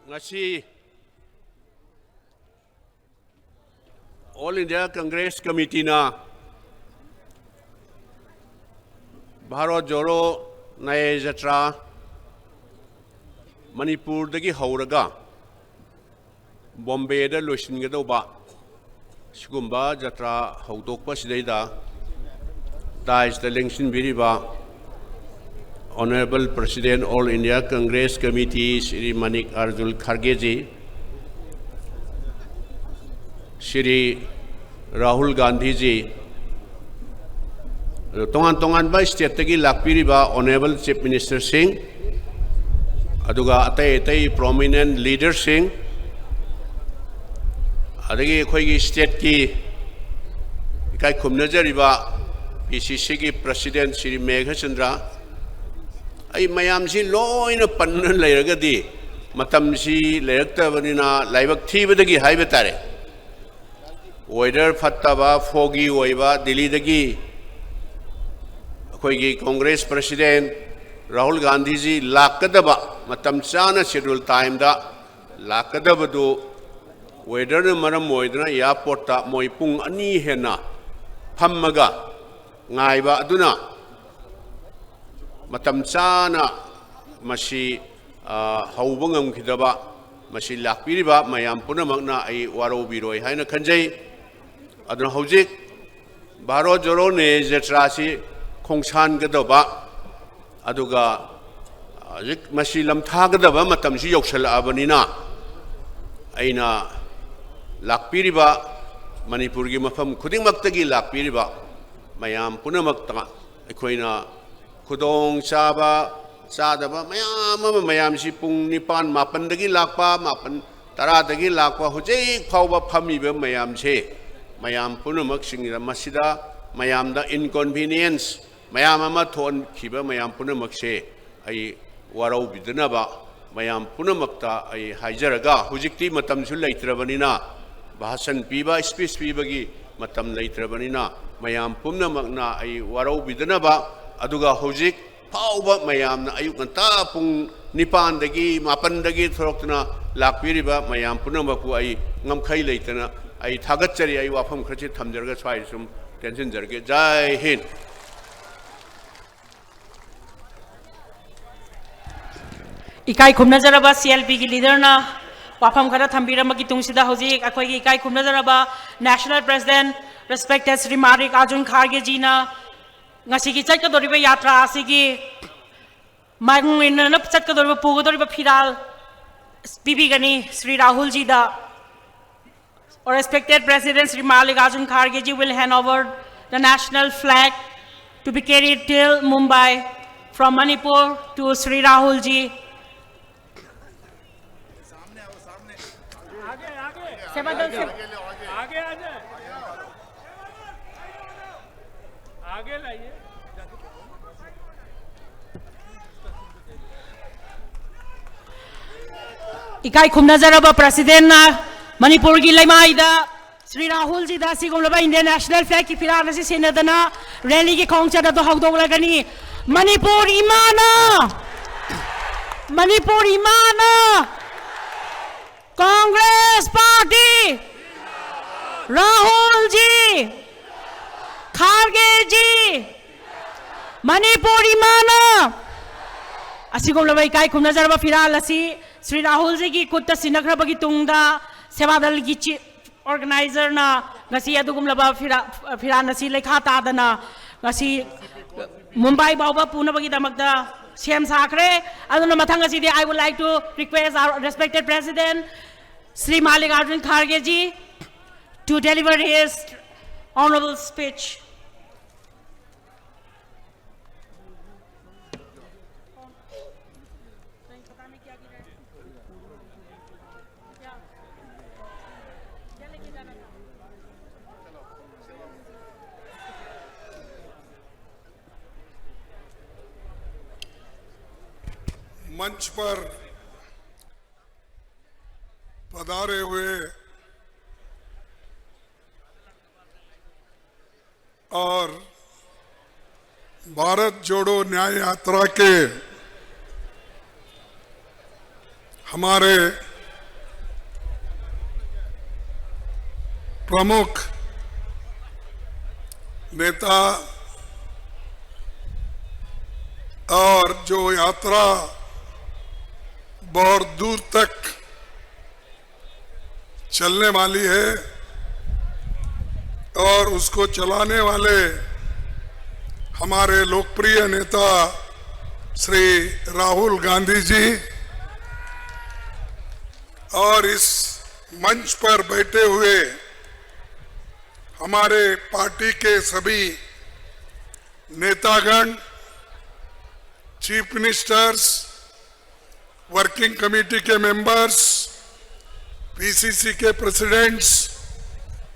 ngasi All India Congress Committee na Bharat Joro Naya Jatra Manipur dagi hauraga Bombay da loisingado sigumba jatra haudokpa sidaida Dais the Lengshin Biriba Honorable President All India Congress Committee Shri Manik Arjun Kharge ji, Shri Rahul Gandhi ji, tongan ba state tagi lakpiri ba Honorable Chief Minister Singh, aduga atai prominent leader Singh, adagi khoi ki state ki ikai khumnajari ba PCC ki President Shri Megha Chandra आई मयाम सी लोइन पन्न लेरगदी मतम सी लेरक्तबनिना लाइबक थीबदगी हाइबे तारे वेदर फत्तबा फोगी ओइबा दिल्ली दगी अखोइगी कांग्रेस प्रेसिडेंट राहुल गांधी जी लाकदबा मतम चाना शेड्यूल टाइम दा लाकदबदु वेदर मरम मोइदना एयरपोर्ट ता मोइ पुंग अनि हेना फम्मगा ngaइबा अदुना matam chana masi haubangam khidaba masi lakpiriba mayam punamakna ai waro biroi haina khanjai aduna hojik bharo joro ne jatra si khongsan gadaba aduga ajik masi lamtha gadaba matam si yoksal abanina aina lakpiriba manipur gi mafam khuding maktagi lakpiriba mayam punamakta akoina Kudong Saba Sadaba mayam si pung nipan mapan dagi lakpa mapan tara dagi lakpa hujay pauba pamiba mayam se mayam punumak singira masida mayam da inconvenience mayam ama thon kiba mayam punumak se ay warau bidana ba mayam punumakta ay hajaraga hujikti matam su laitrabanina bahasan piba speech piba gi matam laitrabanina mayam punumakna ay warau bidana ba aduga hojik pauba mayam na ayuk nganta pung nipan dagi mapan dagi thoroktna lakpiriba mayam punamaku ay ngamkhai leitana ay thagatchari ay wafam khrachi thamjarga swai sum tension jarge jai hind इकाई खुमनजरबा CLP की लीडर ना वाफम खरा थंबीरम की तुंगसिदा हौजिक अखोई की इकाई खुमनजरबा नेशनल प्रेसिडेंट रेस्पेक्टेड श्री मारिक अर्जुन खारगे जी ना ngasi ki chakadoriba yatra asigi maingwin na chakadoriba pugodoriba phiral bibi gani Sri Rahul ji da or respected President Sri Mallikarjun Kharge ji will hand over the national flag to be carried till Mumbai from Manipur to Sri Rahul ji. इकाई खुमनजरबा प्रेसिडेंट ना मणिपुर की लैमाईदा Sri Rahul ji da sigumlaba Indian national flag ki firan asi senadana rally ki khongcha da hawdog lagani Manipur imana Congress party Rahul ji Kharge ji Manipur imana asigumlaba ikai khumnazarba firan asi Sri Rahul ji ki kutta sinakraba ki tungda Sevadal ki organizer na ngasi adugumlaba firan nasi lekha tadana ngasi Mumbai bauba puna bagi damakda sem sakre aduna mathang ngasi I would like to request our respected president Sri Mallikarjun Kharge ji to deliver his honorable speech. मंच पर पधारे हुए और भारत जोड़ो न्याय यात्रा के हमारे प्रमुख नेता और जो यात्रा बहुत दूर तक चलने वाली है और उसको चलाने वाले हमारे लोकप्रिय नेता श्री राहुल गांधी जी और इस मंच पर बैठे हुए हमारे पार्टी के सभी नेतागण, चीफ मिनिस्टर्स, वर्किंग कमेटी के मेंबर्स, पीसीसी के प्रेसिडेंट्स,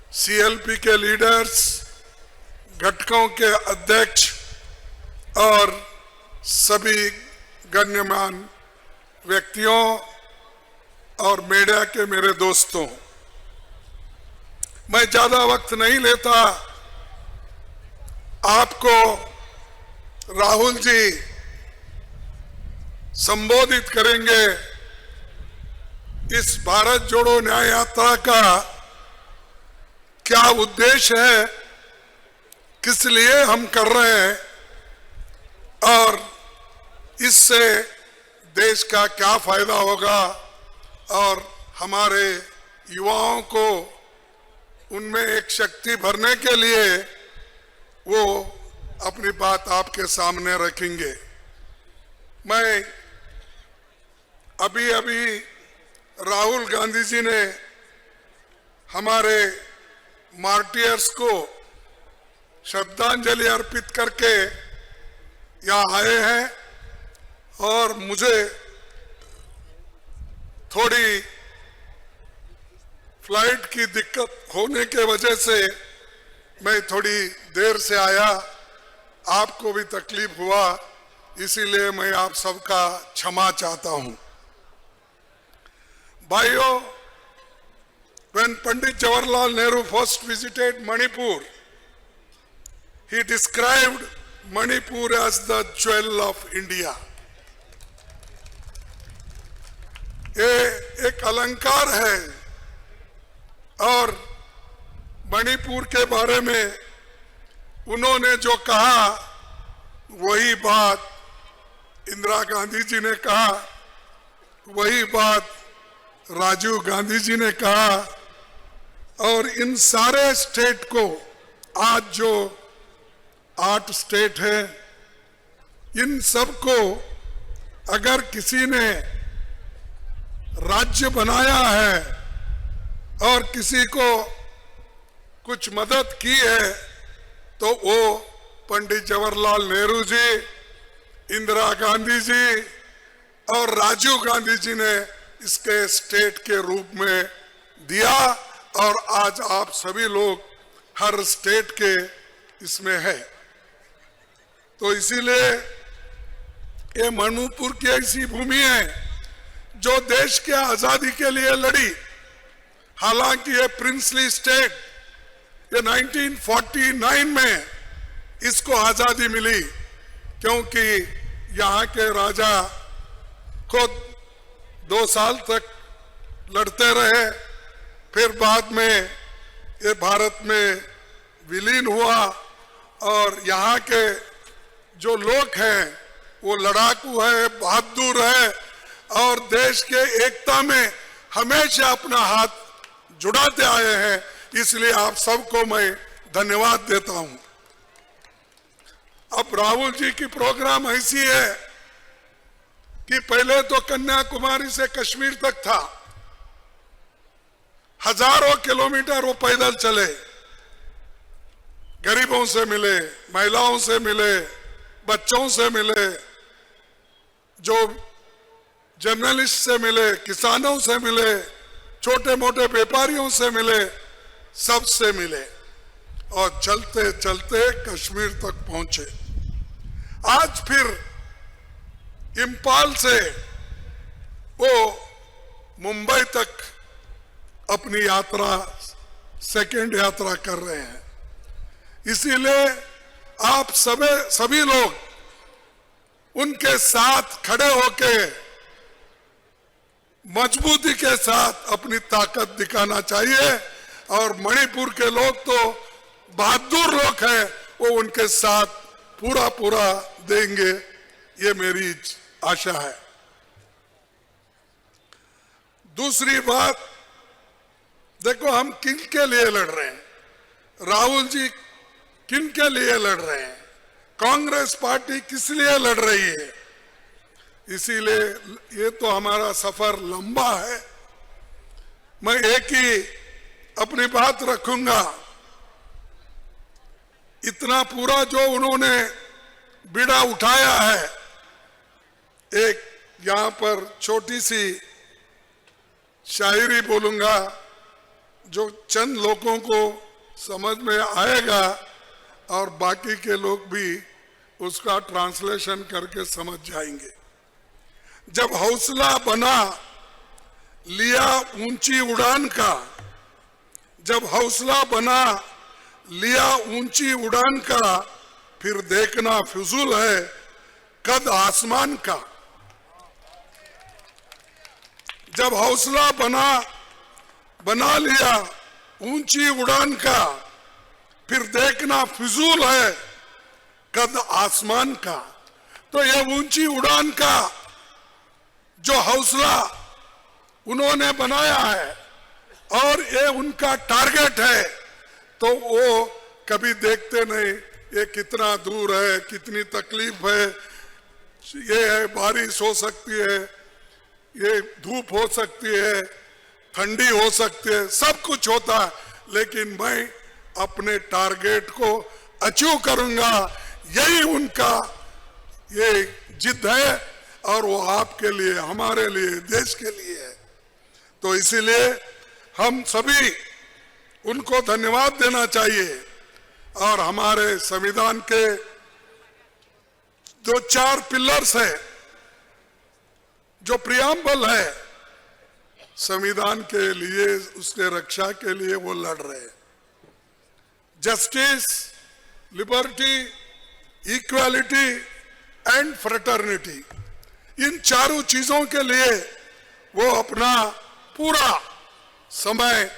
सीएलपी के लीडर्स, घटकों के अध्यक्ष और सभी गण्यमान व्यक्तियों और मीडिया के मेरे दोस्तों, मैं ज्यादा वक्त नहीं लेता। आपको राहुल जी संबोधित करेंगे। इस भारत जोड़ो न्याय यात्रा का क्या उद्देश्य है, किस लिए हम कर रहे हैं और इससे देश का क्या फायदा होगा और हमारे युवाओं को उनमें एक शक्ति भरने के लिए वो अपनी बात आपके सामने रखेंगे। मैं अभी राहुल गांधी जी ने हमारे मार्टियर्स को श्रद्धांजलि अर्पित करके यहाँ आए हैं और मुझे थोड़ी फ्लाइट की दिक्कत होने के वजह से मैं थोड़ी देर से आया, आपको भी तकलीफ हुआ, इसीलिए मैं आप सबका क्षमा चाहता हूं। भाइयों, when Pandit Jawaharlal Nehru first visited Manipur, he described Manipur as the jewel of India. ये एक अलंकार है और मणिपुर के बारे में उन्होंने जो कहा वही बात इंदिरा गांधी जी ने कहा, वही बात राजीव गांधी जी ने कहा और इन सारे स्टेट को, आज जो 8 स्टेट है, इन सब को अगर किसी ने राज्य बनाया है और किसी को कुछ मदद की है तो वो पंडित जवाहरलाल नेहरू जी, इंदिरा गांधी जी और राजीव गांधी जी ने इसके स्टेट के रूप में दिया और आज आप सभी लोग हर स्टेट के इसमें है। तो इसीलिए ये मणिपुर की ऐसी भूमि है जो देश के आजादी के लिए लड़ी। हालांकि ये प्रिंसली स्टेट, ये 1949 में इसको आजादी मिली, क्योंकि यहाँ के राजा खुद 2 साल तक लड़ते रहे, फिर बाद में ये भारत में विलीन हुआ और यहाँ के जो लोग हैं वो लड़ाकू है, बहादुर है और देश के एकता में हमेशा अपना हाथ जुड़ाते आए हैं। इसलिए आप सबको मैं धन्यवाद देता हूं। अब राहुल जी की प्रोग्राम ऐसी है कि पहले तो कन्याकुमारी से कश्मीर तक था, हजारों किलोमीटर वो पैदल चले, गरीबों से मिले, महिलाओं से मिले, बच्चों से मिले, जो जर्नलिस्ट से मिले, किसानों से मिले, छोटे मोटे व्यापारियों से मिले, सबसे मिले और चलते चलते कश्मीर तक पहुंचे। आज फिर इंफाल से वो मुंबई तक अपनी यात्रा, सेकेंड यात्रा कर रहे हैं। इसीलिए आप सभी लोग उनके साथ खड़े होके मजबूती के साथ अपनी ताकत दिखाना चाहिए और मणिपुर के लोग तो बहादुर लोग हैं, वो उनके साथ पूरा देंगे, ये मेरी आशा है। दूसरी बात, देखो हम किन के लिए लड़ रहे हैं, राहुल जी किन के लिए लड़ रहे हैं, कांग्रेस पार्टी किस लिए लड़ रही है। इसीलिए ये तो हमारा सफर लंबा है। मैं एक ही अपनी बात रखूंगा, इतना पूरा जो उन्होंने बीड़ा उठाया है, एक यहां पर छोटी सी शायरी बोलूंगा जो चंद लोगों को समझ में आएगा और बाकी के लोग भी उसका ट्रांसलेशन करके समझ जाएंगे। जब हौसला बना लिया ऊंची उड़ान का, जब हौसला बना लिया ऊंची उड़ान का, फिर देखना फिजूल है कद आसमान का। जब हौसला बना लिया ऊंची उड़ान का, फिर देखना फिजूल है कद आसमान का। तो ये ऊंची उड़ान का जो हौसला उन्होंने बनाया है और ये उनका टारगेट है, तो वो कभी देखते नहीं ये कितना दूर है, कितनी तकलीफ है, ये है बारिश हो सकती है, ये धूप हो सकती है, ठंडी हो सकती है, सब कुछ होता है, लेकिन मैं अपने टारगेट को अचीव करूंगा, यही उनका ये जिद है और वो आपके लिए, हमारे लिए, देश के लिए है। तो इसीलिए हम सभी उनको धन्यवाद देना चाहिए और हमारे संविधान के जो 4 पिलर्स है, जो प्रियम्बल है, संविधान के लिए, उसके रक्षा के लिए वो लड़ रहे हैं। Justice, liberty, equality and fraternity, इन चारों चीजों के लिए वो अपना पूरा समय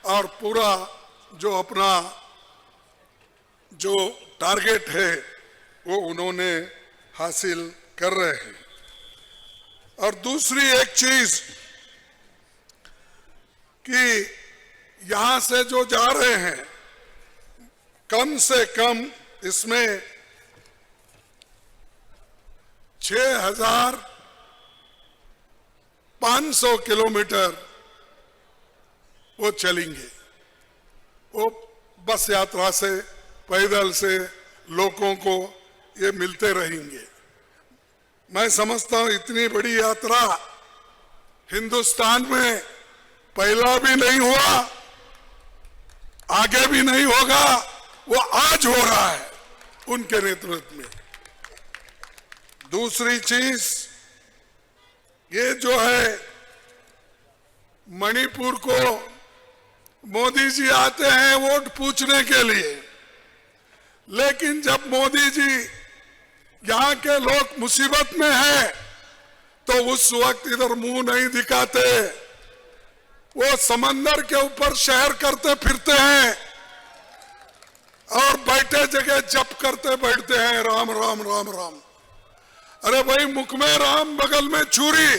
और पूरा जो अपना जो टारगेट है वो उन्होंने हासिल कर रहे हैं। और दूसरी एक चीज कि यहां से जो जा रहे हैं, कम से कम इसमें 6,500 किलोमीटर वो चलेंगे। वो बस यात्रा से, पैदल से लोगों को ये मिलते रहेंगे। मैं समझता हूं इतनी बड़ी यात्रा हिंदुस्तान में पहला भी नहीं हुआ, आगे भी नहीं होगा, वो आज हो रहा है उनके नेतृत्व में। दूसरी चीज ये जो है मणिपुर को मोदी जी आते हैं वोट पूछने के लिए, लेकिन जब मोदी जी यहाँ के लोग मुसीबत में हैं तो उस वक्त इधर मुंह नहीं दिखाते, वो समंदर के ऊपर शहर करते फिरते हैं और बैठे जगह जप करते बैठते हैं राम राम राम राम। अरे भाई, मुख में राम बगल में छुरी,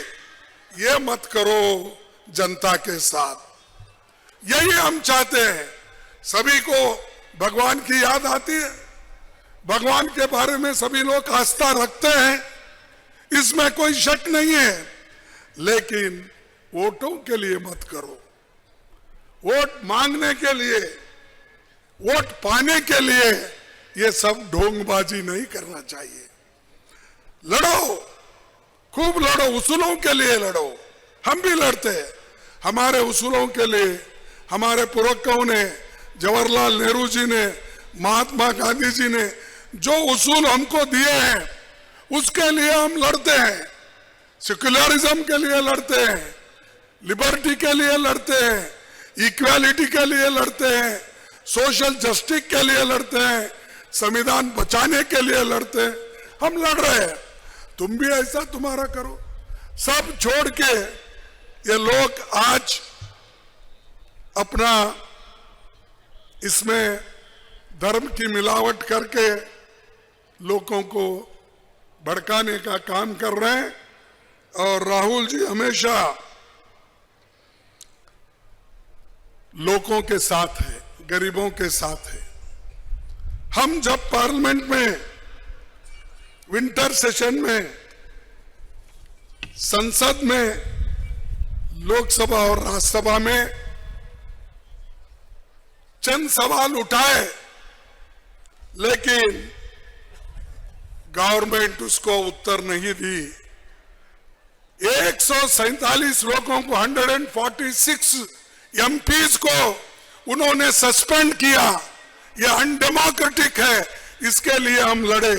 ये मत करो जनता के साथ। यही हम चाहते हैं। सभी को भगवान की याद आती है, भगवान के बारे में सभी लोग आस्था रखते हैं, इसमें कोई शक नहीं है, लेकिन वोटों के लिए मत करो। वोट मांगने के लिए, वोट पाने के लिए ये सब ढोंगबाजी नहीं करना चाहिए। लड़ो, खूब लड़ो, उसूलों के लिए लड़ो। हम भी लड़ते हैं। हमारे उसूलों के लिए हमारे पुरखों ने, जवाहरलाल नेहरू जी ने, महात्मा गांधी जी ने जो उसूल हमको दिए हैं उसके लिए हम लड़ते हैं। सेक्युलरिज्म के लिए लड़ते हैं, लिबर्टी के लिए लड़ते हैं, इक्वालिटी के लिए लड़ते हैं, सोशल जस्टिस के लिए लड़ते हैं, संविधान बचाने के लिए लड़ते हैं। हम लड़ रहे हैं, तुम भी ऐसा तुम्हारा करो। सब छोड़ के ये लोग आज अपना इसमें धर्म की मिलावट करके लोगों को भड़काने का काम कर रहे हैं। और राहुल जी हमेशा लोगों के साथ है, गरीबों के साथ है। हम जब पार्लियामेंट में विंटर सेशन में, संसद में, लोकसभा और राज्यसभा में चंद सवाल उठाए, लेकिन गवर्नमेंट उसको उत्तर नहीं दी। 147 लोगों को, 146 एमपीज को उन्होंने सस्पेंड किया। यह अनडेमोक्रेटिक है, इसके लिए हम लड़े,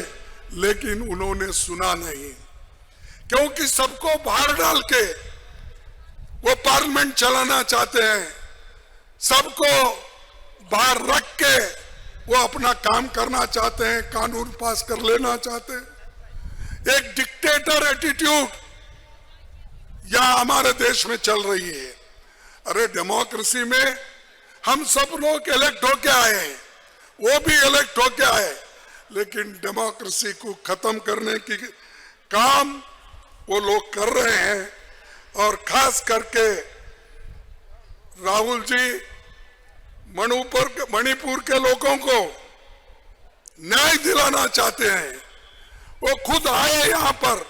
लेकिन उन्होंने सुना नहीं, क्योंकि सबको बाहर डाल के वो पार्लियामेंट चलाना चाहते हैं। सबको बाहर रख के वो अपना काम करना चाहते हैं, कानून पास कर लेना चाहते हैं। एक डिक्टेटर एटीट्यूड यहां हमारे देश में चल रही है। अरे डेमोक्रेसी में हम सब लोग इलेक्ट होके आए हैं, वो भी इलेक्ट होके आए, लेकिन डेमोक्रेसी को खत्म करने की काम वो लोग कर रहे हैं। और खास करके राहुल जी मणिपुर के लोगों को न्याय दिलाना चाहते हैं। वो खुद आए यहां पर,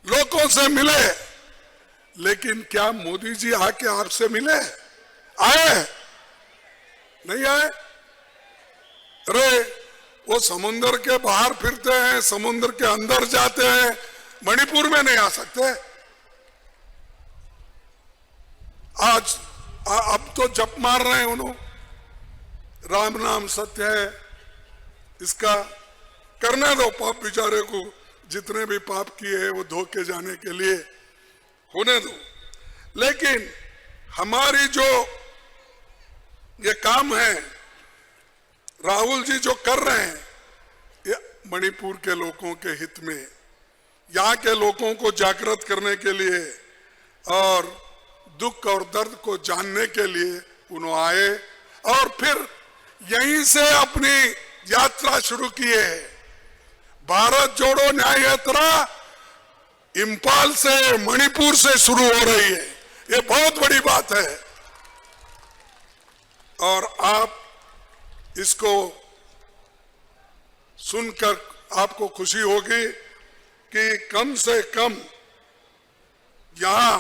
लोगों से मिले, लेकिन क्या मोदी जी आके आपसे मिले? आए? नहीं आए? अरे वो समुद्र के बाहर फिरते हैं, समुद्र के अंदर जाते हैं, मणिपुर में नहीं आ सकते। आज अब तो जप मार रहे हैं उन्होंने, राम नाम सत्य है, इसका करने दो। पाप बेचारे को जितने भी पाप किए हैं वो धोके जाने के लिए होने दो। लेकिन हमारी जो ये काम है, राहुल जी जो कर रहे हैं, ये मणिपुर के लोगों के हित में, यहाँ के लोगों को जागृत करने के लिए और दुख और दर्द को जानने के लिए उन्होंने आए और फिर यहीं से अपनी यात्रा शुरू की है। भारत जोड़ो न्याय यात्रा इंफाल से, मणिपुर से शुरू हो रही है। ये बहुत बड़ी बात है और आप इसको सुनकर आपको खुशी होगी कि कम से कम यहां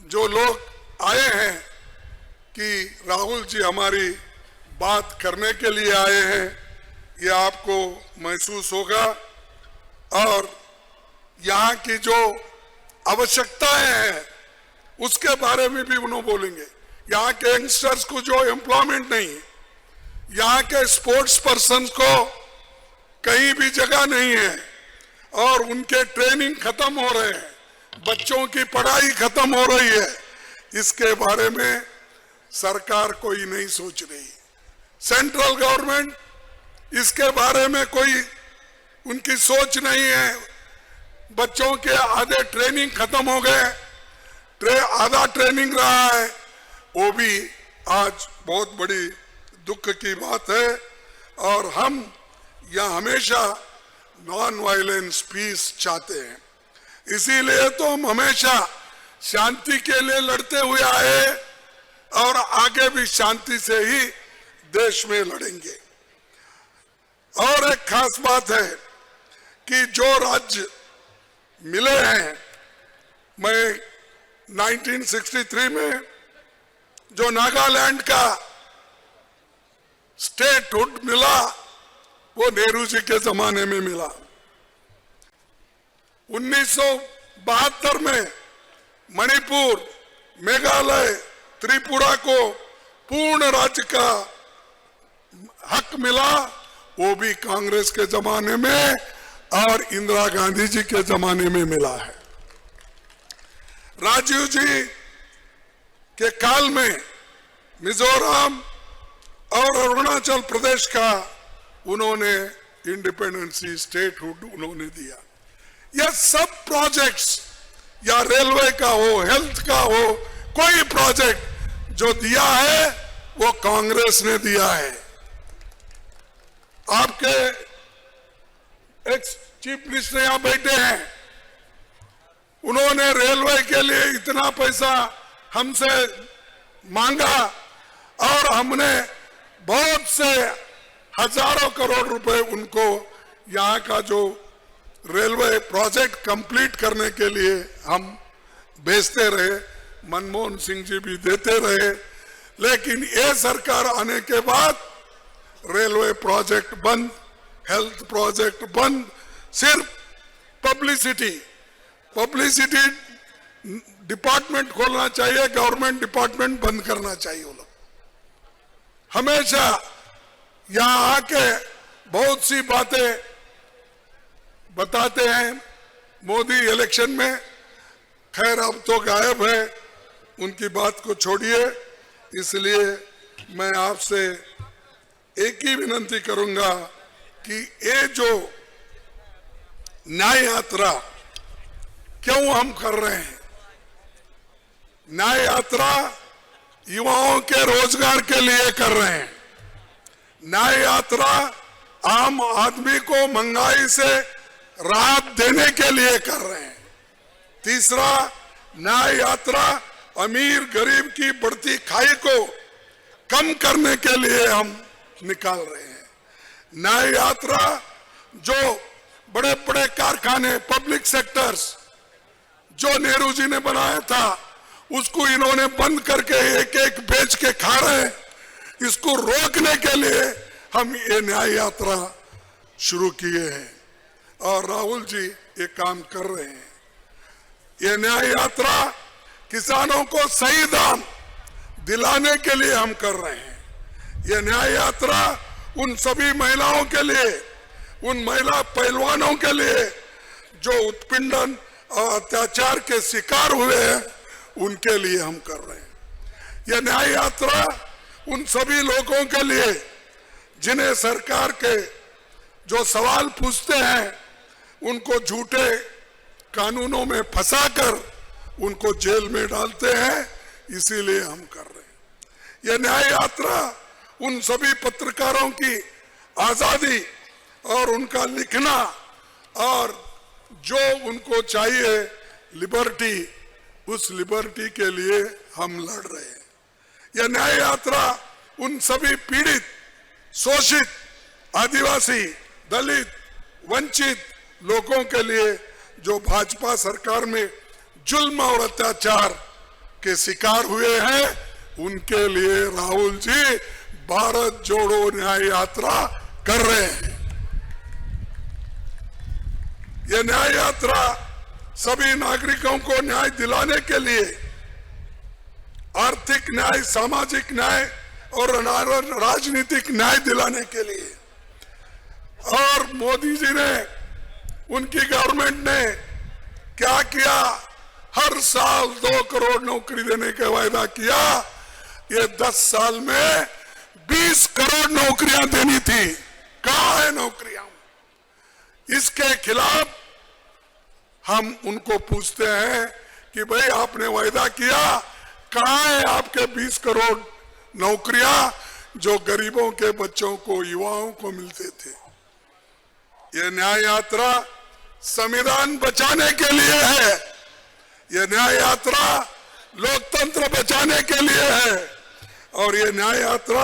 जो लोग आए हैं कि राहुल जी हमारी बात करने के लिए आए हैं, ये आपको महसूस होगा। और यहाँ की जो आवश्यकताएं हैं उसके बारे में भी उन्होंने बोलेंगे। यहाँ के यंगस्टर्स को जो एम्प्लॉयमेंट नहीं, यहाँ के स्पोर्ट्स पर्सन को कहीं भी जगह नहीं है और उनके ट्रेनिंग खत्म हो रहे हैं, बच्चों की पढ़ाई खत्म हो रही है, इसके बारे में सरकार कोई नहीं सोच रही। सेंट्रल गवर्नमेंट इसके बारे में कोई उनकी सोच नहीं है। बच्चों के आधे ट्रेनिंग खत्म हो गए, आधा ट्रेनिंग रहा है, वो भी आज बहुत बड़ी दुख की बात है। और हम यह हमेशा नॉन वायलेंस पीस चाहते हैं, इसीलिए तो हम हमेशा शांति के लिए लड़ते हुए आए और आगे भी शांति से ही देश में लड़ेंगे। और एक खास बात है कि जो राज्य मिले हैं, मैं 1963 में जो नागालैंड का स्टेटहुड मिला वो नेहरू जी के जमाने में मिला। 1972 में मणिपुर, मेघालय, त्रिपुरा को पूर्ण राज्य का हक मिला, वो भी कांग्रेस के जमाने में और इंदिरा गांधी जी के जमाने में मिला है। राजीव जी के काल में मिजोरम और अरुणाचल प्रदेश का उन्होंने इंडिपेंडेंसी स्टेटहुड उन्होंने दिया। यह सब प्रोजेक्ट्स, या रेलवे का हो, हेल्थ का हो, कोई प्रोजेक्ट जो दिया है वो कांग्रेस ने दिया है। आपके एक्स चीफ मिनिस्टर यहां बैठे हैं, उन्होंने रेलवे के लिए इतना पैसा हमसे मांगा और हमने बहुत से हजारों करोड़ रुपए उनको यहाँ का जो रेलवे प्रोजेक्ट कंप्लीट करने के लिए हम भेजते रहे। मनमोहन सिंह जी भी देते रहे, लेकिन ये सरकार आने के बाद रेलवे प्रोजेक्ट बंद, हेल्थ प्रोजेक्ट बंद। सिर्फ पब्लिसिटी डिपार्टमेंट खोलना चाहिए, गवर्नमेंट डिपार्टमेंट बंद करना चाहिए। वो लोग हमेशा यहाँ आके बहुत सी बातें बताते हैं। मोदी इलेक्शन में, खैर अब तो गायब है, उनकी बात को छोड़िए। इसलिए मैं आपसे एक ही विनती करूंगा कि ये जो न्याय यात्रा क्यों हम कर रहे हैं, न्याय यात्रा युवाओं के रोजगार के लिए कर रहे हैं। न्याय यात्रा आम आदमी को महंगाई से राहत देने के लिए कर रहे हैं। तीसरा, न्याय यात्रा अमीर गरीब की बढ़ती खाई को कम करने के लिए हम निकाल रहे हैं। न्याय यात्रा जो बड़े बड़े कारखाने, पब्लिक सेक्टर्स जो नेहरू जी ने बनाया था, उसको इन्होंने बंद करके एक एक बेच के खा रहे हैं। इसको रोकने के लिए हम ये न्याय यात्रा शुरू किए हैं और राहुल जी ये काम कर रहे हैं। ये न्याय यात्रा किसानों को सही दाम दिलाने के लिए हम कर रहे हैं। ये न्याय यात्रा उन सभी महिलाओं के लिए, उन महिला पहलवानों के लिए जो उत्पीड़न और अत्याचार के शिकार हुए हैं, उनके लिए हम कर रहे हैं। यह न्याय यात्रा उन सभी लोगों के लिए जिन्हें सरकार के जो सवाल पूछते हैं, उनको झूठे कानूनों में फंसाकर उनको जेल में डालते हैं, इसीलिए हम कर रहे हैं। यह न्याय यात्रा उन सभी पत्रकारों की आजादी और उनका लिखना और जो उनको चाहिए लिबर्टी, उस लिबर्टी के लिए हम लड़ रहे हैं। यह न्याय यात्रा उन सभी पीड़ित, शोषित, आदिवासी, दलित, वंचित लोगों के लिए जो भाजपा सरकार में जुल्म और अत्याचार के शिकार हुए हैं, उनके लिए राहुल जी भारत जोड़ो न्याय यात्रा कर रहे हैं। यह न्याय यात्रा सभी नागरिकों को न्याय दिलाने के लिए, आर्थिक न्याय, सामाजिक न्याय और राजनीतिक न्याय दिलाने के लिए। और मोदी जी ने, उनकी गवर्नमेंट ने क्या किया? हर साल 2 करोड़ नौकरी देने का वायदा किया ये 10 साल में 20 करोड़ नौकरियां देनी थी। कहां है नौकरियां? इसके खिलाफ हम उनको पूछते हैं कि भाई आपने वायदा किया, कहां है आपके 20 करोड़ नौकरियां जो गरीबों के बच्चों को, युवाओं को मिलते थे? ये न्याय यात्रा संविधान बचाने के लिए है, ये न्याय यात्रा लोकतंत्र बचाने के लिए है, और ये न्याय यात्रा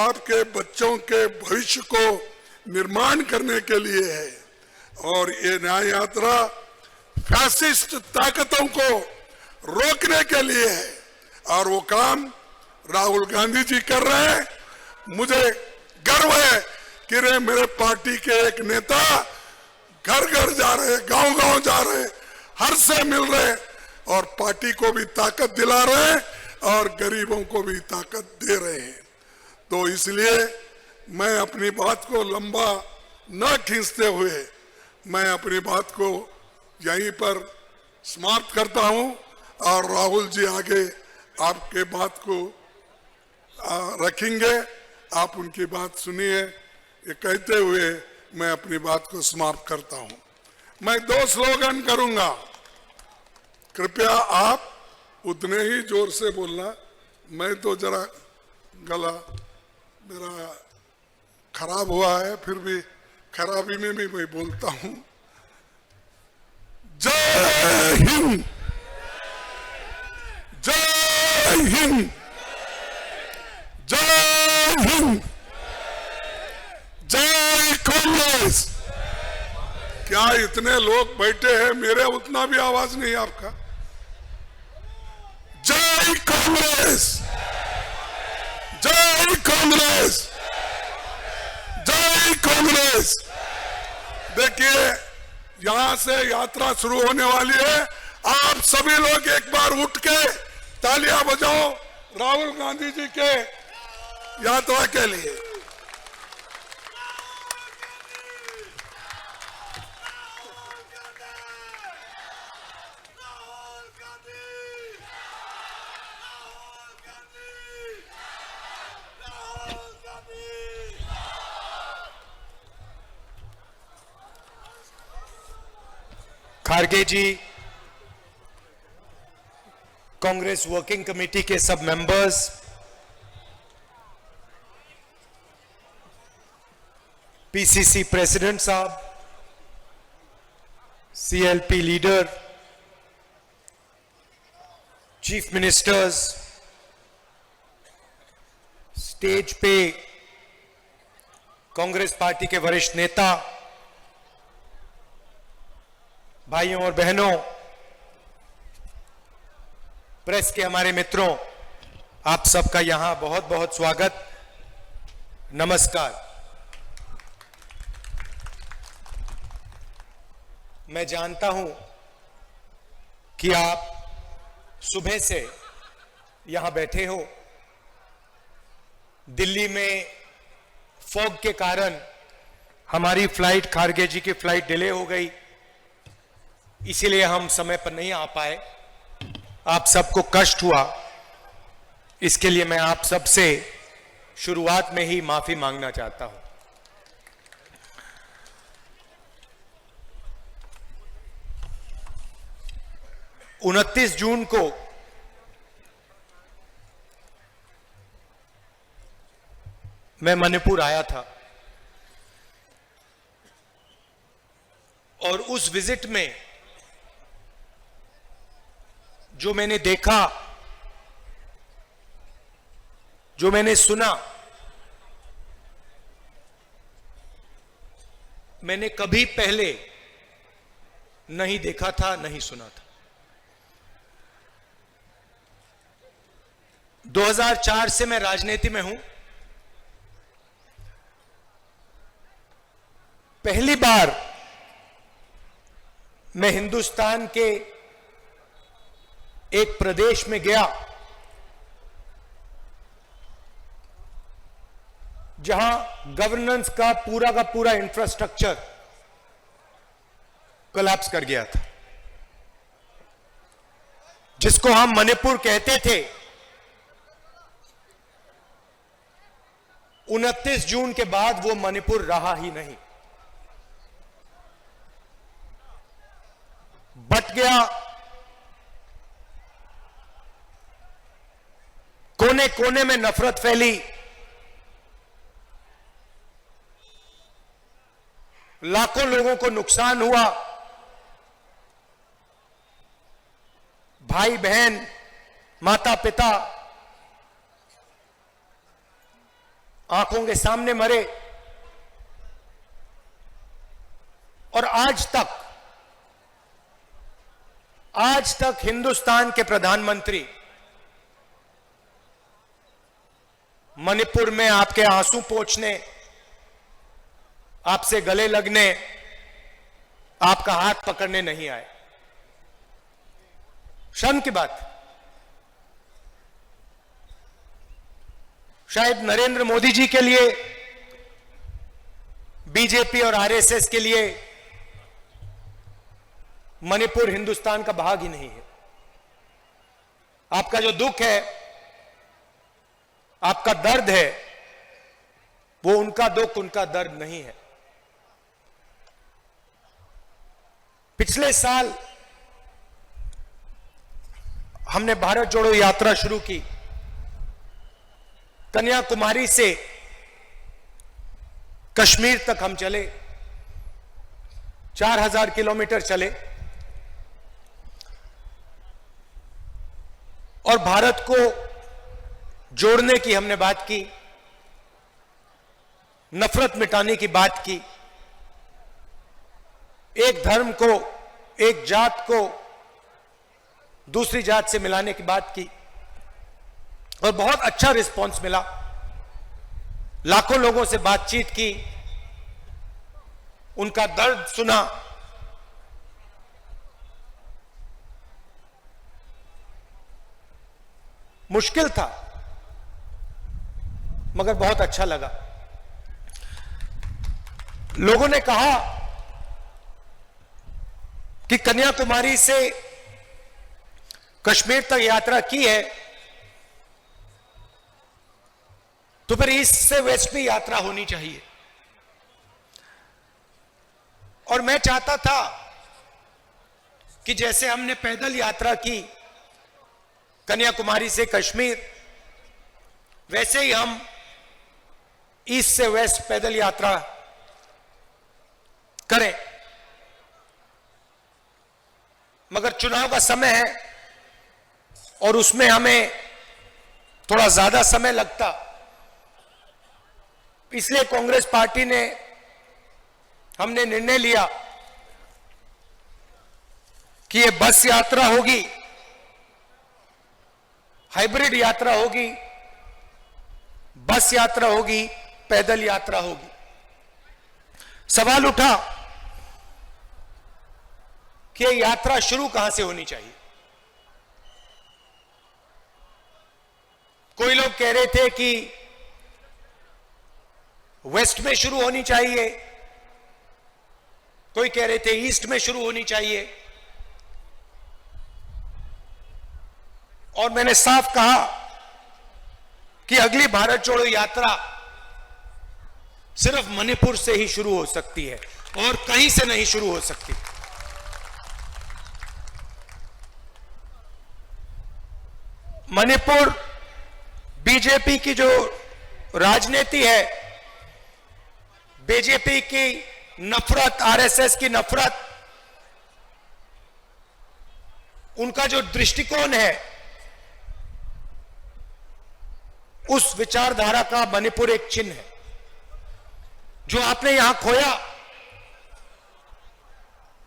आपके बच्चों के भविष्य को निर्माण करने के लिए है, और ये न्याय यात्रा फैसिस्ट ताकतों को रोकने के लिए है, और वो काम राहुल गांधी जी कर रहे हैं। मुझे गर्व है कि रे मेरे पार्टी के एक नेता घर घर जा रहे, गांव गांव जा रहे, हर से मिल रहे और पार्टी को भी ताकत दिला रहे हैं और गरीबों को भी ताकत दे रहे हैं। तो इसलिए मैं अपनी बात को लंबा न खींचते हुए मैं अपनी बात को यहीं पर समाप्त करता हूं, और राहुल जी आगे आपके बात को रखेंगे, आप उनकी बात सुनिए। ये कहते हुए मैं अपनी बात को समाप्त करता हूं। मैं 2 स्लोगन करूंगा, कृपया आप उतने ही जोर से बोलना। मैं तो जरा गला मेरा खराब हुआ है, फिर भी खराबी में भी मैं बोलता हूं। जय हिंद, जय हिंद, जय हिंद, जय कांग्रेस। क्या इतने लोग बैठे हैं, मेरे उतना भी आवाज नहीं आपका? जय कांग्रेस, जय कांग्रेस, जय कांग्रेस। देखिए यहां से यात्रा शुरू होने वाली है, आप सभी लोग एक बार उठ के तालियां बजाओ राहुल गांधी जी के यात्रा के लिए। खारगे जी, कांग्रेस वर्किंग कमेटी के सब मेंबर्स, पीसीसी प्रेसिडेंट साहब, CLP leader, chief ministers, stage पे कांग्रेस पार्टी के वरिष्ठ नेता, भाइयों और बहनों, प्रेस के हमारे मित्रों, आप सबका यहां बहुत बहुत स्वागत, नमस्कार। मैं जानता हूं कि आप सुबह से यहां बैठे हो। दिल्ली में फॉग के कारण हमारी फ्लाइट, खारगे जी की फ्लाइट डिले हो गई, इसीलिए हम समय पर नहीं आ पाए। आप सबको कष्ट हुआ, इसके लिए मैं आप सबसे शुरुआत में ही माफी मांगना चाहता हूं। उनतीस जून को मैं मणिपुर आया था और उस विजिट में जो मैंने देखा, जो मैंने सुना, मैंने कभी पहले नहीं देखा था, नहीं सुना था। 2004 से मैं राजनीति में हूं। पहली बार मैं हिंदुस्तान के एक प्रदेश में गया जहां गवर्नेंस का पूरा इंफ्रास्ट्रक्चर कोलैप्स कर गया था, जिसको हम मणिपुर कहते थे। 29 जून के बाद वो मणिपुर रहा ही नहीं, बट गया। कोने कोने में नफरत फैली, लाखों लोगों को नुकसान हुआ, भाई बहन, माता पिता आंखों के सामने मरे। और आज तक हिंदुस्तान के प्रधानमंत्री मणिपुर में आपके आंसू पोंछने, आपसे गले लगने, आपका हाथ पकड़ने नहीं आए। शर्म की बात। शायद नरेंद्र मोदी जी के लिए, बीजेपी और आरएसएस के लिए मणिपुर हिंदुस्तान का भाग ही नहीं है। आपका जो दुख है, आपका दर्द है, वो उनका दुख, उनका दर्द नहीं है। पिछले साल हमने भारत जोड़ो यात्रा शुरू की। कन्याकुमारी से कश्मीर तक हम चले, 4000 किलोमीटर चले और भारत को जोड़ने की हमने बात की, नफरत मिटाने की बात की, एक धर्म को, एक जात को दूसरी जात से मिलाने की बात की और बहुत अच्छा रिस्पांस मिला। लाखों लोगों से बातचीत की, उनका दर्द सुना। मुश्किल था मगर बहुत अच्छा लगा। लोगों ने कहा कि कन्याकुमारी से कश्मीर तक यात्रा की है तो फिर ईस्ट से वेस्ट भी यात्रा होनी चाहिए। और मैं चाहता था कि जैसे हमने पैदल यात्रा की कन्याकुमारी से कश्मीर, वैसे ही हम ईस्ट से वेस्ट पैदल यात्रा करें। मगर चुनाव का समय है और उसमें हमें थोड़ा ज्यादा समय लगता, इसलिए कांग्रेस पार्टी ने, हमने निर्णय लिया कि ये बस यात्रा होगी, हाइब्रिड यात्रा होगी, बस यात्रा होगी, पैदल यात्रा होगी। सवाल उठा कि ये यात्रा शुरू कहां से होनी चाहिए। कोई लोग कह रहे थे कि वेस्ट में शुरू होनी चाहिए, कोई कह रहे थे ईस्ट में शुरू होनी चाहिए। और मैंने साफ कहा कि अगली भारत जोड़ो यात्रा सिर्फ मणिपुर से ही शुरू हो सकती है और कहीं से नहीं शुरू हो सकती। मणिपुर बीजेपी की जो राजनीति है, बीजेपी की नफरत, आरएसएस की नफरत, उनका जो दृष्टिकोण है, उस विचारधारा का मणिपुर एक चिन्ह है। जो आपने यहां खोया,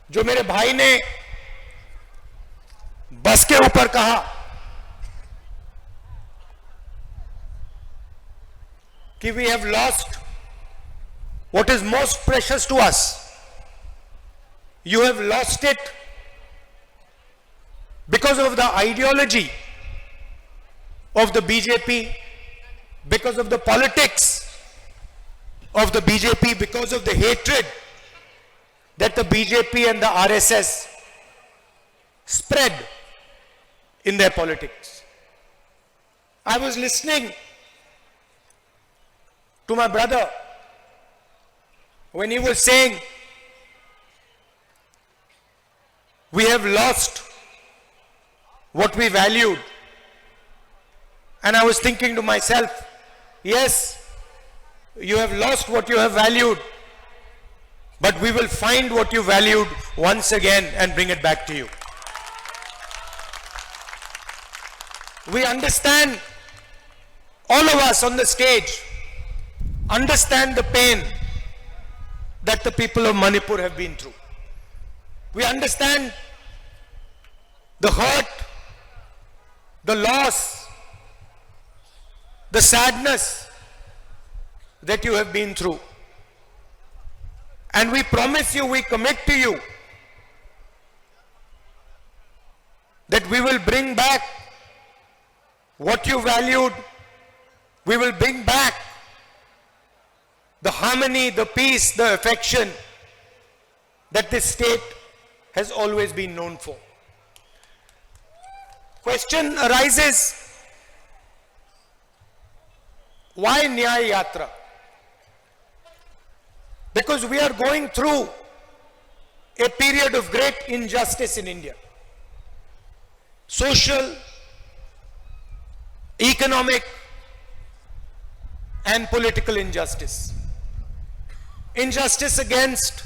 जो मेरे भाई ने बस के ऊपर कहा कि we have lost what is most precious to us. You have lost it because of the ideology of the BJP, because of the politics of the BJP, because of the hatred that the BJP and the RSS spread in their politics. I was listening to my brother when he was saying, we have lost what we valued. And I was thinking to myself, yes, you have lost what you have valued, but we will find what you valued once again and bring it back to you. We understand, all of us on the stage, understand the pain that the people of Manipur have been through. We understand the hurt, the loss, the sadness that you have been through. And we promise you, we commit to you that we will bring back what you valued. We will bring back the harmony, the peace, the affection that this state has always been known for. Question arises, why Nyaya Yatra? Because we are going through a period of great injustice in India. Social, economic, and political injustice. Injustice against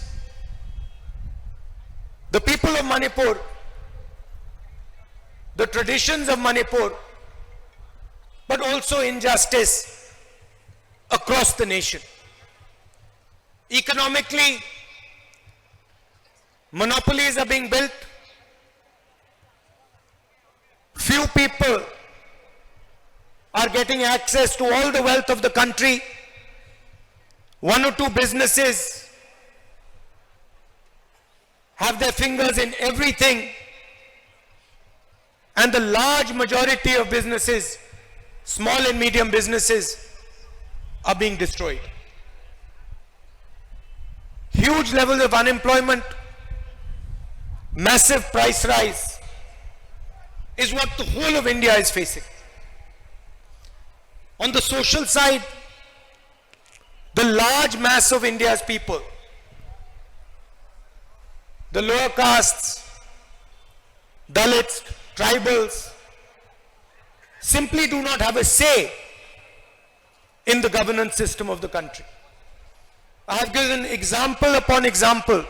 the people of Manipur, the traditions of Manipur, but also injustice across the nation. Economically, monopolies are being built. Few people are getting access to all the wealth of the country. One or two businesses have their fingers in everything, and the large majority of businesses, small and medium businesses, are being destroyed. Huge levels of unemployment, massive price rise is what the whole of India is facing. On the social side, the large mass of India's people, the lower castes, Dalits, tribals, simply do not have a say in the governance system of the country. I have given example upon example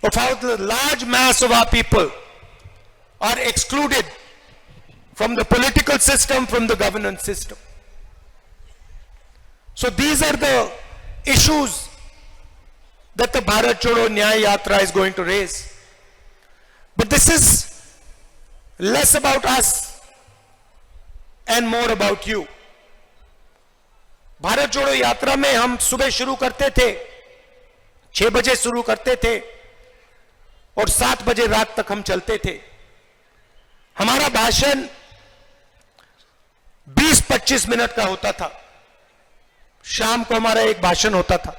of how the large mass of our people are excluded from the political system, from the governance system. So these are the issues that the Bharat Chodo Nyaya Yatra is going to raise. But this is less about us and more about you. Bharat जोड़ो यात्रा में हम सुबह शुरू करते थे, 6 बजे शुरू करते थे और 7 बजे रात तक हम चलते थे. हमारा भाषण 20-25 मिनट का होता था. शाम को हमारा एक भाषण होता था,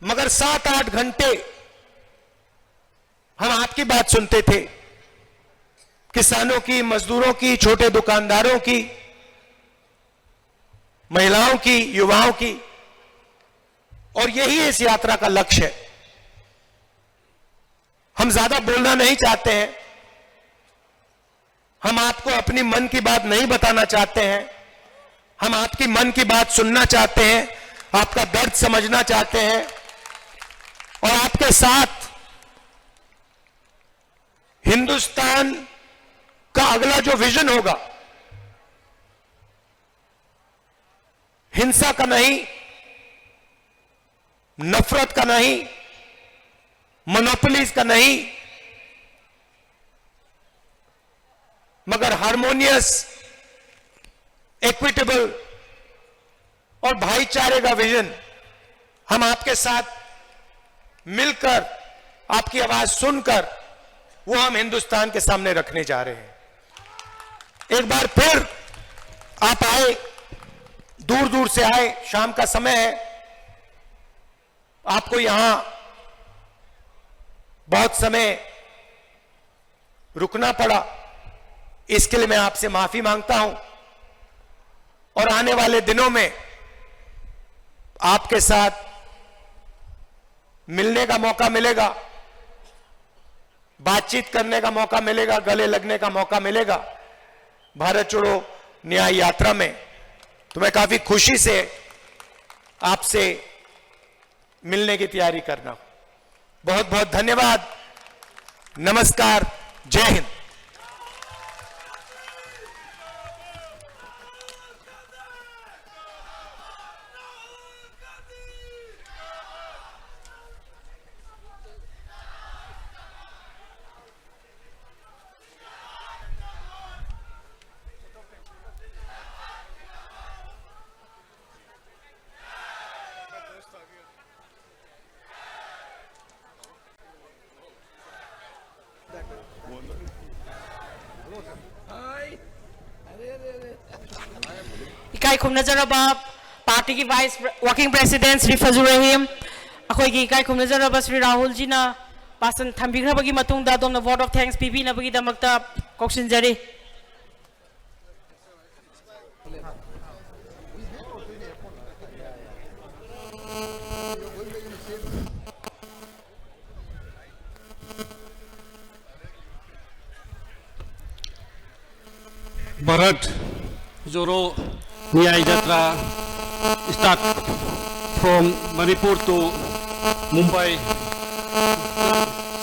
मगर 7-8 घंटे हम आपकी बात सुनते थे, किसानों की, मजदूरों की, छोटे दुकानदारों की, महिलाओं की, युवाओं की. और यही इस यात्रा का लक्ष्य है. हम ज्यादा बोलना नहीं चाहते हैं, हम आपको अपनी मन की बात नहीं बताना चाहते हैं, हम आपकी मन की बात सुनना चाहते हैं, आपका दर्द समझना चाहते हैं और आपके साथ हिंदुस्तान का अगला जो विजन होगा, हिंसा का नहीं, नफरत का नहीं, मोनोपोलीज का नहीं, मगर हार्मोनियस, इक्विटेबल और भाईचारे का विजन हम आपके साथ मिलकर, आपकी आवाज सुनकर, वो हम हिंदुस्तान के सामने रखने जा रहे हैं. एक बार फिर आप आए, दूर दूर से आए, शाम का समय है, आपको यहां बहुत समय रुकना पड़ा, इसके लिए मैं आपसे माफी मांगता हूं और आने वाले दिनों में आपके साथ मिलने का मौका मिलेगा, बातचीत करने का मौका मिलेगा, गले लगने का मौका मिलेगा भारत छोड़ो न्याय यात्रा में। तो मैं काफी खुशी से आपसे मिलने की तैयारी कर रहा हूं। बहुत बहुत धन्यवाद, नमस्कार, जय हिंद। इकाई खुमनजरबा पार्टी की वाइस वर्किंग प्रेसिडेंट श्री फजल रहीम अखोई इकाई खुमनजरबा श्री राहुल जी ना पासन थंबिग्रबगी मतुंगदा दोंना वोट ऑफ थैंक्स पीबीनबगी दमक्ता कौशिनजरी। भारत जोड़ो न्याय यात्रा start from Manipur to Mumbai.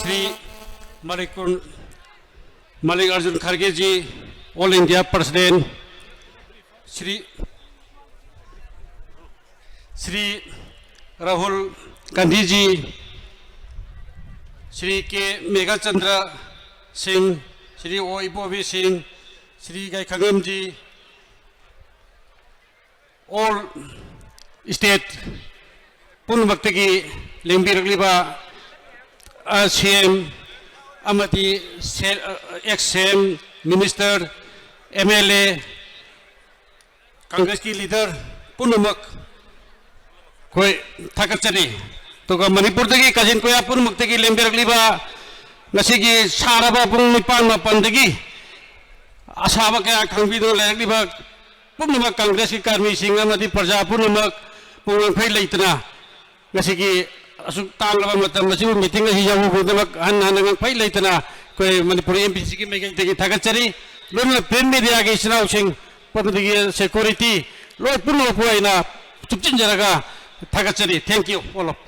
Shri Mallikarjun Kharge ji, All India President, Shri Rahul Gandhi ji, Shri K. Meghachandra Singh, Shri O. Ibovi Singh, Shri Gai Khangam ji, all state पुनमक्त की लेंबीरगलीबा CM अमती ex-CM minister MLA Congress की लीडर पुनमक कोई थाकचरी तो मणिपुर की कजिन को या पुनमक्त की लेंबीरगलीबा नसी की साराबा पुंग निपान मापनदगी आसाबा क्या खंगबीदो लेरगलीबा पुनमक कांग्रेस की कर्मी सिंह अमती प्रजा पुनमक पुंगफै लेतना नसी की असुक तांगलबा मतम नसिबु मीटिंग हि जाबु बुदमक हन फै लेतना कोई मणिपुर MPC की मेगै तगी थागचरी लोन प्रिंट मीडिया की इस्नाउ सिंह पबदगी सिक्योरिटी लोय पुनो पुइना चुपचिन जरगा थागचरी। Thank you all of.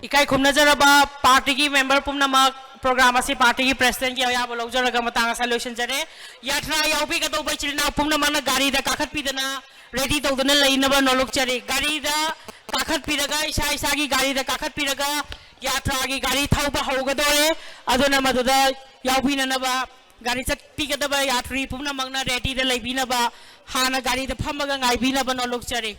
इकाई खुमनजरबा पार्टी की मेंबर पुनमक प्रोग्राम असी पार्टी की प्रेसिडेंट की अयाब लौजरगा मतंग सॉल्यूशन जरे यात्रा याउबी का तो बैचिना पुनमन गाड़ी दा काखत पीदना रेडी तौदना लेनबा नोलुक चरी गाड़ी दा काखत पीरगा इसा की गाड़ी दा काखत पीरगा यात्रा की गाड़ी थौबा होगदोरे अदुना मदुदा याउबीननबा गाड़ी चट पीगदबा यात्री पुनमकना रेडी दा लेबिनबा हाना गाड़ी दा फमगा गाइबिनबा नोलुक चरी।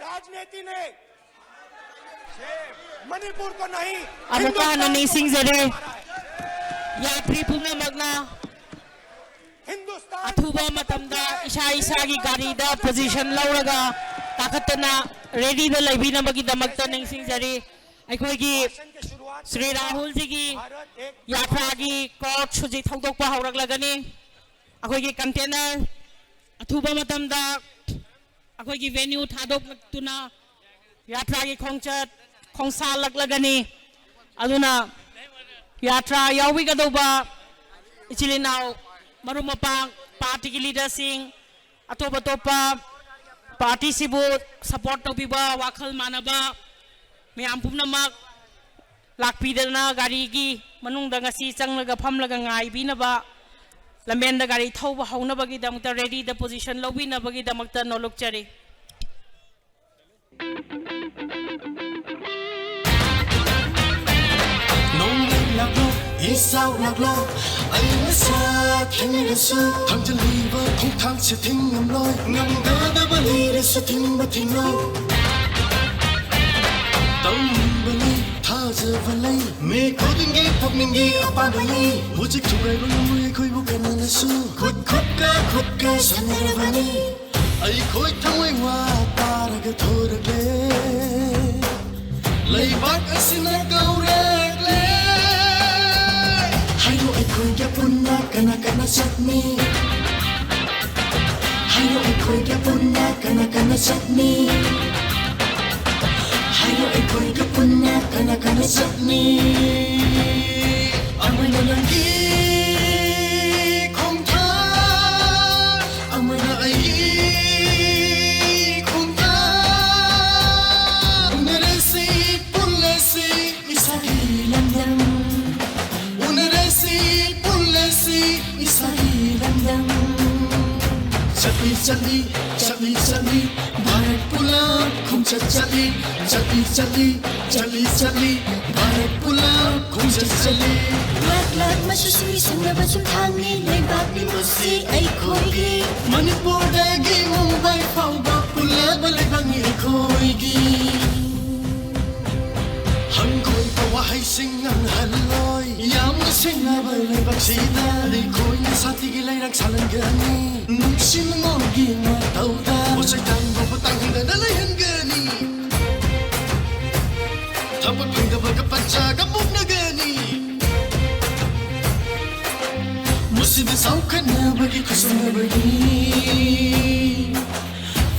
राजनीति ने मणिपुर को नहीं अमुका ननी सिंह जरे यात्री पुनमकना अथुबा मतमदा इसा की गाड़ी दा पोजीशन लौरगा ताकतना रेडी दा लेबिनबगी दमकता नई सिंह जरे अखोई की श्री राहुल जी की यात्रा की कोर्ट सुजी थौदोकपा हौरगलगनी अखोई की कंटेनर अथुबा मतमदा अखोई की वेन्यू थादोकतुना यात्रा की खोंगचत खोंसा लगलगनी अदुना यात्रा यावी गदोबा इचिलिनाव मरु मपांग पार्टी की लीडर सिंह अतोप अतोपा पार्टी सिबु सपोर्ट तौबीबा वाखल मानबा मयाम पुनमक लाकपीदना गाड़ी की मनुंग दंगसी चंगलगा फमलगा गाइबिनबा लमेंदा गाड़ी थौबा हौनबगी दमक्ता रेडी द पोजीशन लौबिनबगी दमक्ता नोलुक चरी। Isao laglo, ay nasa kinilasu, hamjali khung thang sẽ thinh ngầm lôi ngầm đá đã bờ ly để sẽ thinh mà thinh lôi tâm bờ ly tha giờ bờ ly mê cố tình ghé phục mình ghé ở ba bờ ly mua chiếc chụp lại bằng môi khơi bốc cái nan su khut khut sang ra bờ ly ai khơi thang ai hoa ta ra cái thô ra lê lấy bát ở xin ai câu ra lê hai đôi ai khơi cái punna kana chutney hai đôi ai khơi cái punna kana chutney hai đôi ai khơi cái punna kana chutney amai na nangi không tha amai na ai không tha unaresi pulesi isaki landam unaresi pulesi isaki landam chali chali chali chali bharat pula khum chali chali chali chali chali bharat pula khum chali lat masasui sangna basum thangni leibak ni musi ai khoi gi manipur da gi mumbai phau ba pula balai bangi ai khoi gi hang khoi pa wa hai sing ang haloi yam na sing na balai bak si da ai khoi na sati gi lai rak salan gani nung sim ngor gi na tau da bo sai tang bo patang da na lai han gani thapat pinga ba ka pancha ka muk na gani musi de sau khana ba gi khusna ba gi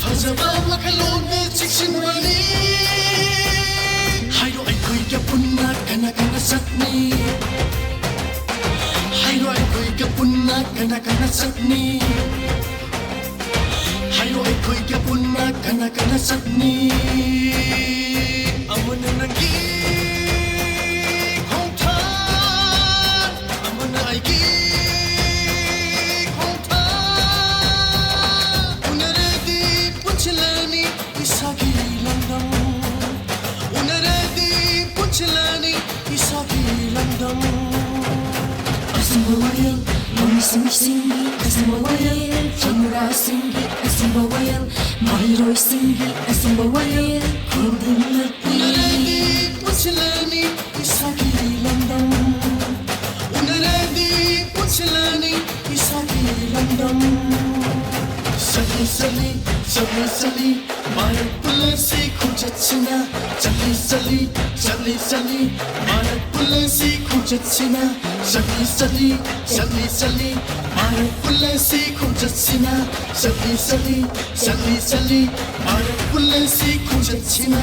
fazaba la kalon de chikshin ba ni hai do ai khoi ka punna kana chutney hai do ai khoi ka punna kana chutney hai do ai khoi ka punna kana chutney amana nangi khong tha amana ai gi khong tha unaredi punchlani isagi landam unaredi punchlani isagi landam Asimbawayan, mami singi, Asimbawayan, Chamura singi, Asimbawayan, Mahiroi singi, Asimbawayan, Kudin unaredi punchlani isagi landam unaredi punchlani isagi landam sali sali sali sali bharat pulasi khujachina sali sali sali sali bharat pulasi khujachina sali sali sali sali bharat pulasi khujachina sali sali sali sali bharat pulasi khujachina